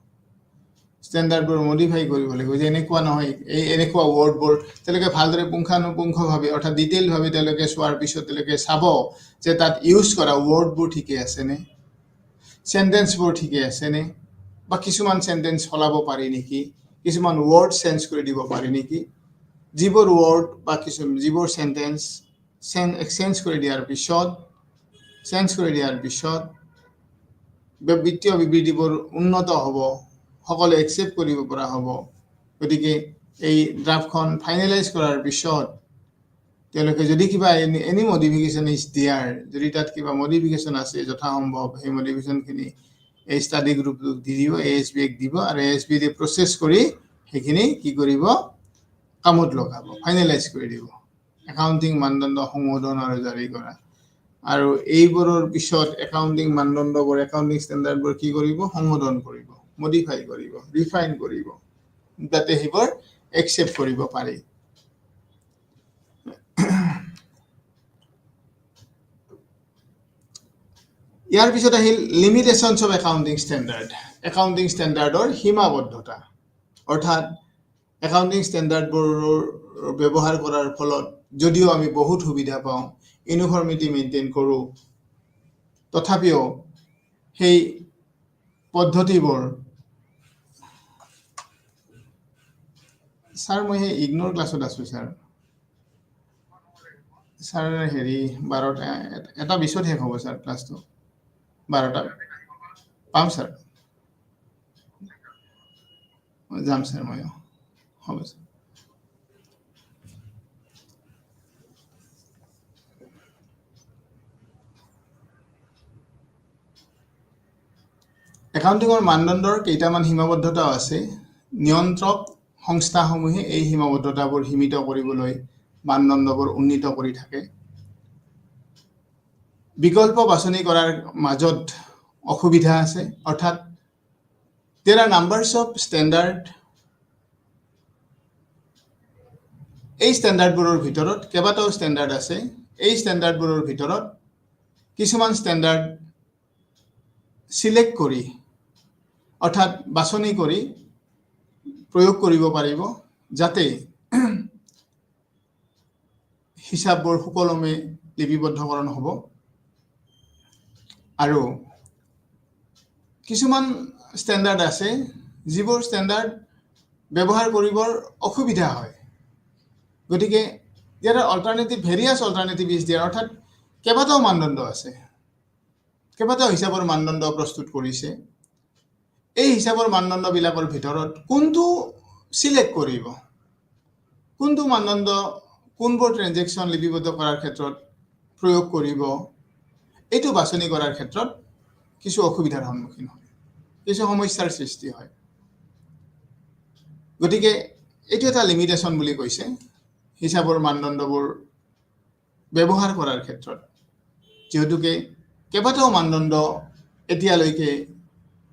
ষ্টেণ্ডাৰ্ডবোৰ মডিফাই কৰিব লাগিব যে এনেকুৱা নহয় এই এনেকুৱা ৱৰ্ডবোৰ তেওঁলোকে ভালদৰে পুংখানুপুংখভাৱে অৰ্থাৎ ডিটেইলভাৱে তেওঁলোকে চোৱাৰ পিছত তেওঁলোকে চাব যে তাত ইউজ কৰা ৱৰ্ডবোৰ ঠিকে আছেনে চেণ্টেন্সবোৰ ঠিকে আছেনে বা কিছুমান চেণ্টেন্স সলাব পাৰি নেকি কিছুমান ৱৰ্ড চেঞ্জ কৰি দিব পাৰি নেকি যিবোৰ ৱৰ্ড বা যিবোৰ চেণ্টেন্স চেঞ্জ কৰি দিয়াৰ পিছত বিত্তীয় বিবৃতিবোৰ উন্নত হ'ব সকলোৱে একচেপ্ট কৰিব পৰা হ'ব গতিকে এই ড্ৰাফ্টখন ফাইনেলাইজ কৰাৰ পিছত তেওঁলোকে যদি কিবা এনি মডিফিকেশ্যন ইজ দিয়াৰ যদি তাত কিবা মডিফিকেশ্যন আছে যথাসম্ভৱ সেই মডিফিকেশ্যনখিনি এই ষ্টাডি গ্ৰুপটোক দি দিব ASBক দিব আৰু ASB প্ৰচেছ কৰি সেইখিনি কি কৰিব কামত লগাব ফাইনেলাইজ কৰি দিব একাউণ্টিং মানদণ্ড সংশোধন আৰু জাৰি কৰা আৰু এইবোৰৰ পিছত একাউণ্টিং মানদণ্ডবোৰ একাউণ্টিং ষ্টেণ্ডাৰ্ডবোৰ কি কৰিব সংশোধন কৰিব মডিফাই কৰিব ৰিফাইন কৰিব যাতে সেইবোৰ একচেপ্ট কৰিব পাৰি ইয়াৰ পিছত আহিল লিমিটেশনছ অফ একাউণ্টিং ষ্টেণ্ডাৰ্ডৰ সীমাবদ্ধতা অৰ্থাৎ একাউণ্টিং ষ্টেণ্ডাৰ্ডবোৰৰ ব্যৱহাৰ কৰাৰ ফলত যদিও আমি বহুত সুবিধা পাওঁ ইউনিফৰ্মিটি মেইনটেইন কৰোঁ তথাপিও সেই পদ্ধতিবোৰ ছাৰ মই সেই ইগনোৰ ক্লাছত আছোঁ ছাৰ হেৰি 12টা এটা বিছত শেষ হ'ব ছাৰ ক্লাছটো 12টা পাম ছাৰ যাম ছাৰ মই হ'ব ছাৰ একাউণ্টিঙৰ মানদণ্ডৰ কেইটামান সীমাবদ্ধতাও আছে নিয়ন্ত্ৰক সংস্থাসমূহে এই সীমাবদ্ধতাবোৰ সীমিত কৰিবলৈ মানদণ্ডবোৰ উন্নীত কৰি থাকে বিকল্প বাছনি কৰাৰ মাজত অসুবিধা আছে অৰ্থাৎ there are numbers of standard এই ষ্টেণ্ডাৰ্ডবোৰৰ ভিতৰত কেইবাটাও ষ্টেণ্ডাৰ্ড আছে এই ষ্টেণ্ডাৰ্ডবোৰৰ ভিতৰত কিছুমান ষ্টেণ্ডাৰ্ড সিলেক্ট কৰি অৰ্থাৎ বাছনি কৰি প্ৰয়োগ কৰিব পাৰিব যাতে হিচাপবোৰ সুকলমে লিপিবদ্ধকৰণ হ'ব আৰু কিছুমান ষ্টেণ্ডাৰ্ড আছে যিবোৰ ষ্টেণ্ডাৰ্ড ব্যৱহাৰ কৰিবৰ অসুবিধা হয় গতিকে ইয়াৰ ভেৰিয়াছ অল্টাৰনেটিভ ইজ দেয়াৰ অৰ্থাৎ কেইবাটাও মানদণ্ড আছে কেইবাটাও হিচাপৰ মানদণ্ড প্ৰস্তুত কৰিছে এই হিচাপৰ মানদণ্ডবিলাকৰ ভিতৰত কোনটো সিলেক্ট কৰিব কোনটো মানদণ্ড কোনবোৰ ট্ৰেনজেকশ্যন লিপিবদ্ধ কৰাৰ ক্ষেত্ৰত প্ৰয়োগ কৰিব এইটো বাছনি কৰাৰ ক্ষেত্ৰত কিছু অসুবিধাৰ সন্মুখীন হয় কিছু সমস্যাৰ সৃষ্টি হয় গতিকে এইটো এটা লিমিটেশ্যন বুলি কৈছে হিচাপৰ মানদণ্ডবোৰ ব্যৱহাৰ কৰাৰ ক্ষেত্ৰত যেহেতুকে কেইবাটাও মানদণ্ড এতিয়ালৈকে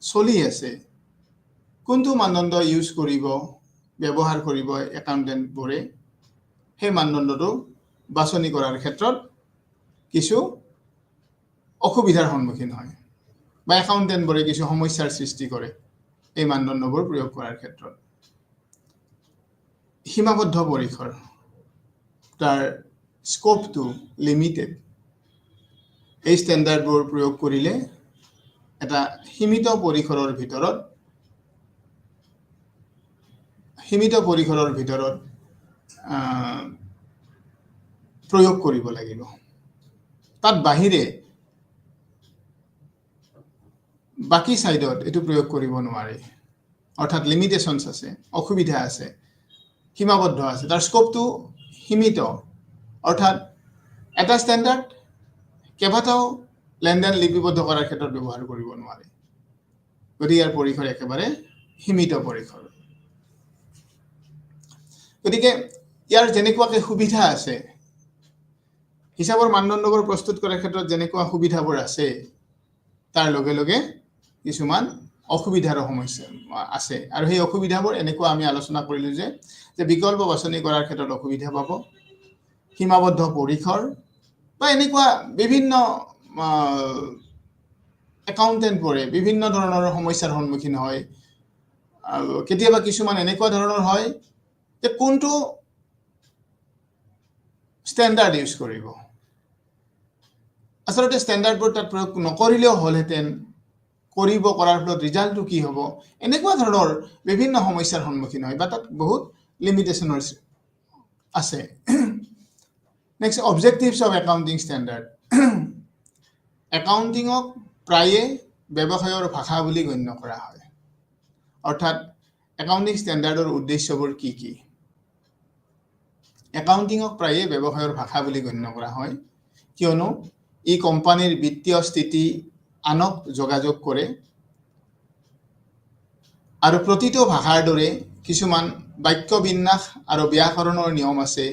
চলি আছে কোনটো মানদণ্ড ইউজ কৰিব ব্যৱহাৰ কৰিব একাউণ্টেণ্টবোৰে সেই মানদণ্ডটো বাছনি কৰাৰ ক্ষেত্ৰত কিছু অসুবিধাৰ সন্মুখীন হয় বা একাউণ্টেণ্টবোৰে কিছু সমস্যাৰ সৃষ্টি কৰে এই মানদণ্ডবোৰ প্ৰয়োগ কৰাৰ ক্ষেত্ৰত সীমাবদ্ধ পৰিসৰ তাৰ স্কোপটো লিমিটেড এই ষ্টেণ্ডাৰ্ডবোৰ প্ৰয়োগ কৰিলে এটা সীমিত পৰিসৰৰ ভিতৰত প্ৰয়োগ কৰিব লাগিব তাত বাহিৰে বাকি সাইডত এটো প্ৰয়োগ কৰিব নোৱাৰে অৰ্থাৎ লিমিটেশনস আছে অসুবিধা আছে সীমাবদ্ধ আছে তাৰ স্কোপটো সীমিত অৰ্থাৎ এটা ষ্টেণ্ডাৰ্ড কেইবাটাও লেনদেন লিপিবদ্ধ কৰাৰ ক্ষেত্ৰত ব্যৱহাৰ কৰিব নোৱাৰে গতিকে ইয়াৰ পৰিসৰ একেবাৰে সীমিত পৰিসৰ গতিকে ইয়াৰ যেনেকুৱাকৈ সুবিধা আছে হিচাপৰ মানদণ্ডবোৰ প্ৰস্তুত কৰাৰ ক্ষেত্ৰত যেনেকুৱা সুবিধাবোৰ আছে তাৰ লগে লগে কিছুমান অসুবিধাৰ সমস্যা আছে আৰু সেই অসুবিধাবোৰ এনেকুৱা আমি আলোচনা কৰিলো যে বিকল্প বাছনি কৰাৰ ক্ষেত্ৰত অসুবিধা পাব সীমাবদ্ধ পৰিসৰ বা এনেকুৱা বিভিন্ন একাউণ্টেণ্টবোৰে বিভিন্ন ধৰণৰ সমস্যাৰ সন্মুখীন হয় কেতিয়াবা কিছুমান এনেকুৱা ধৰণৰ হয় যে কোনটো ষ্টেণ্ডাৰ্ড ইউজ কৰিব আসলতে ষ্টেণ্ডাৰ্ডবোৰ তাত প্ৰয়োগ নকৰিলেও হ'লহেঁতেন কৰিব কৰাৰ ফলত ৰিজাল্টটো কি হ'ব এনেকুৱা ধৰণৰ বিভিন্ন সমস্যাৰ সন্মুখীন হয় বা তাত বহুত লিমিটেশনস আছে next objectives of accounting standard একাউণ্টিংক প্ৰায়ে ব্যৱসায়ৰ ভাষা বুলি গণ্য কৰা হয় অৰ্থাৎ একাউণ্টিং ষ্টেণ্ডাৰ্ডৰ উদ্দেশ্যবোৰ কি কি একাউণ্টিংক প্ৰায়ে ব্যৱসায়ৰ ভাষা বুলি গণ্য কৰা হয় কিয়নো ই কোম্পানীৰ বিত্তীয় স্থিতি আনক যোগাযোগ কৰে আৰু প্ৰতিটো ভাষাৰ দৰে কিছুমান বাক্য বিন্যাস আৰু ব্যাকৰণৰ নিয়ম আছে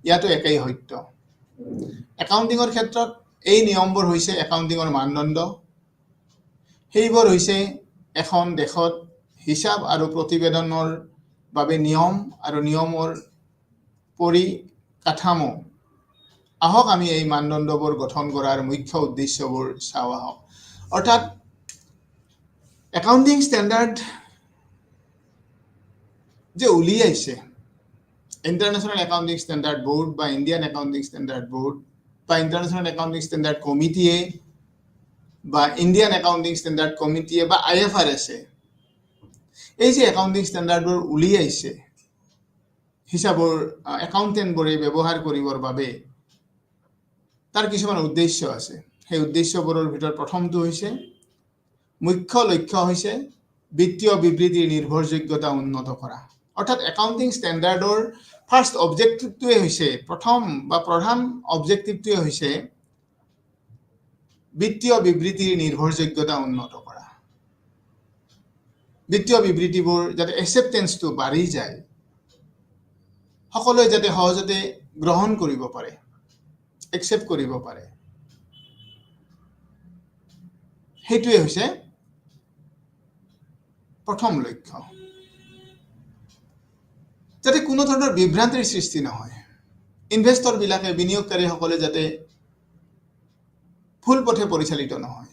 ইয়াতো একেই সত্য একাউণ্টিংৰ ক্ষেত্ৰত এই নিয়মবোৰ হৈছে একাউণ্টিংৰ মানদণ্ড সেইবোৰ হৈছে এখন দেশত হিসাব আৰু প্ৰতিবেদনৰ বাবে নিয়ম আৰু নিয়মৰ পৰিকাঠামো আহক আমি এই মানদণ্ডবোৰ গঠন কৰাৰ মুখ্য উদ্দেশ্যবোৰ চাওঁ আহক অৰ্থাৎ একাউণ্টিং ষ্টেণ্ডাৰ্ড যে উলিয়াইছে ইণ্টাৰনেশ্যনেল একাউণ্টিং ষ্টেণ্ডাৰ্ড বোৰ্ড বা ইণ্ডিয়ান একাউণ্টিং ষ্টেণ্ডাৰ্ড বোৰ্ড বা ইণ্টাৰনেশ্যনেল একাউণ্টিং ষ্টেণ্ডাৰ্ড কমিটিয়ে বা ইণ্ডিয়ান একাউণ্টিং ষ্টেণ্ডাৰ্ড কমিটিয়ে বা IFRS এই যে একাউণ্টিং ষ্টেণ্ডাৰ্ডবোৰ উলিয়াইছে হিচাপৰ একাউণ্টেণ্টবোৰে ব্যৱহাৰ কৰিবৰ বাবে তাৰ কিছুমান উদ্দেশ্য আছে সেই উদ্দেশ্যবোৰৰ ভিতৰত প্ৰথমটো হৈছে মুখ্য লক্ষ্য হৈছে বিত্তীয় বিবৃতিৰ নিৰ্ভৰযোগ্যতা উন্নত কৰা অৰ্থাৎ একাউণ্টিং ষ্টেণ্ডাৰ্ডৰ ফাৰ্ষ্ট অবজেক্টিভটোৱে হৈছে প্ৰথম বা প্ৰধান অবজেক্টিভটোৱে হৈছে বিত্তীয় বিবৃতিৰ নিৰ্ভৰযোগ্যতা উন্নত কৰা বিত্তীয় বিবৃতিবোৰ যাতে একসেপ্টেন্সটো বাঢ়ি যায় সকলোৱে যাতে সহজতে গ্ৰহণ কৰিব পাৰে একসেপ্ট কৰিব পাৰে সেইটোৱে হৈছে প্ৰথম লক্ষ্য যাতে কোনো ধৰণৰ বিভ্ৰান্তিৰ সৃষ্টি নহয় ইনভেষ্টৰ বিলাকে বিনিয়োগকাৰীসকলে যাতে ফুল পথে পৰিচালিত নহয়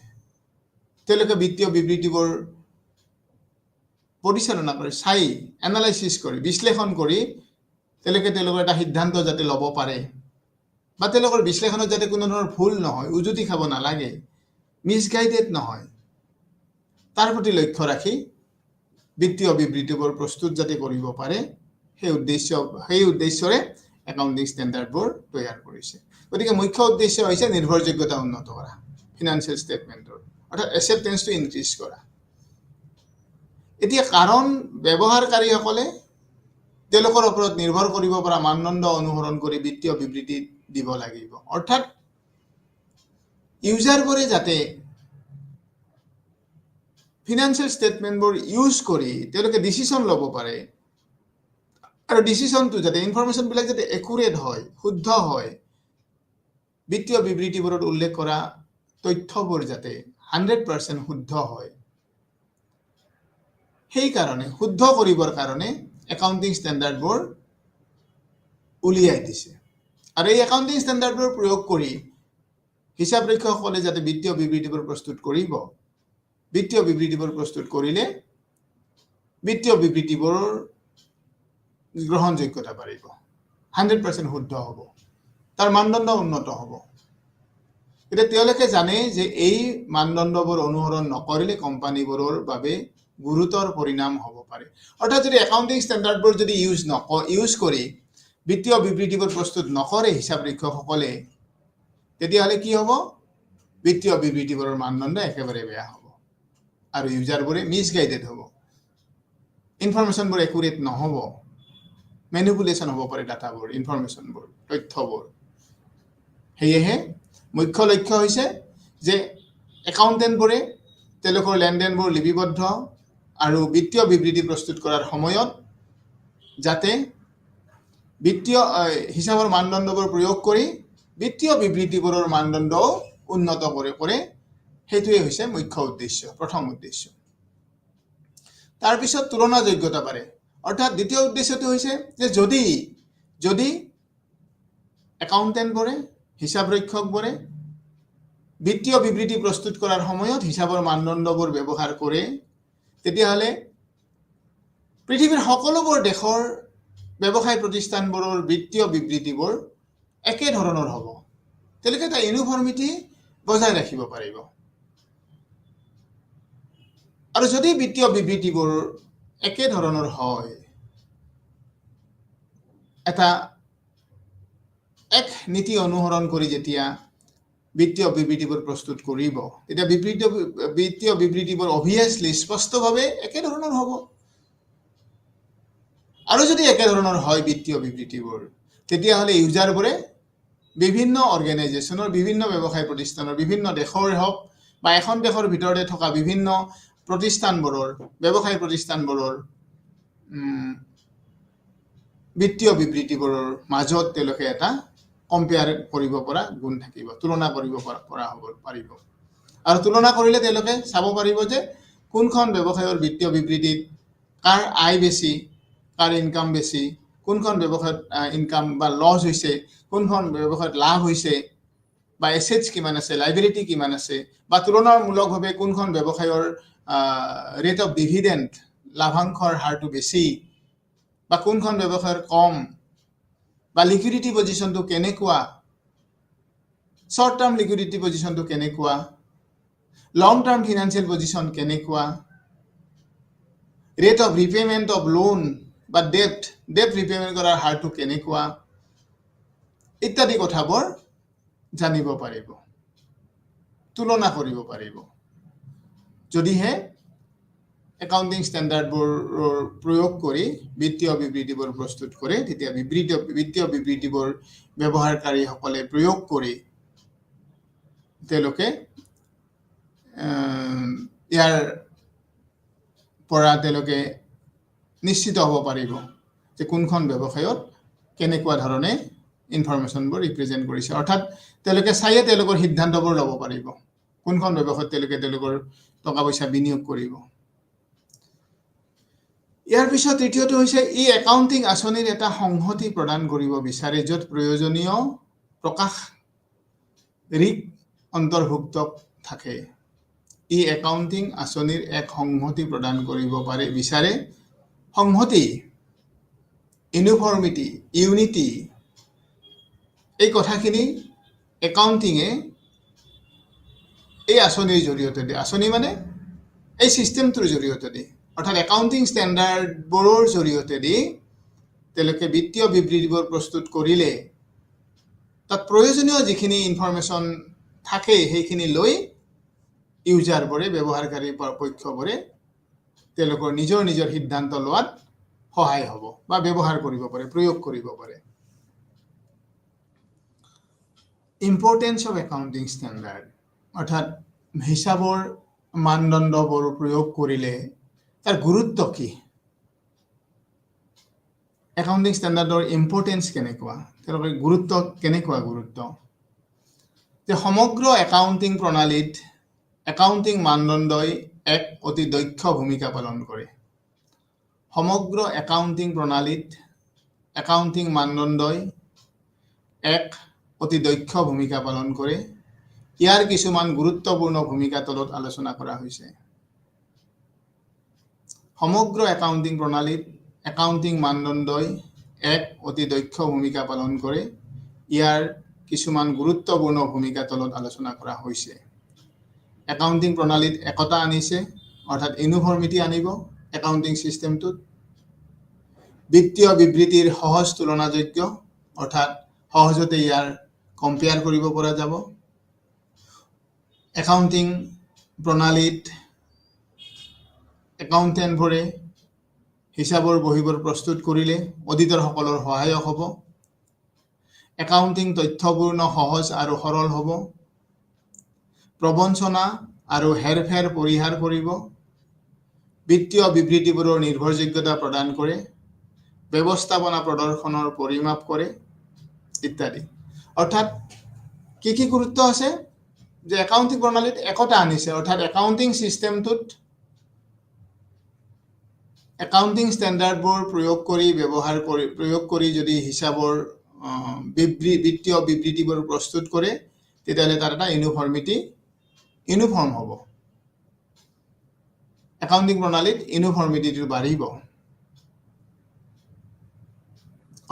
তেওঁলোকে বিত্তীয় বিবৃতিবোৰ পৰিচালনা কৰি চাই এনালাইসিস কৰি বিশ্লেষণ কৰি তেওঁলোকে তেওঁলোকৰ এটা সিদ্ধান্ত যাতে ল'ব পাৰে বা তেওঁলোকৰ বিশ্লেষণত যাতে কোনো ধৰণৰ ভুল নহয় উজুতি খাব নালাগে মিসগাইডেড নহয় তাৰ প্ৰতি লক্ষ্য ৰাখি বিত্তীয় বিবৃতিবোৰ প্ৰস্তুত যাতে কৰিব পাৰে সেই উদ্দেশ্যৰে একাউণ্টিং ষ্টেণ্ডাৰ্ডবোৰ তৈয়াৰ কৰিছে গতিকে মুখ্য উদ্দেশ্য হৈছে নিৰ্ভৰযোগ্যতা উন্নত কৰা ফিনান্সিয়েল ষ্টেটমেণ্টৰ অৰ্থাৎ একসেপ্টেন্সটো ইনক্ৰিজ কৰা এতিয়া কাৰণ ব্যৱহাৰকাৰীসকলে তেওঁলোকৰ ওপৰত নিৰ্ভৰ কৰিব পৰা মানদণ্ড অনুসৰণ কৰি বিত্তীয় বিবৃতি দিব লাগিব অৰ্থাৎ ইউজাৰবোৰে যাতে ফিনান্সিয়েল ষ্টেটমেণ্টবোৰ ইউজ কৰি তেওঁলোকে ডিসিশন ল'ব পাৰে আৰু ডিসিশনটো যাতে ইনফৰমেশ্যনবিলাক যাতে একুৰেট হয় শুদ্ধ হয় বিত্তীয় বিবৃতিবোৰত উল্লেখ কৰা তথ্যবোৰ যাতে 100% শুদ্ধ হয় সেই কাৰণে শুদ্ধ কৰিবৰ কাৰণে একাউণ্টিং ষ্টেণ্ডাৰ্ডবোৰ উলিয়াই দিছে আৰু এই একাউণ্টিং ষ্টেণ্ডাৰ্ডবোৰ প্ৰয়োগ কৰি হিচাপ ৰক্ষকসকলে যাতে বিত্তীয় বিবৃতিবোৰ প্ৰস্তুত কৰিব বিত্তীয় বিবৃতিবোৰ প্ৰস্তুত কৰিলে বিত্তীয় বিবৃতিবোৰৰ গ্ৰহণযোগ্যতা বাঢ়িব 100% শুদ্ধ হ'ব তাৰ মানদণ্ড উন্নত হ'ব এতিয়া তেওঁলোকে জানে যে এই মানদণ্ডবোৰ অনুসৰণ নকৰিলে কোম্পানীবোৰৰ বাবে গুৰুতৰ পৰিণাম হ'ব পাৰে অৰ্থাৎ যদি একাউণ্টিং ষ্টেণ্ডাৰ্ডবোৰ যদি ইউজ কৰি বিত্তীয় বিবৃতিবোৰ প্ৰস্তুত নকৰে হিচাপ ৰক্ষকসকলে তেতিয়াহ'লে কি হ'ব বিত্তীয় বিবৃতিবোৰৰ মানদণ্ড একেবাৰে বেয়া হ'ব আৰু ইউজাৰবোৰে মিছগাইডেড হ'ব ইনফৰমেশ্যনবোৰ একুৰেট নহ'ব মেনিপুলেশ্যন হ'ব পাৰে ডাটাবোৰ ইনফৰমেশ্যনবোৰ তথ্যবোৰ সেয়েহে মুখ্য লক্ষ্য হৈছে যে একাউণ্টেণ্টবোৰে তেওঁলোকৰ লেনদেনবোৰ লিপিবদ্ধ আৰু বিত্তীয় বিবৃতি প্ৰস্তুত কৰাৰ সময়ত যাতে বিত্তীয় হিচাপৰ মানদণ্ডবোৰ প্ৰয়োগ কৰি বিত্তীয় বিবৃতিবোৰৰ মানদণ্ডও উন্নত কৰে সেইটোৱে হৈছে মুখ্য উদ্দেশ্য প্ৰথম উদ্দেশ্য তাৰপিছত তুলনাযোগ্যতা বাঢ়ে অৰ্থাৎ দ্বিতীয় উদ্দেশ্যটো হৈছে যে যদি একাউণ্টেণ্টবোৰে হিচাপ ৰক্ষকবোৰে বিত্তীয় বিবৃতি প্ৰস্তুত কৰাৰ সময়ত হিচাপৰ মানদণ্ডবোৰ ব্যৱহাৰ কৰে তেতিয়াহ'লে পৃথিৱীৰ সকলোবোৰ দেশৰ ব্যৱসায় প্ৰতিষ্ঠানবোৰৰ বিত্তীয় বিবৃতিবোৰ একে ধৰণৰ হ'ব তেওঁলোকে এটা ইউনিফৰ্মিটি বজাই ৰাখিব পাৰিব আৰু যদি বিত্তীয় বিবৃতিবোৰ একে ধৰণৰ হয় এটা এক নীতি অনুসৰণ কৰি যেতিয়া বিত্তীয় বিবৃতিবোৰ প্ৰস্তুত কৰিব তেতিয়া বিত্তীয় বিবৃতিবোৰ অভিয়াছলি স্পষ্টভাৱে একে ধৰণৰ হ'ব আৰু যদি একে ধৰণৰ হয় বিত্তীয় বিবৃতিবোৰ তেতিয়াহ'লে ইউজাৰবোৰে বিভিন্ন অৰ্গেনাইজেশ্যনৰ বিভিন্ন ব্যৱসায় প্ৰতিষ্ঠানৰ বিভিন্ন দেশৰ হওক বা এখন দেশৰ ভিতৰতে থকা বিভিন্ন প্ৰতিষ্ঠানবোৰৰ ব্যৱসায় প্ৰতিষ্ঠানবোৰৰ বিত্তীয় বিবৃতিবোৰৰ মাজত তেওঁলোকে এটা কম্পেয়াৰ কৰিব পৰা গুণ থাকিব তুলনা কৰিব পৰা হ'ব পাৰিব আৰু তুলনা কৰিলে তেওঁলোকে চাব পাৰিব যে কোনখন ব্যৱসায়ৰ বিত্তীয় বিবৃতিত কাৰ আয় বেছি কাৰ ইনকাম বেছি কোনখন ব্যৱসায়ত ইনকাম বা লছ হৈছে কোনখন ব্যৱসায়ত লাভ হৈছে বা এছেটছ কিমান আছে লাইবিলিটি কিমান আছে বা তুলনামূলকভাৱে কোনখন ব্যৱসায়ৰ ৰেট অফ ডিভিডেণ্ড লাভাংশৰ হাৰটো বেছি বা কোনখন ব্যৱসায়ৰ কম বা লিকুইডিটি পজিশ্যনটো কেনেকুৱা শৰ্ট টাৰ্ম লিকুইডিটি পজিশ্যনটো কেনেকুৱা লং টাৰ্ম ফিনান্সিয়েল পজিশ্যন কেনেকুৱা rate of repayment of loan বা ডেট ৰিপেমেণ্ট কৰাৰ হাৰটো কেনেকুৱা ইত্যাদি কথাবোৰ জানিব পাৰিব তুলনা কৰিব পাৰিব যদিহে একাউণ্টিং ষ্টেণ্ডাৰ্ডবোৰৰ প্ৰয়োগ কৰি বিত্তীয় বিবৃতিবোৰ প্ৰস্তুত কৰে তেতিয়া বিত্তীয় বিবৃতিবোৰ ব্যৱহাৰকাৰীসকলে প্ৰয়োগ কৰি তেওঁলোকে ইয়াৰ পৰা তেওঁলোকে নিশ্চিত হ'ব পাৰিব যে কোনখন ব্যৱসায়ত কেনেকুৱা ধৰণে ইনফৰমেশ্যনবোৰ ৰিপ্ৰেজেণ্ট কৰিছে অৰ্থাৎ তেওঁলোকে চায়ে তেওঁলোকৰ সিদ্ধান্তবোৰ ল'ব পাৰিব কোনখন ব্যৱসায়ত তেওঁলোকে তেওঁলোকৰ টকা পইচা বিনিয়োগ কৰিব ইয়াৰ পিছত তৃতীয়টো হৈছে ই একাউণ্টিং আঁচনিৰ এটা সংহতি প্ৰদান কৰিব বিচাৰে য'ত প্ৰয়োজনীয় প্ৰকাশ ঋক অন্তৰ্ভুক্ত থাকে ই একাউণ্টিং আঁচনিৰ এক সংহতি প্ৰদান কৰিব বিচাৰে সংহতি ইউনিফৰ্মিটি ইউনিটি এই কথাখিনি একাউণ্টিঙে এই আঁচনিৰ জৰিয়তে দিয়ে আঁচনি মানে এই ছিষ্টেমটোৰ জৰিয়তে দিয়ে অৰ্থাৎ একাউণ্টিং ষ্টেণ্ডাৰ্ডবোৰৰ জৰিয়তে দি তেওঁলোকে বিত্তীয় বিবৃতিবোৰ প্ৰস্তুত কৰিলে তাত প্ৰয়োজনীয় যিখিনি ইনফৰমেশ্যন থাকে সেইখিনি লৈ ইউজাৰবোৰে ব্যৱহাৰকাৰী পক্ষবোৰে তেওঁলোকৰ নিজৰ সিদ্ধান্ত লোৱাত সহায় হ'ব বা ব্যৱহাৰ কৰিব পাৰে প্ৰয়োগ কৰিব পাৰে ইম্পৰ্টেঞ্চ অফ একাউণ্টিং ষ্টেণ্ডাৰ্ড অৰ্থাৎ হিচাপৰ মানদণ্ডবোৰ প্ৰয়োগ কৰিলে তাৰ গুৰুত্ব কি একাউণ্টিং ষ্টেণ্ডাৰ্ডৰ ইম্পৰ্টেঞ্চ কেনেকুৱা তেওঁলোকৰ গুৰুত্ব যে সমগ্ৰ একাউণ্টিং প্ৰণালীত একাউণ্টিং মানদণ্ডই এক অতি দক্ষ ভূমিকা পালন কৰে। সমগ্ৰ একাউণ্টিং প্ৰণালীত একাউণ্টিং মানদণ্ডই এক অতি দক্ষ ভূমিকা পালন কৰে। ইয়াৰ কিছুমান গুৰুত্বপূৰ্ণ ভূমিকা তলত আলোচনা কৰা হৈছে। সমগ্ৰ একাউণ্টিং প্ৰণালীত একাউণ্টিং মানদণ্ডই এক অতি দক্ষ ভূমিকা পালন কৰে। ইয়াৰ কিছুমান গুৰুত্বপূৰ্ণ ভূমিকা তলত আলোচনা কৰা হৈছে। একাউণ্টিং প্ৰণালীত একতা আনিছে, অৰ্থাৎ ইউনিফৰ্মিটি আনিব একাউণ্টিং ছিষ্টেমটোত। বিত্তীয় বিবৃতিৰ সহজ তুলনাযোগ্য, অৰ্থাৎ সহজতে ইয়াৰ কম্পেয়াৰ কৰিব পৰা যাব। একাউণ্টিং প্ৰণালীত একাউণ্টেণ্টবোৰে হিচাপৰ বহীবোৰ প্ৰস্তুত কৰিলে অডিটৰসকলৰ সহায়ক হ'ব। একাউণ্টিং তথ্যপূৰ্ণ, সহজ আৰু সৰল হ'ব। প্ৰবঞ্চনা আৰু হেৰফেৰ পৰিহাৰ কৰিব। বিত্তীয় বিবৃতিবোৰৰ নিৰ্ভৰযোগ্যতা প্ৰদান কৰে। ব্যৱস্থাপনা প্ৰদৰ্শনৰ পৰিমাপ কৰে ইত্যাদি। অৰ্থাৎ কি কি গুৰুত্ব আছে যে একাউণ্টিং প্ৰণালীত একতা আনিছে, অৰ্থাৎ একাউণ্টিং ছিষ্টেমটোত একাউণ্টিং ষ্টেণ্ডাৰ্ডবোৰ প্ৰয়োগ কৰি যদি হিচাপৰ বিত্তীয় বিবৃতিবোৰ প্ৰস্তুত কৰে, তেতিয়াহ'লে তাৰ এটা ইউনিফৰ্ম হ'ব। একাউণ্টিং প্ৰণালীত ইউনিফৰ্মিটিটো বাঢ়িব।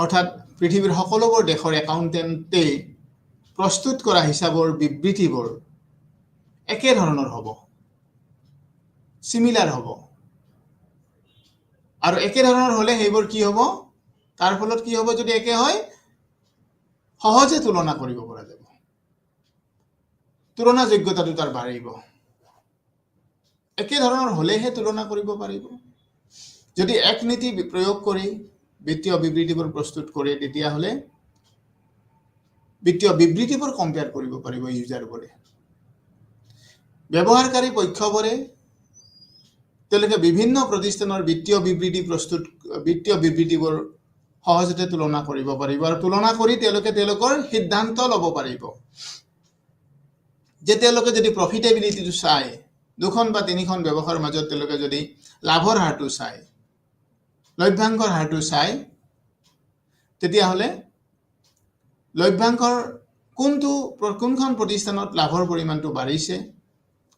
অৰ্থাৎ পৃথিৱীৰ সকলোবোৰ দেশৰ একাউণ্টেণ্টে প্ৰস্তুত কৰা হিচাপৰ বিবৃতিবোৰ একেধৰণৰ হ'ব, চিমিলাৰ হ'ব। আৰু একেধৰণৰ হ'লে সেইবোৰ কি হ'ব, তাৰ ফলত কি হ'ব, যদি একে হয় সহজে তুলনা কৰিব পৰা যাব, তুলনাযোগ্যতাটো তাৰ বাঢ়িব। একেধৰণৰ হ'লেহে তুলনা কৰিব পাৰিব। যদি এক নীতি প্ৰয়োগ কৰি বিত্তীয় বিবৃতিবোৰ প্ৰস্তুত কৰে, তেতিয়াহ'লে বিত্তীয় বিবৃতিবোৰ কম্পেয়াৰ কৰিব পাৰিব ইউজাৰবোৰে। ব্যৱহাৰকাৰী পক্ষবোৰে তেওঁলোকে বিভিন্ন প্ৰতিষ্ঠানৰ বিত্তীয় বিবৃতিবোৰ সহজতে তুলনা কৰিব পাৰিব আৰু তুলনা কৰি তেওঁলোকে তেওঁলোকৰ সিদ্ধান্ত ল'ব পাৰিব। যে তেওঁলোকে যদি প্ৰফিটেবিলিটিটো চায়, দুখন বা তিনিখন ব্যৱসায়ৰ মাজত তেওঁলোকে যদি লাভৰ হাৰটো চায়, লভ্যাংশৰ হাৰটো চায়, তেতিয়াহ'লে লভ্যাংশৰ কোনখন প্ৰতিষ্ঠানত লাভৰ পৰিমাণটো বাঢ়িছে,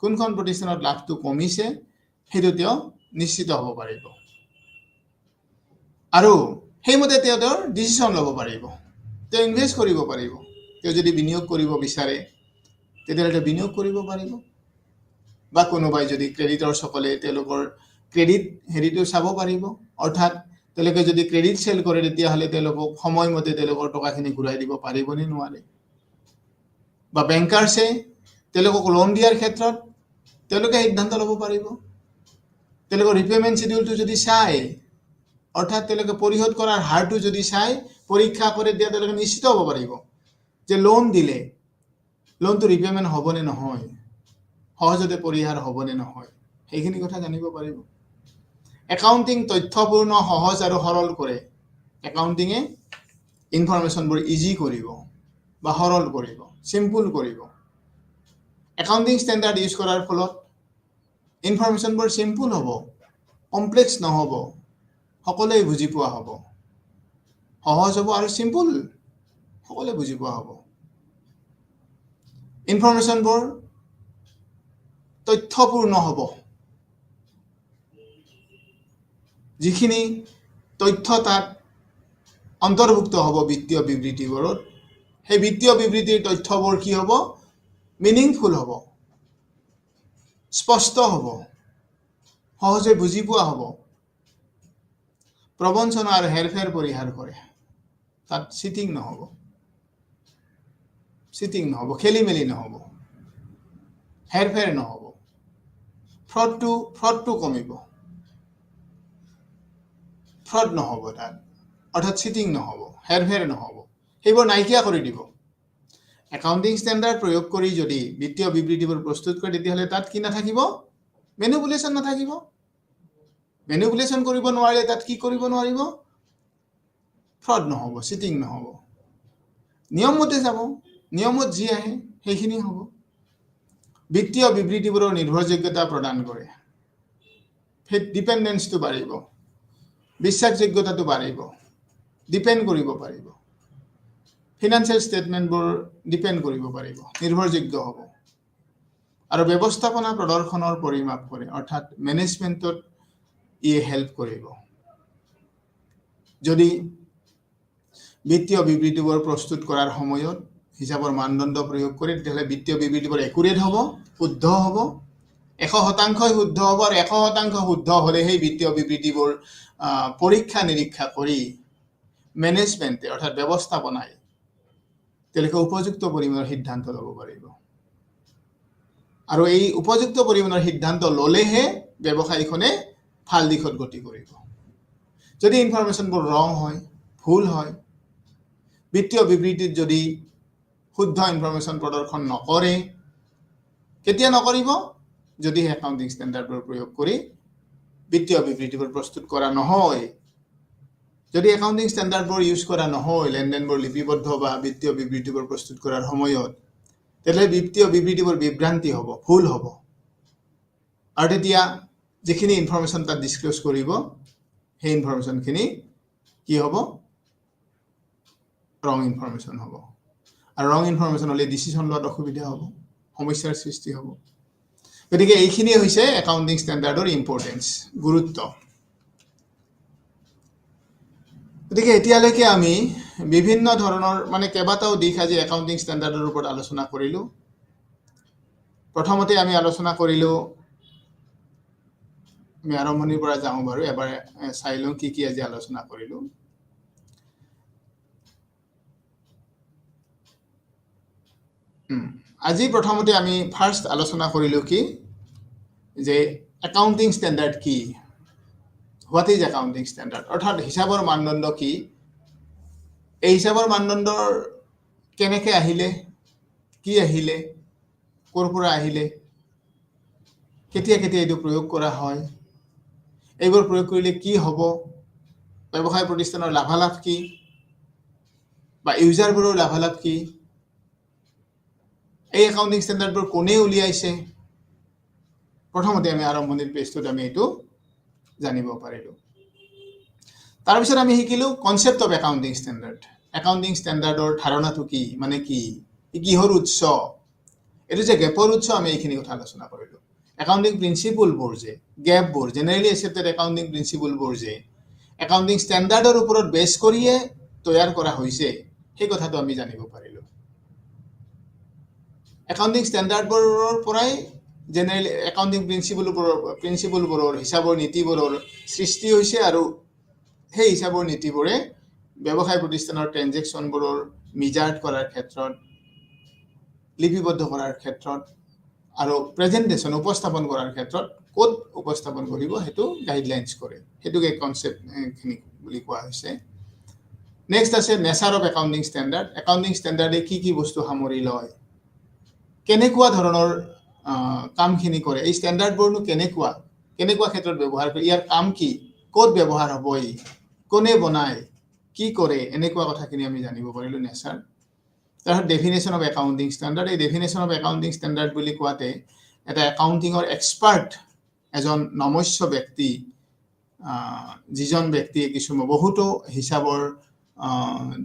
কোনখন প্ৰতিষ্ঠানত লাভটো কমিছে, সেইটো তেওঁ নিশ্চিত হ'ব পাৰিব। আৰু সেইমতে তেওঁৰ ডিচিশ্যন ল'ব পাৰিব, তেওঁ ইনভেষ্ট কৰিব পাৰিব। তেওঁ যদি বিনিয়োগ কৰিব বিচাৰে, তেতিয়াহ'লে বিনিয়োগ কৰিব পাৰিব। বা কোনোবাই যদি ক্ৰেডিটৰসকলে তেওঁলোকৰ ক্ৰেডিট হেৰিটো চাব পাৰিব, অৰ্থাৎ তেওঁলোকে যদি ক্ৰেডিট চেল কৰে, তেতিয়াহ'লে তেওঁলোকক সময়মতে তেওঁলোকৰ টকাখিনি ঘূৰাই দিব পাৰিবনে নোৱাৰে। বা বেংকাৰ্ছে তেওঁলোকক লোন দিয়াৰ ক্ষেত্ৰত তেওঁলোকে সিদ্ধান্ত ল'ব পাৰিব। তেওঁলোকৰ ৰিপেমেণ্ট চিডিউলটো যদি চায়, অৰ্থাৎ তেওঁলোকে পৰিশোধ কৰাৰ হাৰটো যদি চায়, পৰীক্ষা কৰি দিয়া, তেওঁলোকে নিশ্চিত হ'ব পাৰিব যে লোন দিলে লোনটো ৰিপেমেণ্ট হ'বনে নহয়, সহজতে পৰিহাৰ হ'বনে নহয়, সেইখিনি কথা জানিব পাৰিব। একাউণ্টিং তথ্যপূৰ্ণ, সহজ আৰু সৰল কৰে। একাউণ্টিঙে ইনফৰমেশ্যনবোৰ ইজি কৰিব বা সৰল কৰিব, চিম্পুল কৰিব। একাউণ্টিং ষ্টেণ্ডাৰ্ড ইউজ কৰাৰ ফলত ইনফৰমেশ্যনবোৰ চিম্পুল হ'ব, কমপ্লেক্স নহ'ব, সকলোৱে বুজি পোৱা হ'ব, সহজ হ'ব আৰু চিম্পুল, সকলোৱে বুজি পোৱা হ'ব। ইনফৰমেশ্যনবোৰ তথ্যপূৰ্ণ হ'ব। যিখিনি তথ্য তাত অন্তৰ্ভুক্ত হ'ব বিত্তীয় বিবৃতিবোৰত, সেই বিত্তীয় বিবৃতিৰ তথ্যবোৰ কি হ'ব, মিনিংফুল হ'ব, স্পষ্ট হ'ব, সহজে বুজি পোৱা হ'ব। প্ৰবঞ্চনা আৰু হেৰফেৰ পৰিহাৰ কৰে। তাত চিটিং নহ'ব, খেলি মেলি নহ'ব, হেৰফেৰ নহ'ব, ফ্ৰডটো কমিব, ফ্ৰড নহ'ব তাত, অৰ্থাৎ চিটিং নহ'ব, হেৰফেৰ নহ'ব, সেইবোৰ নাইকিয়া কৰি দিব। একাউণ্টিং ষ্টেণ্ডাৰ্ড প্ৰয়োগ কৰি যদি বিত্তীয় বিবৃতিবোৰ প্ৰস্তুত কৰে, তেতিয়াহ'লে তাত কি নাথাকিব, মেনিপুলেশ্যন নাথাকিব। মেনিপুলেশ্যন কৰিব নোৱাৰিলে তাত কি কৰিব নোৱাৰিব, ফ্ৰড নহ'ব, চিটিং নহ'ব। নিয়মমতে যাব, নিয়মত যি আহে সেইখিনি হ'ব বিত্তীয় বিবৃতিবোৰৰ নিৰ্ভৰযোগ্যতা প্ৰদান কৰে ডিপেন্ডেন্সটো বাঢ়িব বিশ্বাসযোগ্যতাটো বাঢ়িব ডিপেন্ড কৰিব পাৰিব ফিনান্সিয়েল ষ্টেটমেণ্টবোৰ ডিপেন্ড কৰিব পাৰিব নিৰ্ভৰযোগ্য হ'ব আৰু ব্যৱস্থাপনা প্ৰদৰ্শনৰ পৰিমাপ কৰে অৰ্থাৎ মেনেজমেণ্টত ইয়ে হেল্প কৰিব যদি বিত্তীয় বিবৃতিবোৰ প্ৰস্তুত কৰাৰ সময়ত হিচাপৰ মানদণ্ড প্ৰয়োগ কৰে তেতিয়াহ'লে বিত্তীয় বিবৃতিবোৰ একুৰেট হ'ব শুদ্ধ হ'ব 100% শুদ্ধ হ'ব আৰু 100% শুদ্ধ হ'লে সেই বিত্তীয় বিবৃতিবোৰ পৰীক্ষা নিৰীক্ষা কৰি মেনেজমেণ্টে অৰ্থাৎ ব্যৱস্থাপনাই তেওঁলোকে উপযুক্ত পৰিমাণৰ সিদ্ধান্ত ল'ব পাৰিব আৰু এই উপযুক্ত পৰিমাণৰ সিদ্ধান্ত ল'লেহে ব্যৱসায়ীখনে ভাল দিশত গতি কৰিব যদি ইনফৰমেশ্যনবোৰ ৰং হয় ভুল হয় বিত্তীয় বিবৃতিত যদি শুদ্ধ ইনফৰমেশ্যন প্ৰদৰ্শন নকৰে কেতিয়া নকৰিব যদি একাউণ্টিং ষ্টেণ্ডাৰ্ডবোৰ প্ৰয়োগ কৰি বিত্তীয় বিবৃতিবোৰ প্ৰস্তুত কৰা নহয় যদি একাউণ্টিং ষ্টেণ্ডাৰ্ডবোৰ ইউজ কৰা নহয় লেনদেনবোৰ লিপিবদ্ধ বা বিত্তীয় বিবৃতিবোৰ প্ৰস্তুত কৰাৰ সময়ত তেতিয়াহ'লে বিত্তীয় বিবৃতিবোৰ বিভ্ৰান্তি হ'ব ভুল হ'ব আৰু তেতিয়া যিখিনি ইনফৰমেশ্যন তাত ডিছক্ল'জ কৰিব সেই ইনফৰমেশ্যনখিনি কি হ'ব ৰং ইনফৰমেশ্যন হ'ব আৰু ৰং ইনফৰমেশ্যন হ'লে ডিচিশ্যন লোৱাত অসুবিধা হ'ব সমস্যাৰ সৃষ্টি হ'ব গতিকে এইখিনি হৈছে একাউণ্টিং ষ্টেণ্ডাৰ্ডৰ ইম্পৰ্টেঞ্চ গুৰুত্ব গতিকে এতিয়ালৈকে আমি বিভিন্ন ধৰণৰ মানে কেইবাটাও দিশ আজি একাউণ্টিং ষ্টেণ্ডাৰ্ডৰ ওপৰত আলোচনা কৰিলোঁ প্ৰথমতে আমি আলোচনা কৰিলোঁ আমি আৰম্ভণিৰ পৰা যাওঁ বাৰু এবাৰ চাই লওঁ কি আজি আলোচনা কৰিলোঁ আজি প্ৰথমতে আমি ফাৰ্ষ্ট আলোচনা কৰিলোঁ কি যে একাউণ্টিং ষ্টেণ্ডাৰ্ড কি হোৱাট ইজ একাউণ্টিং ষ্টেণ্ডাৰ্ড অৰ্থাৎ হিচাপৰ মানদণ্ড কি এই হিচাপৰ মানদণ্ডৰ কেনেকৈ আহিলে কি আহিলে ক'ৰ পৰা আহিলে কেতিয়া কেতিয়া এইটো প্ৰয়োগ কৰা হয় এইবোৰ প্ৰয়োগ কৰিলে কি হ'ব ব্যৱসায় প্ৰতিষ্ঠানৰ লাভালাভ কি বা ইউজাৰবোৰৰ লাভালাভ কি এই একাউণ্টিং ষ্টেণ্ডাৰ্ডবোৰ কোনে উলিয়াইছে প্ৰথমতে আমি আৰম্ভণিৰ পেজটোত আমি এইটো জানিব পাৰিলোঁ তাৰপিছত আমি শিকিলোঁ concept of accounting standard accounting ষ্টেণ্ডাৰ্ডৰ ধাৰণাটো কি মানে কি কিহৰ উৎস এইটো যে গেপৰ উৎস আমি এইখিনি কথা আলোচনা কৰিলোঁ একাউণ্টিং প্ৰিন্সিপলবোৰ যে গেপবোৰ জেনেৰেলি একচেপ্টেড একাউণ্টিং প্ৰিন্সিপলবোৰ যে একাউণ্টিং ষ্টেণ্ডাৰ্ডৰ ওপৰত বেছ কৰিয়ে তৈয়াৰ কৰা হৈছে সেই কথাটো আমি জানিব পাৰিলোঁ একাউণ্টিং ষ্টেণ্ডাৰ্ডবোৰৰ পৰাই জেনেৰেলি একাউণ্টিং প্ৰিন্সিপলবোৰৰ হিচাপৰ নীতিবোৰৰ সৃষ্টি হৈছে আৰু সেই হিচাপৰ নীতিবোৰে ব্যৱসায় প্ৰতিষ্ঠানৰ ট্ৰেনজেকশ্যনবোৰৰ মিজাৰ্ড কৰাৰ ক্ষেত্ৰত লিপিবদ্ধ কৰাৰ ক্ষেত্ৰত আৰু প্ৰেজেণ্টেশ্যন উপস্থাপন কৰাৰ ক্ষেত্ৰত ক'ত উপস্থাপন কৰিব সেইটো গাইডলাইনছ কৰে সেইটোকে কনচেপ্টখিনি বুলি কোৱা হৈছে নেক্সট আছে nature of accounting standard accounting ষ্টেণ্ডাৰ্ডে কি বস্তু সামৰি লয় কেনেকুৱা ধৰণৰ কামখিনি কৰে এই ষ্টেণ্ডাৰ্ডবোৰনো কেনেকুৱা ক্ষেত্ৰত ব্যৱহাৰ কৰে ইয়াৰ কাম কি ক'ত ব্যৱহাৰ হ'ব কোনে বনায় কি কৰে এনেকুৱা কথাখিনি আমি জানিব পাৰিলোঁ নেচাৰ তাৰপিছত ডেফিনেশ্যন অফ একাউণ্টিং ষ্টেণ্ডাৰ্ড এই ডেফিনেশ্যন অফ একাউণ্টিং ষ্টেণ্ডাৰ্ড বুলি কোৱাতে এটা একাউণ্টিঙৰ এক্সপাৰ্ট এজন নমস্য ব্যক্তি যিজন ব্যক্তিয়ে বহুতো হিচাপৰ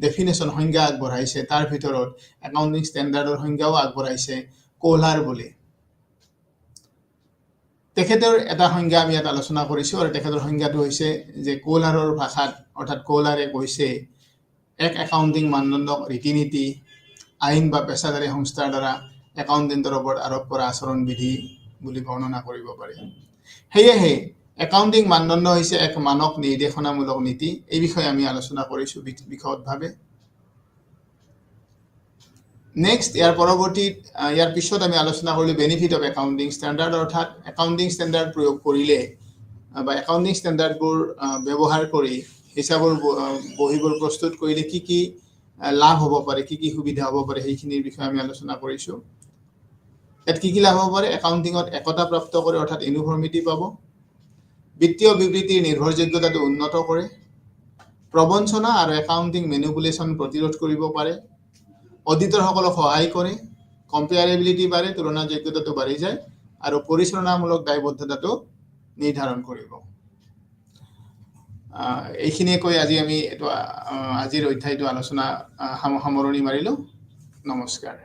ডেফিনেশ্যন সংজ্ঞা আগবঢ়াইছে তাৰ ভিতৰত একাউণ্টিং ষ্টেণ্ডাৰ্ডৰ সংজ্ঞাও আগবঢ়াইছে কোহলাৰ বুলি তেখেতৰ এটা সংজ্ঞা আমি ইয়াত আলোচনা কৰিছোঁ আৰু তেখেতৰ সংজ্ঞাটো হৈছে যে কোহলাৰৰ ভাষাত অৰ্থাৎ কোহলাৰে কৈছে এক একাউণ্টিং মানদণ্ডক ৰীতি নীতি আইন বা পেছাদাৰী সংস্থাৰ দ্বাৰা একাউণ্টেণ্টৰ ওপৰত আৰোপ কৰা আচৰণ বিধি বুলি বৰ্ণনা কৰিব পাৰি সেয়েহে একাউণ্টিং মানদণ্ড হৈছে এক মানক নিৰ্দেশনামূলক নীতি এই বিষয়ে আমি আলোচনা কৰিছোঁ বিশদভাৱে নেক্সট ইয়াৰ পিছত আমি আলোচনা কৰিলোঁ বেনিফিট অফ একাউণ্টিং ষ্টেণ্ডাৰ্ড অৰ্থাৎ একাউণ্টিং ষ্টেণ্ডাৰ্ড প্ৰয়োগ কৰিলে বা একাউণ্টিং ষ্টেণ্ডাৰ্ডবোৰ ব্যৱহাৰ কৰি হিচাপৰ বহীবোৰ প্ৰস্তুত কৰিলে কি লাভ হ'ব পাৰে কি সুবিধা হ'ব পাৰে সেইখিনিৰ বিষয়ে আমি আলোচনা কৰিছোঁ ইয়াত কি লাভ হ'ব পাৰে একাউণ্টিঙত একতা প্ৰাপ্ত কৰে অৰ্থাৎ ইউনিফৰ্মিটি পাব বিত্তীয় বিবৃতিৰ নিৰ্ভৰযোগ্যতাটো উন্নত কৰে প্ৰবঞ্চনা আৰু একাউণ্টিং মেনিপুলেশ্যন প্ৰতিৰোধ কৰিব পাৰে অডিটৰসকলক সহায় কৰে কম্পেয়াৰেবিলিটি বাঢ়ে, তুলনাযোগ্যতাটো বাঢ়ি যায় আৰু পৰিচালনামূলক দায়বদ্ধতাটো নিৰ্ধাৰণ কৰিব। এইখিনিয়ে কৈ আজি আমি আজিৰ অধ্যায়টো আলোচনা সামৰণি মাৰিলোঁ। নমস্কাৰ।